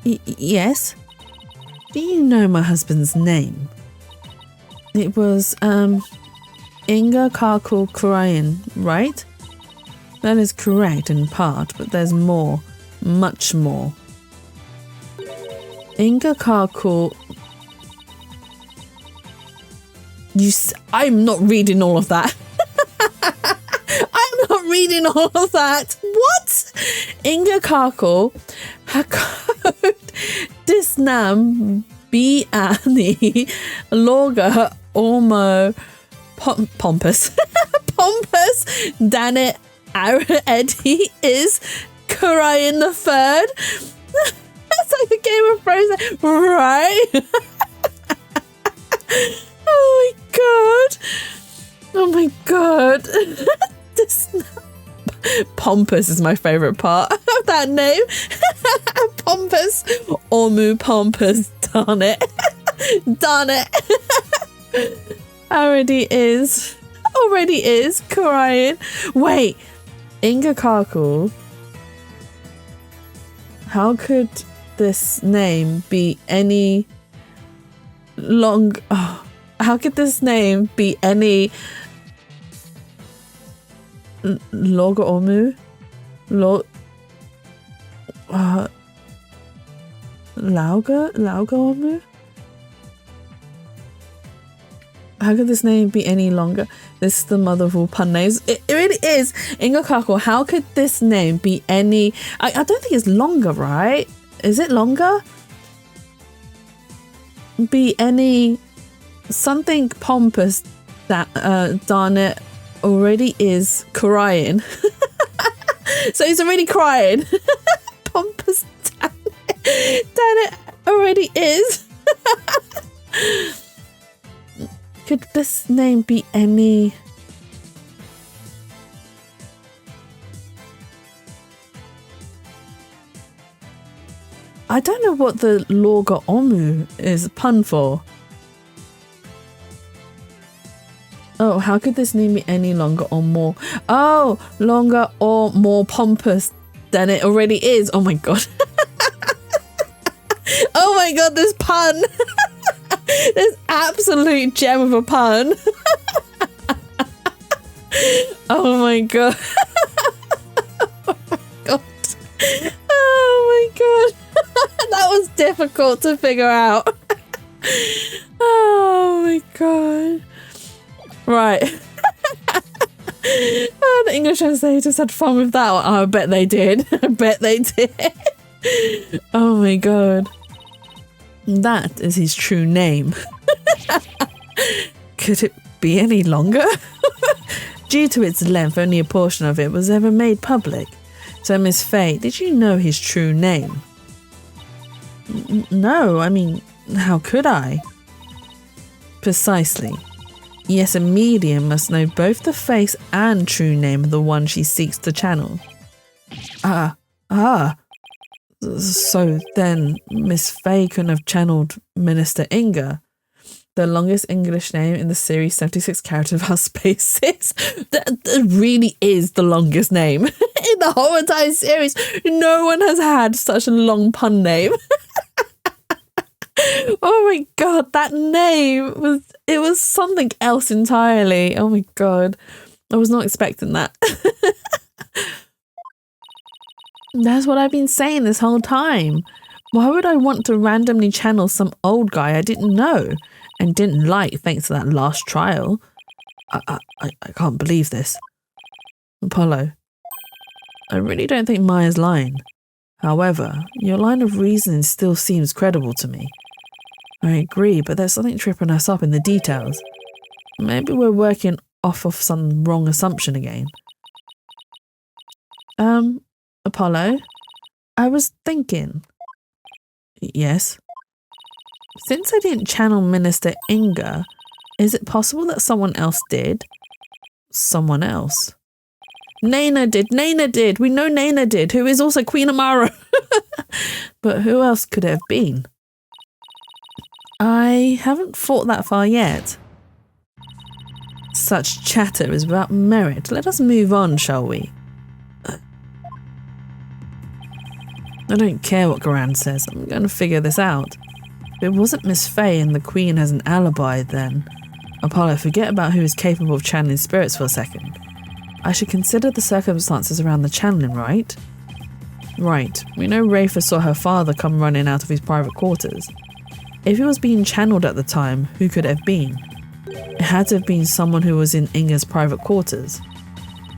Yes? Do you know my husband's name? It was, Inga Karkul Kurayan, right? That is correct in part, but there's more. Much more. Inga Karkul... I'm not reading all of that. I'm not reading all of that. What? Inga Karkul Hakod Disnam Biani Loga Ormo Pompous Pompous Danit Eddie is Karayan the Third. That's like the Game of Thrones, right? Oh my god. This Pompous is my favourite part of that name. Pompous. Ormu Pompous. Darn it. Darn it. Already is crying. Wait. Inga Karkul. How could this name be any long... Oh, how could this name be any... Loga Ormu? Lauga Ormu? How could this name be any longer? This is the mother of all pun names. It really is. Inga Karkul, how could this name be any... I don't think it's longer, right? Is it longer? Be any... Something pompous that, darn it, already is crying. So he's already crying. Pompous, damn it, already is. Could this name be any... I don't know what the Loga Omu is a pun for. Oh, how could this name be any longer or more? Oh, longer or more pompous than it already is. Oh my god. Oh my god, this pun. This absolute gem of a pun. Oh my god. Oh my god. Oh my god. That was difficult to figure out. Oh my god. Right. Oh, the English translators had fun with that one. Oh, I bet they did. I bet they did. Oh my god. That is his true name. Could it be any longer? Due to its length, only a portion of it was ever made public. So, Miss Faye, did you know his true name? No, I mean, how could I? Precisely. Yes, a medium must know both the face and true name of the one she seeks to channel. So then Miss Faye couldn't have channeled Minister Inga, the longest English name in the series 76 character of our spaces. That really is the longest name in the whole entire series. No one has had such a long pun name. Oh my god, that name was something else entirely. Oh my god. I was not expecting that. That's what I've been saying this whole time. Why would I want to randomly channel some old guy I didn't know and didn't like thanks to that last trial? I can't believe this. Apollo, I really don't think Maya's lying. However, your line of reasoning still seems credible to me. I agree, but there's something tripping us up in the details. Maybe we're working off of some wrong assumption again. Apollo, I was thinking. Yes? Since I didn't channel Minister Inga, is it possible that someone else did? Someone else? Naina did! We know Naina did, who is also Queen Amara. But who else could it have been? I haven't thought that far yet. Such chatter is without merit. Let us move on, shall we? I don't care what Garand says. I'm going to figure this out. If it wasn't Miss Fey and the Queen has an alibi, then... Apollo, forget about who is capable of channeling spirits for a second. I should consider the circumstances around the channeling, right? Right. We know Rafa saw her father come running out of his private quarters. If he was being channeled at the time, who could it have been? It had to have been someone who was in Inga's private quarters.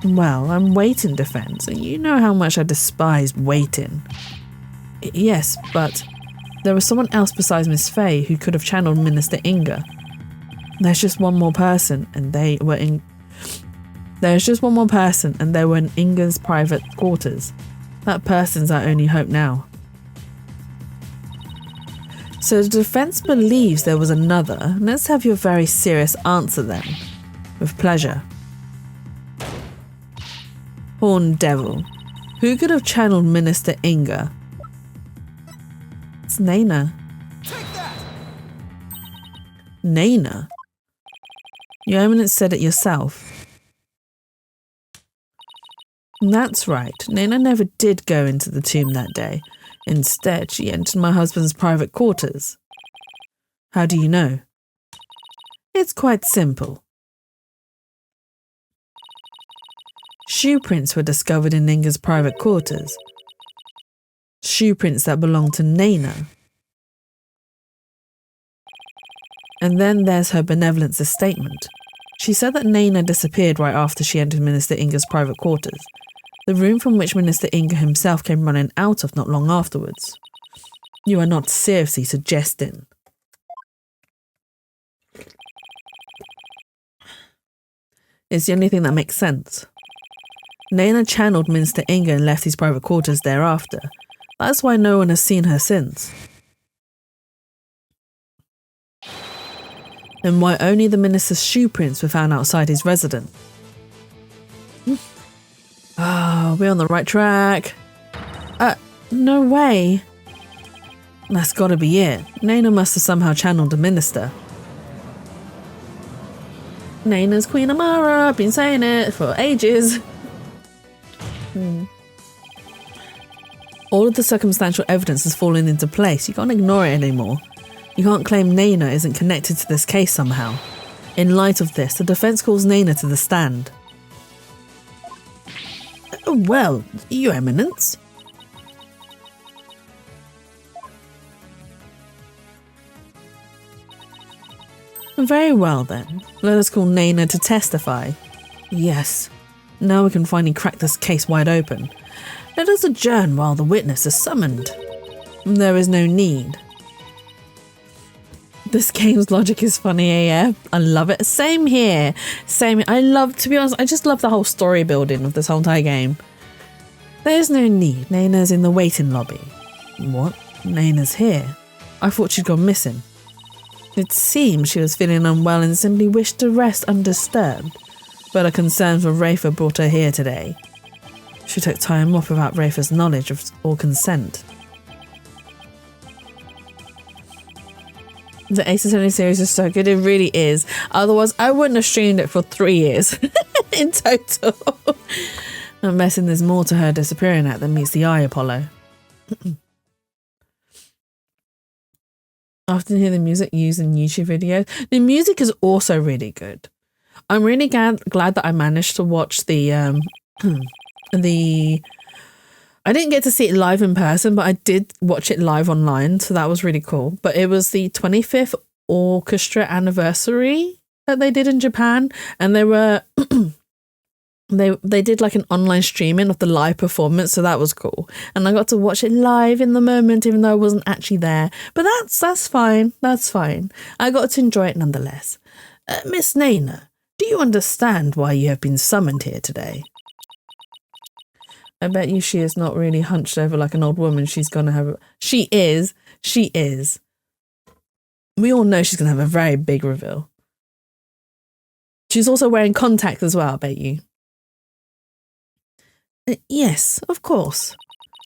Well, I'm waiting defense, and you know how much I despise waiting. Yes, but there was someone else besides Miss Fey who could have channeled Minister Inga. There's just one more person, and they were in Inga's private quarters. That person's our only hope now. So the defense believes there was another. Let's have your very serious answer then. With pleasure. Horned Devil. Who could have channeled Minister Inga? It's Naina. Take that! Naina? Your Eminence said it yourself. That's right. Naina never did go into the tomb that day. Instead, she entered my husband's private quarters. How do you know? It's quite simple. Shoe prints were discovered in Inga's private quarters. Shoe prints that belonged to Naina. And then there's her benevolence's statement. She said that Naina disappeared right after she entered Minister Inga's private quarters. The room from which Minister Inga himself came running out of not long afterwards. You are not seriously suggesting. It's the only thing that makes sense. Naina channeled Minister Inga and left his private quarters thereafter. That's why no one has seen her since. And why only the minister's shoe prints were found outside his residence. Ah, we're on the right track. No way. That's gotta be it. Naina must have somehow channeled the minister. Naina's Queen Amara, I've been saying it for ages. All of the circumstantial evidence has fallen into place. You can't ignore it anymore. You can't claim Naina isn't connected to this case somehow. In light of this, the defense calls Naina to the stand. Well, Your Eminence. Very well then. Let us call Naina to testify. Yes. Now we can finally crack this case wide open. Let us adjourn while the witness is summoned. There is no need. This game's logic is funny AF. I love it. Same here. Same. To be honest, I just love the whole story building of this whole entire game. There's no need. Naina's in the waiting lobby. What? Naina's here? I thought she'd gone missing. It seems she was feeling unwell and simply wished to rest undisturbed. But her concerns for Rafa brought her here today. She took time off without Rafa's knowledge or consent. The Ace Attorney series is so good, it really is. Otherwise, I wouldn't have streamed it for 3 years in total. I'm guessing there's more to her disappearing at than meets the eye, Apollo. Often hear the music used in YouTube videos. The music is also really good. I'm really glad that I managed to watch the I didn't get to see it live in person, but I did watch it live online, so that was really cool. But it was the 25th orchestra anniversary that they did in Japan, and there were They did like an online streaming of the live performance, so that was cool. And I got to watch it live in the moment, even though I wasn't actually there. But that's fine. That's fine. I got to enjoy it nonetheless. Miss Naina, do you understand why you have been summoned here today? I bet you she is not really hunched over like an old woman. She's going to have... She is. We all know she's going to have a very big reveal. She's also wearing contacts as well, I bet you. Yes, of course.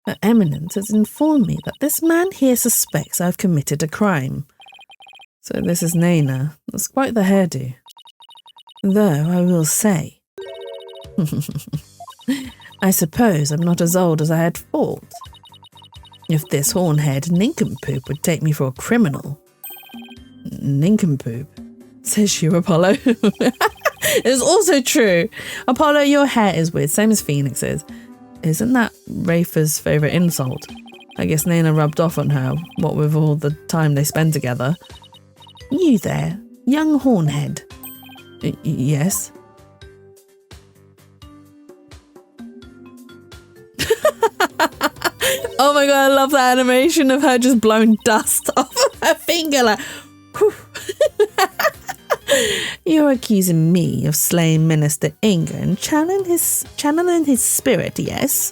Her Eminence has informed me that this man here suspects I've committed a crime. So this is Naina. That's quite the hairdo. Though I will say... I suppose I'm not as old as I had thought. If this horn-haired nincompoop would take me for a criminal... Nincompoop? Says you, Apollo. It's also true. Apollo, your hair is weird, same as Phoenix's. Isn't that Rafa's favourite insult? I guess Naina rubbed off on her, what with all the time they spend together. You there, young hornhead. Yes? Oh my god, I love that animation of her just blowing dust off of her finger, like, whew. You're accusing me of slaying Minister Inga and channeling his spirit, yes?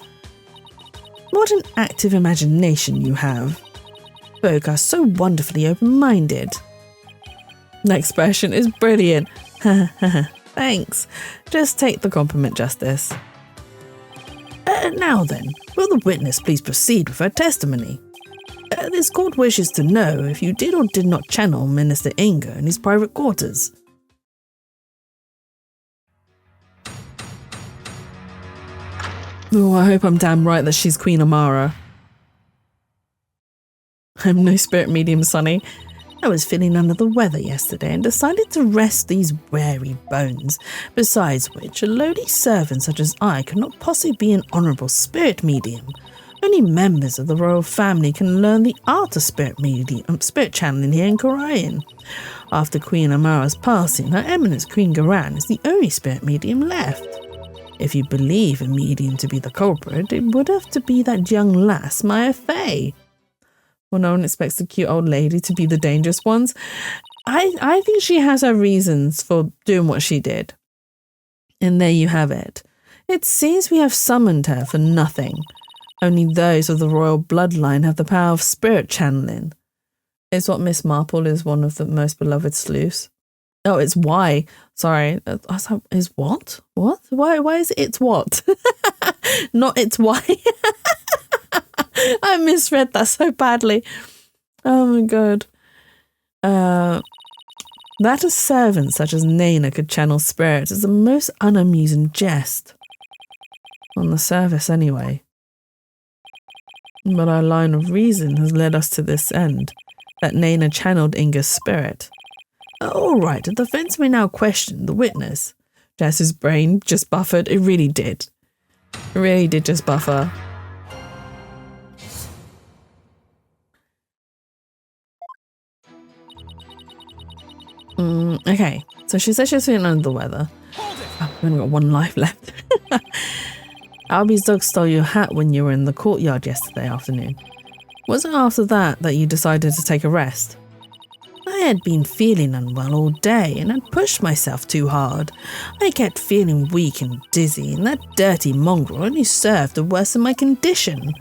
What an active imagination you have. Folk are so wonderfully open-minded. The expression is brilliant. Thanks. Just take the compliment, Justice. Now then, will the witness please proceed with her testimony? This court wishes to know if you did or did not channel Minister Inga in his private quarters. Oh, I hope I'm damn right that she's Queen Amara. I'm no spirit medium, Sonny. I was feeling under the weather yesterday and decided to rest these weary bones, besides which a lowly servant such as I could not possibly be an honourable spirit medium. Only members of the royal family can learn the art of spirit channeling here in Korean. After Queen Amara's passing, Her Eminence Queen Garan is the only spirit medium left. If you believe a medium to be the culprit, it would have to be that young lass, Maya Fey. Well, no one expects the cute old lady to be the dangerous ones. I think she has her reasons for doing what she did. And there you have it. It seems we have summoned her for nothing. Only those of the royal bloodline have the power of spirit channeling. It's what Miss Marple is one of the most beloved sleuths. Oh, it's why. Sorry. I was like, is what? What? Why is it's what? Not it's why. I misread that so badly. Oh my god. That a servant such as Naina could channel spirits is the most unamusing jest. On the surface, anyway. But our line of reason has led us to this end, that Naina channeled Inga's spirit. All right, the defense may now question the witness. Jess's brain just buffered. It really did. It really did just buffer. Okay, so she said she's feeling under the weather. I've only got one life left. Albie's dog stole your hat when you were in the courtyard yesterday afternoon. Was it after that you decided to take a rest? I had been feeling unwell all day and had pushed myself too hard. I kept feeling weak and dizzy, and that dirty mongrel only served to worsen my condition.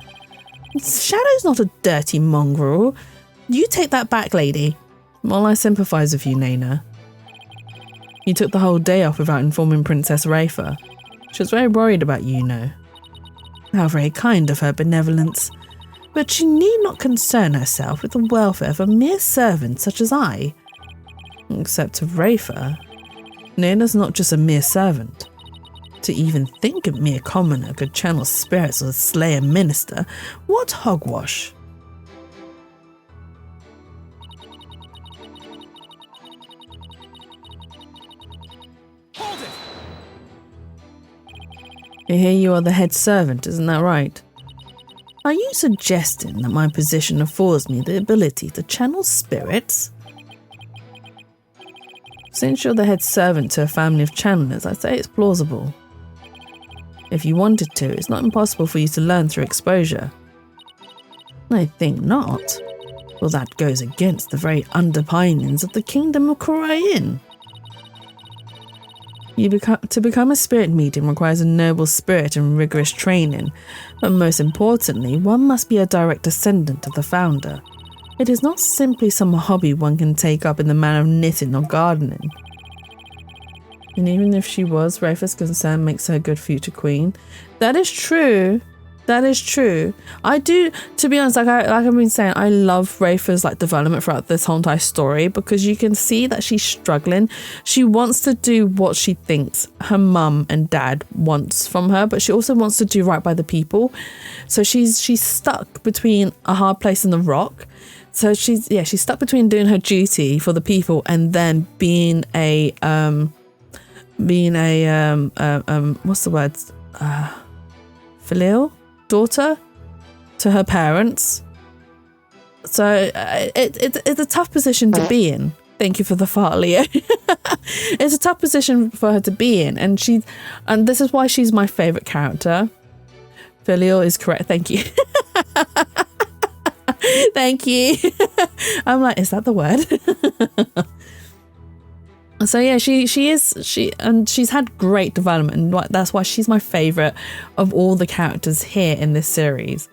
Shadow's not a dirty mongrel. You take that back, lady. Well, I sympathise with you, Naina. You took the whole day off without informing Princess Rafa. She was very worried about you, you know. How very kind of her benevolence. But she need not concern herself with the welfare of a mere servant such as I. Except to Rafa, Naina's not just a mere servant. To even think a mere commoner could channel spirits or slay a minister, what hogwash! Hold it! Here you are the head servant, isn't that right? Are you suggesting that my position affords me the ability to channel spirits? Since you're the head servant to a family of channelers, I'd say it's plausible. If you wanted to, it's not impossible for you to learn through exposure. I think not. Well, that goes against the very underpinnings of the Kingdom of Korean. To become a spirit medium requires a noble spirit and rigorous training, but most importantly, one must be a direct descendant of the founder. It is not simply some hobby one can take up in the manner of knitting or gardening. And even if she was, Rafa's concern makes her a good future queen. That is true. That is true. I do, to be honest, like I've been saying, I love Rafa's development throughout this whole entire story, because you can see that she's struggling. She wants to do what she thinks her mum and dad wants from her, but she also wants to do right by the people. So she's stuck between a hard place and the rock. So she's stuck between doing her duty for the people and then being a what's the word? Filial daughter to her parents. So it's a tough position to be in. Thank you for the fart, Leo. It's a tough position for her to be in, and this is why she's my favorite character. Filial is correct. Thank you. Thank you. I'm like, is that the word? So yeah, she's had great development, and that's why she's my favourite of all the characters here in this series.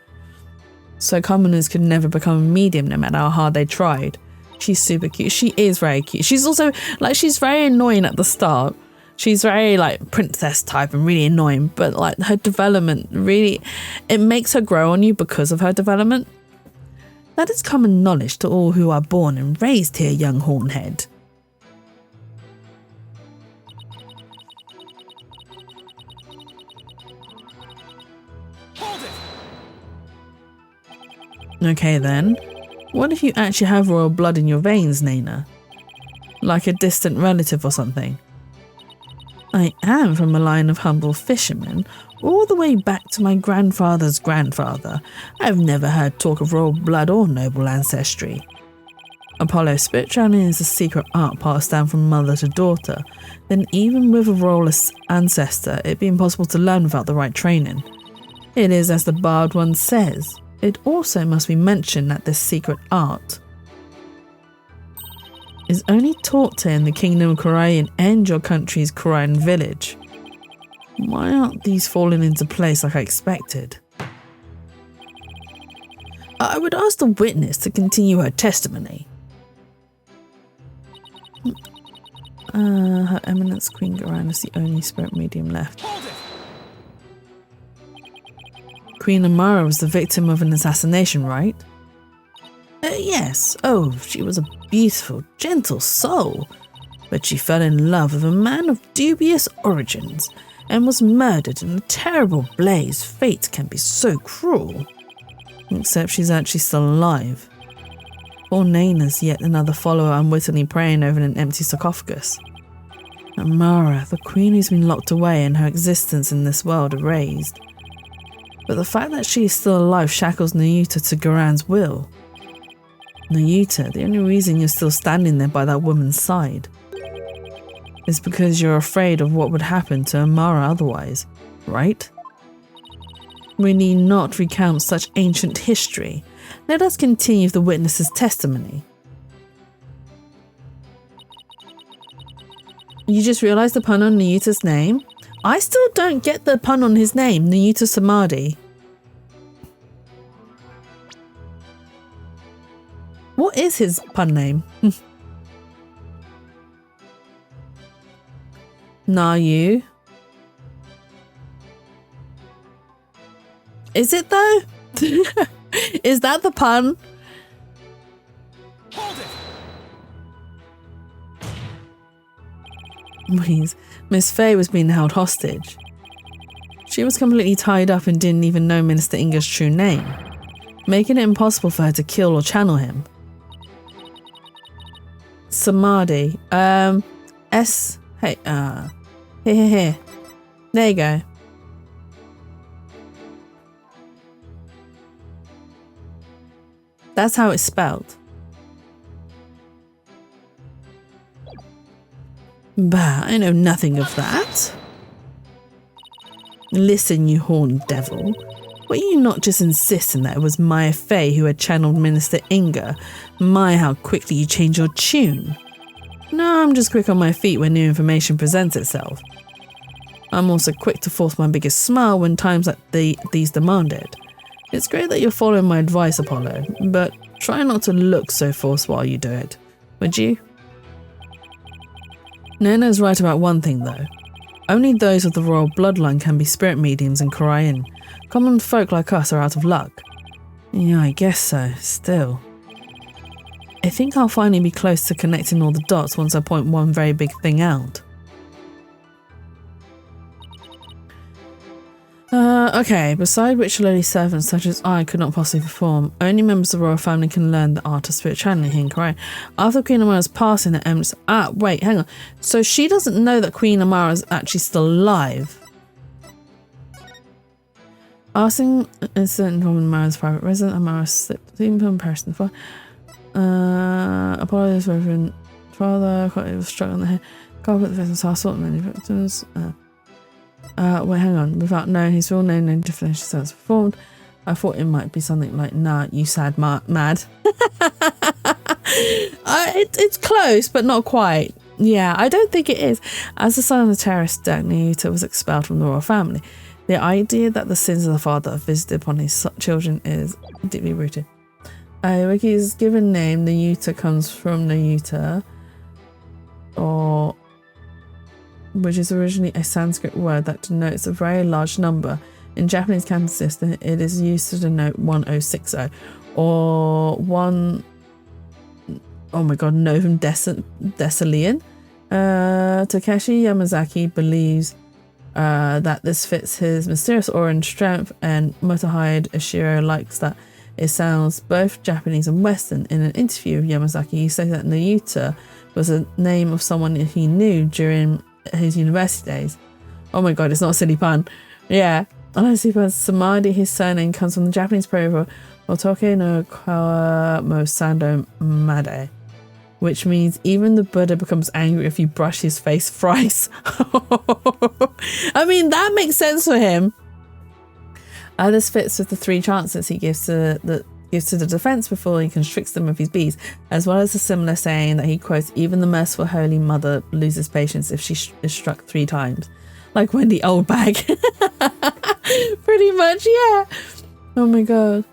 So commoners could never become a medium no matter how hard they tried. She's super cute. She is very cute. She's also she's very annoying at the start. She's very princess type and really annoying, but her development really, it makes her grow on you because of her development. That is common knowledge to all who are born and raised here, young hornhead. Hold it! Okay then, what if you actually have royal blood in your veins, Nana? Like a distant relative or something? I am from a line of humble fishermen, all the way back to my grandfather's grandfather. I've never heard talk of royal blood or noble ancestry. Apollo spirituality is a secret art passed down from mother to daughter. Then even with a royal ancestor, it'd be impossible to learn without the right training. It is as the bard once says, it also must be mentioned that this secret art is only taught here in the Kingdom of Korean and your country's Korean village. Why aren't these falling into place like I expected? I would ask the witness to continue her testimony. Her Eminence Queen Garan is the only spirit medium left. Hold it! Queen Amara was the victim of an assassination, right? Yes. Oh, she was a beautiful, gentle soul. But she fell in love with a man of dubious origins and was murdered in a terrible blaze. Fate can be so cruel. Except she's actually still alive. Poor Nana's yet another follower unwittingly praying over an empty sarcophagus. Amara, the queen who's been locked away and her existence in this world erased. But the fact that she is still alive shackles Nayuta to Garan's will. Nayuta, the only reason you're still standing there by that woman's side is because you're afraid of what would happen to Amara otherwise, right? We need not recount such ancient history. Let us continue with the witness's testimony. You just realised the pun on Nayuta's name? I still don't get the pun on his name, Nayuta Samadhi. What is his pun name? Nayu. Is it though? Is that the pun? Hold it! Please. Miss Faye was being held hostage. She was completely tied up and didn't even know Minister Inga's true name, making it impossible for her to kill or channel him. Samadhi. Here. There you go. That's how it's spelled. Bah, I know nothing of that. Listen, you horned devil. Were you not just insisting that it was Maya Fey who had channeled Minister Inga? My, how quickly you change your tune. No, I'm just quick on my feet when new information presents itself. I'm also quick to force my biggest smile when times like these demand it. It's great that you're following my advice, Apollo, but try not to look so forced while you do it. Would you? Nona's right about one thing though. Only those of the royal bloodline can be spirit mediums in Korean. Common folk like us are out of luck. Yeah, I guess so, still. I think I'll finally be close to connecting all the dots once I point one very big thing out. Okay, beside which lowly servants such as I could not possibly perform, only members of the royal family can learn the art of spirit channeling here in Korea. After Queen Amara's passing at Empress... wait, hang on. So she doesn't know that Queen Amara is actually still alive. Asking incident involving Amara's private residence, Amara slipped even from person for Apollo's reverend father, it was struck on the head. God put the victim's house, sort many victims. Wait, hang on. Without knowing his real name, no definition was performed. I thought it might be something like, nah, you sad mad. It's close, but not quite. Yeah, I don't think it is. As the son of the terrorist, Dagnyuta was expelled from the royal family. The idea that the sins of the father are visited upon his children is deeply rooted. Wiki's given name, the Yuta, comes from the Yuta, or... which is originally a Sanskrit word that denotes a very large number. In Japanese Canton system, it is used to denote 1060 or one. Oh my god, novum decillion. Takeshi Yamazaki believes that this fits his mysterious aura and strength, and Motohide Ishiro likes that it sounds both Japanese and Western. In an interview with Yamazaki, he said that Nayuta was a name of someone he knew during his university days. Oh my god, it's not a silly pun. Yeah. Honestly, but Samadhi, his surname, comes from the Japanese prayer of Otoke no Kawa mo Sando Made, which means even the Buddha becomes angry if you brush his face thrice. I mean, that makes sense for him. This fits with the 3 chances he gives to the defense before he constricts them with his bees, as well as a similar saying that he quotes, even the merciful Holy Mother loses patience if she is struck 3 times. Like Wendy Oldbag. Pretty much, yeah. Oh my god.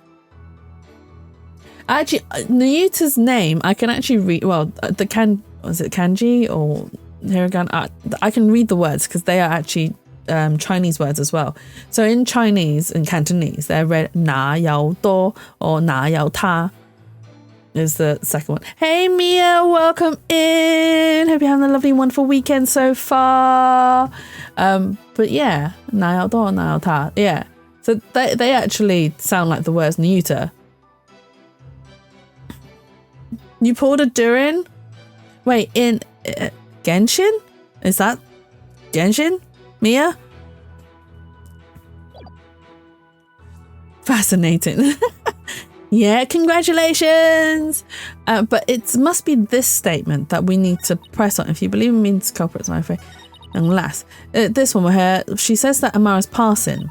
Actually, Nayuta's name, I can actually read, well, was it kanji or hiragana? I can read the words because they are actually Chinese words as well. So in Chinese and Cantonese, they're read na yao do or na yao ta is the second one. Hey Mia, welcome in. Hope you're having a lovely, wonderful weekend so far. But yeah, na yao do, na yao ta. Yeah. So they actually sound like the words Nayuta. You pulled a Durin? Wait, in Genshin? Is that Genshin? Mia? Fascinating. Yeah, congratulations. But it must be this statement that we need to press on. If you believe in means culprits, my friend. Unless this one here, she says that Amara's passing.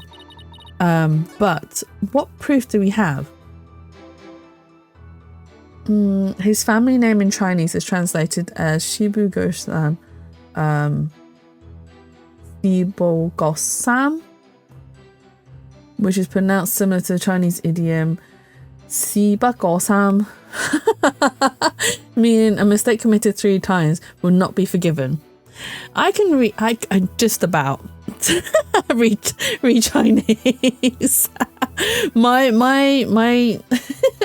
But what proof do we have? His family name in Chinese is translated as Shibu-go-san, Sibo-go-sam, which is pronounced similar to the Chinese idiom Siba-go-sam, meaning a mistake committed 3 times will not be forgiven. I can read. I just about read Chinese. my my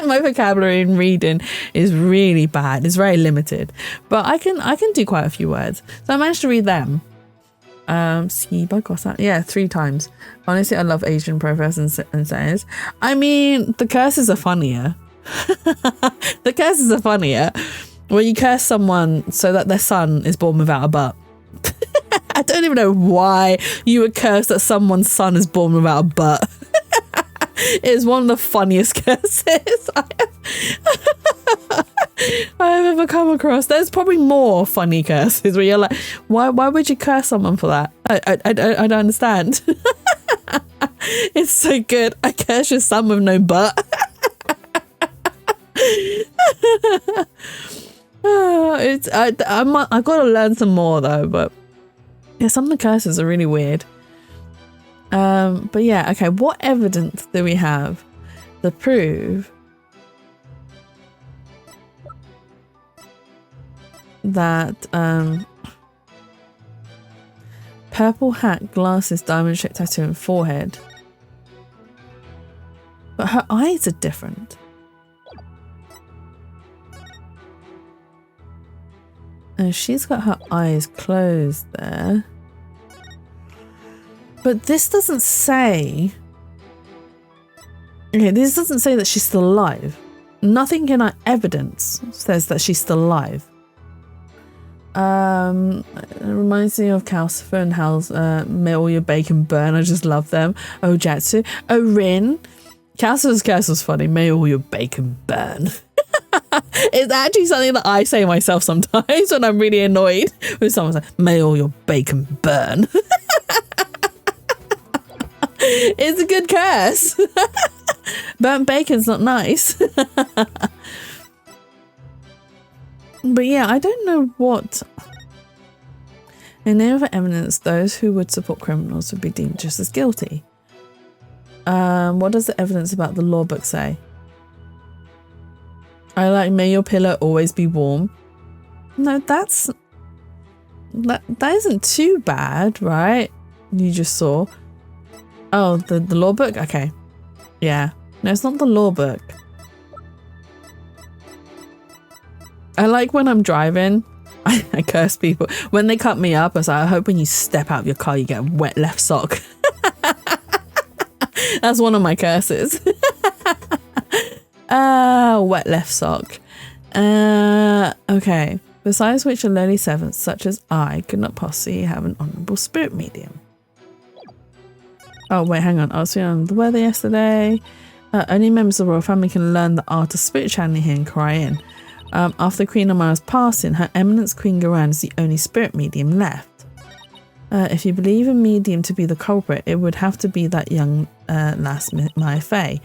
vocabulary in reading is really bad. It's very limited, but I can do quite a few words. So I managed to read them. Yeah, 3 times. Honestly, I love Asian proverbs and sayings. I mean, the curses are funnier. The curses are funnier. When you curse someone so that their son is born without a butt. I don't even know why you would curse that someone's son is born without a butt. It is one of the funniest curses I have ever come across. There's probably more funny curses where you're like, why would you curse someone for that? I don't understand. It's so good. I curse your son with no butt. I got to learn some more though, but yeah, some of the curses are really weird. But yeah, okay, what evidence do we have to prove that purple hat, glasses, diamond shaped tattoo and forehead, but her eyes are different? And she's got her eyes closed there. But this doesn't say... Okay, this doesn't say that she's still alive. Nothing in our evidence says that she's still alive. It reminds me of Calcifer and Hal's May All Your Bacon Burn. I just love them. Oh, Jatsu. Oh, Rin. Calcifer's curse was funny. May all your bacon burn. It's actually something that I say myself sometimes when I'm really annoyed with someone saying, may all your bacon burn. It's a good curse. Burnt bacon's not nice. But yeah, I don't know what. In name of evidence, those who would support criminals would be deemed just as guilty. What does the evidence about the law book say? I like, may your pillow always be warm. No, that isn't too bad, right? You just saw. Oh, the law book? Okay. Yeah. No, it's not the law book. I like when I'm driving, I curse people. When they cut me up, I say, I hope when you step out of your car, you get a wet left sock. That's one of my curses. Wet left sock. Okay. Besides which a lowly servant such as I could not possibly have an honourable spirit medium. Oh, wait, hang on. I was feeling under the weather yesterday. Only members of the royal family can learn the art of spirit channeling here in Korean. After Queen Amara's passing, Her Eminence Queen Garan is the only spirit medium left. If you believe a medium to be the culprit, it would have to be that young lass, Maya Fey.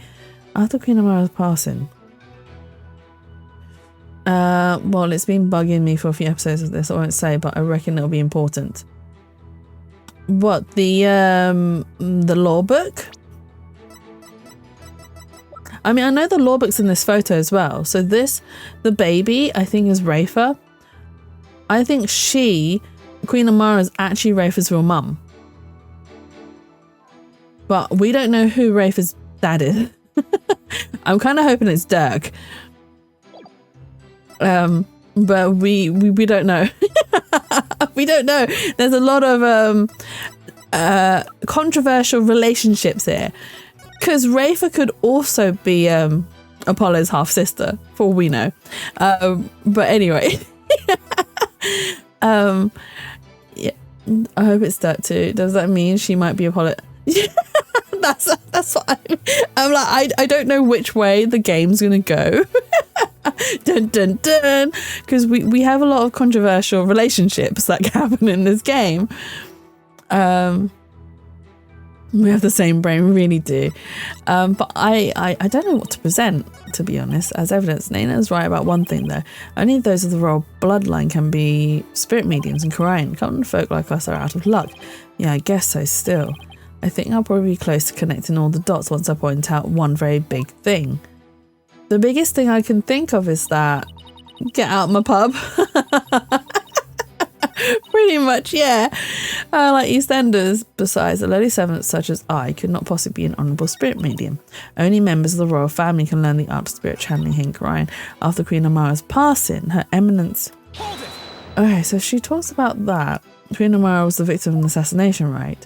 After Queen Amara's passing. Well, it's been bugging me for a few episodes of this, I won't say, but I reckon it'll be important. What, the law book? I mean, I know the law book's in this photo as well. So this, the baby, I think is Rafa. I think Queen Amara is actually Rafa's real mum. But we don't know who Rafa's dad is. I'm kind of hoping it's Dirk. But we don't know. We don't know. There's a lot of controversial relationships here. Because Rafa could also be Apollo's half-sister, for all we know. But anyway. Yeah, I hope it's Dirk too. Does that mean she might be Apollo? That's what I'm like. I don't know which way the game's gonna go. Dun dun dun. Because we have a lot of controversial relationships that happen in this game. We have the same brain, we really do. But I don't know what to present, to be honest, as evidence. Naina's right about one thing though. Only those of the royal bloodline can be spirit mediums in Korean. Common folk like us are out of luck. Yeah, I guess so still. I think I'll probably be close to connecting all the dots once I point out one very big thing. The biggest thing I can think of is that get out my pub. Pretty much, yeah. Like EastEnders, besides, a lowly servant such as I could not possibly be an honourable spirit medium. Only members of the royal family can learn the art of spirit channeling here in Korean. After Queen Amara's passing, Her Eminence... Okay, so she talks about that. Queen Amara was the victim of an assassination, right?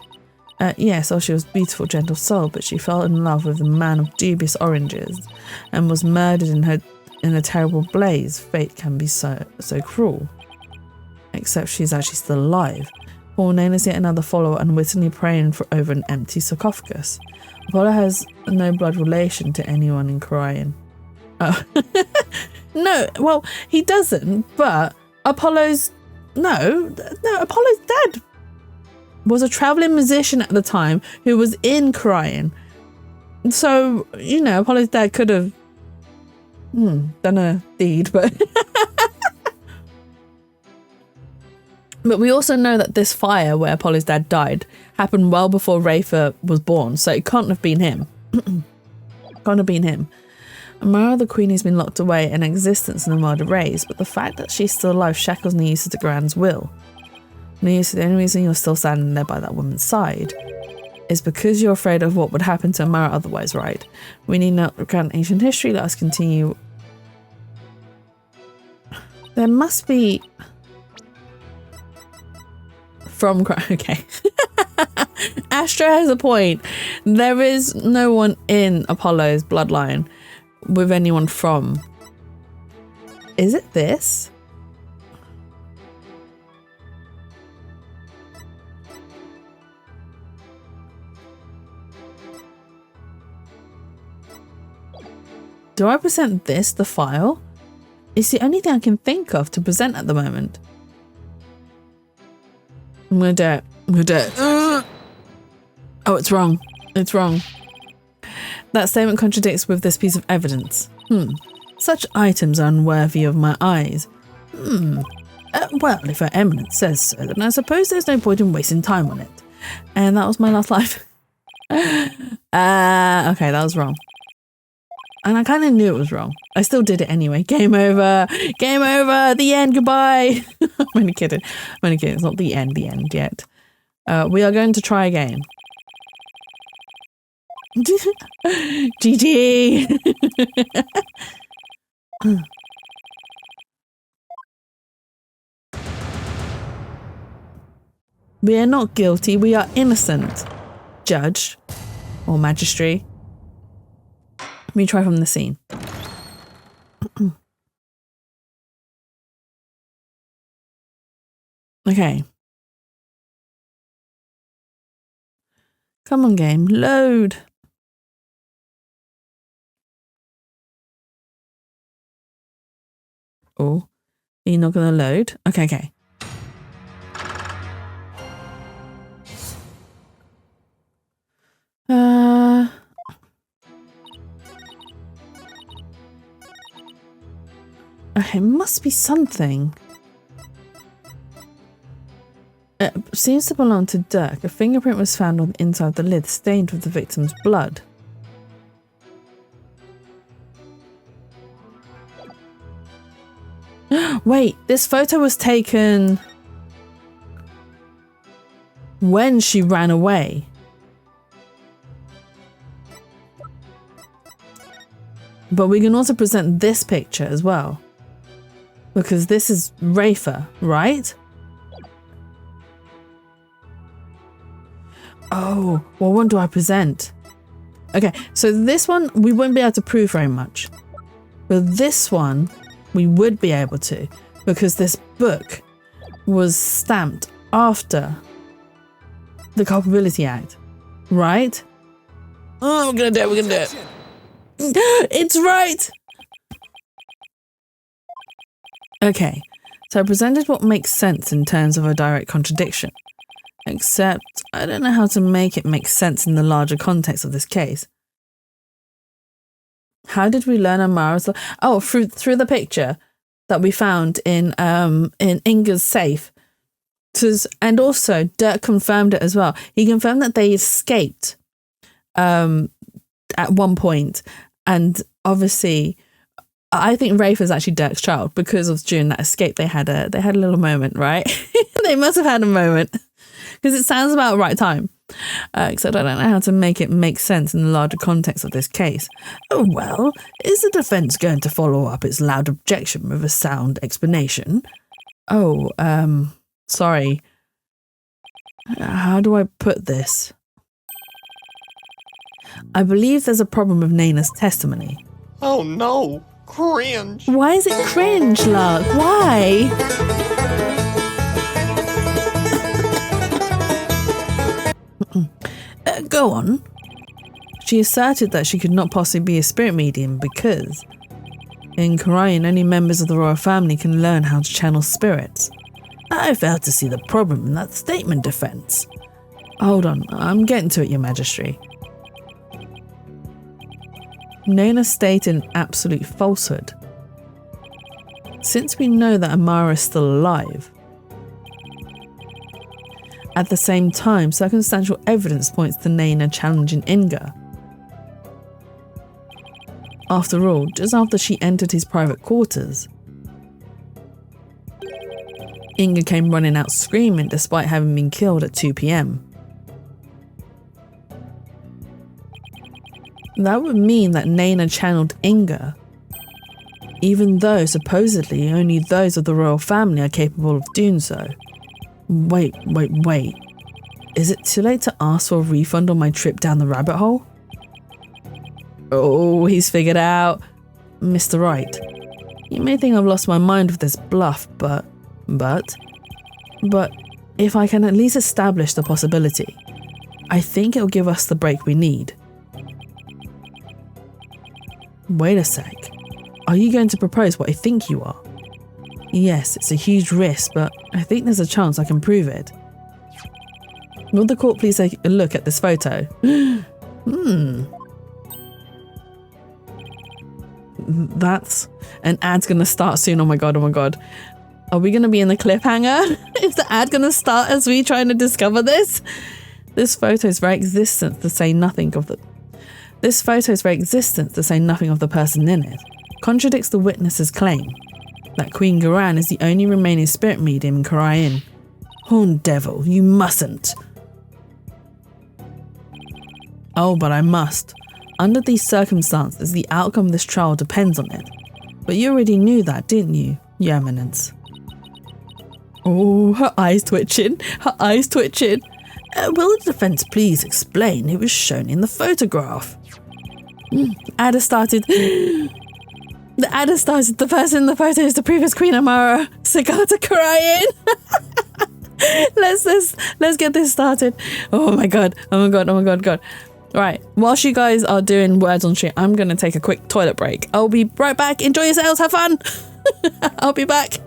Yes, she was a beautiful, gentle soul, but she fell in love with a man of dubious origins and was murdered in a terrible blaze. Fate can be so cruel. Except she's actually still alive. Paul Nain is yet another follower unwittingly praying over an empty sarcophagus. Apollo has no blood relation to anyone in Korean. Oh. No, well, he doesn't, but Apollo's... No, Apollo's dead. was a traveling musician at the time who was in Crying. So, you know, Apollo's dad could have done a deed, but but we also know that this fire where Apollo's dad died happened well before Rafer was born, so it can't have been him. Can't have been him. Amara the Queen has been locked away in existence in the world of Rays, but the fact that she's still alive shackles Niusa to Gran's will. Niusa, the only reason you're still standing there by that woman's side is because you're afraid of what would happen to Amara otherwise, right? We need not recount ancient history, let us continue. There must be... From... Okay. Astra has a point. There is no one in Apollo's bloodline with anyone from. Is it this? Do I present this, the file? It's the only thing I can think of to present at the moment. I'm gonna do it. I'm gonna do it. Oh, it's wrong. It's wrong. That statement contradicts with this piece of evidence. Such items are unworthy of my eyes. Well, if Her Eminence says so, then I suppose there's no point in wasting time on it. And that was my last life. Okay, that was wrong. And I kind of knew it was wrong. I still did it anyway. Game over. Game over. The end. Goodbye. I'm only kidding. I'm only kidding. It's not the end yet. We are going to try again. GG. We are not guilty. We are innocent. Judge or magistrate. Let me try from the scene. Okay. Come on, game. Load. Oh, are you not going to load? Okay. Okay, it must be something. It seems to belong to Dirk. A fingerprint was found on the inside of the lid, stained with the victim's blood. Wait, this photo was taken when she ran away. But we can also present this picture as well. Because this is Rafer, right? Oh, well, what do I present? Okay, so this one, we wouldn't be able to prove very much. But this one, we would be able to. Because this book was stamped after the Culpability Act, right? Oh, we're gonna do it, we're gonna do it. It's right! Okay, so I presented what makes sense in terms of a direct contradiction. Except, I don't know how to make it make sense in the larger context of this case. How did we learn Amara's... Oh, through the picture that we found in Inga's safe. And also, Dirk confirmed it as well. He confirmed that they escaped at one point. And obviously, I think Rafe is actually Dirk's child because of during that escape they had a little moment, right? They must have had a moment because it sounds about right time. Except I don't know how to make it make sense in the larger context of this case. Oh well, is the defence going to follow up its loud objection with a sound explanation? Oh, sorry. How do I put this? I believe there's a problem with Naina's testimony. Oh no, cringe. Why is it cringe, Lark? Why? Go on. She asserted that she could not possibly be a spirit medium because in Korean only members of the royal family can learn how to channel spirits. I fail to see the problem in that statement, defense. Hold on, I'm getting to it, Your Majesty. Naina stated an absolute falsehood. Since we know that Amara is still alive, at the same time, circumstantial evidence points to Naina challenging Inga. After all, just after she entered his private quarters, Inga came running out screaming despite having been killed at 2 p.m. That would mean that Naina channeled Inga, even though supposedly only those of the royal family are capable of doing so. Wait. Is it too late to ask for a refund on my trip down the rabbit hole? Oh, he's figured out. Mr. Wright, you may think I've lost my mind with this bluff, but if I can at least establish the possibility, I think it'll give us the break we need. Wait a sec. Are you going to propose what I think you are? Yes, it's a huge risk, but I think there's a chance I can prove it. Will the court please take a look at this photo? That's... An ad's gonna start soon, oh my god. Are we gonna be in the cliffhanger? Is the ad gonna start as we trying to discover this? This photo's very existence to say nothing of the person in it contradicts the witness's claim that Queen Garan is the only remaining spirit medium in Karayan. Horned devil, you mustn't. Oh, but I must. Under these circumstances, the outcome of this trial depends on it. But you already knew that, didn't you, Your Eminence? Oh, her eyes twitching. Will the defense please explain who was shown in the photograph? Ada started. The ad has started. The person in the photo is the previous Queen Amara, Sagata Karayan. Let's get this started. Oh my god. Right, whilst you guys are doing words on stream, I'm gonna take a quick toilet break. I'll be right back. Enjoy yourselves, have fun. I'll be back.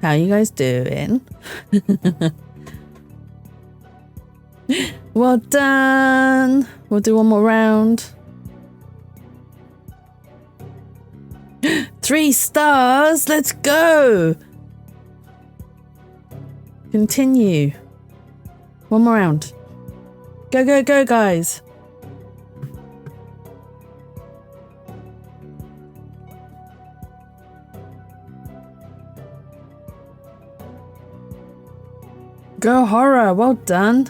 How you guys doing? Well done. We'll do one more round. 3 stars. Let's go. Continue. One more round. Go, guys. Go horror, well done.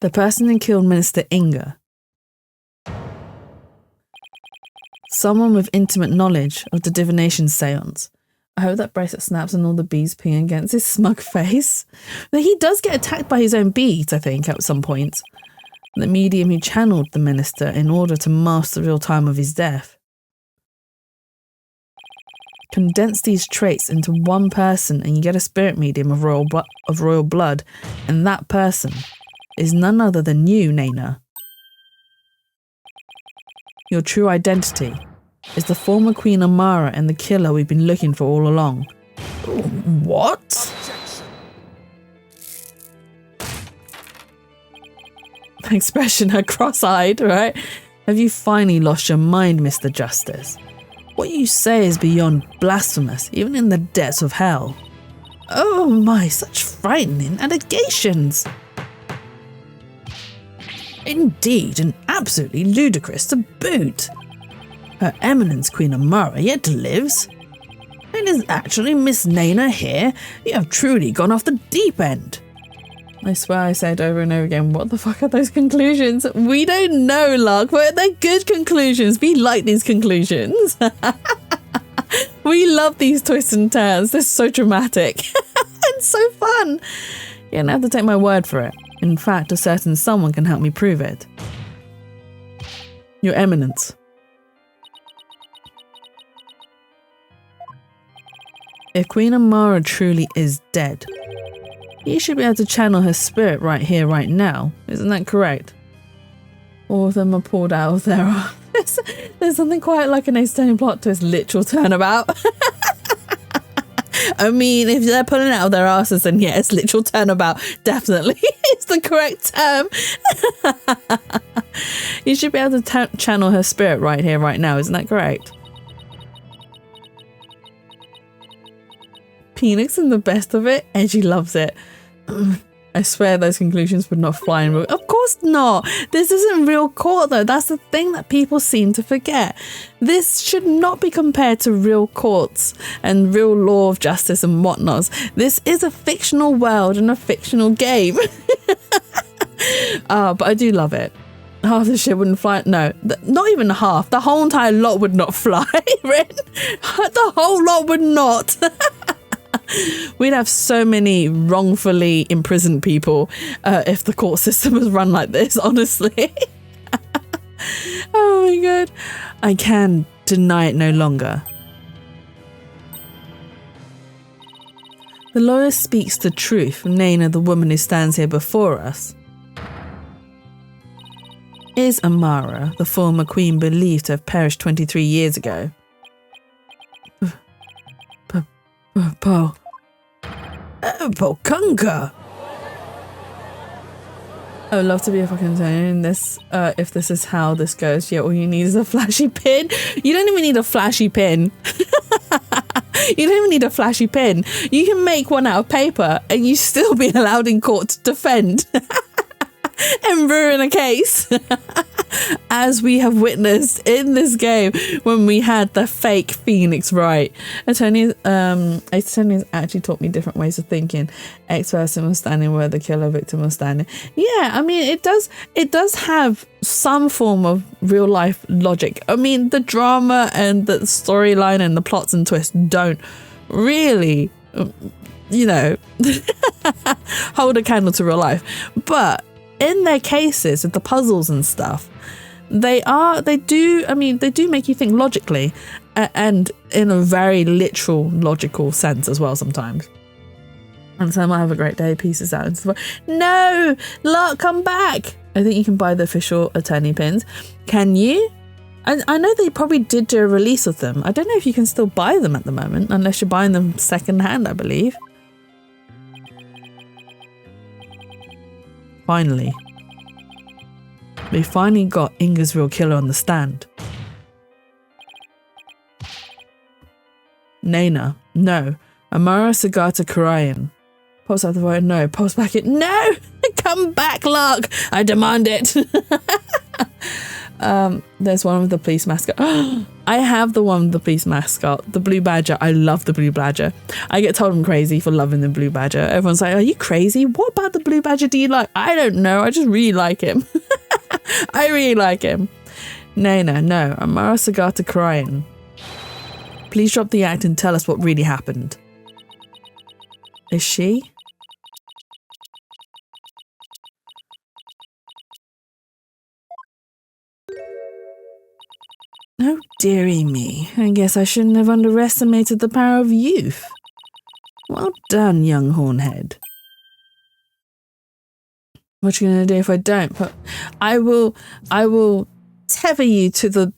The person who killed Minister Inga. Someone with intimate knowledge of the divination seance. I hope that bracelet snaps and all the bees ping against his smug face. But he does get attacked by his own bees, I think, at some point. The medium who channeled the minister in order to mask the real time of his death. Condense these traits into one person and you get a spirit medium of royal blood, and that person is none other than you, Naina. Your true identity is the former Queen Amara and the killer we've been looking for all along. What? Expression, her cross-eyed, right? Have you finally lost your mind, Mr. Justice? What you say is beyond blasphemous, even in the depths of hell. Oh my, such frightening allegations! Indeed, and absolutely ludicrous to boot. Her Eminence Queen Amara yet lives. It is actually Miss Naina here. You have truly gone off the deep end. I swear I said over and over again, what the fuck are those conclusions? We don't know, Lark, but they're good conclusions. We like these conclusions. We love these twists and turns. They're so dramatic and so fun. You don't have to take my word for it. In fact, a certain someone can help me prove it. Your Eminence. If Queen Amara truly is dead, you should be able to channel her spirit right here, right now. Isn't that correct? All of them are pulled out of their arms. There's something quite like an Ace-Turning plot twist, literal turnabout. I mean, if they're pulling out of their asses, then yes, literal turnabout, definitely is the correct term. You should be able to channel her spirit right here, right now. Isn't that correct? Phoenix and the best of it, Edgy loves it. I swear those conclusions would not fly in real. Of course not. This isn't real court though. That's the thing that people seem to forget. This should not be compared to real courts and real law of justice and whatnots. This is a fictional world and a fictional game. But I do love it. Half the shit wouldn't fly. No, not even half. The whole entire lot would not fly. The whole lot would not. We'd have so many wrongfully imprisoned people if the court system was run like this, honestly. Oh my god. I can deny it no longer. The lawyer speaks the truth, Naina, the woman who stands here before us. Is Amara, the former queen, believed to have perished 23 years ago? Pokunga. I would love to be a fucking Tony in this, if this is how this goes. Yeah, all you need is a flashy pin. You don't even need a flashy pin. You don't even need a flashy pin. You can make one out of paper and you still be allowed in court to defend and ruin a case. As we have witnessed in this game when we had the fake Phoenix right. Attorneys actually taught me different ways of thinking. X person was standing where the killer victim was standing. Yeah, I mean it does have some form of real life logic. I mean the drama and the storyline and the plots and twists don't really, you know, hold a candle to real life. But in their cases with the puzzles and stuff, they do make you think logically and in a very literal logical sense as well sometimes. And so I might have a great day. Pieces out. No, Lark, come back. I think you can buy the official attorney pins. Can you? I know they probably did do a release of them. I don't know if you can still buy them at the moment unless you're buying them second hand, I believe. Finally. We finally got Inga's real killer on the stand. Naina, no. Amara Sagata Karayan. Post out the vote, no. Post back it, no! Come back, Lark! I demand it! There's one with the police mask. I I have the one with the police mascot, the blue badger. I love the blue badger. I get told I'm crazy for loving the blue badger. Everyone's like, are you crazy? What about the blue badger do you like? I don't know. I just really like him. I really like him. No. Amara Sagata crying. Please drop the act and tell us what really happened. Is she? Oh, dearie me. I guess I shouldn't have underestimated the power of youth. Well done, young hornhead. What you gonna do if I don't? I will tether you to the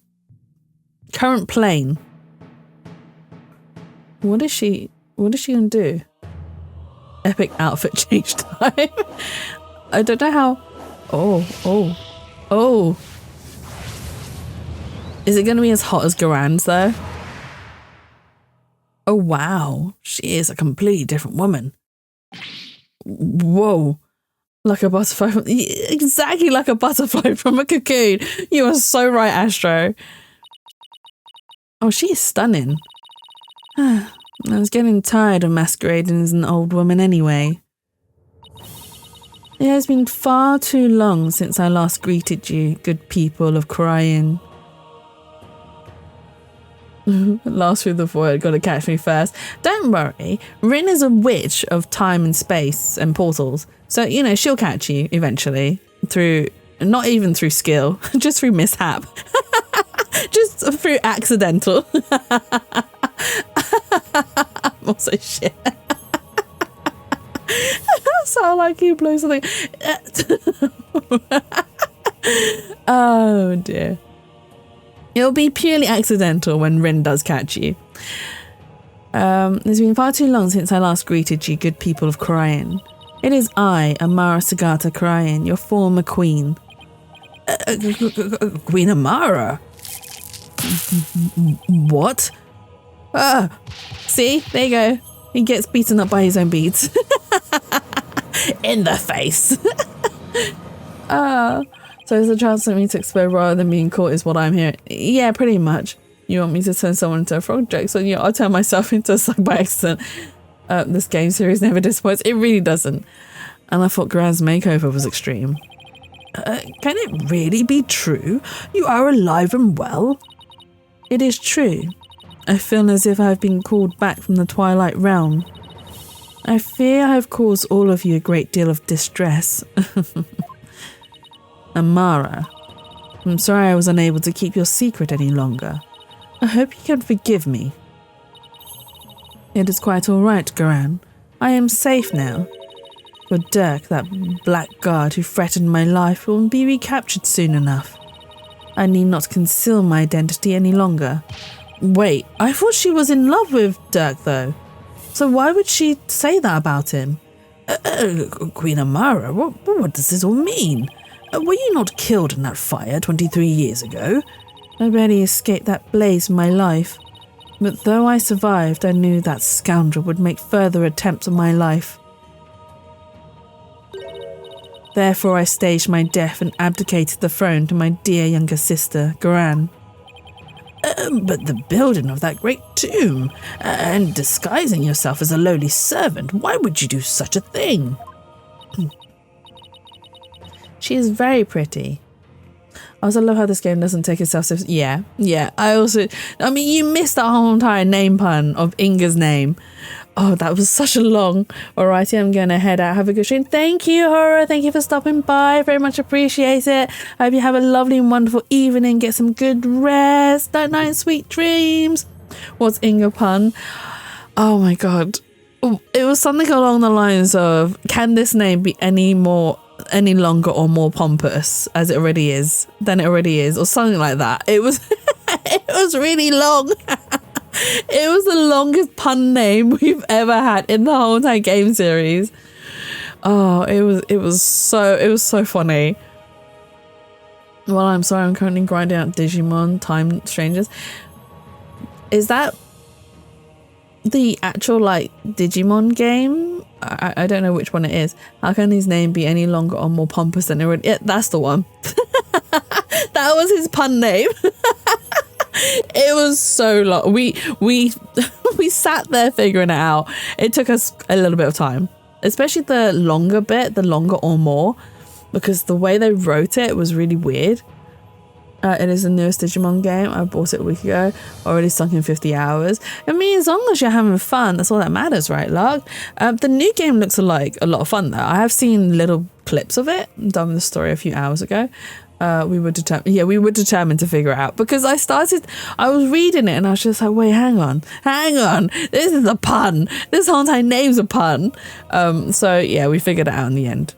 current plane. What is she gonna do? Epic outfit change time. I don't know how. Oh. Is it going to be as hot as Garan's though? Oh wow, she is a completely different woman. Whoa, like a butterfly, exactly like a butterfly from a cocoon. You are so right, Astro. Oh, she is stunning. I was getting tired of masquerading as an old woman anyway. It has been far too long since I last greeted you, good people of Crying. Last through the void, gotta catch me first. Don't worry, Rin is a witch of time and space and portals, so you know she'll catch you eventually through, not even through skill, just through mishap, just through accidental. I'm also shit. Sound like you blow something. Oh dear. It'll be purely accidental when Rin does catch you. It's been far too long since I last greeted you, good people of Crying. It is I, Amara Sagata Crying, your former queen. Queen Amara? What? See? There you go. He gets beaten up by his own beads. In the face. So is the chance for me to explode rather than being caught is what I'm hearing. Yeah, pretty much. You want me to turn someone into a frog joke, so yeah, I'll turn myself into a slug by accident. This game series never disappoints. It really doesn't. And I thought Gran's makeover was extreme. Can it really be true? You are alive and well? It is true. I feel as if I have been called back from the Twilight Realm. I fear I have caused all of you a great deal of distress. Amara, I'm sorry I was unable to keep your secret any longer. I hope you can forgive me. It is quite all right, Garan. I am safe now. But Dirk, that blackguard who threatened my life, will be recaptured soon enough. I need not conceal my identity any longer. Wait, I thought she was in love with Dirk though. So why would she say that about him? Queen Amara, what does this all mean? Were you not killed in that fire 23 years ago? I barely escaped that blaze from my life. But though I survived, I knew that scoundrel would make further attempts on my life. Therefore I staged my death and abdicated the throne to my dear younger sister, Garan. But the building of that great tomb, and disguising yourself as a lowly servant, why would you do such a thing? She is very pretty. I also love how this game doesn't take itself so... Yeah. I mean, you missed that whole entire name pun of Inga's name. Oh, that was such a long... Alrighty, I'm going to head out. Have a good stream. Thank you, Horror. Thank you for stopping by. Very much appreciate it. I hope you have a lovely and wonderful evening. Get some good rest. Night night, sweet dreams. What's Inga pun? Oh my god. It was something along the lines of, can this name be any longer or more pompous than it already is, or something like that. It was it was really long. It was the longest pun name we've ever had in the whole entire game series. Oh, it was so funny. Well, I'm sorry, I'm currently grinding out Digimon Time Strangers. Is that the actual Digimon game? I don't know which one it is. How can his name be any longer or more pompous than it already? Yeah, that's the one. That was his pun name. It was so long. We we sat there figuring it out. It took us a little bit of time, especially the longer bit, the longer or more, because the way they wrote it was really weird. It is the newest Digimon game. I bought it a week ago. Already sunk in 50 hours. I mean, as long as you're having fun, that's all that matters, right, Lark? The new game looks like a lot of fun, though. I have seen little clips of it. Done the story a few hours ago. We were determined to figure it out, because I was reading it and I was just like, wait, hang on. This is a pun. This whole entire name's a pun. So yeah, we figured it out in the end.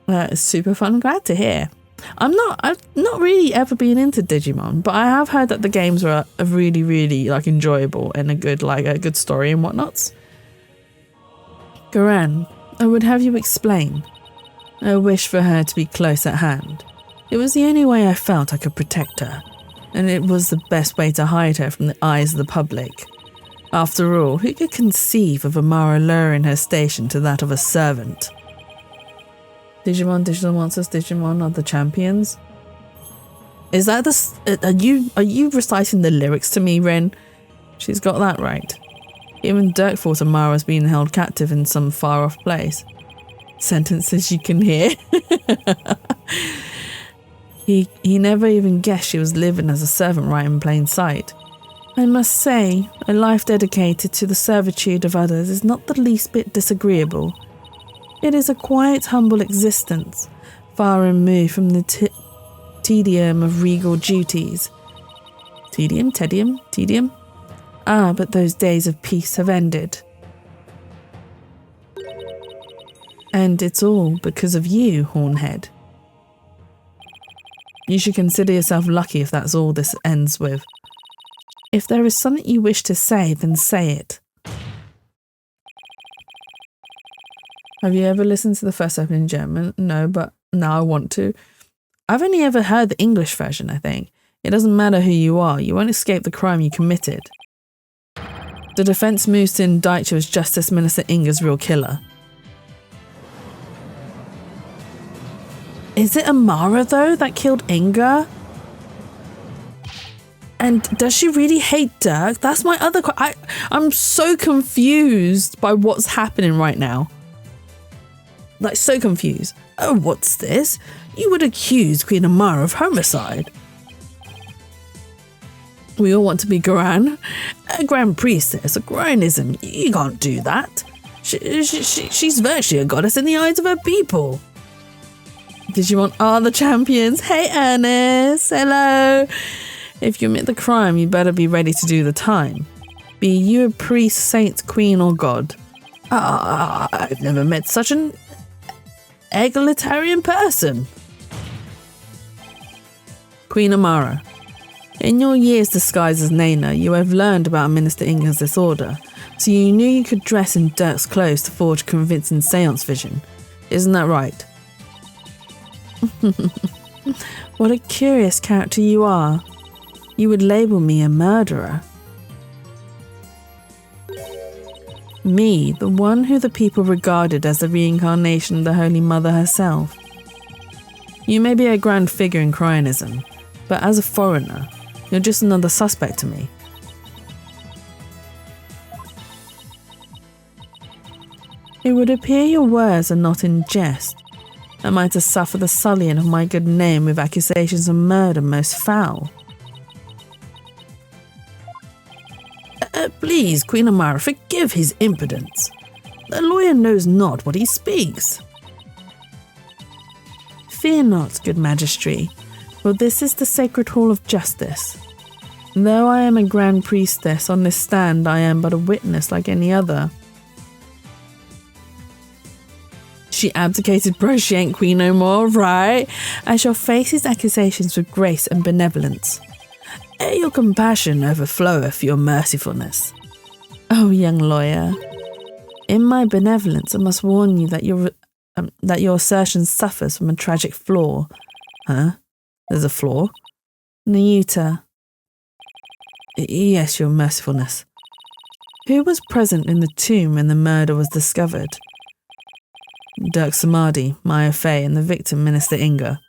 It's super fun. I'm glad to hear. I've not really ever been into Digimon, but I have heard that the games were really, really like enjoyable and a good story and whatnots. Garan, I would have you explain. I wish for her to be close at hand. It was the only way I felt I could protect her, and it was the best way to hide her from the eyes of the public. After all, who could conceive of Amara lowering her station to that of a servant? Digimon, Digital Monsters, Digimon are the champions. Is that are you reciting the lyrics to me, Rin? She's got that right. Even Dirk thought Amara was being held captive in some far-off place. Sentences you can hear. He never even guessed she was living as a servant right in plain sight. I must say, a life dedicated to the servitude of others is not the least bit disagreeable. It is a quiet, humble existence, far removed from the tedium of regal duties. Tedium? Ah, but those days of peace have ended. And it's all because of you, Hornhead. You should consider yourself lucky if that's all this ends with. If there is something you wish to say, then say it. Have you ever listened to the first episode in German? No, but now I want to. I've only ever heard the English version, I think. It doesn't matter who you are, you won't escape the crime you committed. The defense moves to indict you as Justice Minister Inga's real killer. Is it Amara, though, that killed Inga? And does she really hate Dirk? That's my other question. I'm so confused by what's happening right now. Like, so confused. Oh, what's this? You would accuse Queen Amara of homicide. We all want to be Gran. A Grand Priestess, a Granism. You can't do that. She's virtually a goddess in the eyes of her people. Digimon are the champions. Hey, Ernest. Hello. If you commit the crime, you better be ready to do the time. Be you a priest, saint, queen, or god. I've never met such an egalitarian person. Queen Amara. In your years disguised as Nana, you have learned about Minister Inga's disorder, so you knew you could dress in Dirk's clothes to forge convincing seance vision. Isn't that right? What a curious character you are. You would label me a murderer. Me, the one who the people regarded as the reincarnation of the Holy Mother herself. You may be a grand figure in cryonism, but as a foreigner, you're just another suspect to me. It would appear your words are not in jest. Am I to suffer the sullying of my good name with accusations of murder most foul? Please, Queen Amara, forgive his impudence. The lawyer knows not what he speaks. Fear not, good Majesty, for this is the sacred hall of justice. Though I am a Grand Priestess, on this stand I am but a witness like any other. She abdicated, bro, she ain't queen no more, right? I shall face his accusations with grace and benevolence. Your compassion overfloweth your mercifulness. Oh, young lawyer, in my benevolence I must warn you that your assertion suffers from a tragic flaw. Huh? There's a flaw? Nayuta. Yes, your mercifulness. Who was present in the tomb when the murder was discovered? Dirk Samadhi, Maya Fey, and the victim, Minister Inga.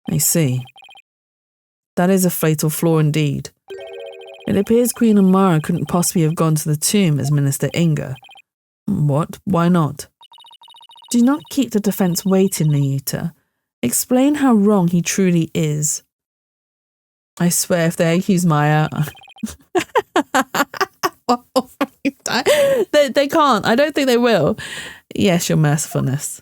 I see. That is a fatal flaw indeed. It appears Queen Amara couldn't possibly have gone to the tomb as Minister Inga. What? Why not? Do not keep the defence waiting, Nayuta. Explain how wrong he truly is. I swear if they accuse Maya... they can't. I don't think they will. Yes, your mercifulness.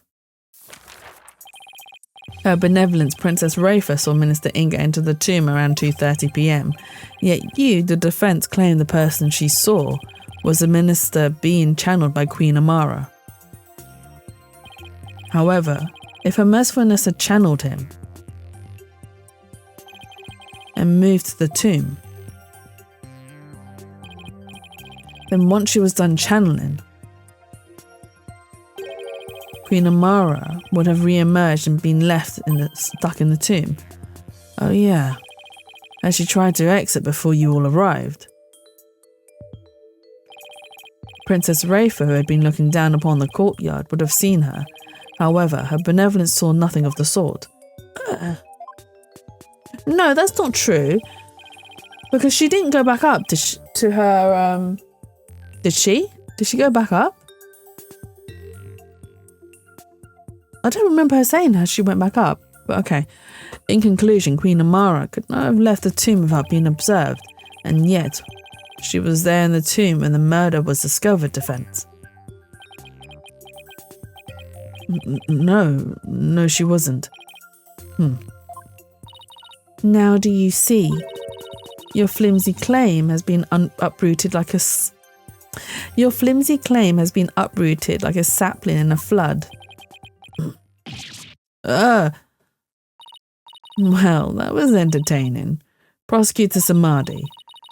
Her benevolence, Princess Rafa, saw Minister Inga enter the tomb around 2:30 p.m. Yet you, the defence, claim the person she saw was the minister being channeled by Queen Amara. However, if her mercifulness had channeled him and moved to the tomb, then once she was done channeling, Queen Amara would have re-emerged and been left stuck in the tomb. Oh yeah, as she tried to exit before you all arrived. Princess Rafa, who had been looking down upon the courtyard, would have seen her. However, her benevolence saw nothing of the sort. No, that's not true. Because she didn't go back up to her... Did she? Did she go back up? I don't remember her saying how she went back up, but okay. In conclusion, Queen Amara could not have left the tomb without being observed, and yet she was there in the tomb when the murder was discovered, defence. No, she wasn't. Now do you see? Your flimsy claim has been uprooted like a... Your flimsy claim has been uprooted like a sapling in a flood. Well, that was entertaining. Prosecutor Samadhi,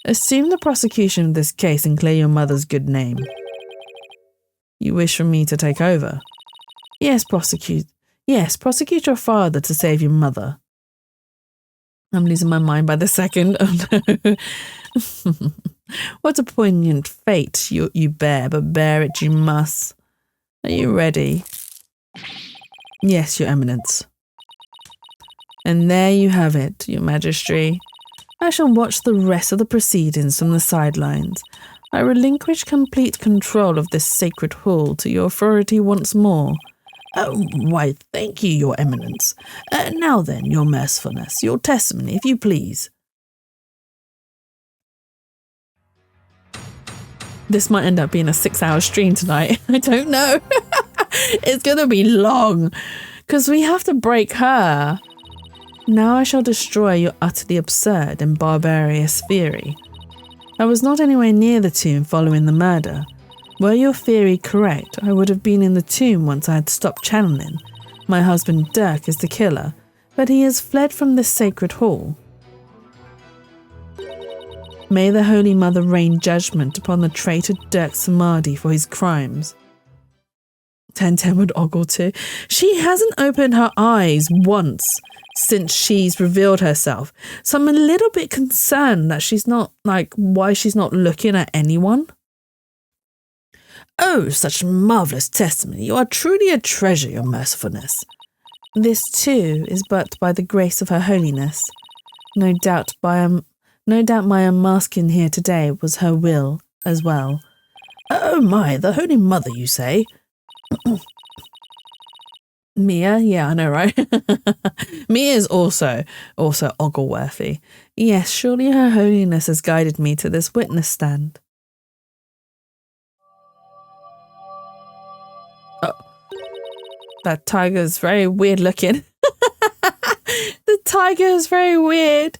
assume the prosecution of this case and clear your mother's good name. You wish for me to take over? Yes, prosecute your father to save your mother. I'm losing my mind by the second. Oh no. What a poignant fate you bear, but bear it you must. Are you ready? Yes, Your Eminence. And there you have it, Your Majesty. I shall watch the rest of the proceedings from the sidelines. I relinquish complete control of this sacred hall to your authority once more. Why, thank you, Your Eminence. Now then, Your Mercifulness, your testimony, if you please. This might end up being a 6-hour stream tonight. I don't know. It's going to be long because we have to break her. Now I shall destroy your utterly absurd and barbarous theory. I was not anywhere near the tomb following the murder. Were your theory correct, I would have been in the tomb once I had stopped channeling. My husband Dirk is the killer, but he has fled from this sacred hall. May the Holy Mother rain judgment upon the traitor Dirk Samadhi for his crimes. 1010 would ogle too. She hasn't opened her eyes once since she's revealed herself. So I'm a little bit concerned that she's not, why she's not looking at anyone. Oh, such marvellous testimony. You are truly a treasure, Your Mercifulness. This too is but by the grace of Her Holiness. No doubt my unmasking here today was her will as well. Oh my, the Holy Mother, you say? Mia? Yeah, I know, right? Mia is also ogle-worthy. Yes, surely Her Holiness has guided me to this witness stand. Oh, that tiger is very weird looking. The tiger is very weird.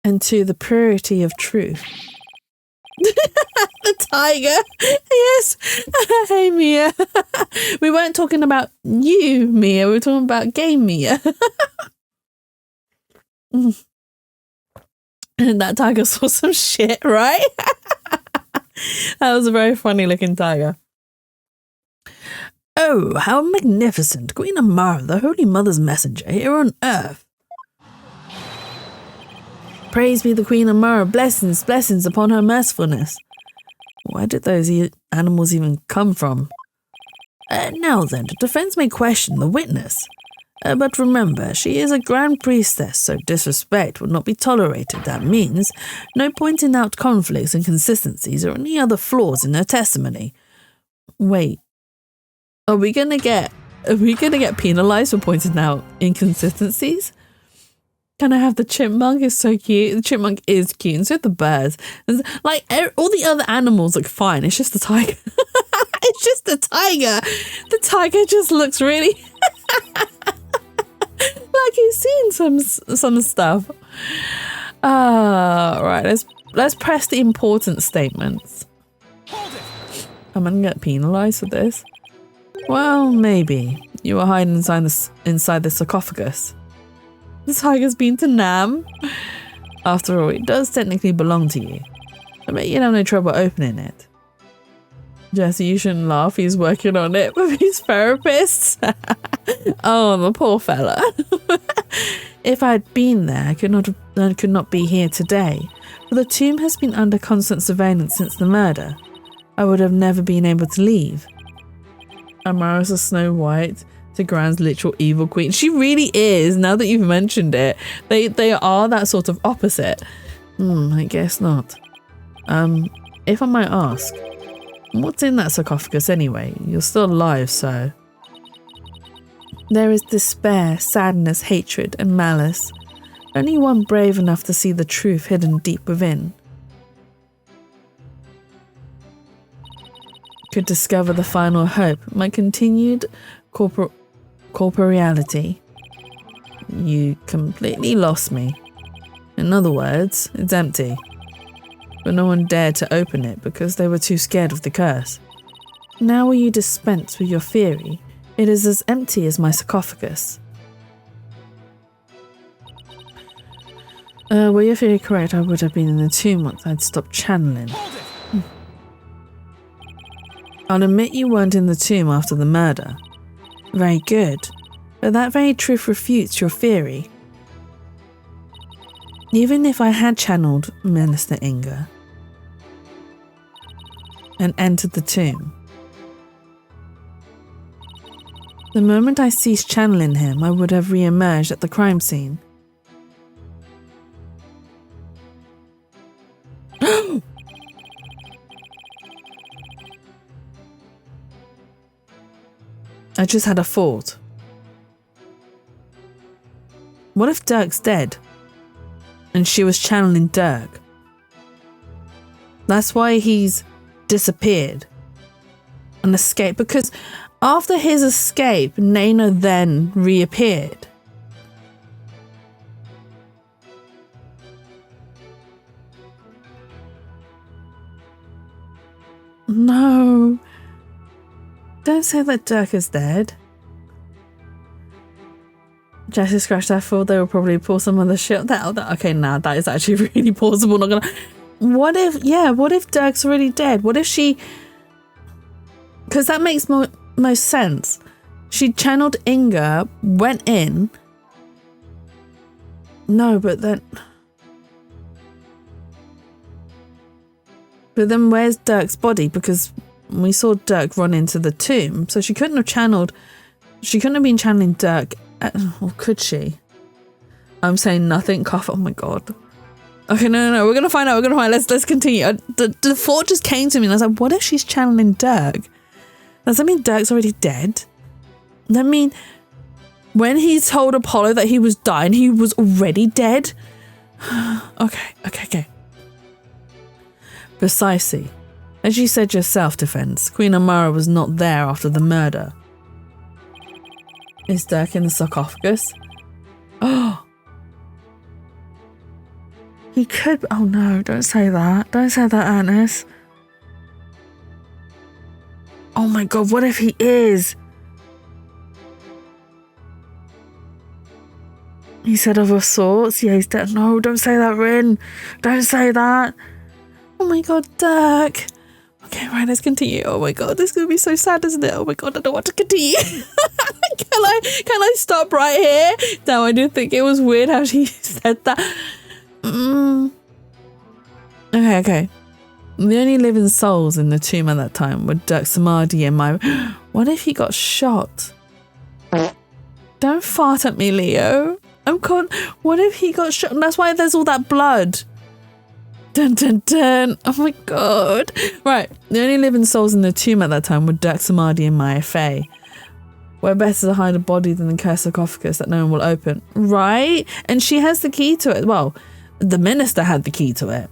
And to the purity of truth. The tiger. Yes. Hey, Mia. We weren't talking about you, Mia. We were talking about game Mia. And that tiger saw some shit, right? That was a very funny looking tiger. Oh, how magnificent. Queen Amara, the Holy Mother's messenger here on earth. Praise be the Queen Amara, blessings, blessings upon her mercifulness. Where did those animals even come from? Now then, the defence may question the witness. But remember, she is a Grand Priestess, so disrespect will not be tolerated. That means no pointing out conflicts, inconsistencies, or any other flaws in her testimony. Wait, are we gonna get penalized for pointing out inconsistencies? Can I have the chipmunk? It's so cute. The chipmunk is cute, and so are the birds. Like, all the other animals look fine. It's just the tiger. It's just the tiger. The tiger just looks really like he's seen some stuff. Right. Let's press the important statements. Am I gonna get penalized for this? Well, maybe. You were hiding inside the sarcophagus. The tiger's been to Nam. After all, it does technically belong to you. I bet you'd have no trouble opening it. Jesse, you shouldn't laugh. He's working on it with his therapist. Oh, the poor fella. If I'd been there, I could not be here today. For the tomb has been under constant surveillance since the murder. I would have never been able to leave. Amara's a Snow White to Gran's literal evil queen. She really is, now that you've mentioned it. They are that sort of opposite. I guess not. If I might ask, what's in that sarcophagus anyway? You're still alive, so... There is despair, sadness, hatred, and malice. Only one brave enough to see the truth hidden deep within could discover the final hope. My continued corporeality. You completely lost me. In other words, it's empty. But no one dared to open it because they were too scared of the curse. Now will you dispense with your theory? It is as empty as my sarcophagus. Were your theory correct, I would have been in the tomb once I'd stopped channeling. I'll admit you weren't in the tomb after the murder. Very good. But that very truth refutes your theory. Even if I had channeled Minister Inga and entered the tomb, the moment I ceased channeling him, I would have re-emerged at the crime scene. I just had a thought. What if Dirk's dead? And she was channeling Dirk? That's why he's disappeared and escaped. Because after his escape, Naina then reappeared. No. Don't say that Dirk is dead. Jesse scratched. I thought they would probably pull some other shit. Okay, nah, that is actually really plausible. Not gonna. What if Dirk's already dead? What if she? Because that makes most sense. She channeled Inga, went in. No, but then. But then where's Dirk's body? Because we saw Dirk run into the tomb, so she couldn't have been channeling Dirk, or could she? I'm saying nothing, cough, oh my god. Okay, no, we're gonna find out, let's continue. The thought just came to me and I was like, what if she's channeling Dirk? Does that mean Dirk's already dead? Does that mean when he told Apollo that he was dying, he was already dead? Okay. Precisely. As you said your self-defense, Queen Amara was not there after the murder. Is Dirk in the sarcophagus? Oh! He could... Oh no, don't say that. Don't say that, Ernest. Oh my god, what if he is? He said other sorts. Yeah, he's dead. No, don't say that, Rin. Don't say that. Oh my god, Dirk. Okay, right, let's continue. Oh my god, this is going to be so sad, isn't it? Oh my god, I don't want to continue. Can I stop right here? No, I do think it was weird how she said that. Okay. The only living souls in the tomb at that time were Dirk Samadhi and my... What if he got shot? Don't fart at me, Leo. What if he got shot? That's why there's all that blood. Dun dun dun. Oh my god. Right. The only living souls in the tomb at that time were Dirk Samadhi and Maya Fey. Where better to hide a body than the cursed sarcophagus that no one will open. Right? And she has the key to it. Well, the minister had the key to it.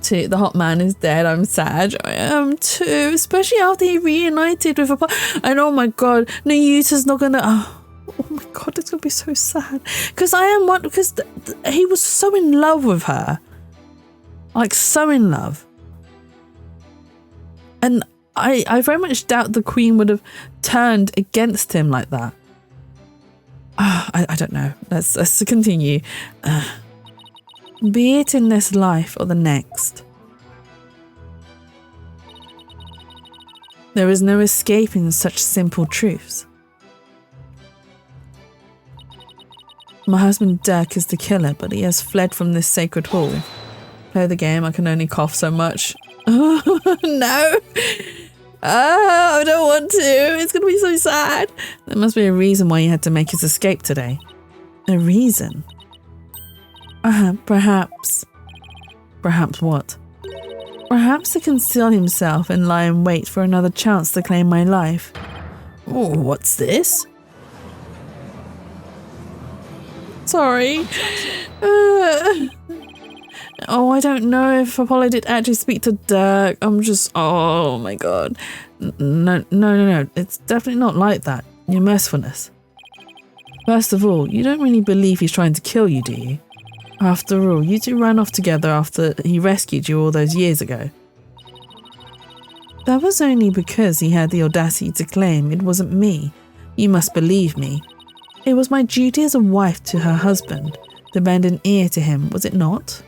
The hot man is dead. I'm sad. I am too. Especially after he reunited with and oh my god, Nayuta's not gonna. Oh my god, it's gonna be so sad. Because he was so in love with her. Like, so in love. And I very much doubt the Queen would have turned against him like that. I don't know. Let's continue. Be it in this life or the next, there is no escaping such simple truths. My husband Dirk is the killer, but he has fled from this sacred hall. Play the game, I can only cough so much. No! I don't want to. It's going to be so sad. There must be a reason why he had to make his escape today. A reason? Perhaps. Perhaps what? Perhaps to conceal himself and lie in wait for another chance to claim my life. Oh, what's this? Sorry. Oh, I don't know if Apollo did actually speak to Dirk. I'm just, oh my god. No. It's definitely not like that. Your mercifulness. First of all, you don't really believe he's trying to kill you, do you? After all, you two ran off together after he rescued you all those years ago. That was only because he had the audacity to claim it wasn't me. You must believe me. It was my duty as a wife to her husband to bend an ear to him, was it not?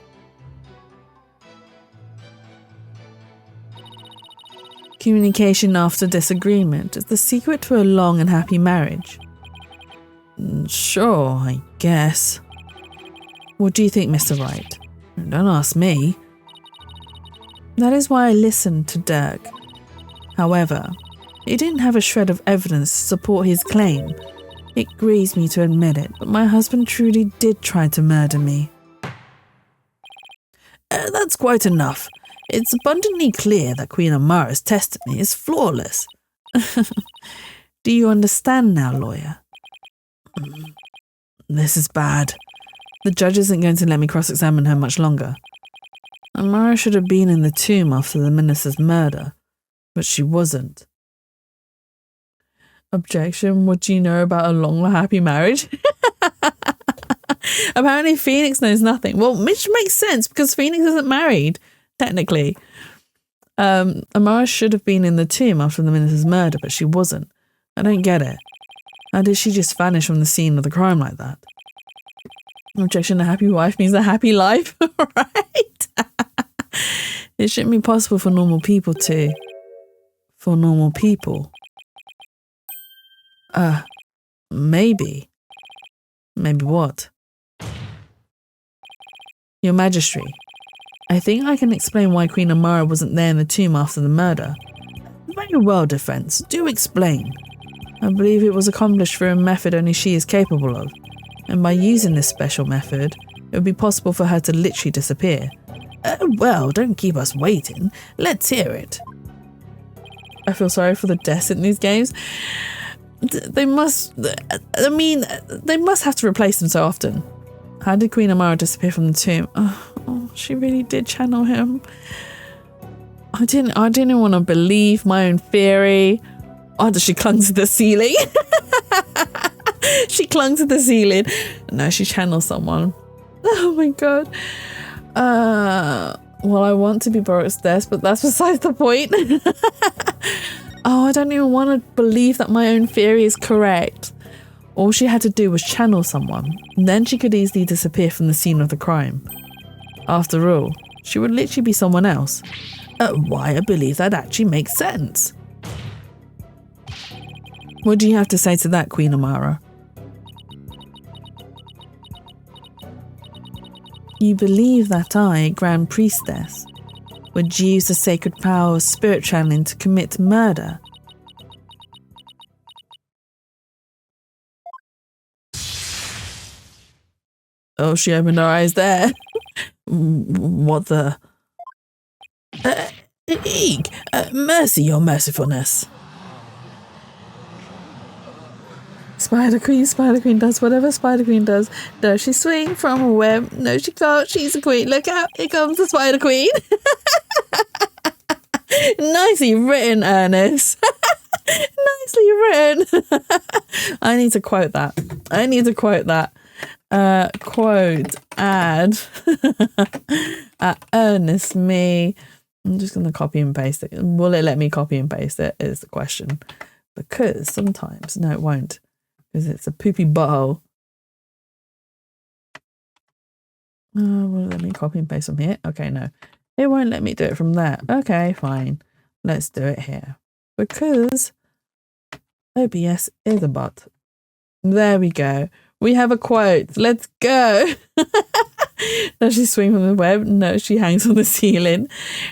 Communication after disagreement is the secret to a long and happy marriage. Sure, I guess. What do you think, Mr. Wright? Don't ask me. That is why I listened to Dirk. However, he didn't have a shred of evidence to support his claim. It grieves me to admit it, but my husband truly did try to murder me. That's quite enough. It's abundantly clear that Queen Amara's testimony is flawless. Do you understand now, lawyer? This is bad. The judge isn't going to let me cross-examine her much longer. Amara should have been in the tomb after the minister's murder, but she wasn't. Objection, what do you know about a long, happy marriage? Apparently Phoenix knows nothing. Well, which makes sense because Phoenix isn't married, technically. Amara should have been in the tomb after the minister's murder, but she wasn't. I don't get it. How did she just vanish from the scene of the crime like that? Objection, a happy wife means a happy life, right? It shouldn't be possible for normal people to... For normal people. Maybe. Maybe what? Your Majesty, I think I can explain why Queen Amara wasn't there in the tomb after the murder. Very well, defense. Do explain. I believe it was accomplished through a method only she is capable of, and by using this special method, it would be possible for her to literally disappear. Well, don't keep us waiting. Let's hear it. I feel sorry for the deaths in these games. They must have to replace them so often. How did Queen Amara disappear from the tomb? Oh, she really did channel him. I didn't want to believe my own theory. Oh, she clung to the ceiling. She clung to the ceiling. No, she channeled someone. Oh my god. Well, I want to be Borik's death, but that's besides the point. Oh, I don't even want to believe that my own theory is correct. All she had to do was channel someone, and then she could easily disappear from the scene of the crime. After all, she would literally be someone else. Why, I believe that actually makes sense. What do you have to say to that, Queen Amara? You believe that I, Grand Priestess, would use the sacred power of spirit channeling to commit murder? Oh, she opened her eyes there. What the? Eek! Mercy, your mercifulness. Spider Queen does whatever Spider Queen does. Does she swing from a web? No, she can't. She's a queen. Look out, here comes the Spider Queen. Nicely written, Ernest. Nicely written. I need to quote that. Quote, add. Ernest me. I'm just going to copy and paste it. Will it let me copy and paste it is the question. Because sometimes, no, it won't. Because it's a poopy butthole. Will it let me copy and paste from here? Okay, no. It won't let me do it from there. Okay, fine. Let's do it here. Because OBS is a bot. There we go. We have a quote. Let's go. Does she swing from the web? No, she hangs on the ceiling.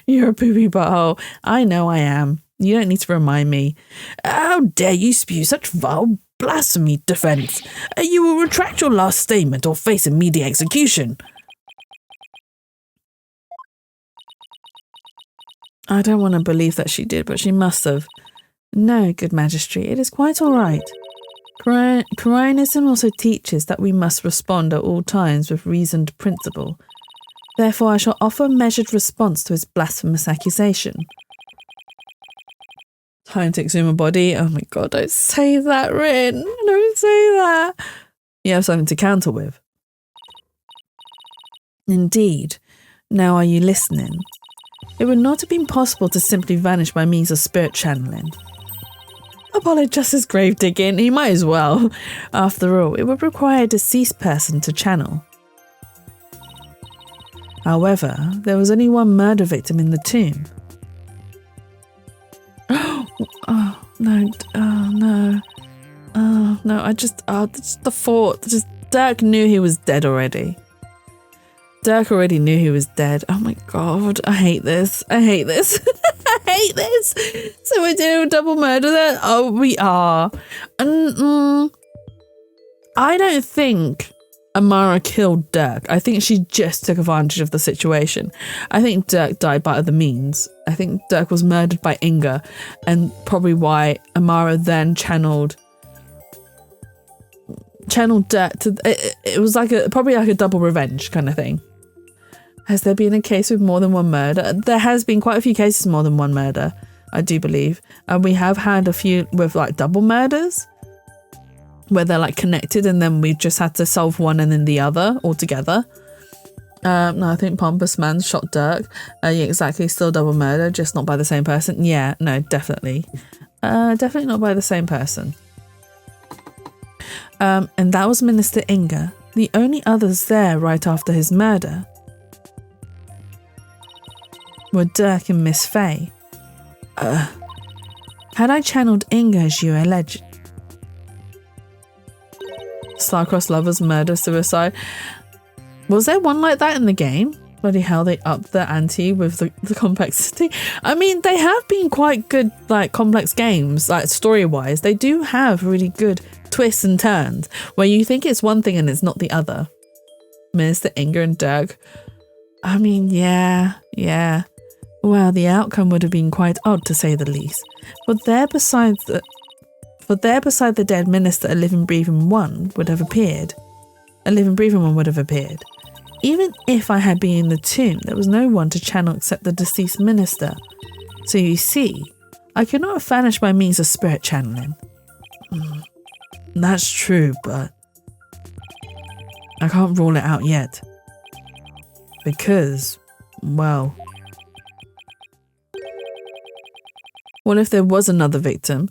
You're a poopy butthole. I know I am. You don't need to remind me. How dare you spew such vile blasphemy, defense? You will retract your last statement or face immediate execution. I don't want to believe that she did, but she must have. No, good magistrate, it is quite all right. Quirinianism also teaches that we must respond at all times with reasoned principle. Therefore, I shall offer a measured response to his blasphemous accusation. Time to exhume a body. Oh my god, don't say that, Rin. Don't say that. You have something to counter with. Indeed. Now are you listening? It would not have been possible to simply vanish by means of spirit channeling. Apollo just as grave digging, he might as well. After all, it would require a deceased person to channel. However, there was only one murder victim in the tomb. Oh, no, oh, no. Oh, no, just the thought. Just Dirk knew he was dead already. Dirk already knew he was dead. Oh my god, I hate this. I hate this. I hate this. So we're doing a double murder then? Oh, we are. And I don't think Amara killed Dirk. I think she just took advantage of the situation. I think Dirk died by other means. I think Dirk was murdered by Inga, and probably why Amara then channeled Dirk to. It was like probably like a double revenge kind of thing. Has there been a case with more than one murder? There has been quite a few cases of more than one murder, I do believe. And we have had a few with like double murders where they're like connected and then we've just had to solve one and then the other all together. No, I think Pompous Man shot Dirk. Yeah, exactly. Still double murder, just not by the same person. Yeah, no, definitely. Definitely not by the same person. And that was Minister Inga. The only others there right after his murder were Dirk and Miss Faye. Had I channeled Inga as you allege? Star-crossed lovers, murder, suicide. Was there one like that in the game? Bloody hell, they upped the ante with the complexity. I mean, they have been quite good, like, complex games, like, story-wise. They do have really good twists and turns, where you think it's one thing and it's not the other. Minister Inga and Dirk. I mean, yeah. Well, the outcome would have been quite odd, to say the least. For there beside the dead minister, a living, breathing one would have appeared. Even if I had been in the tomb, there was no one to channel except the deceased minister. So you see, I could not have vanished by means of spirit channeling. That's true, but I can't rule it out yet. Because, well, what if there was another victim?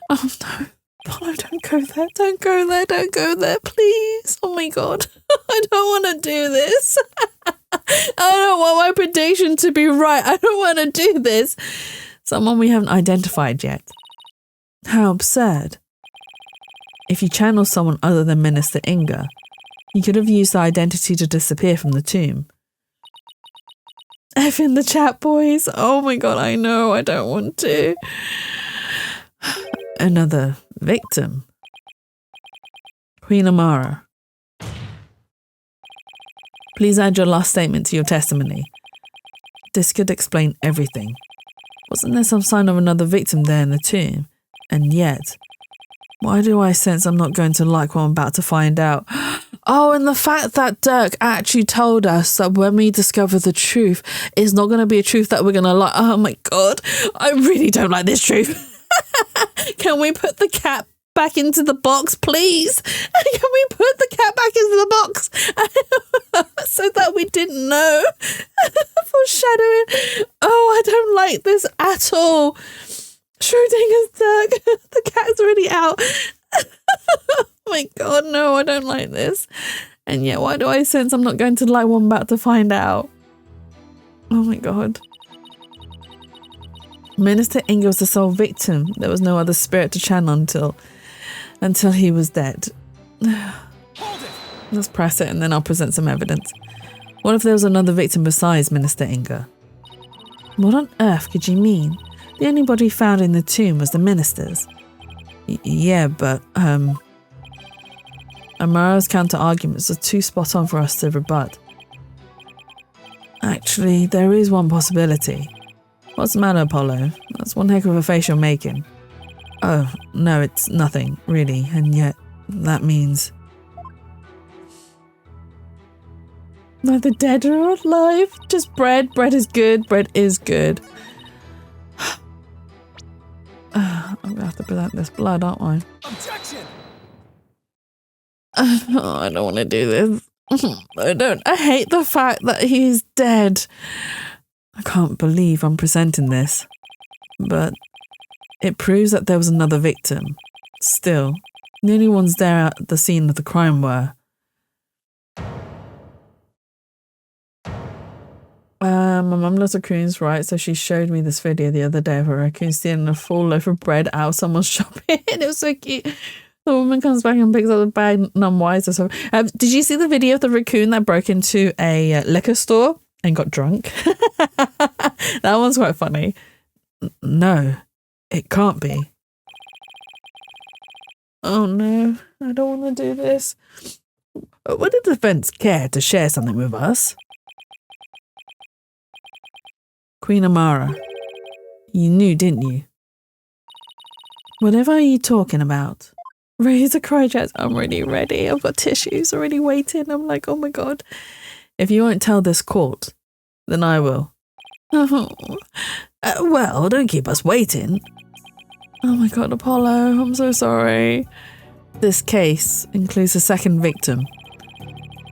Oh no. Oh, don't go there, please. Oh my god. I don't want to do this. I don't want my prediction to be right. I don't want to do this. Someone we haven't identified yet. How absurd. If you channel someone other than Minister Inga, you could have used the identity to disappear from the tomb. F in the chat, boys. Oh my god, I know, I don't want to. Another victim. Queen Amara. Please add your last statement to your testimony. This could explain everything. Wasn't there some sign of another victim there in the tomb? And yet, why do I sense I'm not going to like what I'm about to find out? Oh, and the fact that Dirk actually told us that when we discover the truth, it's not going to be a truth that we're going to like. Oh my God, I really don't like this truth. Can we put the cat back into the box, please? Can we put the cat back into the box so that we didn't know? Foreshadowing. Oh, I don't like this at all. Schrodinger's Dirk. The cat's already out. Oh my God, no, I don't like this. And yet, why do I sense I'm not going to like what I'm about to find out? Oh my God. Minister Inga was the sole victim. There was no other spirit to channel until he was dead. Let's press it and then I'll present some evidence. What if there was another victim besides Minister Inga? What on earth could you mean? The only body found in the tomb was the minister's. Yeah, but Amara's counter-arguments are too spot on for us to rebut. Actually, there is one possibility. What's the matter, Apollo? That's one heck of a face you're making. Oh, no, it's nothing, really, and yet that means... Neither dead or alive, just bread. Bread is good, bread is good. I'm going to have to present this blood, aren't I? Objection! Oh, I don't want to do this. I hate the fact that he's dead. I can't believe I'm presenting this. But it proves that there was another victim. Still, the only ones there at the scene of the crime were... My mum loves raccoons, right? So she showed me this video the other day of a raccoon stealing a full loaf of bread out of someone's shop. It was so cute. The woman comes back and picks up the bag, none wiser. So, did you see the video of the raccoon that broke into a liquor store and got drunk? That one's quite funny. No, it can't be. Oh no, I don't want to do this. Would the defense care to share something with us? Queen Amara, you knew, didn't you? Whatever are you talking about? Ready to cry, Jazz? I'm already ready. I've got tissues already waiting. I'm like, oh my God. If you won't tell this court, then I will. Oh. Well, don't keep us waiting. Oh my God, Apollo, I'm so sorry. This case includes a second victim.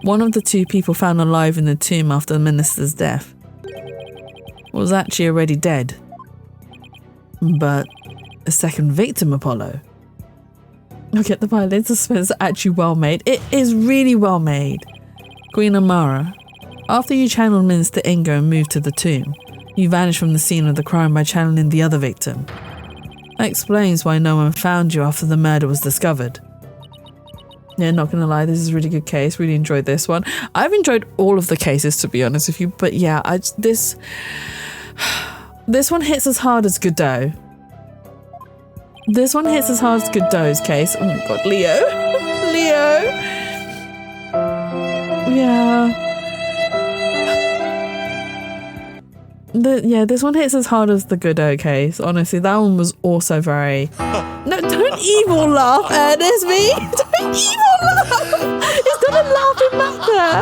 One of the two people found alive in the tomb after the minister's death was actually already dead. But a second victim, Apollo. Look at the violin suspense, actually well made. It is really well made. Queen Amara, after you channeled Minister Inga and moved to the tomb, you vanished from the scene of the crime by channeling the other victim. That explains why no one found you after the murder was discovered. Yeah, not gonna lie, this is a really good case. Really enjoyed this one. I've enjoyed all of the cases, to be honest with you, but yeah, this one hits as hard as Godot. This one hits as hard as Godot's case. Oh my God, Leo. Leo. Yeah. This one hits as hard as the Godot case. Honestly, that one was also very... No, don't evil laugh, Ernest, me. Don't evil laugh. It's not a laughing matter.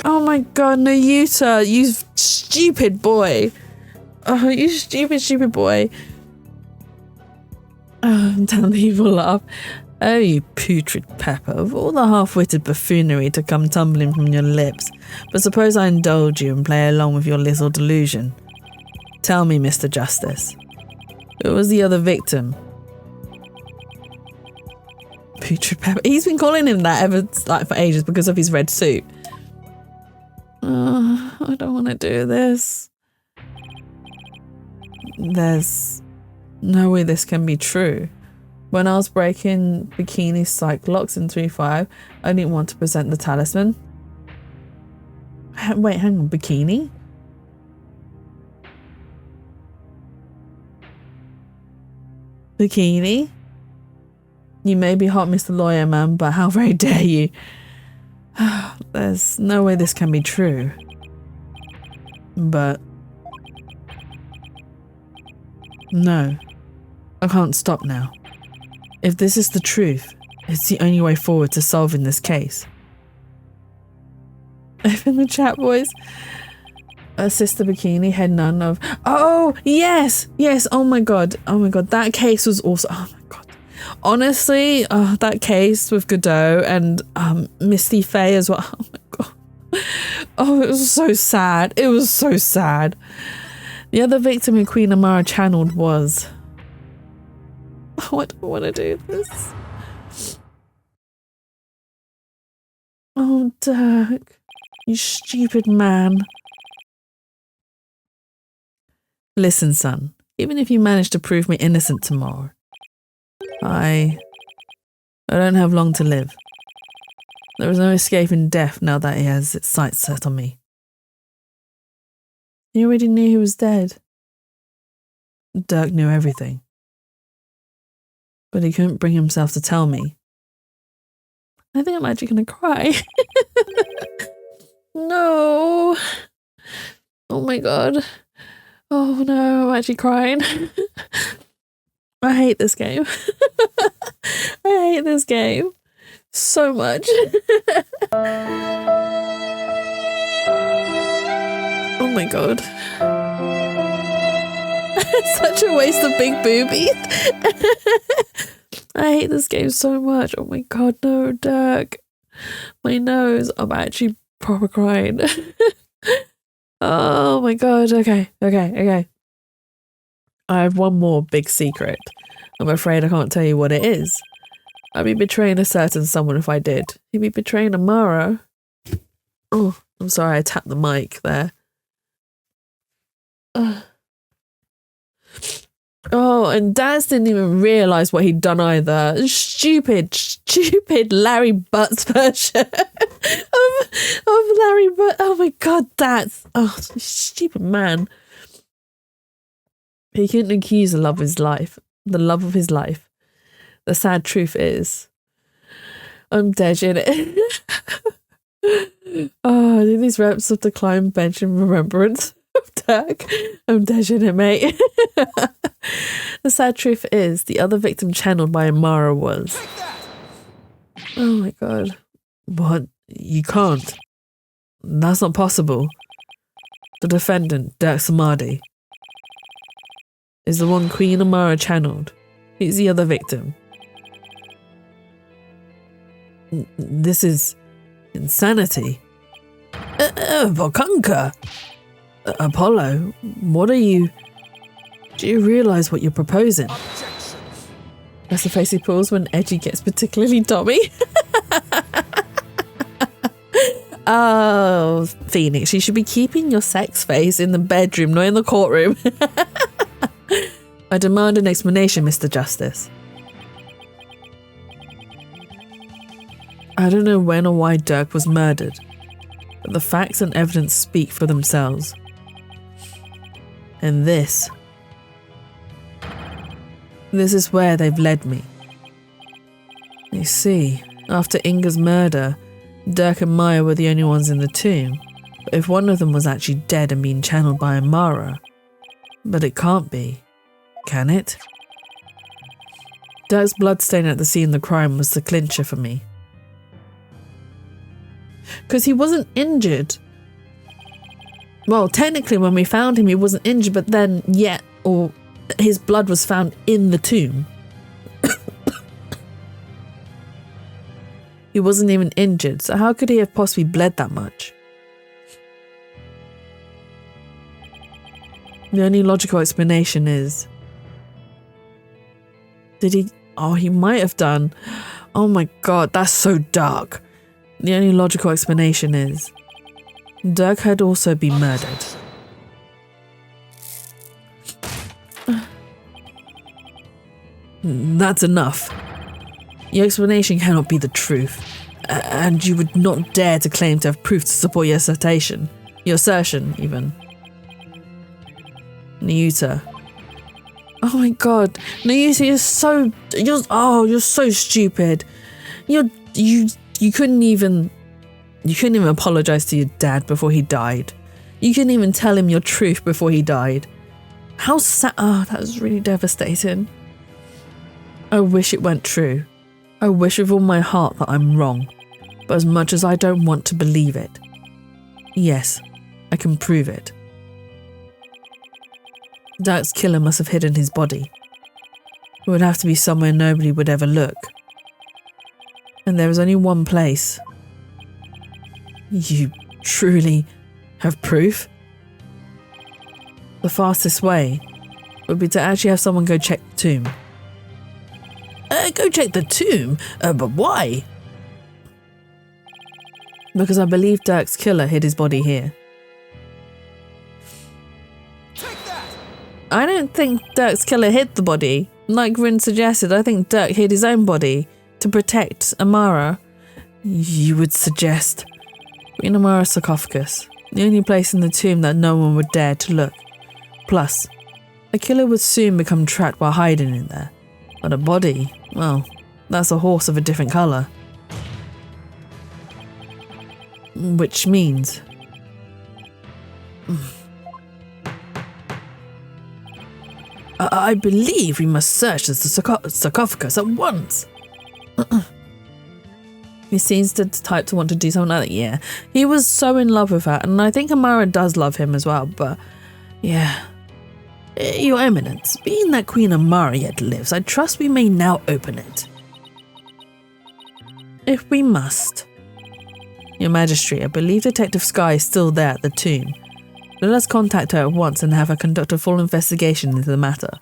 Oh my God, Nayuta, you stupid boy. Oh, you stupid boy. Oh, damn the evil laugh. Oh, you putrid pepper, of all the half-witted buffoonery to come tumbling from your lips. But suppose I indulge you and play along with your little delusion. Tell me, Mr. Justice, who was the other victim? Putrid pepper. He's been calling him that ever, like, for ages because of his red suit. I don't want to do this. There's no way this can be true. When I was breaking Bikini Cyclops in 3.5, I didn't want to present the talisman. Wait, hang on, Bikini? Bikini? You may be hot, Mr. Lawyer Man, but how very dare you? There's no way this can be true. But... no. I can't stop now. If this is the truth, it's the only way forward to solving this case. In the chat, boys. Sister Bikini had none of... oh, yes! Yes, oh my god. Oh my god, that case was also... oh my god. Honestly, that case with Godot and Misty Faye as well. Oh my god. Oh, it was so sad. It was so sad. The other victim who Queen Amara channeled was... oh, I don't want to do this. Oh, Dirk. You stupid man. Listen, son. Even if you manage to prove me innocent tomorrow, I don't have long to live. There is no escaping death now that he has its sights set on me. He already knew he was dead. Dirk knew everything. But he couldn't bring himself to tell me. I think I'm actually going to cry. No. Oh my god. Oh no, I'm actually crying. I hate this game. I hate this game so much. Oh my god. Such a waste of big boobies. I hate this game so much. Oh my god, no, Dirk. My nose. I'm actually proper crying. Oh my god, okay. I have one more big secret. I'm afraid I can't tell you what it is. I'd be betraying a certain someone if I did. He'd be betraying Amara. Oh, I'm sorry, I tapped the mic there. Oh, and Daz didn't even realise what he'd done either. Stupid Larry Butts version of Larry Butt. Oh my god, Daz. Oh, stupid man. He couldn't accuse the love of his life. The love of his life. The sad truth is, I'm dead in it. Oh, these reps of the climb bench in remembrance of Dirk. I'm dead in it, mate. The sad truth is, the other victim channeled by Amara was... oh my god. What? You can't. That's not possible. The defendant, Dirk Samadhi, is the one Queen Amara channeled. He's the other victim. This is insanity. Vokanka! Apollo, what are you... do you realise what you're proposing? That's the face he pulls when Edgy gets particularly dommy. Oh, Phoenix, you should be keeping your sex face in the bedroom, not in the courtroom. I demand an explanation, Mr. Justice. I don't know when or why Dirk was murdered, but the facts and evidence speak for themselves. And this is where they've led me. You see, after Inga's murder, Dirk and Maya were the only ones in the tomb. But if one of them was actually dead and being channeled by Amara, but it can't be, can it? Dirk's bloodstain at the scene of the crime was the clincher for me. Because he wasn't injured. Well, technically when we found him he wasn't injured, but then yet, or his blood was found in the tomb. He wasn't even injured, so how could he have possibly bled that much? The only logical explanation is... did he... oh, he might have done... oh my god, that's so dark. The only logical explanation is... Dirk had also been murdered. That's enough. Your explanation cannot be the truth, and you would not dare to claim to have proof to support your assertion. Your assertion, even. Niuta. Oh my god, Niuta, you're so... you're so stupid. You couldn't even... You couldn't even apologize to your dad before he died. You couldn't even tell him your truth before he died. How sad. Oh, that was really devastating. I wish it went true. I wish with all my heart that I'm wrong. But as much as I don't want to believe it, yes, I can prove it. Dirk's killer must have hidden his body. It would have to be somewhere nobody would ever look. And there is only one place. You truly have proof? The fastest way would be to actually have someone go check the tomb. Go check the tomb? But why? Because I believe Dirk's killer hid his body here. Take that! I don't think Dirk's killer hid the body. Like Rin suggested, I think Dirk hid his own body to protect Amara. You would suggest Queen Amara's sarcophagus, the only place in the tomb that no one would dare to look. Plus, a killer would soon become trapped while hiding in there. But a body, well, that's a horse of a different colour. Which means... I believe we must search the sarcophagus at once. He seems the type to want to do something like that, yeah. He was so in love with her, and I think Amara does love him as well, but yeah. Your Eminence, being that Queen Amara yet lives, I trust we may now open it. If we must. Your Majesty, I believe Detective Sky is still there at the tomb. Let us contact her at once and have her conduct a full investigation into the matter.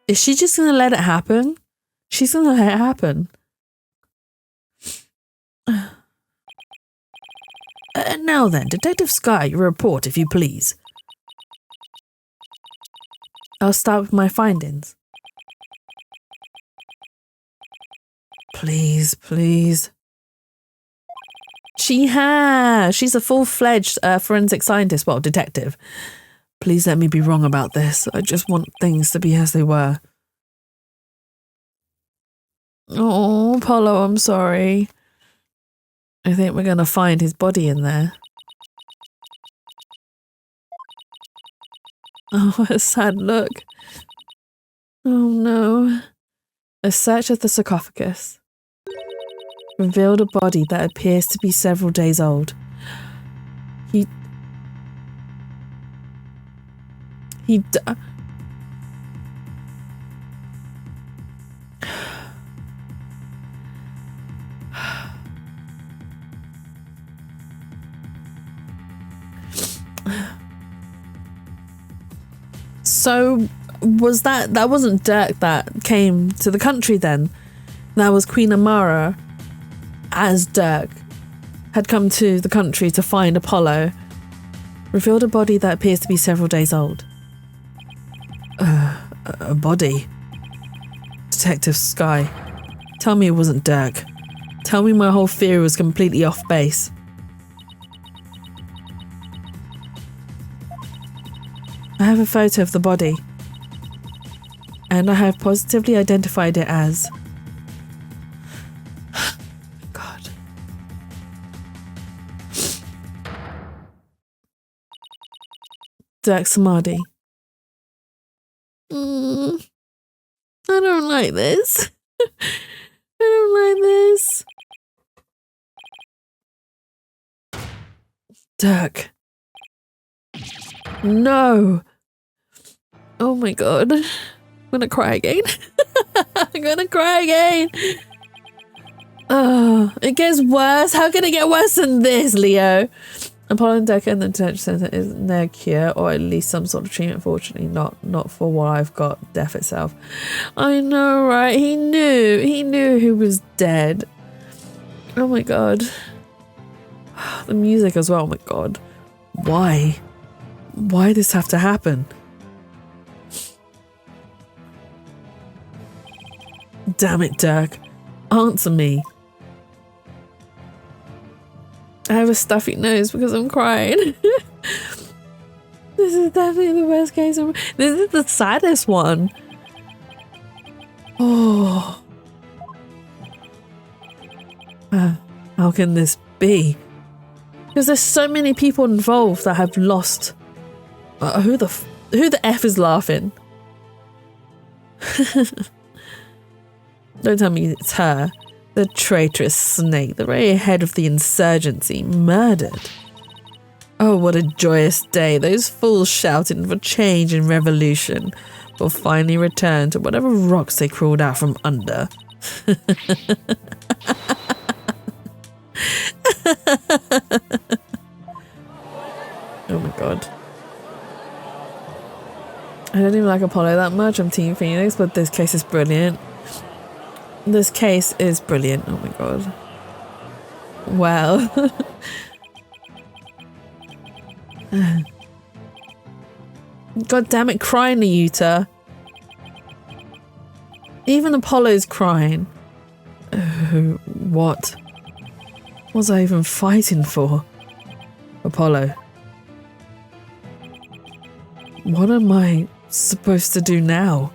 Is she just going to let it happen? She's going to let it happen. Now then, Detective Sky, your report, if you please. I'll start with my findings. Please, please. She's a full-fledged forensic scientist, well, detective. Please let me be wrong about this. I just want things to be as they were. Oh, Apollo, I'm sorry. I think we're going to find his body in there. Oh, what a sad look. Oh no. A search of the sarcophagus revealed a body that appears to be several days old. He So was that wasn't Dirk that came to the country then? That was Queen Amara as Dirk had come to the country to find Apollo. Revealed a body that appears to be several days old. A body? Detective Sky, tell me it wasn't Dirk. Tell me my whole theory was completely off base. I have a photo of the body, and I have positively identified it as... God. Dirk Samadhi. I don't like this. I don't like this. Dirk. No. Oh my god. I'm gonna cry again. I'm gonna cry again. Oh, it gets worse. How can it get worse than this, Leo? Apollo and Dirk in the detention center isn't their cure, or at least some sort of treatment. Fortunately, not for what I've got. Death itself. I know, right? He knew he was dead. Oh my god. The music as well. Oh my god. Why? Why does this have to happen? Damn it, Dirk. Answer me. I have a stuffy nose because I'm crying. This is definitely the worst case. This is the saddest one. Oh. How can this be? Because there's so many people involved that have lost. Who the F is laughing? Don't tell me it's her. The traitorous snake, the very head of the insurgency, murdered. Oh, what a joyous day. Those fools shouting for change and revolution will finally return to whatever rocks they crawled out from under. Oh my god. I don't even like Apollo that much. I'm Team Phoenix, but this case is brilliant. This case is brilliant. Oh my god. Wow. God damn it, crying, Yuta. Even Apollo's crying. What was I even fighting for? Apollo. What am I supposed to do now?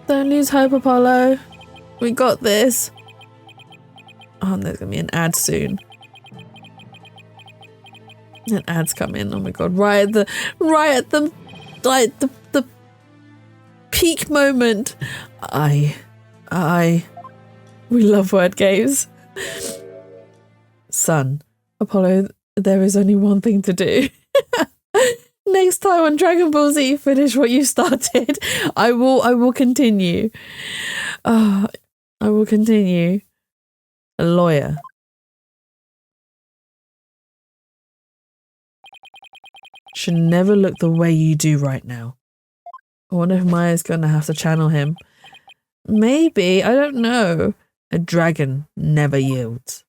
Don't lose hope, Apollo. We got this. Oh, there's gonna be an ad soon. An ad's coming. Oh my god! Right at the peak moment. We love word games. Son, Apollo, there is only one thing to do. Next time on Dragon Ball Z, finish what you started. I will continue. I will continue. A lawyer. Should never look the way you do right now. I wonder if Maya's gonna have to channel him. Maybe, I don't know. A dragon never yields.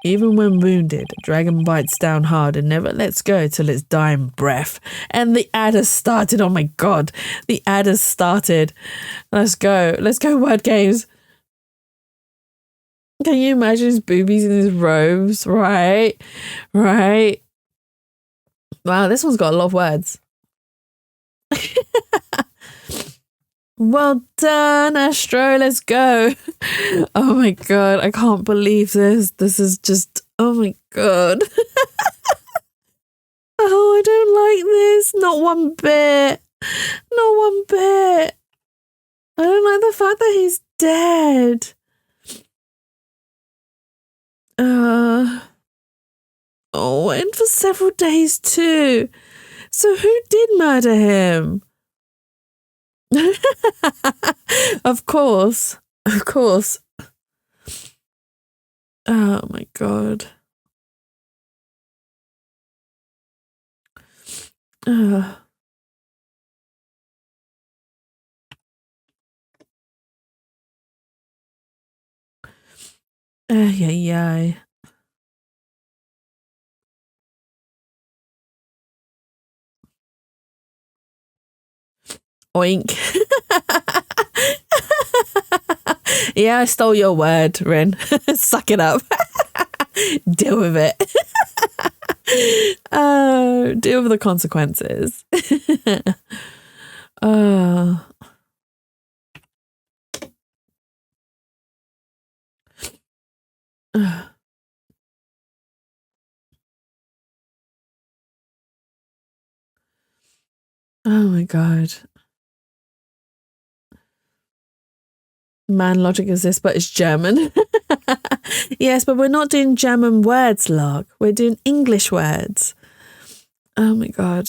Even when wounded, a dragon bites down hard and never lets go till its dying breath. And the ad has started. Oh my god. The ad has started. Let's go. Let's go, word games. Can you imagine his boobies in his robes? Right. Right. Wow, this one's got a lot of words. Well done, Astro. Let's go. Oh my god, I can't believe this. This is just, oh my god. Oh, I don't like this. Not one bit. Not one bit. I don't like the fact that he's dead. Oh, and for several days too. So who did murder him? Of course. Of course. Oh my god. Yeah. Oink. Yeah, I stole your word, Rin. Suck it up. Deal with it. Deal with the consequences. Oh my god. Man logic is this, but it's German. Yes, but we're not doing German words, Log. We're doing English words. Oh my god.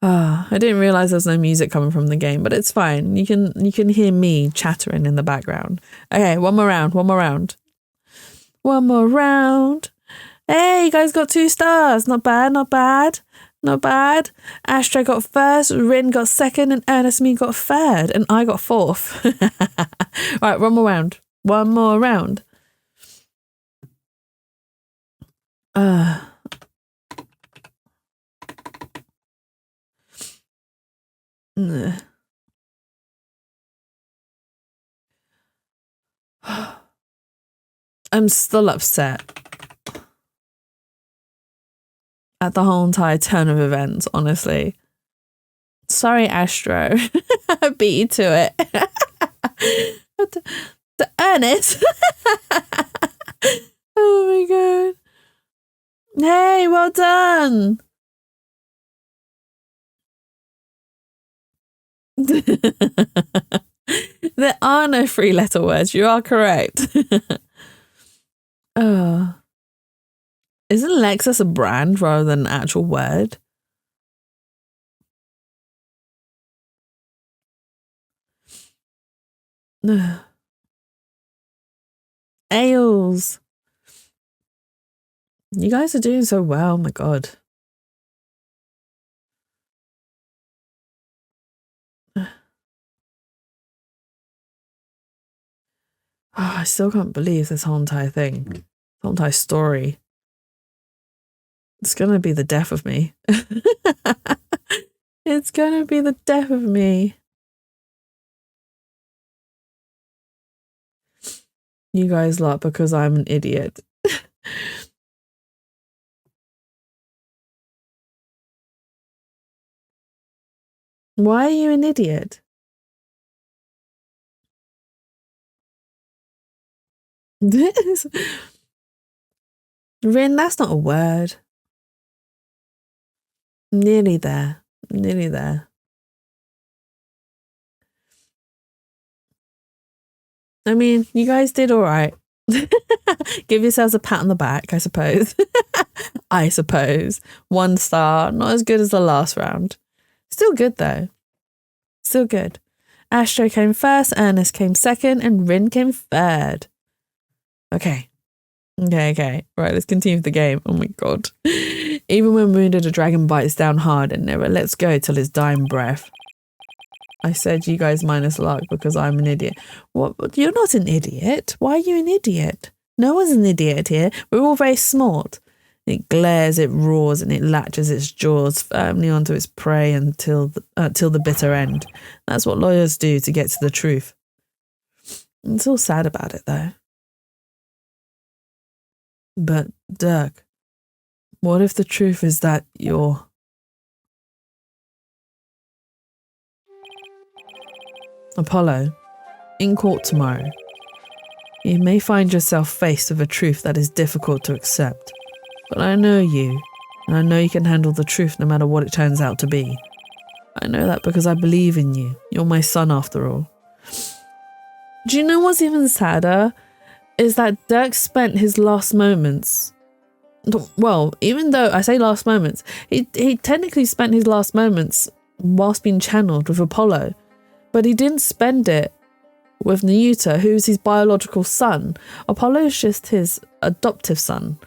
I didn't realize there's no music coming from the game, but it's fine. You can hear me chattering in the background. Okay, one more round. One more round. Hey, you guys got 2 stars. Not bad. Astro got first, Rin got second, and Ernest Me got third, and I got fourth. Right, one more round. I'm still upset. at the whole entire turn of events, honestly. Sorry, Astro. I beat you to it. The Ernest. Oh my god. Hey, well done. There are no 3-letter words. You are correct. Oh. Isn't Lexus a brand rather than an actual word? Ales. You guys are doing so well. Oh my god. I still can't believe this whole entire thing. This whole entire story. It's gonna be the death of me. It's gonna be the death of me. You guys lot because I'm an idiot. Why are you an idiot? Rin, that's not a word. Nearly there. Nearly there. I mean, you guys did all right. Give yourselves a pat on the back, I suppose. I suppose. 1 star. Not as good as the last round. Still good, though. Still good. Astro came first, Ernest came second, and Rin came third. Okay. Okay. Right, let's continue with the game. Oh my god. Even when wounded, a dragon bites down hard and never lets go till its dying breath. I said you guys minus luck because I'm an idiot. What? You're not an idiot. Why are you an idiot? No one's an idiot here. We're all very smart. It glares, it roars, and it latches its jaws firmly onto its prey until the bitter end. That's what lawyers do to get to the truth. It's all sad about it, though. But, Dirk, what if the truth is that you're... Apollo, in court tomorrow, you may find yourself faced with a truth that is difficult to accept. But I know you, and I know you can handle the truth no matter what it turns out to be. I know that because I believe in you. You're my son after all. Do you know what's even sadder? Is that Dirk spent his last moments... Well, even though I say last moments, he technically spent his last moments whilst being channeled with Apollo. But he didn't spend it with Nyuta, who's his biological son. Apollo's just his adoptive son.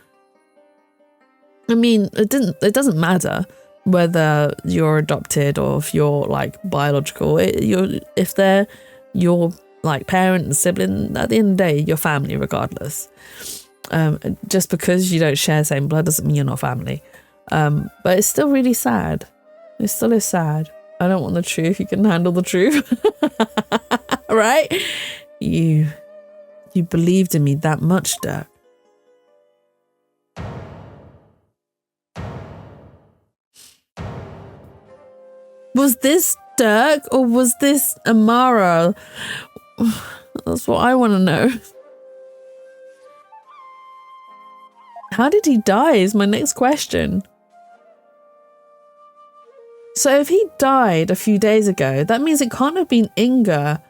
I mean, it doesn't matter whether you're adopted or if you're like biological. If they're your like parent and sibling, at the end of the day, you're family regardless. Just because you don't share the same blood doesn't mean you're not family. But it's still really sad. It still is sad. I don't want the truth. You can handle the truth. Right? You believed in me that much, Dirk. Was this Dirk or was this Amara? That's what I want to know. How did he die is my next question. So if he died a few days ago, that means it can't have been Inga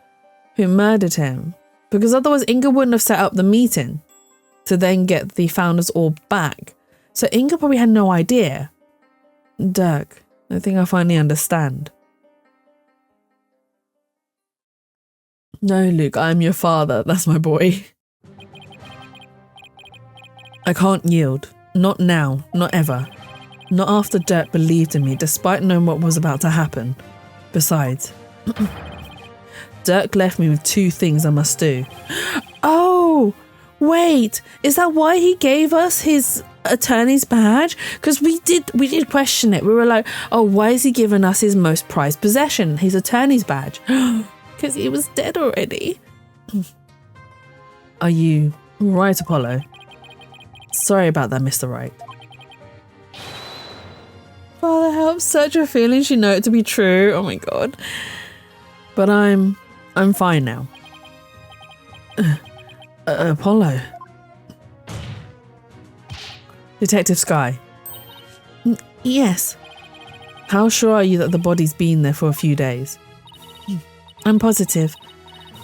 who murdered him. Because otherwise Inga wouldn't have set up the meeting to then get the Founders Orb back. So Inga probably had no idea. Dirk, I think I finally understand. No, Luke, I'm your father. That's my boy. I can't yield. Not now. Not ever. Not after Dirk believed in me, despite knowing what was about to happen. Besides, Dirk left me with 2 things I must do. Oh, wait. Is that why he gave us his attorney's badge? Because we did question it. We were like, oh, why is he giving us his most prized possession, his attorney's badge? Because he was dead already. Are you right, Apollo? Sorry about that, Mr. Wright. Father, help such a feeling she know it to be true. Oh my god. But I'm fine now. Apollo. Detective Sky. Yes. How sure are you that the body's been there for a few days? I'm positive.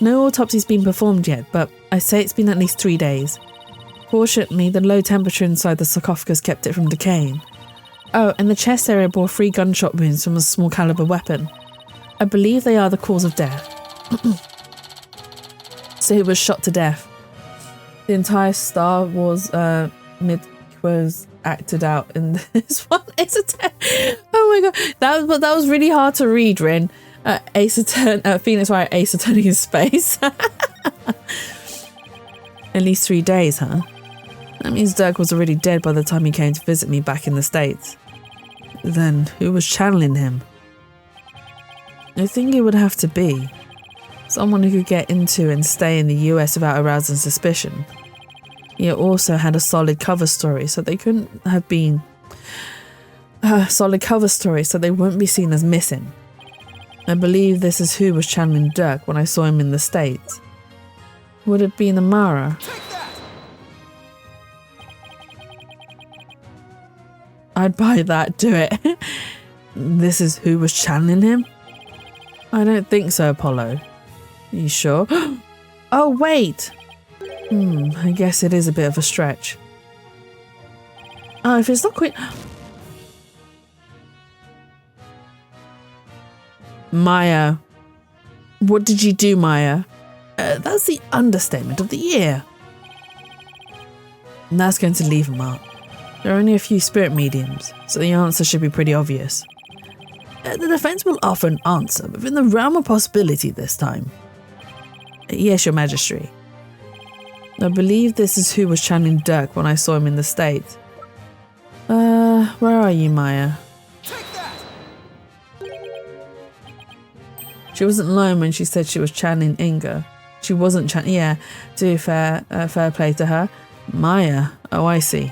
No autopsy's been performed yet, but I say it's been at least 3 days. Fortunately, the low temperature inside the sarcophagus kept it from decaying. Oh, and the chest area bore 3 gunshot wounds from a small caliber weapon. I believe they are the cause of death. So he was shot to death. The entire Star Wars myth was acted out in this one. Oh my god, that was really hard to read, Rin. Phoenix Wright, Ace Attorney in space. At least 3 days, huh? That means Dirk was already dead by the time he came to visit me back in the States. Then who was channeling him? I think it would have to be someone who could get into and stay in the US without arousing suspicion. He also had a solid cover story, so they couldn't have been so they wouldn't be seen as missing. I believe this is who was channeling Dirk when I saw him in the States. Would it be Namara? I'd buy that, do it. This is who was channeling him? I don't think so, Apollo. You sure? Oh, wait! I guess it is a bit of a stretch. Oh, if it's not quite... Maya. What did you do, Maya? That's the understatement of the year. And that's going to leave a mark. There are only a few spirit mediums, so the answer should be pretty obvious. The defense will offer an answer within the realm of possibility this time. Yes, Your Majesty. I believe this is who was channeling Dirk when I saw him in the States. Where are you, Maya? She wasn't lying when she said she was channeling Inga. She wasn't yeah, to fair play to her. Maya, oh I see.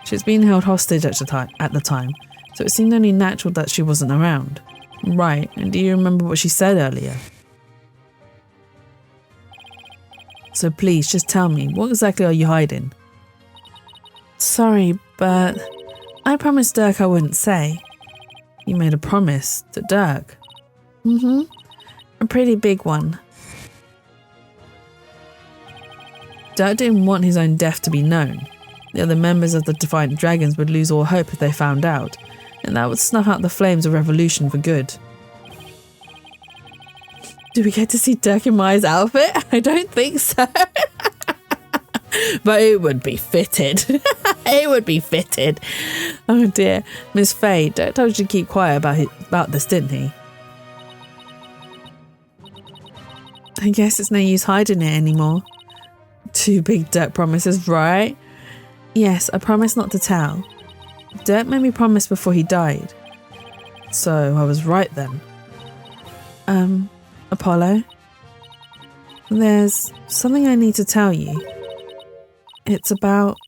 She's been held hostage at the time, so it seemed only natural that she wasn't around. Right, and do you remember what she said earlier? So please, just tell me, what exactly are you hiding? Sorry, but I promised Dirk I wouldn't say. You made a promise to Dirk? A pretty big one. Dirk didn't want his own death to be known. The other members of the Defiant Dragons would lose all hope if they found out, and that would snuff out the flames of revolution for good. Do we get to see Dirk in Maya's outfit? I don't think so. But it would be fitted. It would be fitted. Oh dear. Miss Faye, Dirk told you to keep quiet about this, didn't he? I guess it's no use hiding it anymore. 2 big Dirk promises, right? Yes, I promised not to tell. Dirk made me promise before he died. So I was right then. Apollo? There's something I need to tell you. It's about,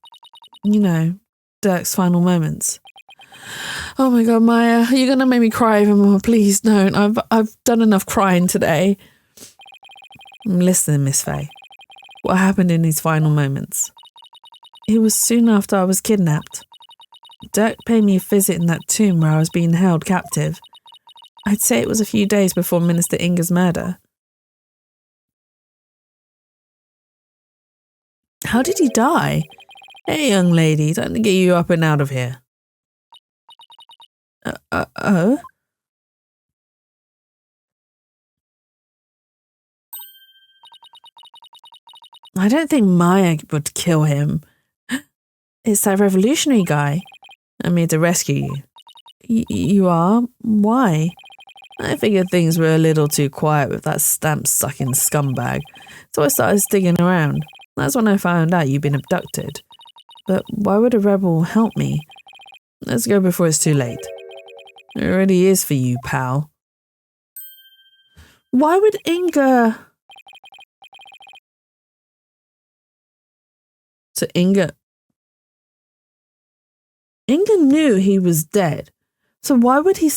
Dirk's final moments. Oh my god, Maya, are you gonna make me cry even more? Please don't. I've done enough crying today. I'm listening, Miss Faye. What happened in his final moments? It was soon after I was kidnapped. Dirk paid me a visit in that tomb where I was being held captive. I'd say it was a few days before Minister Inga's murder. How did he die? Hey, young lady, time to get you up and out of here. Oh? I don't think Maya would kill him. It's that revolutionary guy. I'm here to rescue you. You are? Why? I figured things were a little too quiet with that stamp-sucking scumbag, so I started digging around. That's when I found out you'd been abducted. But why would a rebel help me? Let's go before it's too late. It already is for you, pal. Why would Inga... So Inga knew he was dead. So why would he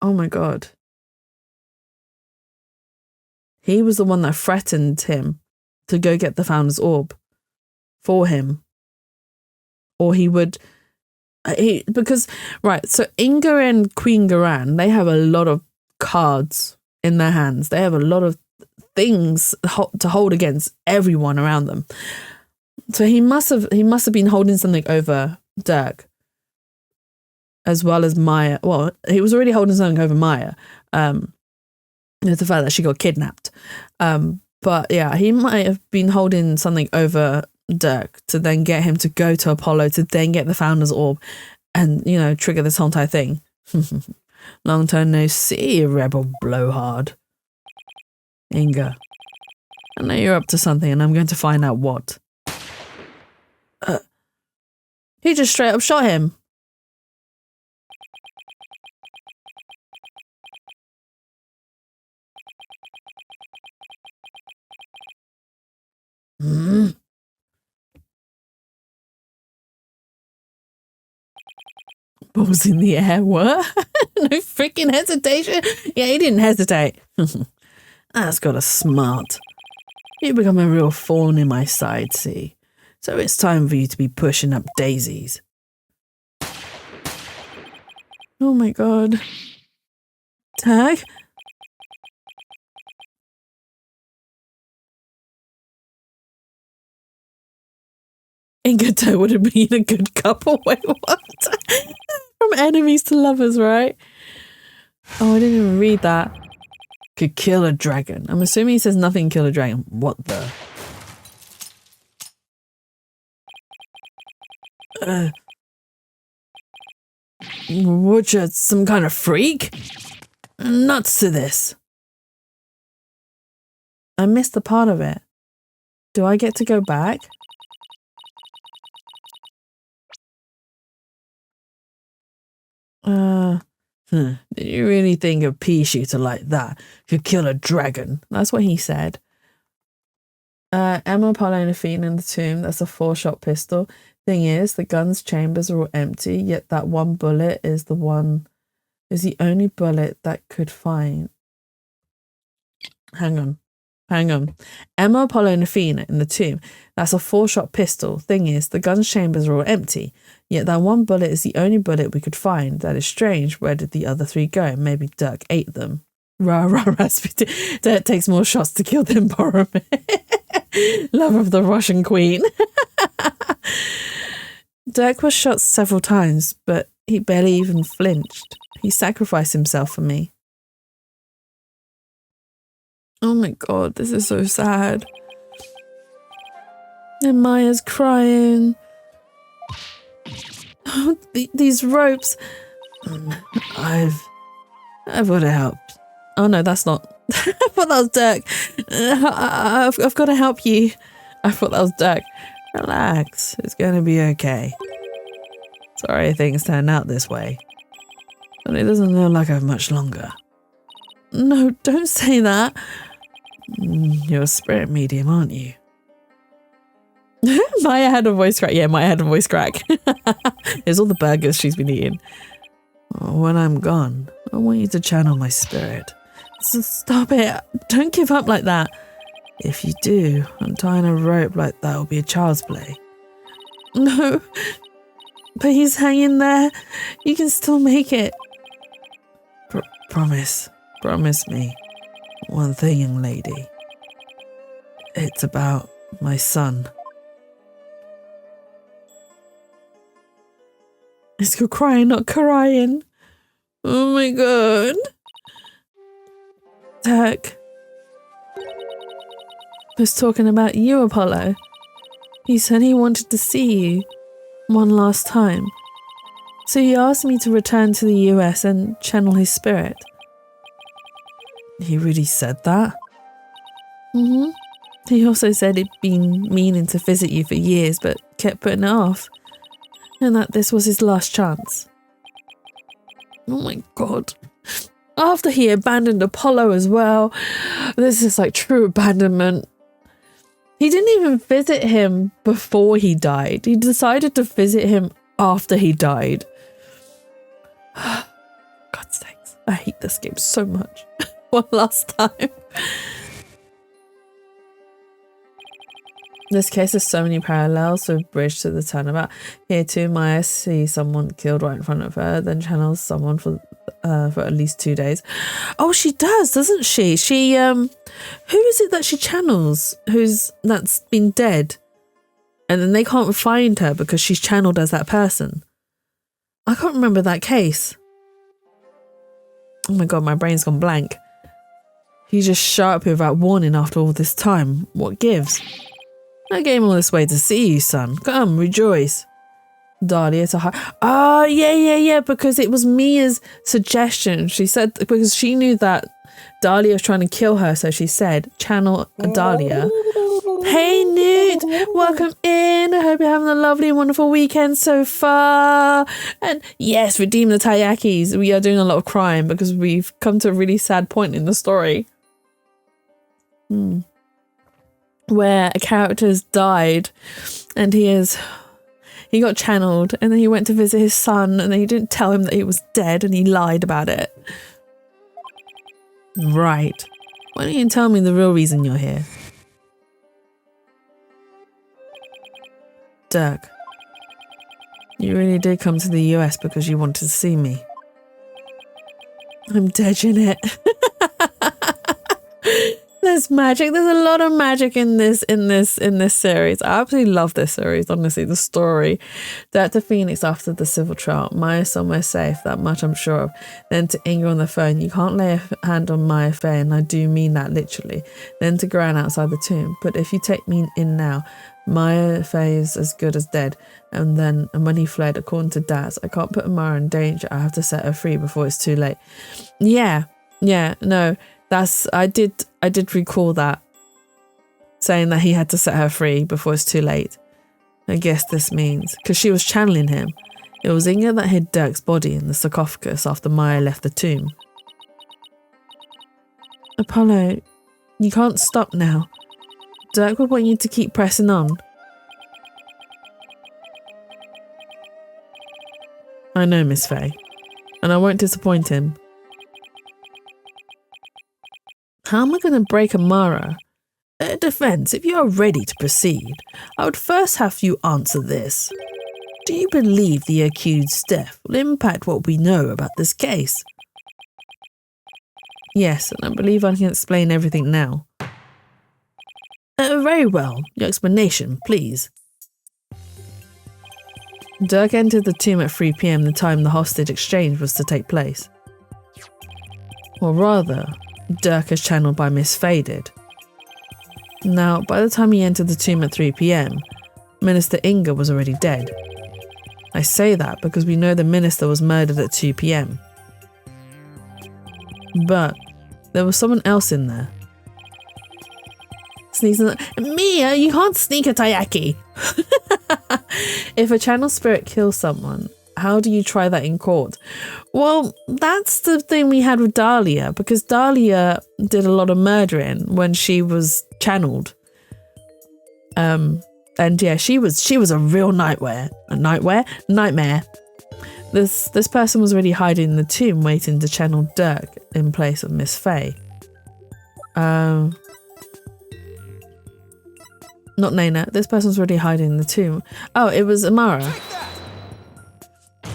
Oh my God. He was the one that threatened him to go get the Founder's Orb for him. Or he would... so Inga and Queen Garan, they have a lot of cards in their hands. They have a lot of things to hold against everyone around them. So he must have been holding something over Dirk, as well as Maya. Well, he was already holding something over Maya. The fact that she got kidnapped. But yeah, he might have been holding something over Dirk to then get him to go to Apollo to then get the Founder's Orb and, trigger this whole entire thing. Long time no see, rebel blowhard. Inga, I know you're up to something and I'm going to find out what. He just straight up shot him. Balls in the air, what? No freaking hesitation? Yeah, he didn't hesitate. That's got a smart. You become a real thorn in my side, see? So it's time for you to be pushing up daisies. Oh my God. Tag? Inga would have been a good couple. Wait, what? From enemies to lovers, right? Oh, I didn't even read that. Could kill a dragon. I'm assuming he says nothing kill a dragon. What the? What, you some kind of freak? Nuts to this. I missed the part of it. Do I get to go back? Did you really think a pea shooter like that could kill a dragon? That's what he said. Emma, Apollo, and Athena in the tomb. That's a 4-shot pistol. Thing is, the gun's chambers are all empty, yet that one bullet is the only bullet that could find. Hang on. Emma, Apollo, and Athena in the tomb. That's a 4-shot pistol. Thing is, the gun's chambers are all empty, yet that one bullet is the only bullet we could find. That is strange. Where did the other 3 go? Maybe Dirk ate them. Rah, rah, Rasputin. Dirk takes more shots to kill than Boromir. Love of the Russian queen. Dirk was shot several times, but he barely even flinched. He sacrificed himself for me. Oh my God, this is so sad. And Maya's crying. Oh, these ropes. I would have helped. Oh no, that's not. I thought that was Dirk. I've got to help you. I thought that was Dirk. Relax, it's going to be okay. Sorry things turned out this way. But it doesn't look like I have much longer. No, don't say that. You're a spirit medium, aren't you? Maya had a voice crack. Yeah, Maya had a voice crack. It's all the burgers she's been eating. When I'm gone, I want you to channel my spirit. So stop it. Don't give up like that. If you do, untying a rope like that will be a child's play. No, but he's hanging there. You can still make it. Promise me one thing, young lady. It's about my son. It's called crying, not crying. Oh my God. Dirk was talking about you, Apollo. He said he wanted to see you one last time. So he asked me to return to the US and channel his spirit. He really said that? Mm-hmm. He also said he'd been meaning to visit you for years, but kept putting it off. And that this was his last chance. Oh my God. After he abandoned Apollo as well. This is like true abandonment. He didn't even visit him before he died. He decided to visit him after he died. God's sakes, I hate this game so much. One last time. This case has so many parallels with Bridge to the Turnabout. Here too, Maya sees someone killed right in front of her, then channels someone for at least 2 days. Oh, she does, doesn't she? She who is it that she channels? That's been dead, and then they can't find her because she's channeled as that person. I can't remember that case. Oh my god, my brain's gone blank. He just shot up without warning after all this time. What gives? I came all this way to see you, son. Come, rejoice. Dahlia to her. Oh, yeah, because it was Mia's suggestion. She said, because she knew that Dahlia was trying to kill her, so she said, channel Dahlia. Hey, Newt, welcome in. I hope you're having a lovely and wonderful weekend so far. And yes, redeem the Taiyakis. We are doing a lot of crying because we've come to a really sad point in the story. Where a character has died and he got channeled, and then he went to visit his son, and then he didn't tell him that he was dead, and he lied about it. Right. Why don't you tell me the real reason you're here? Dirk, you really did come to the US because you wanted to see me. I'm dead in it. There's magic. There's a lot of magic in this series. I absolutely love this series, honestly. The story. Dirk to Phoenix after the civil trial. Maya somewhere safe, that much I'm sure of. Then to Inga on the phone. You can't lay a hand on Maya Faye, and I do mean that literally. Then to Gran outside the tomb. But if you take me in now, Maya Faye is as good as dead. And when he fled, according to Daz, I can't put Amara in danger. I have to set her free before it's too late. Yeah, no. I did recall that, saying that he had to set her free before it's too late. I guess this means, because she was channeling him, it was Inga that hid Dirk's body in the sarcophagus after Maya left the tomb. Apollo, you can't stop now. Dirk would want you to keep pressing on. I know, Miss Faye, and I won't disappoint him. How am I going to break Amara? Defense, if you are ready to proceed, I would first have you answer this. Do you believe the accused's death will impact what we know about this case? Yes, and I believe I can explain everything now. Very well. Your explanation, please. Dirk entered the tomb at 3 p.m, the time the hostage exchange was to take place. Or rather, Dirk is channeled by Miss Faye did. Now, by the time he entered the tomb at 3 p.m, Minister Inga was already dead. I say that because we know the minister was murdered at 2 p.m. But there was someone else in there. Sneezing. Mia, you can't sneak a Taiyaki. If a channel spirit kills someone, how do you try that in court? Well, that's the thing we had with Dahlia, because Dahlia did a lot of murdering when she was channeled. And yeah, she was a real nightmare. Nightmare. This person was already hiding in the tomb, waiting to channel Dirk in place of Miss Faye. Not Naina. This person's already hiding in the tomb. Oh, it was Amara.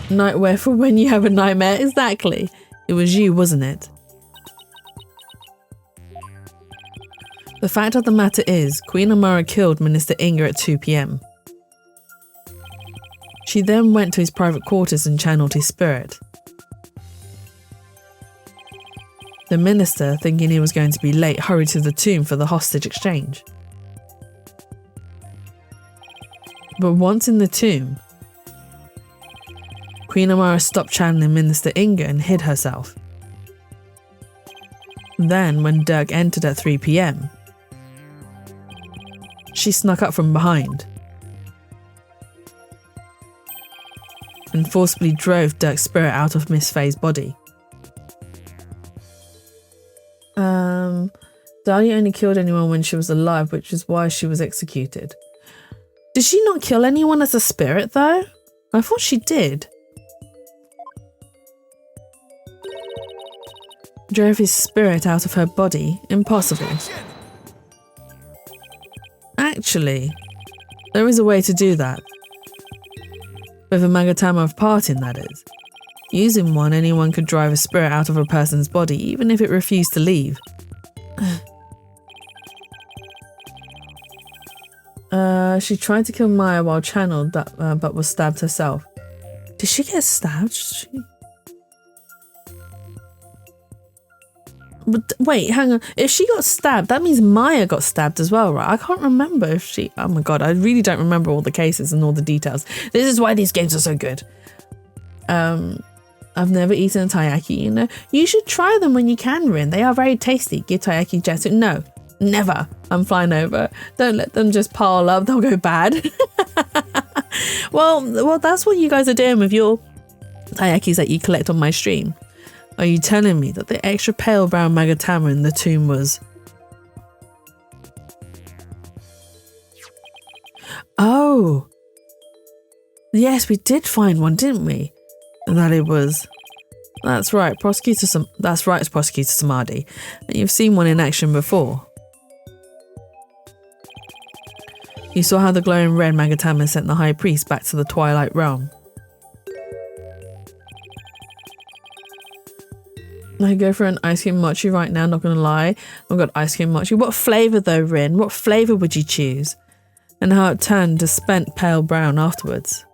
Nightmare for when you have a nightmare. Exactly. It was you, wasn't it? The fact of the matter is, Queen Amara killed Minister Inga at 2 p.m. She then went to his private quarters and channeled his spirit. The minister, thinking he was going to be late, hurried to the tomb for the hostage exchange. But once in the tomb, Queen Amara stopped channeling Minister Inga and hid herself. Then, when Dirk entered at 3 p.m, she snuck up from behind and forcibly drove Dirk's spirit out of Miss Faye's body. Dahlia only killed anyone when she was alive, which is why she was executed. Did she not kill anyone as a spirit, though? I thought she did. Drove his spirit out of her body? Impossible. Actually, there is a way to do that. With a Magatama of parting, that is. Using one, anyone could drive a spirit out of a person's body, even if it refused to leave. She tried to kill Maya while channeled, but was stabbed herself. Did she get stabbed? But wait, hang on. If she got stabbed, that means Maya got stabbed as well, right? I can't remember if she... Oh my god, I really don't remember all the cases and all the details. This is why these games are so good. I've never eaten a taiyaki, you know. You should try them when you can, Rin. They are very tasty. Give taiyaki Jetsu. No, never. I'm flying over. Don't let them just pile up. They'll go bad. Well, that's what you guys are doing with your taiyakis that you collect on my stream. Are you telling me that the extra pale brown Magatama in the tomb was... Oh. Yes, we did find one, didn't we? And that it was... That's right, Prosecutor Samadhi. And you've seen one in action before. You saw how the glowing red Magatama sent the High Priest back to the Twilight Realm. I go for an ice cream mochi right now, not gonna lie. I've got ice cream mochi. What flavour though, Rin? What flavour would you choose? And how it turned to spent pale brown afterwards.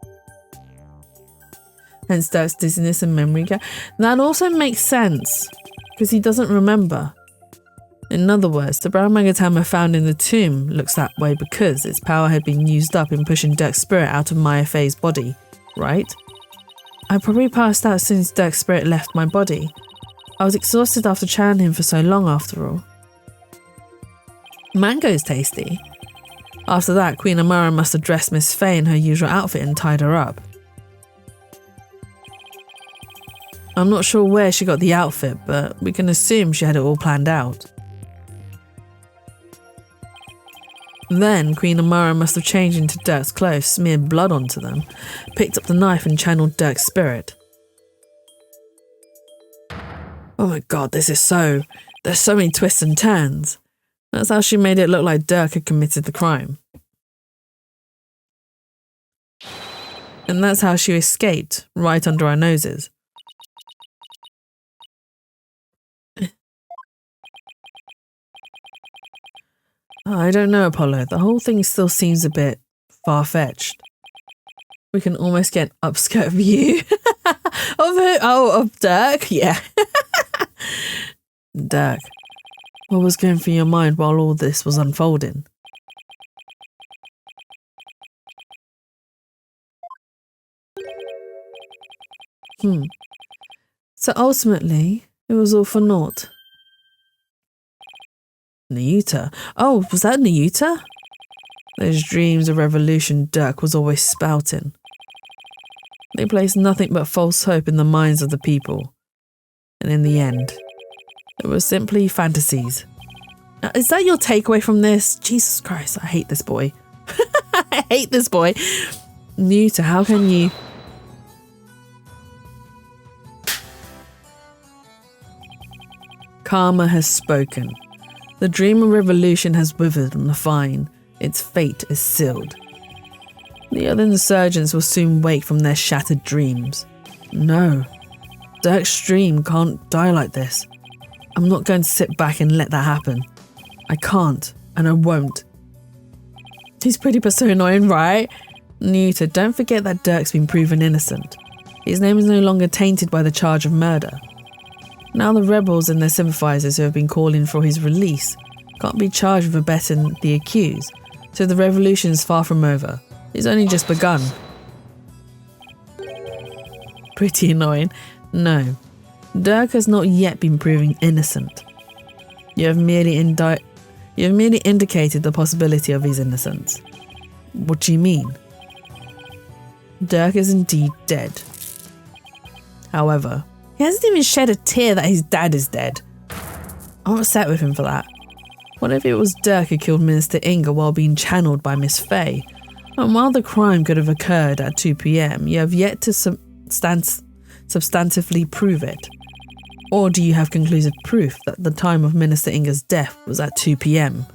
Hence Dirk's dizziness and memory gap. That also makes sense, because he doesn't remember. In other words, the brown Magatama found in the tomb looks that way because its power had been used up in pushing Dirk's spirit out of Maya Fey's body, right? I probably passed out as soon as Dirk's spirit left my body. I was exhausted after channeling him for so long after all. Mango's tasty. After that, Queen Amara must have dressed Miss Fey in her usual outfit and tied her up. I'm not sure where she got the outfit, but we can assume she had it all planned out. Then, Queen Amara must have changed into Dirk's clothes, smeared blood onto them, picked up the knife and channeled Dirk's spirit. Oh my god, there's so many twists and turns. That's how she made it look like Dirk had committed the crime. And that's how she escaped, right under our noses. I don't know, Apollo. The whole thing still seems a bit far-fetched. We can almost get an upskirt view of who? Oh, of Dirk? Yeah. Dirk, what was going through your mind while all this was unfolding? So ultimately, it was all for naught. Nayuta? Oh, was that Nayuta? Those dreams of revolution Dirk was always spouting. They placed nothing but false hope in the minds of the people. And in the end, it was simply fantasies. Now, is that your takeaway from this? Jesus Christ, I hate this boy. I hate this boy. Nayuta, how can you... Karma has spoken. The dream of revolution has withered on the vine. Its fate is sealed. The other insurgents will soon wake from their shattered dreams. No, Dirk's dream can't die like this. I'm not going to sit back and let that happen. I can't, and I won't. He's pretty but so annoying, right? Nayuta, don't forget that Dirk's been proven innocent. His name is no longer tainted by the charge of murder. Now the rebels and their sympathizers who have been calling for his release can't be charged with abetting the accused, so the revolution is far from over. It's only just begun. Pretty annoying. No, Dirk has not yet been proven innocent. You have merely indicated the possibility of his innocence. What do you mean? Dirk is indeed dead. However, he hasn't even shed a tear that his dad is dead. I'm upset with him for that. What if it was Dirk who killed Minister Inga while being channeled by Miss Faye? And while the crime could have occurred at 2 p.m, you have yet to substantively prove it. Or do you have conclusive proof that the time of Minister Inga's death was at 2 p.m?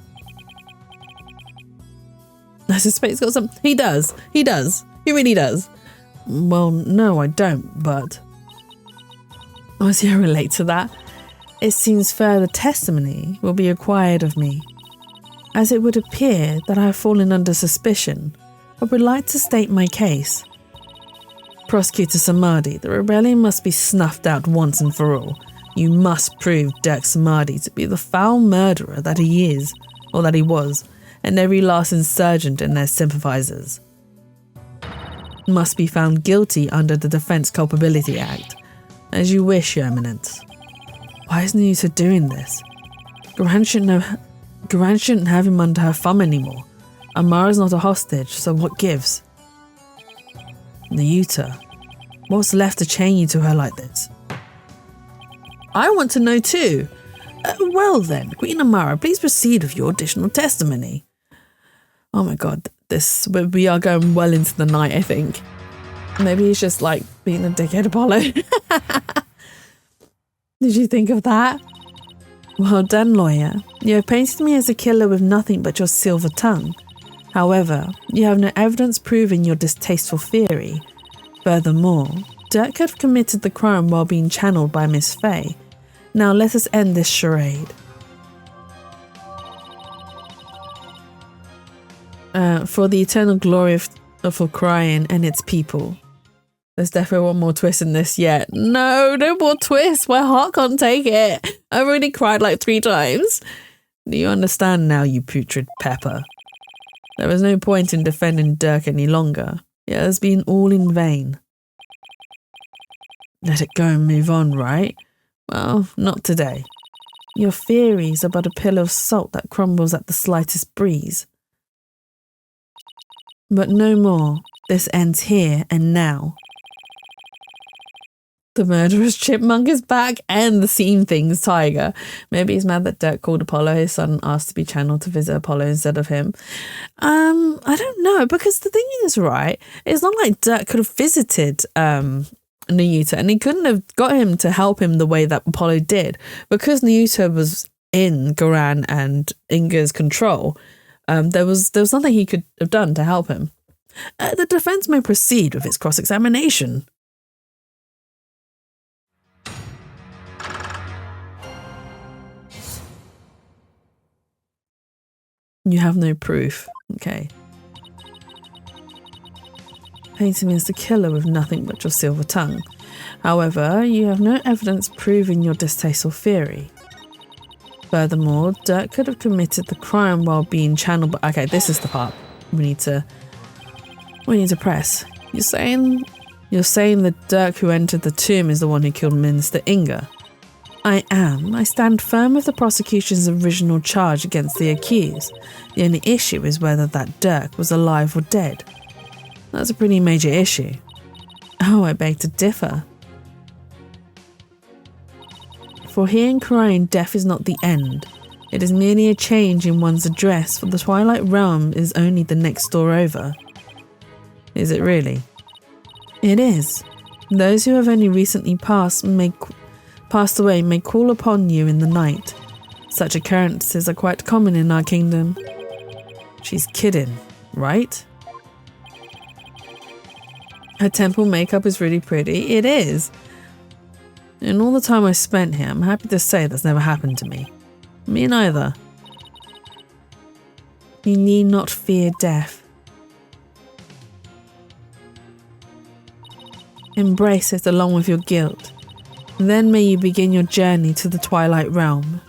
I suspect he's got some... He does. He really does. Well, no, I don't, but... How does he relate to that? It seems further testimony will be required of me, as it would appear that I have fallen under suspicion. I would like to state my case. Prosecutor Samadhi, the rebellion must be snuffed out once and for all. You must prove Dirk Samadhi to be the foul murderer that he is, or that he was, and every last insurgent and their sympathizers must be found guilty under the Defence Culpability Act. As you wish, Your Eminence. Why is Nayuta doing this? Garand shouldn't have him under her thumb anymore. Amara's not a hostage, so what gives? Nayuta, what's left to chain you to her like this? I want to know too. Well then, Queen Amara, please proceed with your additional testimony. Oh my god, we are going well into the night, I think. Maybe he's just like being a dickhead Apollo. Did you think of that? Well done, lawyer. You have painted me as a killer with nothing but your silver tongue. However, you have no evidence proving your distasteful theory. Furthermore, Dirk could have committed the crime while being channeled by Miss Faye. Now let us end this charade. For the eternal glory of Orion and its people. There's definitely one more twist in this yet. No more twists. My heart can't take it. I've already cried like 3 times. Do you understand now, you putrid pepper? There was no point in defending Dirk any longer. It has been all in vain. Let it go and move on, right? Well, not today. Your theories are but a pillar of salt that crumbles at the slightest breeze. But no more. This ends here and now. The murderous chipmunk is back and the Seen Things tiger. Maybe he's mad that Dirk called Apollo his son and asked to be channeled to visit Apollo instead of him. I don't know, because the thing is, right, it's not like Dirk could have visited Nayuta and he couldn't have got him to help him the way that Apollo did. Because Nayuta was in Garan and Inga's control, there was nothing he could have done to help him. The defense may proceed with its cross-examination. You have no proof. Okay. Painting me as the killer with nothing but your silver tongue. However, you have no evidence proving your distasteful theory. Furthermore, Dirk could have committed the crime while being channeled by... Okay, this is the part we need to press. You're saying that Dirk who entered the tomb is the one who killed Minister Inga. I am. I stand firm with the prosecution's original charge against the accused. The only issue is whether that Dirk was alive or dead. That's a pretty major issue. Oh, I beg to differ. For here in Korean, death is not the end. It is merely a change in one's address, for the Twilight Realm is only the next door over. Is it really? It is. Those who have only recently passed away may call upon you in the night. Such occurrences are quite common in our kingdom. She's kidding, right? Her temple makeup is really pretty. It is. In all the time I spent here, I'm happy to say that's never happened to me. Me neither. You need not fear death. Embrace it along with your guilt. Then may you begin your journey to the Twilight Realm.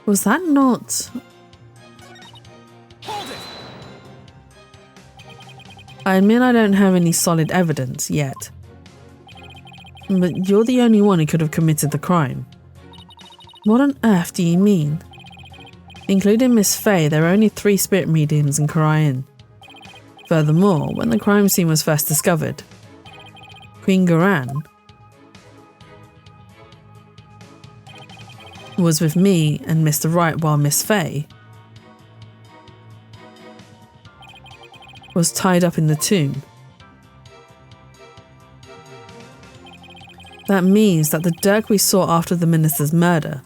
Was that not... Hold it! I admit I don't have any solid evidence yet. But you're the only one who could have committed the crime. What on earth do you mean? Including Miss Faye, there are only 3 spirit mediums in Korean. Furthermore, when the crime scene was first discovered, Queen Garan was with me and Mr. Right while Miss Fay was tied up in the tomb. That means that the Dirk we saw after the minister's murder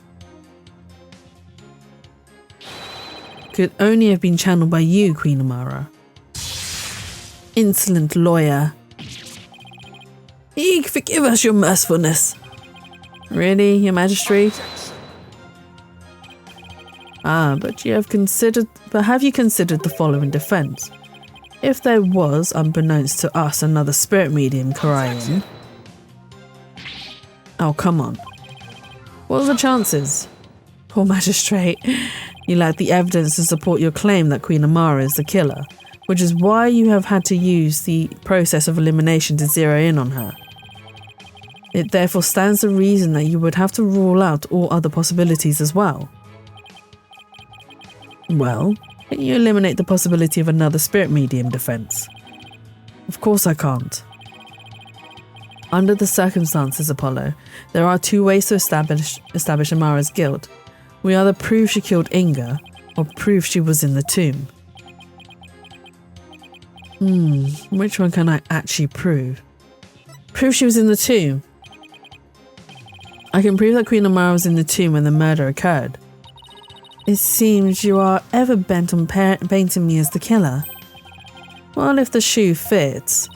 could only have been channeled by you, Queen Amara. Insolent lawyer. Eeg, forgive us your mercifulness. Really, your magistrate? But have you considered the following defense? If there was, unbeknownst to us, another spirit medium Karayan. Oh, come on. What are the chances? Poor magistrate. You lack the evidence to support your claim that Queen Amara is the killer, which is why you have had to use the process of elimination to zero in on her. It therefore stands to reason that you would have to rule out all other possibilities as well. Well, can you eliminate the possibility of another spirit medium defense? Of course I can't. Under the circumstances, Apollo, there are two ways to establish Amara's guilt. We either prove she killed Inga, or prove she was in the tomb. Which one can I actually prove? Prove she was in the tomb. I can prove that Queen Amara was in the tomb when the murder occurred. It seems you are ever bent on painting me as the killer. Well, if the shoe fits.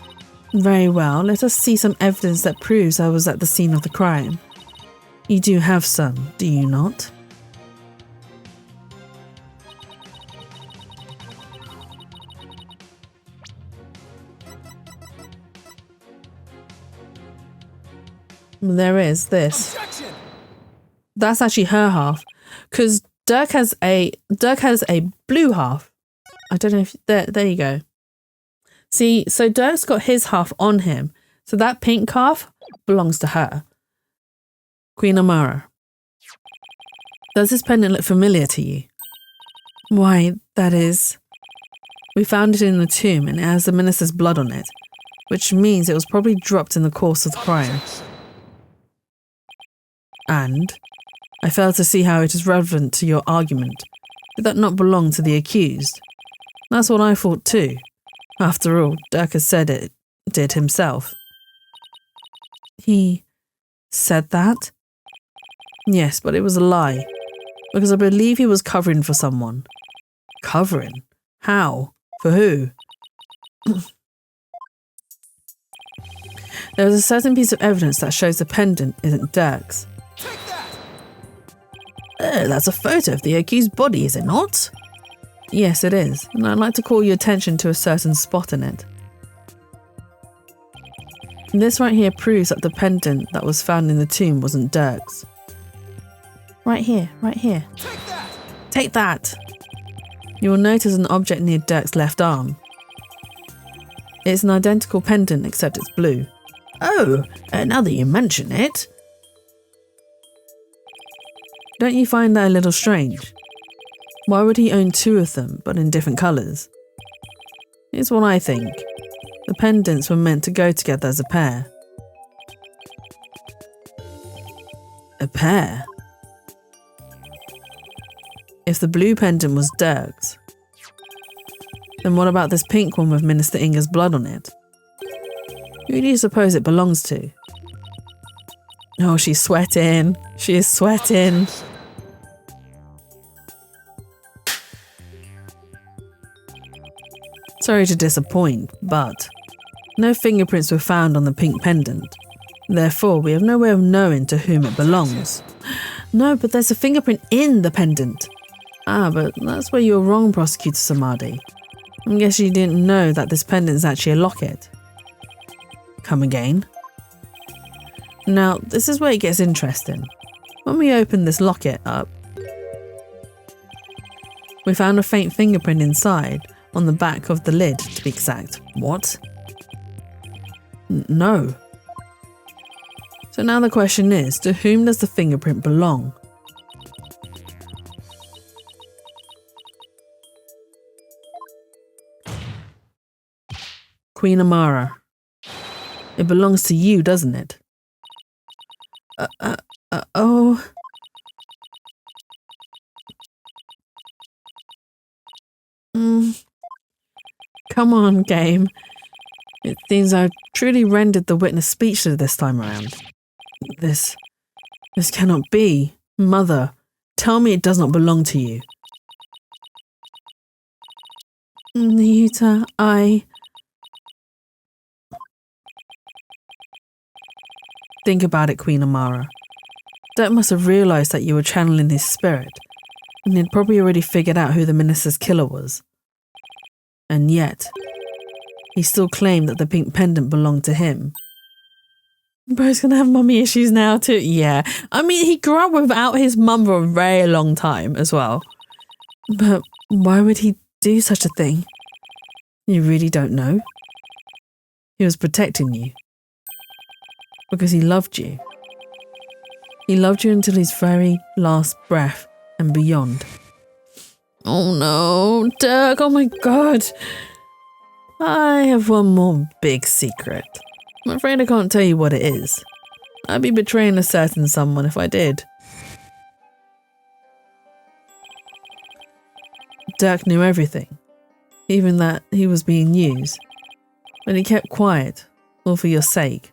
Very well, let us see some evidence that proves I was at the scene of the crime. You do have some, do you not? There is this. Objection! That's actually her half, because Dirk has a blue half. I don't know if there you go. See, so Dirk's got his half on him, so that pink half belongs to her. Queen Amara. Does this pendant look familiar to you? Why, that is... We found it in the tomb and it has the minister's blood on it, which means it was probably dropped in the course of the crime. And I fail to see how it is relevant to your argument. Did that not belong to the accused? That's what I thought too. After all, Dirk has said it did himself. He said that? Yes, but it was a lie. Because I believe he was covering for someone. Covering? How? For who? There is a certain piece of evidence that shows the pendant isn't Dirk's. That's a photo of the accused's body, is it not? Yes, it is, and I'd like to call your attention to a certain spot in it. This right here proves that the pendant that was found in the tomb wasn't Dirk's. Right here, right here. Take that! Take that! You will notice an object near Dirk's left arm. It's an identical pendant except it's blue. Oh, now that you mention it. Don't you find that a little strange? Why would he own two of them, but in different colours? Here's what I think. The pendants were meant to go together as a pair. A pair? If the blue pendant was Dirk's, then what about this pink one with Minister Inga's blood on it? Who do you suppose it belongs to? Oh, she's sweating. She is sweating. Sorry to disappoint, but no fingerprints were found on the pink pendant. Therefore, we have no way of knowing to whom it belongs. No, but there's a fingerprint in the pendant. But that's where you're wrong, Prosecutor Samadhi. I guess you didn't know that this pendant is actually a locket. Come again? Now, this is where it gets interesting. When we open this locket up, we found a faint fingerprint inside, on the back of the lid, to be exact. What? No. So now the question is, to whom does the fingerprint belong? Queen Amara. It belongs to you, doesn't it? Oh. Come on, game. It seems I've truly rendered the witness speechless this time around. This cannot be. Mother, tell me it does not belong to you. Nita, Think about it, Queen Amara. Dirk must have realised that you were channeling his spirit, and he'd probably already figured out who the minister's killer was. And yet, he still claimed that the pink pendant belonged to him. Bro's gonna have mummy issues now too. Yeah, I mean, he grew up without his mum for a very long time as well. But why would he do such a thing? You really don't know? He was protecting you. Because he loved you. He loved you until his very last breath and beyond. Oh no, Dirk, oh my god. I have one more big secret. I'm afraid I can't tell you what it is. I'd be betraying a certain someone if I did. Dirk knew everything, even that he was being used. But he kept quiet, all for your sake.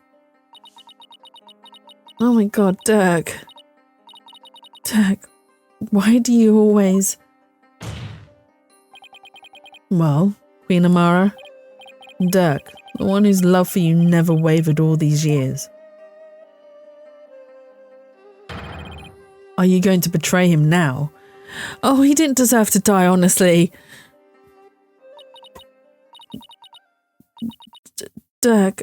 Oh my god, Dirk. Dirk, why do you always... Well, Queen Amara, Dirk, the one whose love for you never wavered all these years. Are you going to betray him now? Oh, he didn't deserve to die, honestly. Dirk,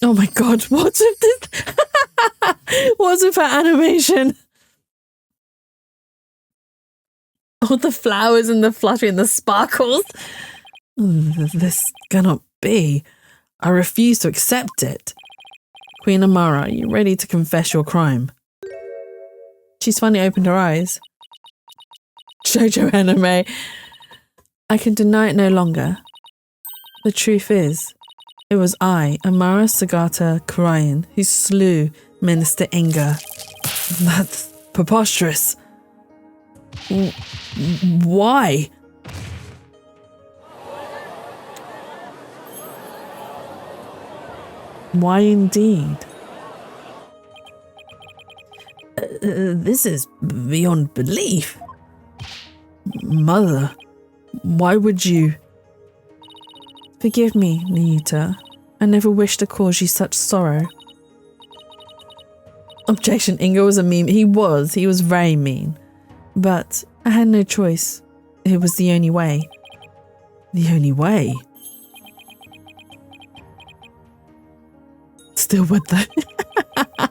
Oh my god, what's with this? What's with that animation? All the flowers and the fluttering and the sparkles. This cannot be. I refuse to accept it. Queen Amara, are you ready to confess your crime? She's finally opened her eyes. Shoujo anime. I can deny it no longer. The truth is, it was I, Amara Sagata Karayan, who slew Minister Inga. That's preposterous. Why? Why indeed? This is beyond belief. Mother, why would you... Forgive me, Nita. I never wished to cause you such sorrow. Objection, Inga was a meme. He was very mean. But I had no choice. It was the only way. The only way? Still would though.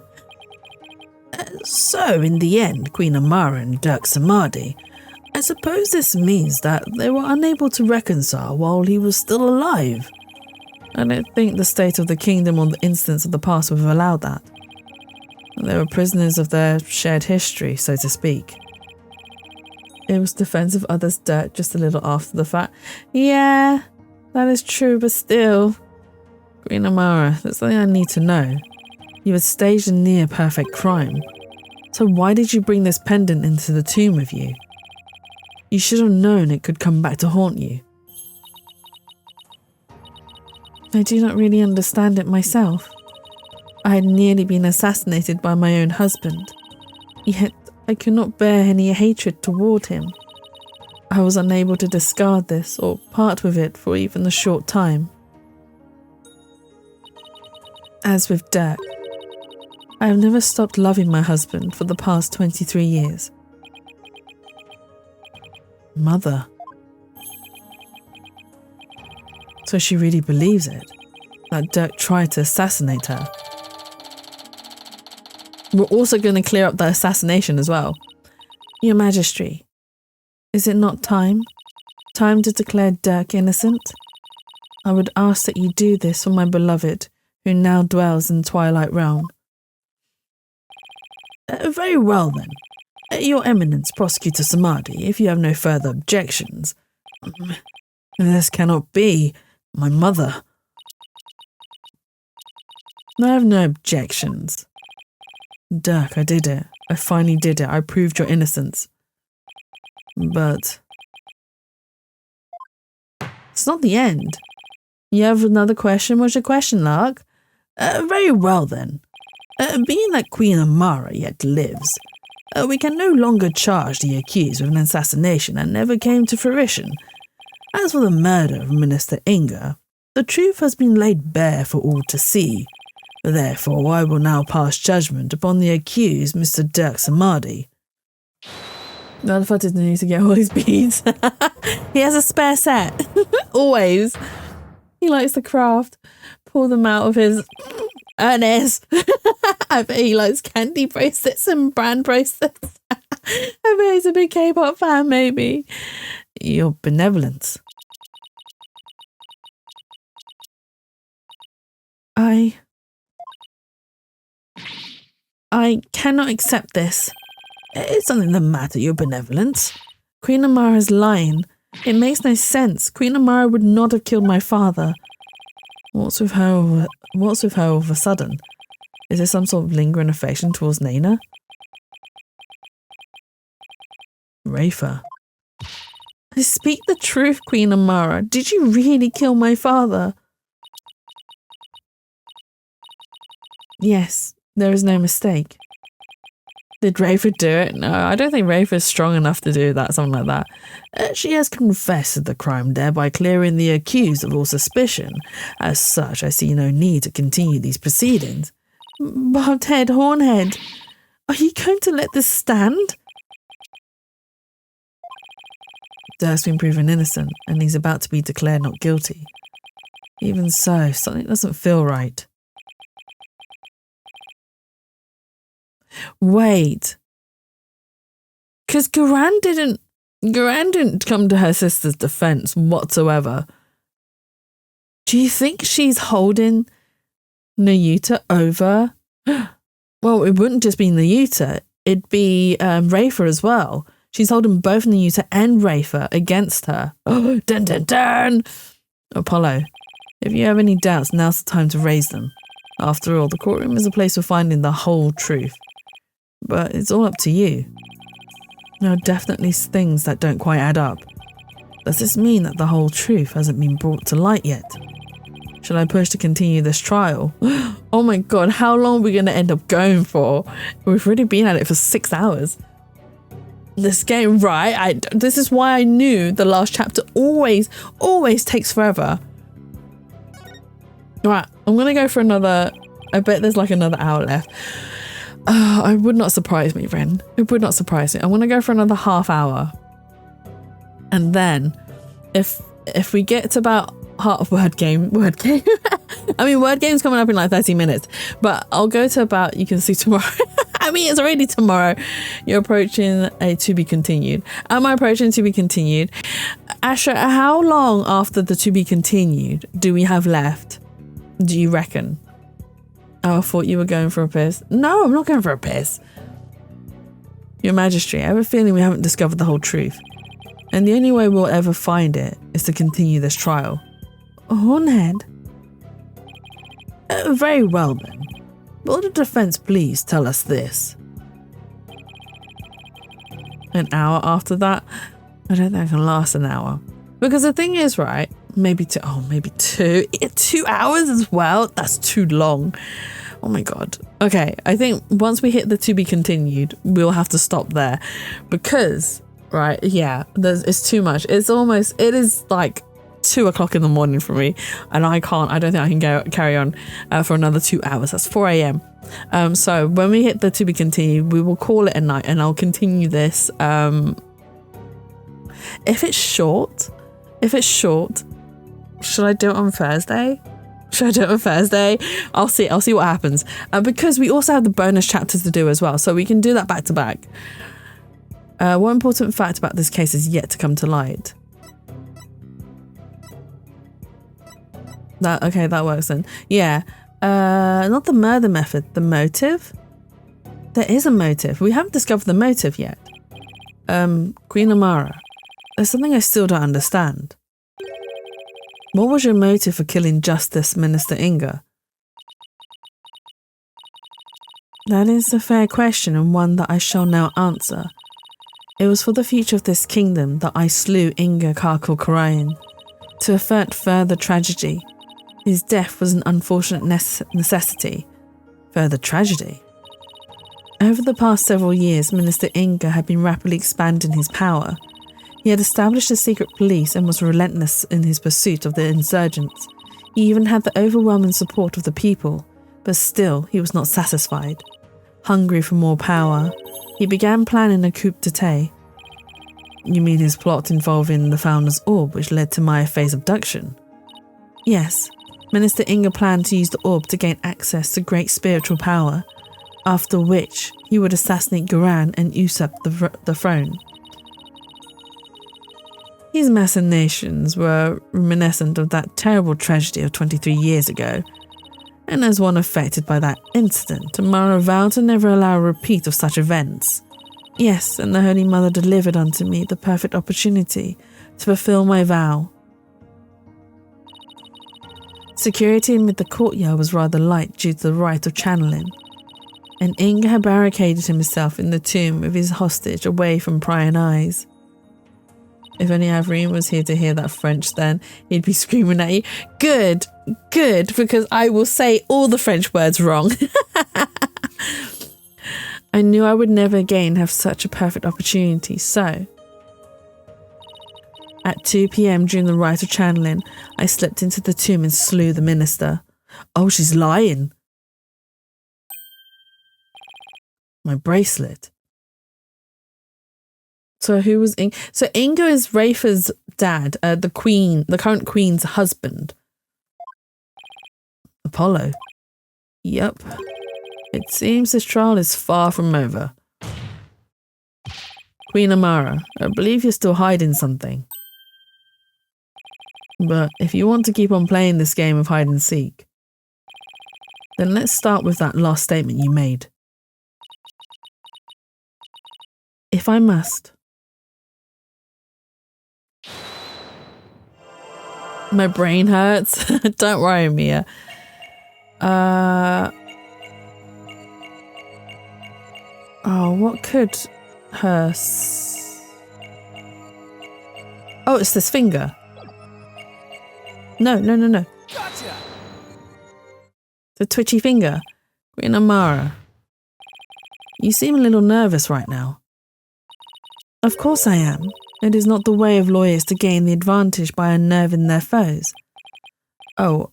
So, in the end, Queen Amara and Dirk Samadhi, I suppose this means that they were unable to reconcile while he was still alive. I don't think the state of the kingdom or the instance of the past would have allowed that. They were prisoners of their shared history, so to speak. It was defense of others' dirt just a little after the fact. Yeah, that is true, but still. Queen Amara, there's something I need to know. You had staged a near-perfect crime. So why did you bring this pendant into the tomb with you? You should have known it could come back to haunt you. I do not really understand it myself. I had nearly been assassinated by my own husband, yet I could not bear any hatred toward him. I was unable to discard this or part with it for even a short time. As with Dirk, I have never stopped loving my husband for the past 23 years. Mother. So she really believes it, that Dirk tried to assassinate her. We're also going to clear up the assassination as well. Your Majesty, is it not time? Time to declare Dirk innocent? I would ask that you do this for my beloved, who now dwells in the Twilight Realm. Very well then. Your Eminence, Prosecutor Samadhi, if you have no further objections. This cannot be. My mother. I have no objections. Dirk, I did it. I finally did it. I proved your innocence. But it's not the end. You have another question? What's your question, Lark? Very well then. Being that Queen Amara yet lives, we can no longer charge the accused with an assassination that never came to fruition. As for the murder of Minister Inga, the truth has been laid bare for all to see. Therefore, I will now pass judgment upon the accused, Mr. Dirk Samadhi. No, the fuck didn't need to get all his beads. He has a spare set. Always. He likes to craft. Pull them out of his Ernest. I bet he likes candy bracelets and brand bracelets. I bet he's a big K-pop fan, maybe. Your benevolence. I cannot accept this. It's something the matter, your benevolence. Queen Amara is lying. It makes no sense. Queen Amara would not have killed my father. What's with her all of a sudden? Is there some sort of lingering affection towards Nana? Rafa. Speak the truth, Queen Amara. Did you really kill my father? Yes, there is no mistake. Did Rafa do it? No, I don't think Rafa is strong enough to do that, something like that. She has confessed the crime, thereby clearing the accused of all suspicion. As such, I see no need to continue these proceedings. Bobhead, Hornhead, are you going to let this stand? Dirk's been proven innocent, and he's about to be declared not guilty. Even so, something doesn't feel right. Wait. Because Garan didn't come to her sister's defense whatsoever. Do you think she's holding Nayuta over? Well, it wouldn't just be Nayuta. It'd be Rafa as well. She's holding both Nayuta and Rafa against her. Oh, dun dun dun! Apollo, if you have any doubts, now's the time to raise them. After all, the courtroom is a place for finding the whole truth. But it's all up to you. There are definitely things that don't quite add up. Does this mean that the whole truth hasn't been brought to light yet? Should I push to continue this trial? Oh my god, how long are we going to end up going for? We've already been at it for 6 hours. This game, right? This is why I knew the last chapter always takes forever. Right, I'm going to go for another... I bet there's like another hour left. It would not surprise me, Ren. It would not surprise me. I'm going to go for another half hour. And then, if we get to about word game. I mean, word game's coming up in like 30 minutes. But I'll go to about, you can see tomorrow. I mean, it's already tomorrow. You're approaching a to be continued. Am I approaching to be continued? Asha, how long after the to be continued do we have left? Do you reckon? Oh, I thought you were going for a piss. No, I'm not going for a piss. Your Majesty, I have a feeling we haven't discovered the whole truth. And the only way we'll ever find it is to continue this trial. Hornhead? Very well then. Will the defense please tell us this? An hour after that? I don't think I can last an hour. Because the thing is, right, maybe 2 hours as well? That's too long. Oh my god. Okay, I think once we hit the to be continued, we'll have to stop there. Because, right, yeah, it's too much. It is like 2 o'clock in the morning for me, and I don't think I can carry on for another 2 hours. That's 4 a.m. So when we hit the to be continued, we will call it a night, and I'll continue this. If it's short, should I do it on Thursday? I'll see what happens. Because we also have the bonus chapters to do as well, so we can do that back to back. One important fact about this case is yet to come to light. That works then. Yeah. Not the murder method, the motive. There is a motive. We haven't discovered the motive yet. Queen Amara, there's something I still don't understand. What was your motive for killing Justice Minister Inga? That is a fair question and one that I shall now answer. It was for the future of this kingdom that I slew Inga Karkul Karayan, to avert further tragedy. His death was an unfortunate necessity. Further tragedy? Over the past several years, Minister Inga had been rapidly expanding his power. He had established a secret police and was relentless in his pursuit of the insurgents. He even had the overwhelming support of the people, but still he was not satisfied. Hungry for more power, he began planning a coup d'etat. You mean his plot involving the Founder's Orb, which led to Maya Fey's abduction? Yes, Minister Inga planned to use the orb to gain access to great spiritual power, after which he would assassinate Guran and usurp the throne. His machinations were reminiscent of that terrible tragedy of 23 years ago, and as one affected by that incident, Amara vowed to never allow a repeat of such events. Yes, and the Holy Mother delivered unto me the perfect opportunity to fulfill my vow. Security amid the courtyard was rather light due to the rite of channeling, and Inga had barricaded himself in the tomb with his hostage away from prying eyes. If only Avery was here to hear that French, then he'd be screaming at you, good, because I will say all the French words wrong. I knew I would never again have such a perfect opportunity, so at 2 p.m. during the rite of channeling, I slipped into the tomb and slew the minister. Oh, she's lying. My bracelet. So who was Inga? So Inga is Rafa's dad, the current queen's husband. Apollo. Yep. It seems this trial is far from over. Queen Amara, I believe you're still hiding something. But if you want to keep on playing this game of hide and seek, then let's start with that last statement you made. If I must. My brain hurts. Don't worry, Mia. Oh, what could her... Oh, it's this finger. No. Gotcha. The twitchy finger. Queen Amara. You seem a little nervous right now. Of course I am. It is not the way of lawyers to gain the advantage by unnerving their foes. Oh,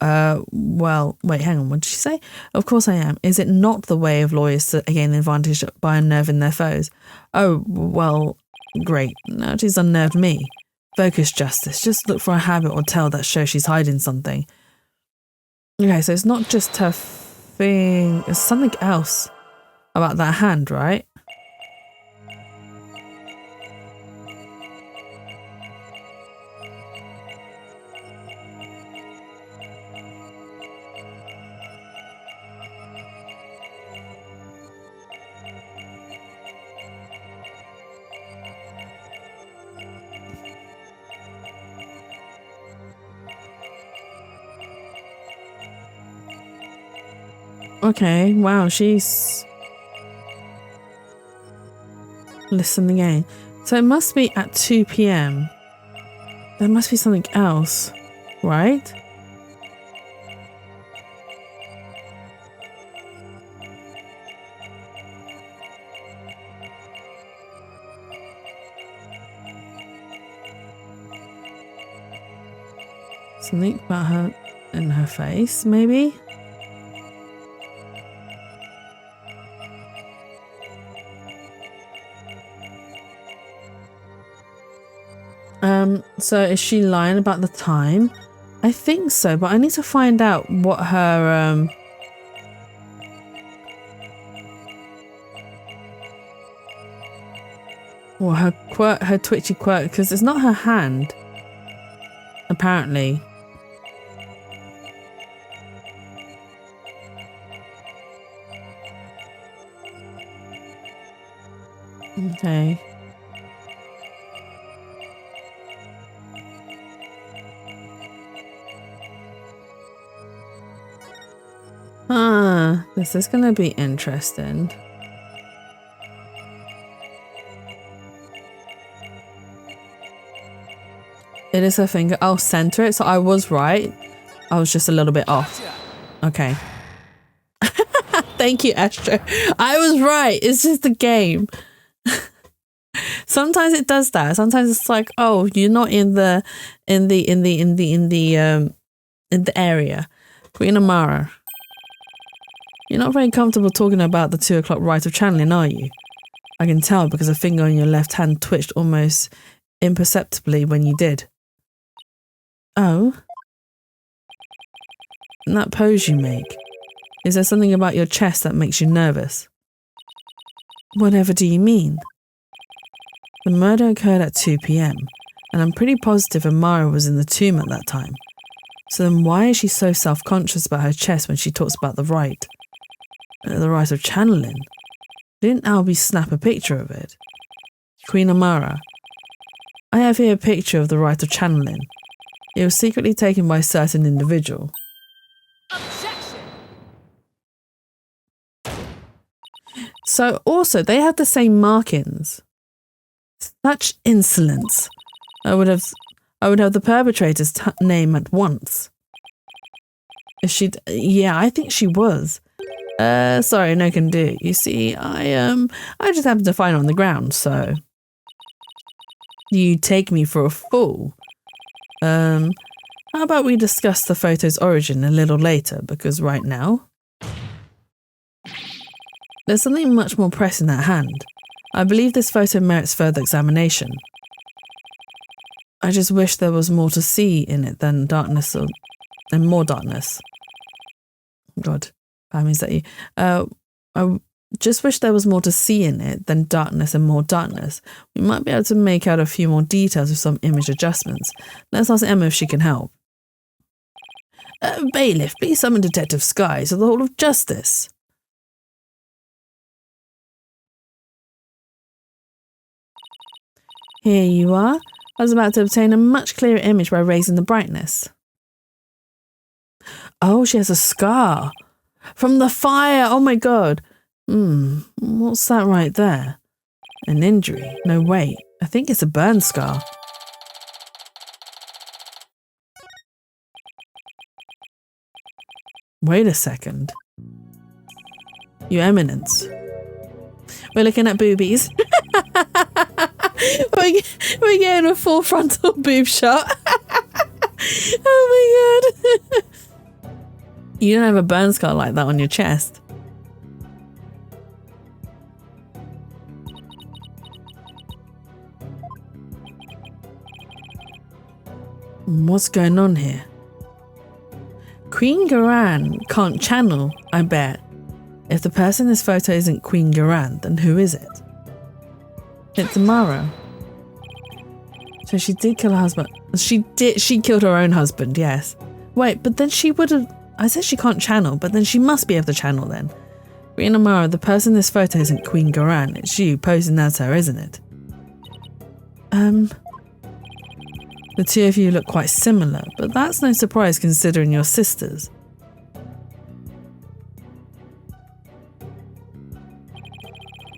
well, wait, hang on, what did she say? Of course I am. Is it not the way of lawyers to gain the advantage by unnerving their foes? Oh, well, great. Now she's unnerved me. Focus, Justice. Just look for a habit or tell that shows she's hiding something. Okay, so it's not just her thing. It's something else about that hand, right? Okay, wow, she's listening in. So it must be at 2 p.m. There must be something else, right? Something about her in her face, maybe? So is she lying about the time? I think so, but I need to find out what her well, her twitchy quirk, because it's not her hand, apparently. Okay. This is going to be interesting. It is her finger. I'll center it. So I was right. I was just a little bit off. Okay. Thank you, Astro. I was right. It's just a game. Sometimes it does that. Sometimes it's like, oh, you're not in the area. Queen Amara. You're not very comfortable talking about the 2 o'clock right of channeling, are you? I can tell because a finger on your left hand twitched almost imperceptibly when you did. Oh? And that pose you make. Is there something about your chest that makes you nervous? Whatever do you mean? The murder occurred at 2 p.m. and I'm pretty positive Amara was in the tomb at that time. So then why is she so self-conscious about her chest when she talks about the right? The right of channeling? Didn't Albie snap a picture of it? Queen Amara. I have here a picture of the right of channeling. It was secretly taken by a certain individual. Objection! So also, they have the same markings. Such insolence. I would have the perpetrator's name at once. Yeah, I think she was. Sorry, no can do. You see, I just happened to find it on the ground, so. You take me for a fool. How about we discuss the photo's origin a little later, because right now, there's something much more pressing at hand. I believe this photo merits further examination. I just wish there was more to see in it than darkness and more darkness. God, that means that you. I just wish there was more to see in it than darkness and more darkness. We might be able to make out a few more details with some image adjustments. Let's ask Emma if she can help. Bailiff, please summon Detective Sky to the Hall of Justice. Here you are. I was about to obtain a much clearer image by raising the brightness. Oh, she has a scar. From the fire. Oh my god. What's that right there? An injury. No, wait. I think it's a burn scar. Wait a second. Your Eminence. We're looking at boobies. We're getting a full frontal boob shot. Oh my god. You don't have a burn scar like that on your chest. What's going on here? Queen Garan can't channel, I bet. If the person in this photo isn't Queen Garan, then who is it? It's Amara. So she did kill her husband. She killed her own husband, yes. Wait, but then she would have... I said she can't channel, but then she must be able to channel then. Queen Amara, the person in this photo isn't Queen Garan. It's you posing as her, isn't it? The two of you look quite similar, but that's no surprise considering you're sisters.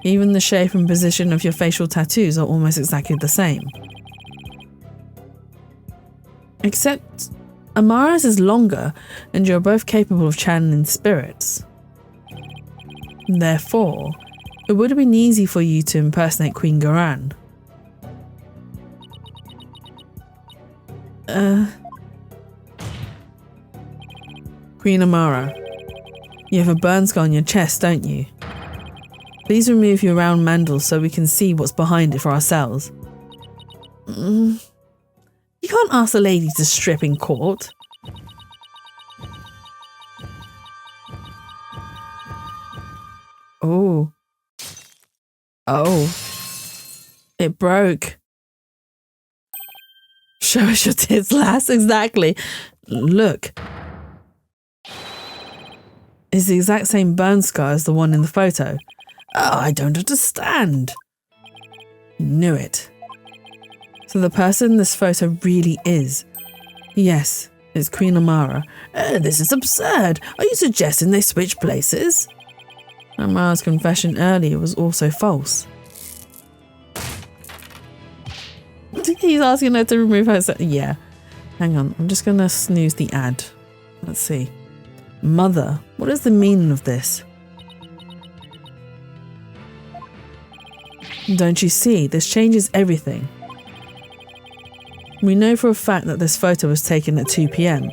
Even the shape and position of your facial tattoos are almost exactly the same. Except Amara's is longer, and you're both capable of channeling spirits. Therefore, it would have been easy for you to impersonate Queen Garan. Queen Amara, you have a burn scar on your chest, don't you? Please remove your round mandal so we can see what's behind it for ourselves. You can't ask a lady to strip in court. Oh. Oh. It broke. Show us your tits, lass. Exactly. Look. It's the exact same burn scar as the one in the photo. Oh, I don't understand. Knew it. So the person this photo really is. Yes, it's Queen Amara. This is absurd. Are you suggesting they switch places? Amara's confession earlier was also false. He's asking her to remove her. Yeah. Hang on, I'm just going to snooze the ad. Let's see. Mother, what is the meaning of this? Don't you see? This changes everything. We know for a fact that this photo was taken at 2 p.m.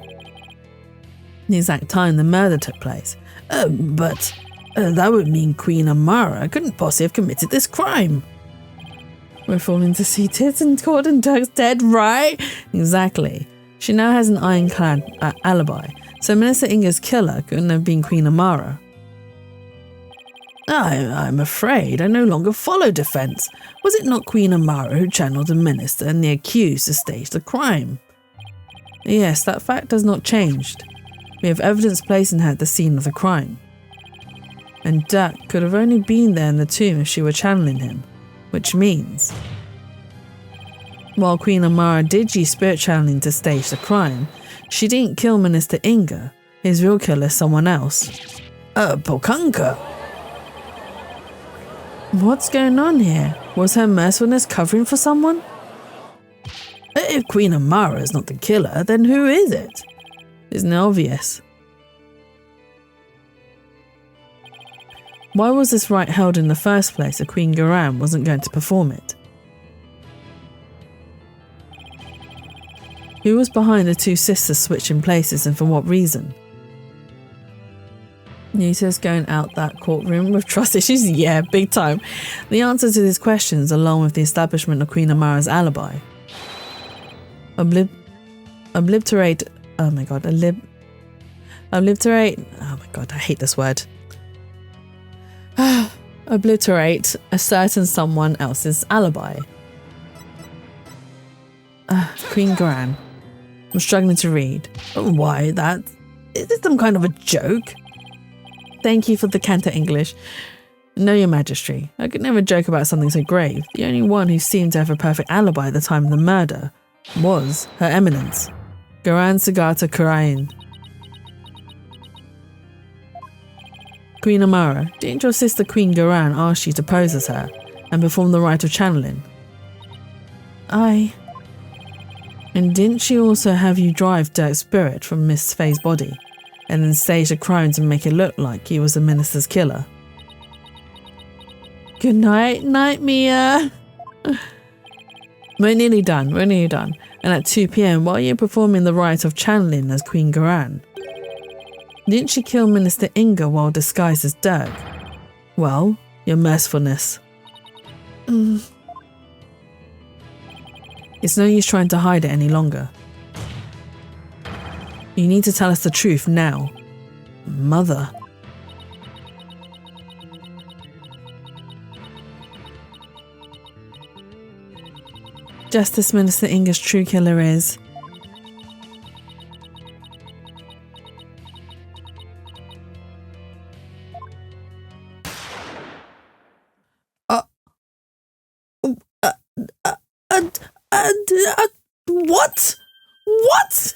The exact time the murder took place. But that would mean Queen Amara couldn't possibly have committed this crime. We're falling to see tits in court and Doug's dead, right? Exactly. She now has an ironclad alibi, so Minister Inga's killer couldn't have been Queen Amara. I'm afraid I no longer follow defence. Was it not Queen Amara who channeled the minister and the accused to stage the crime? Yes, that fact has not changed. We have evidence placing her at the scene of the crime. And Duck could have only been there in the tomb if she were channeling him, which means, while Queen Amara did use spirit channeling to stage the crime, she didn't kill Minister Inga. His real killer is someone else. Pokunka. What's going on here? Was her mercifulness covering for someone? If Queen Amara is not the killer, then who is it? Isn't it obvious? Why was this rite held in the first place if Queen Garan wasn't going to perform it? Who was behind the two sisters switching places and for what reason? Nita's going out that courtroom with trust issues? Yeah, big time. The answer to these questions, along with the establishment of Queen Amara's alibi. Obliterate. Oh my god, I hate this word. Obliterate a certain someone else's alibi. Queen Gran. I'm struggling to read. Why that? Is this some kind of a joke? Thank you for the canter English. No, your majesty. I could never joke about something so grave. The only one who seemed to have a perfect alibi at the time of the murder was Her Eminence, Garan Sagata Karayan. Queen Amara, didn't your sister Queen Garan ask you to pose as her and perform the rite of channeling? Aye. And didn't she also have you drive Dirk's spirit from Miss Faye's body and then stage the crime to make it look like he was the minister's killer? Good night, Mia. We're nearly done. And at 2 p.m, while you're performing the rite of channeling as Queen Garan, didn't she kill Minister Inga while disguised as Dirk? Well, your mercifulness. It's no use trying to hide it any longer. You need to tell us the truth now. Mother. Justice Minister Inga's true killer is... What? What?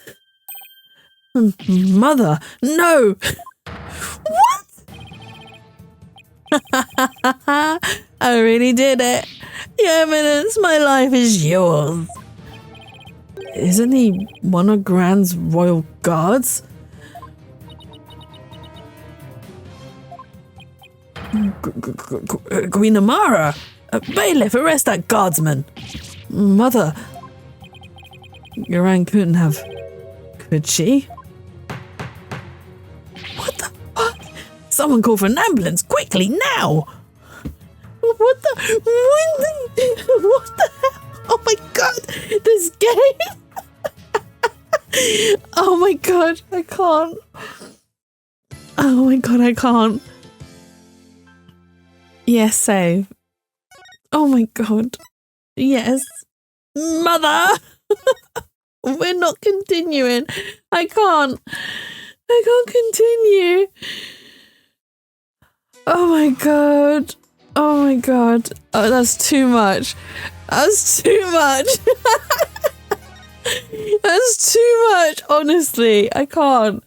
Mother, no! What? I really did it. Your Eminence, my life is yours. Isn't he one of Gran's royal guards? Queen Amara! Bailiff, arrest that guardsman! Mother... Garan couldn't have... Could she? What the fuck? Someone call for an ambulance, quickly, now! What the hell? Oh my god, this game! Oh my god, I can't. Oh my god, I can't. Yes, save. Oh my god. Yes. Mother! We're not continuing. I can't continue. Oh my god. Oh my god. Oh, that's too much. That's too much. That's too much. Honestly, I can't.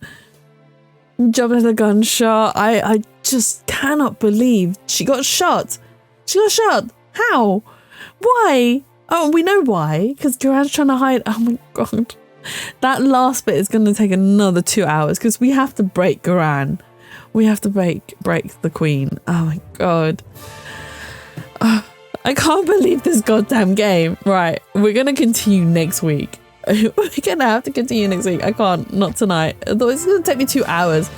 Jumping at a gunshot. I just cannot believe she got shot. She got shot. How? Why? Oh, we know why. Because Duran's trying to hide. Oh my god. That last bit is going to take another 2 hours because we have to break Duran. We have to break the queen. Oh my god. I can't believe this goddamn game. Right, we're going to continue next week. We're going to have to continue next week. I can't, not tonight. Although it's going to take me 2 hours.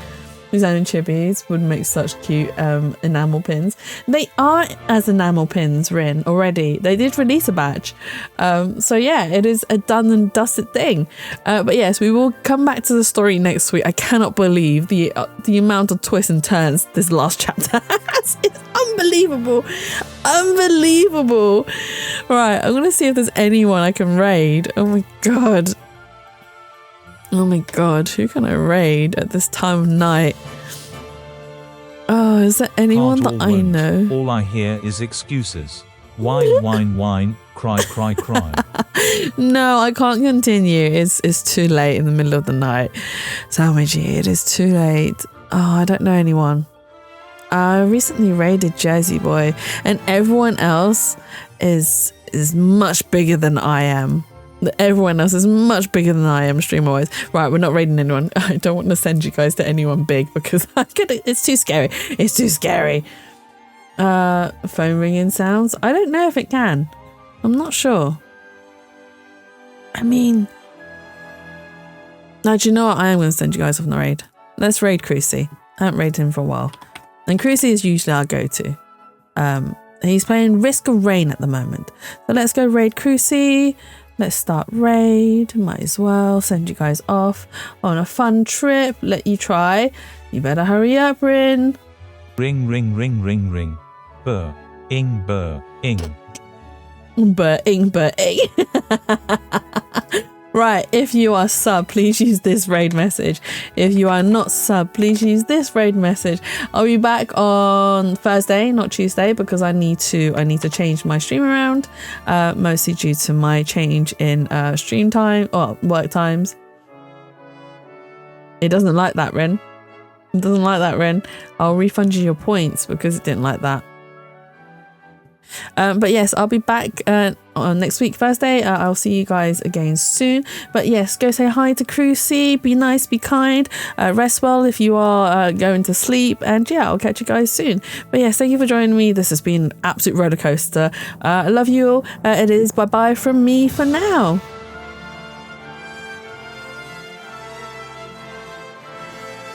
These own chibis would make such cute enamel pins. They are as enamel pins, Rin, already. They did release a batch. So yeah, it is a done and dusted thing. But yes, we will come back to the story next week. I cannot believe the amount of twists and turns this last chapter has. It's unbelievable. Unbelievable. Right, I'm going to see if there's anyone I can raid. Oh my god. Oh my god, who can I raid at this time of night? Oh, is there anyone that I know? All I hear is excuses. Whine, whine, whine, cry, cry, cry. No, I can't continue. It's too late in the middle of the night. Salmagey, it is too late. Oh, I don't know anyone. I recently raided Jersey Boy, and everyone else is much bigger than I am. Everyone else is much bigger than I am, streamer-wise. Right, we're not raiding anyone. I don't want to send you guys to anyone big because it's too scary. It's too scary. Phone ringing sounds. I don't know if it can. I'm not sure. I mean... No, do you know what? I am going to send you guys off on the raid. Let's raid Crucy. I haven't raided him for a while. And Crucy is usually our go-to. He's playing Risk of Rain at the moment. So let's go raid Crucy. Let's start raid. Might as well send you guys off on a fun trip. Let you try. You better hurry up, Rin. Ring, ring, ring, ring, ring. Burr, ing, burr, ing. Burr, ing, burr, ing. Right, if you are sub, please use this raid message. If you are not sub, please use this raid message. I'll be back on Thursday, not Tuesday, because I need to change my stream around, mostly due to my change in stream time or work times. It doesn't like that, Ren. It doesn't like that, Ren. I'll refund you your points because it didn't like that. But yes, I'll be back on next week, Thursday. I'll see you guys again soon. But yes, go say hi to Crucy. Be nice, be kind. Rest well if you are going to sleep. And yeah, I'll catch you guys soon. But yes, thank you for joining me. This has been an absolute roller coaster. I love you all. It is bye-bye from me for now.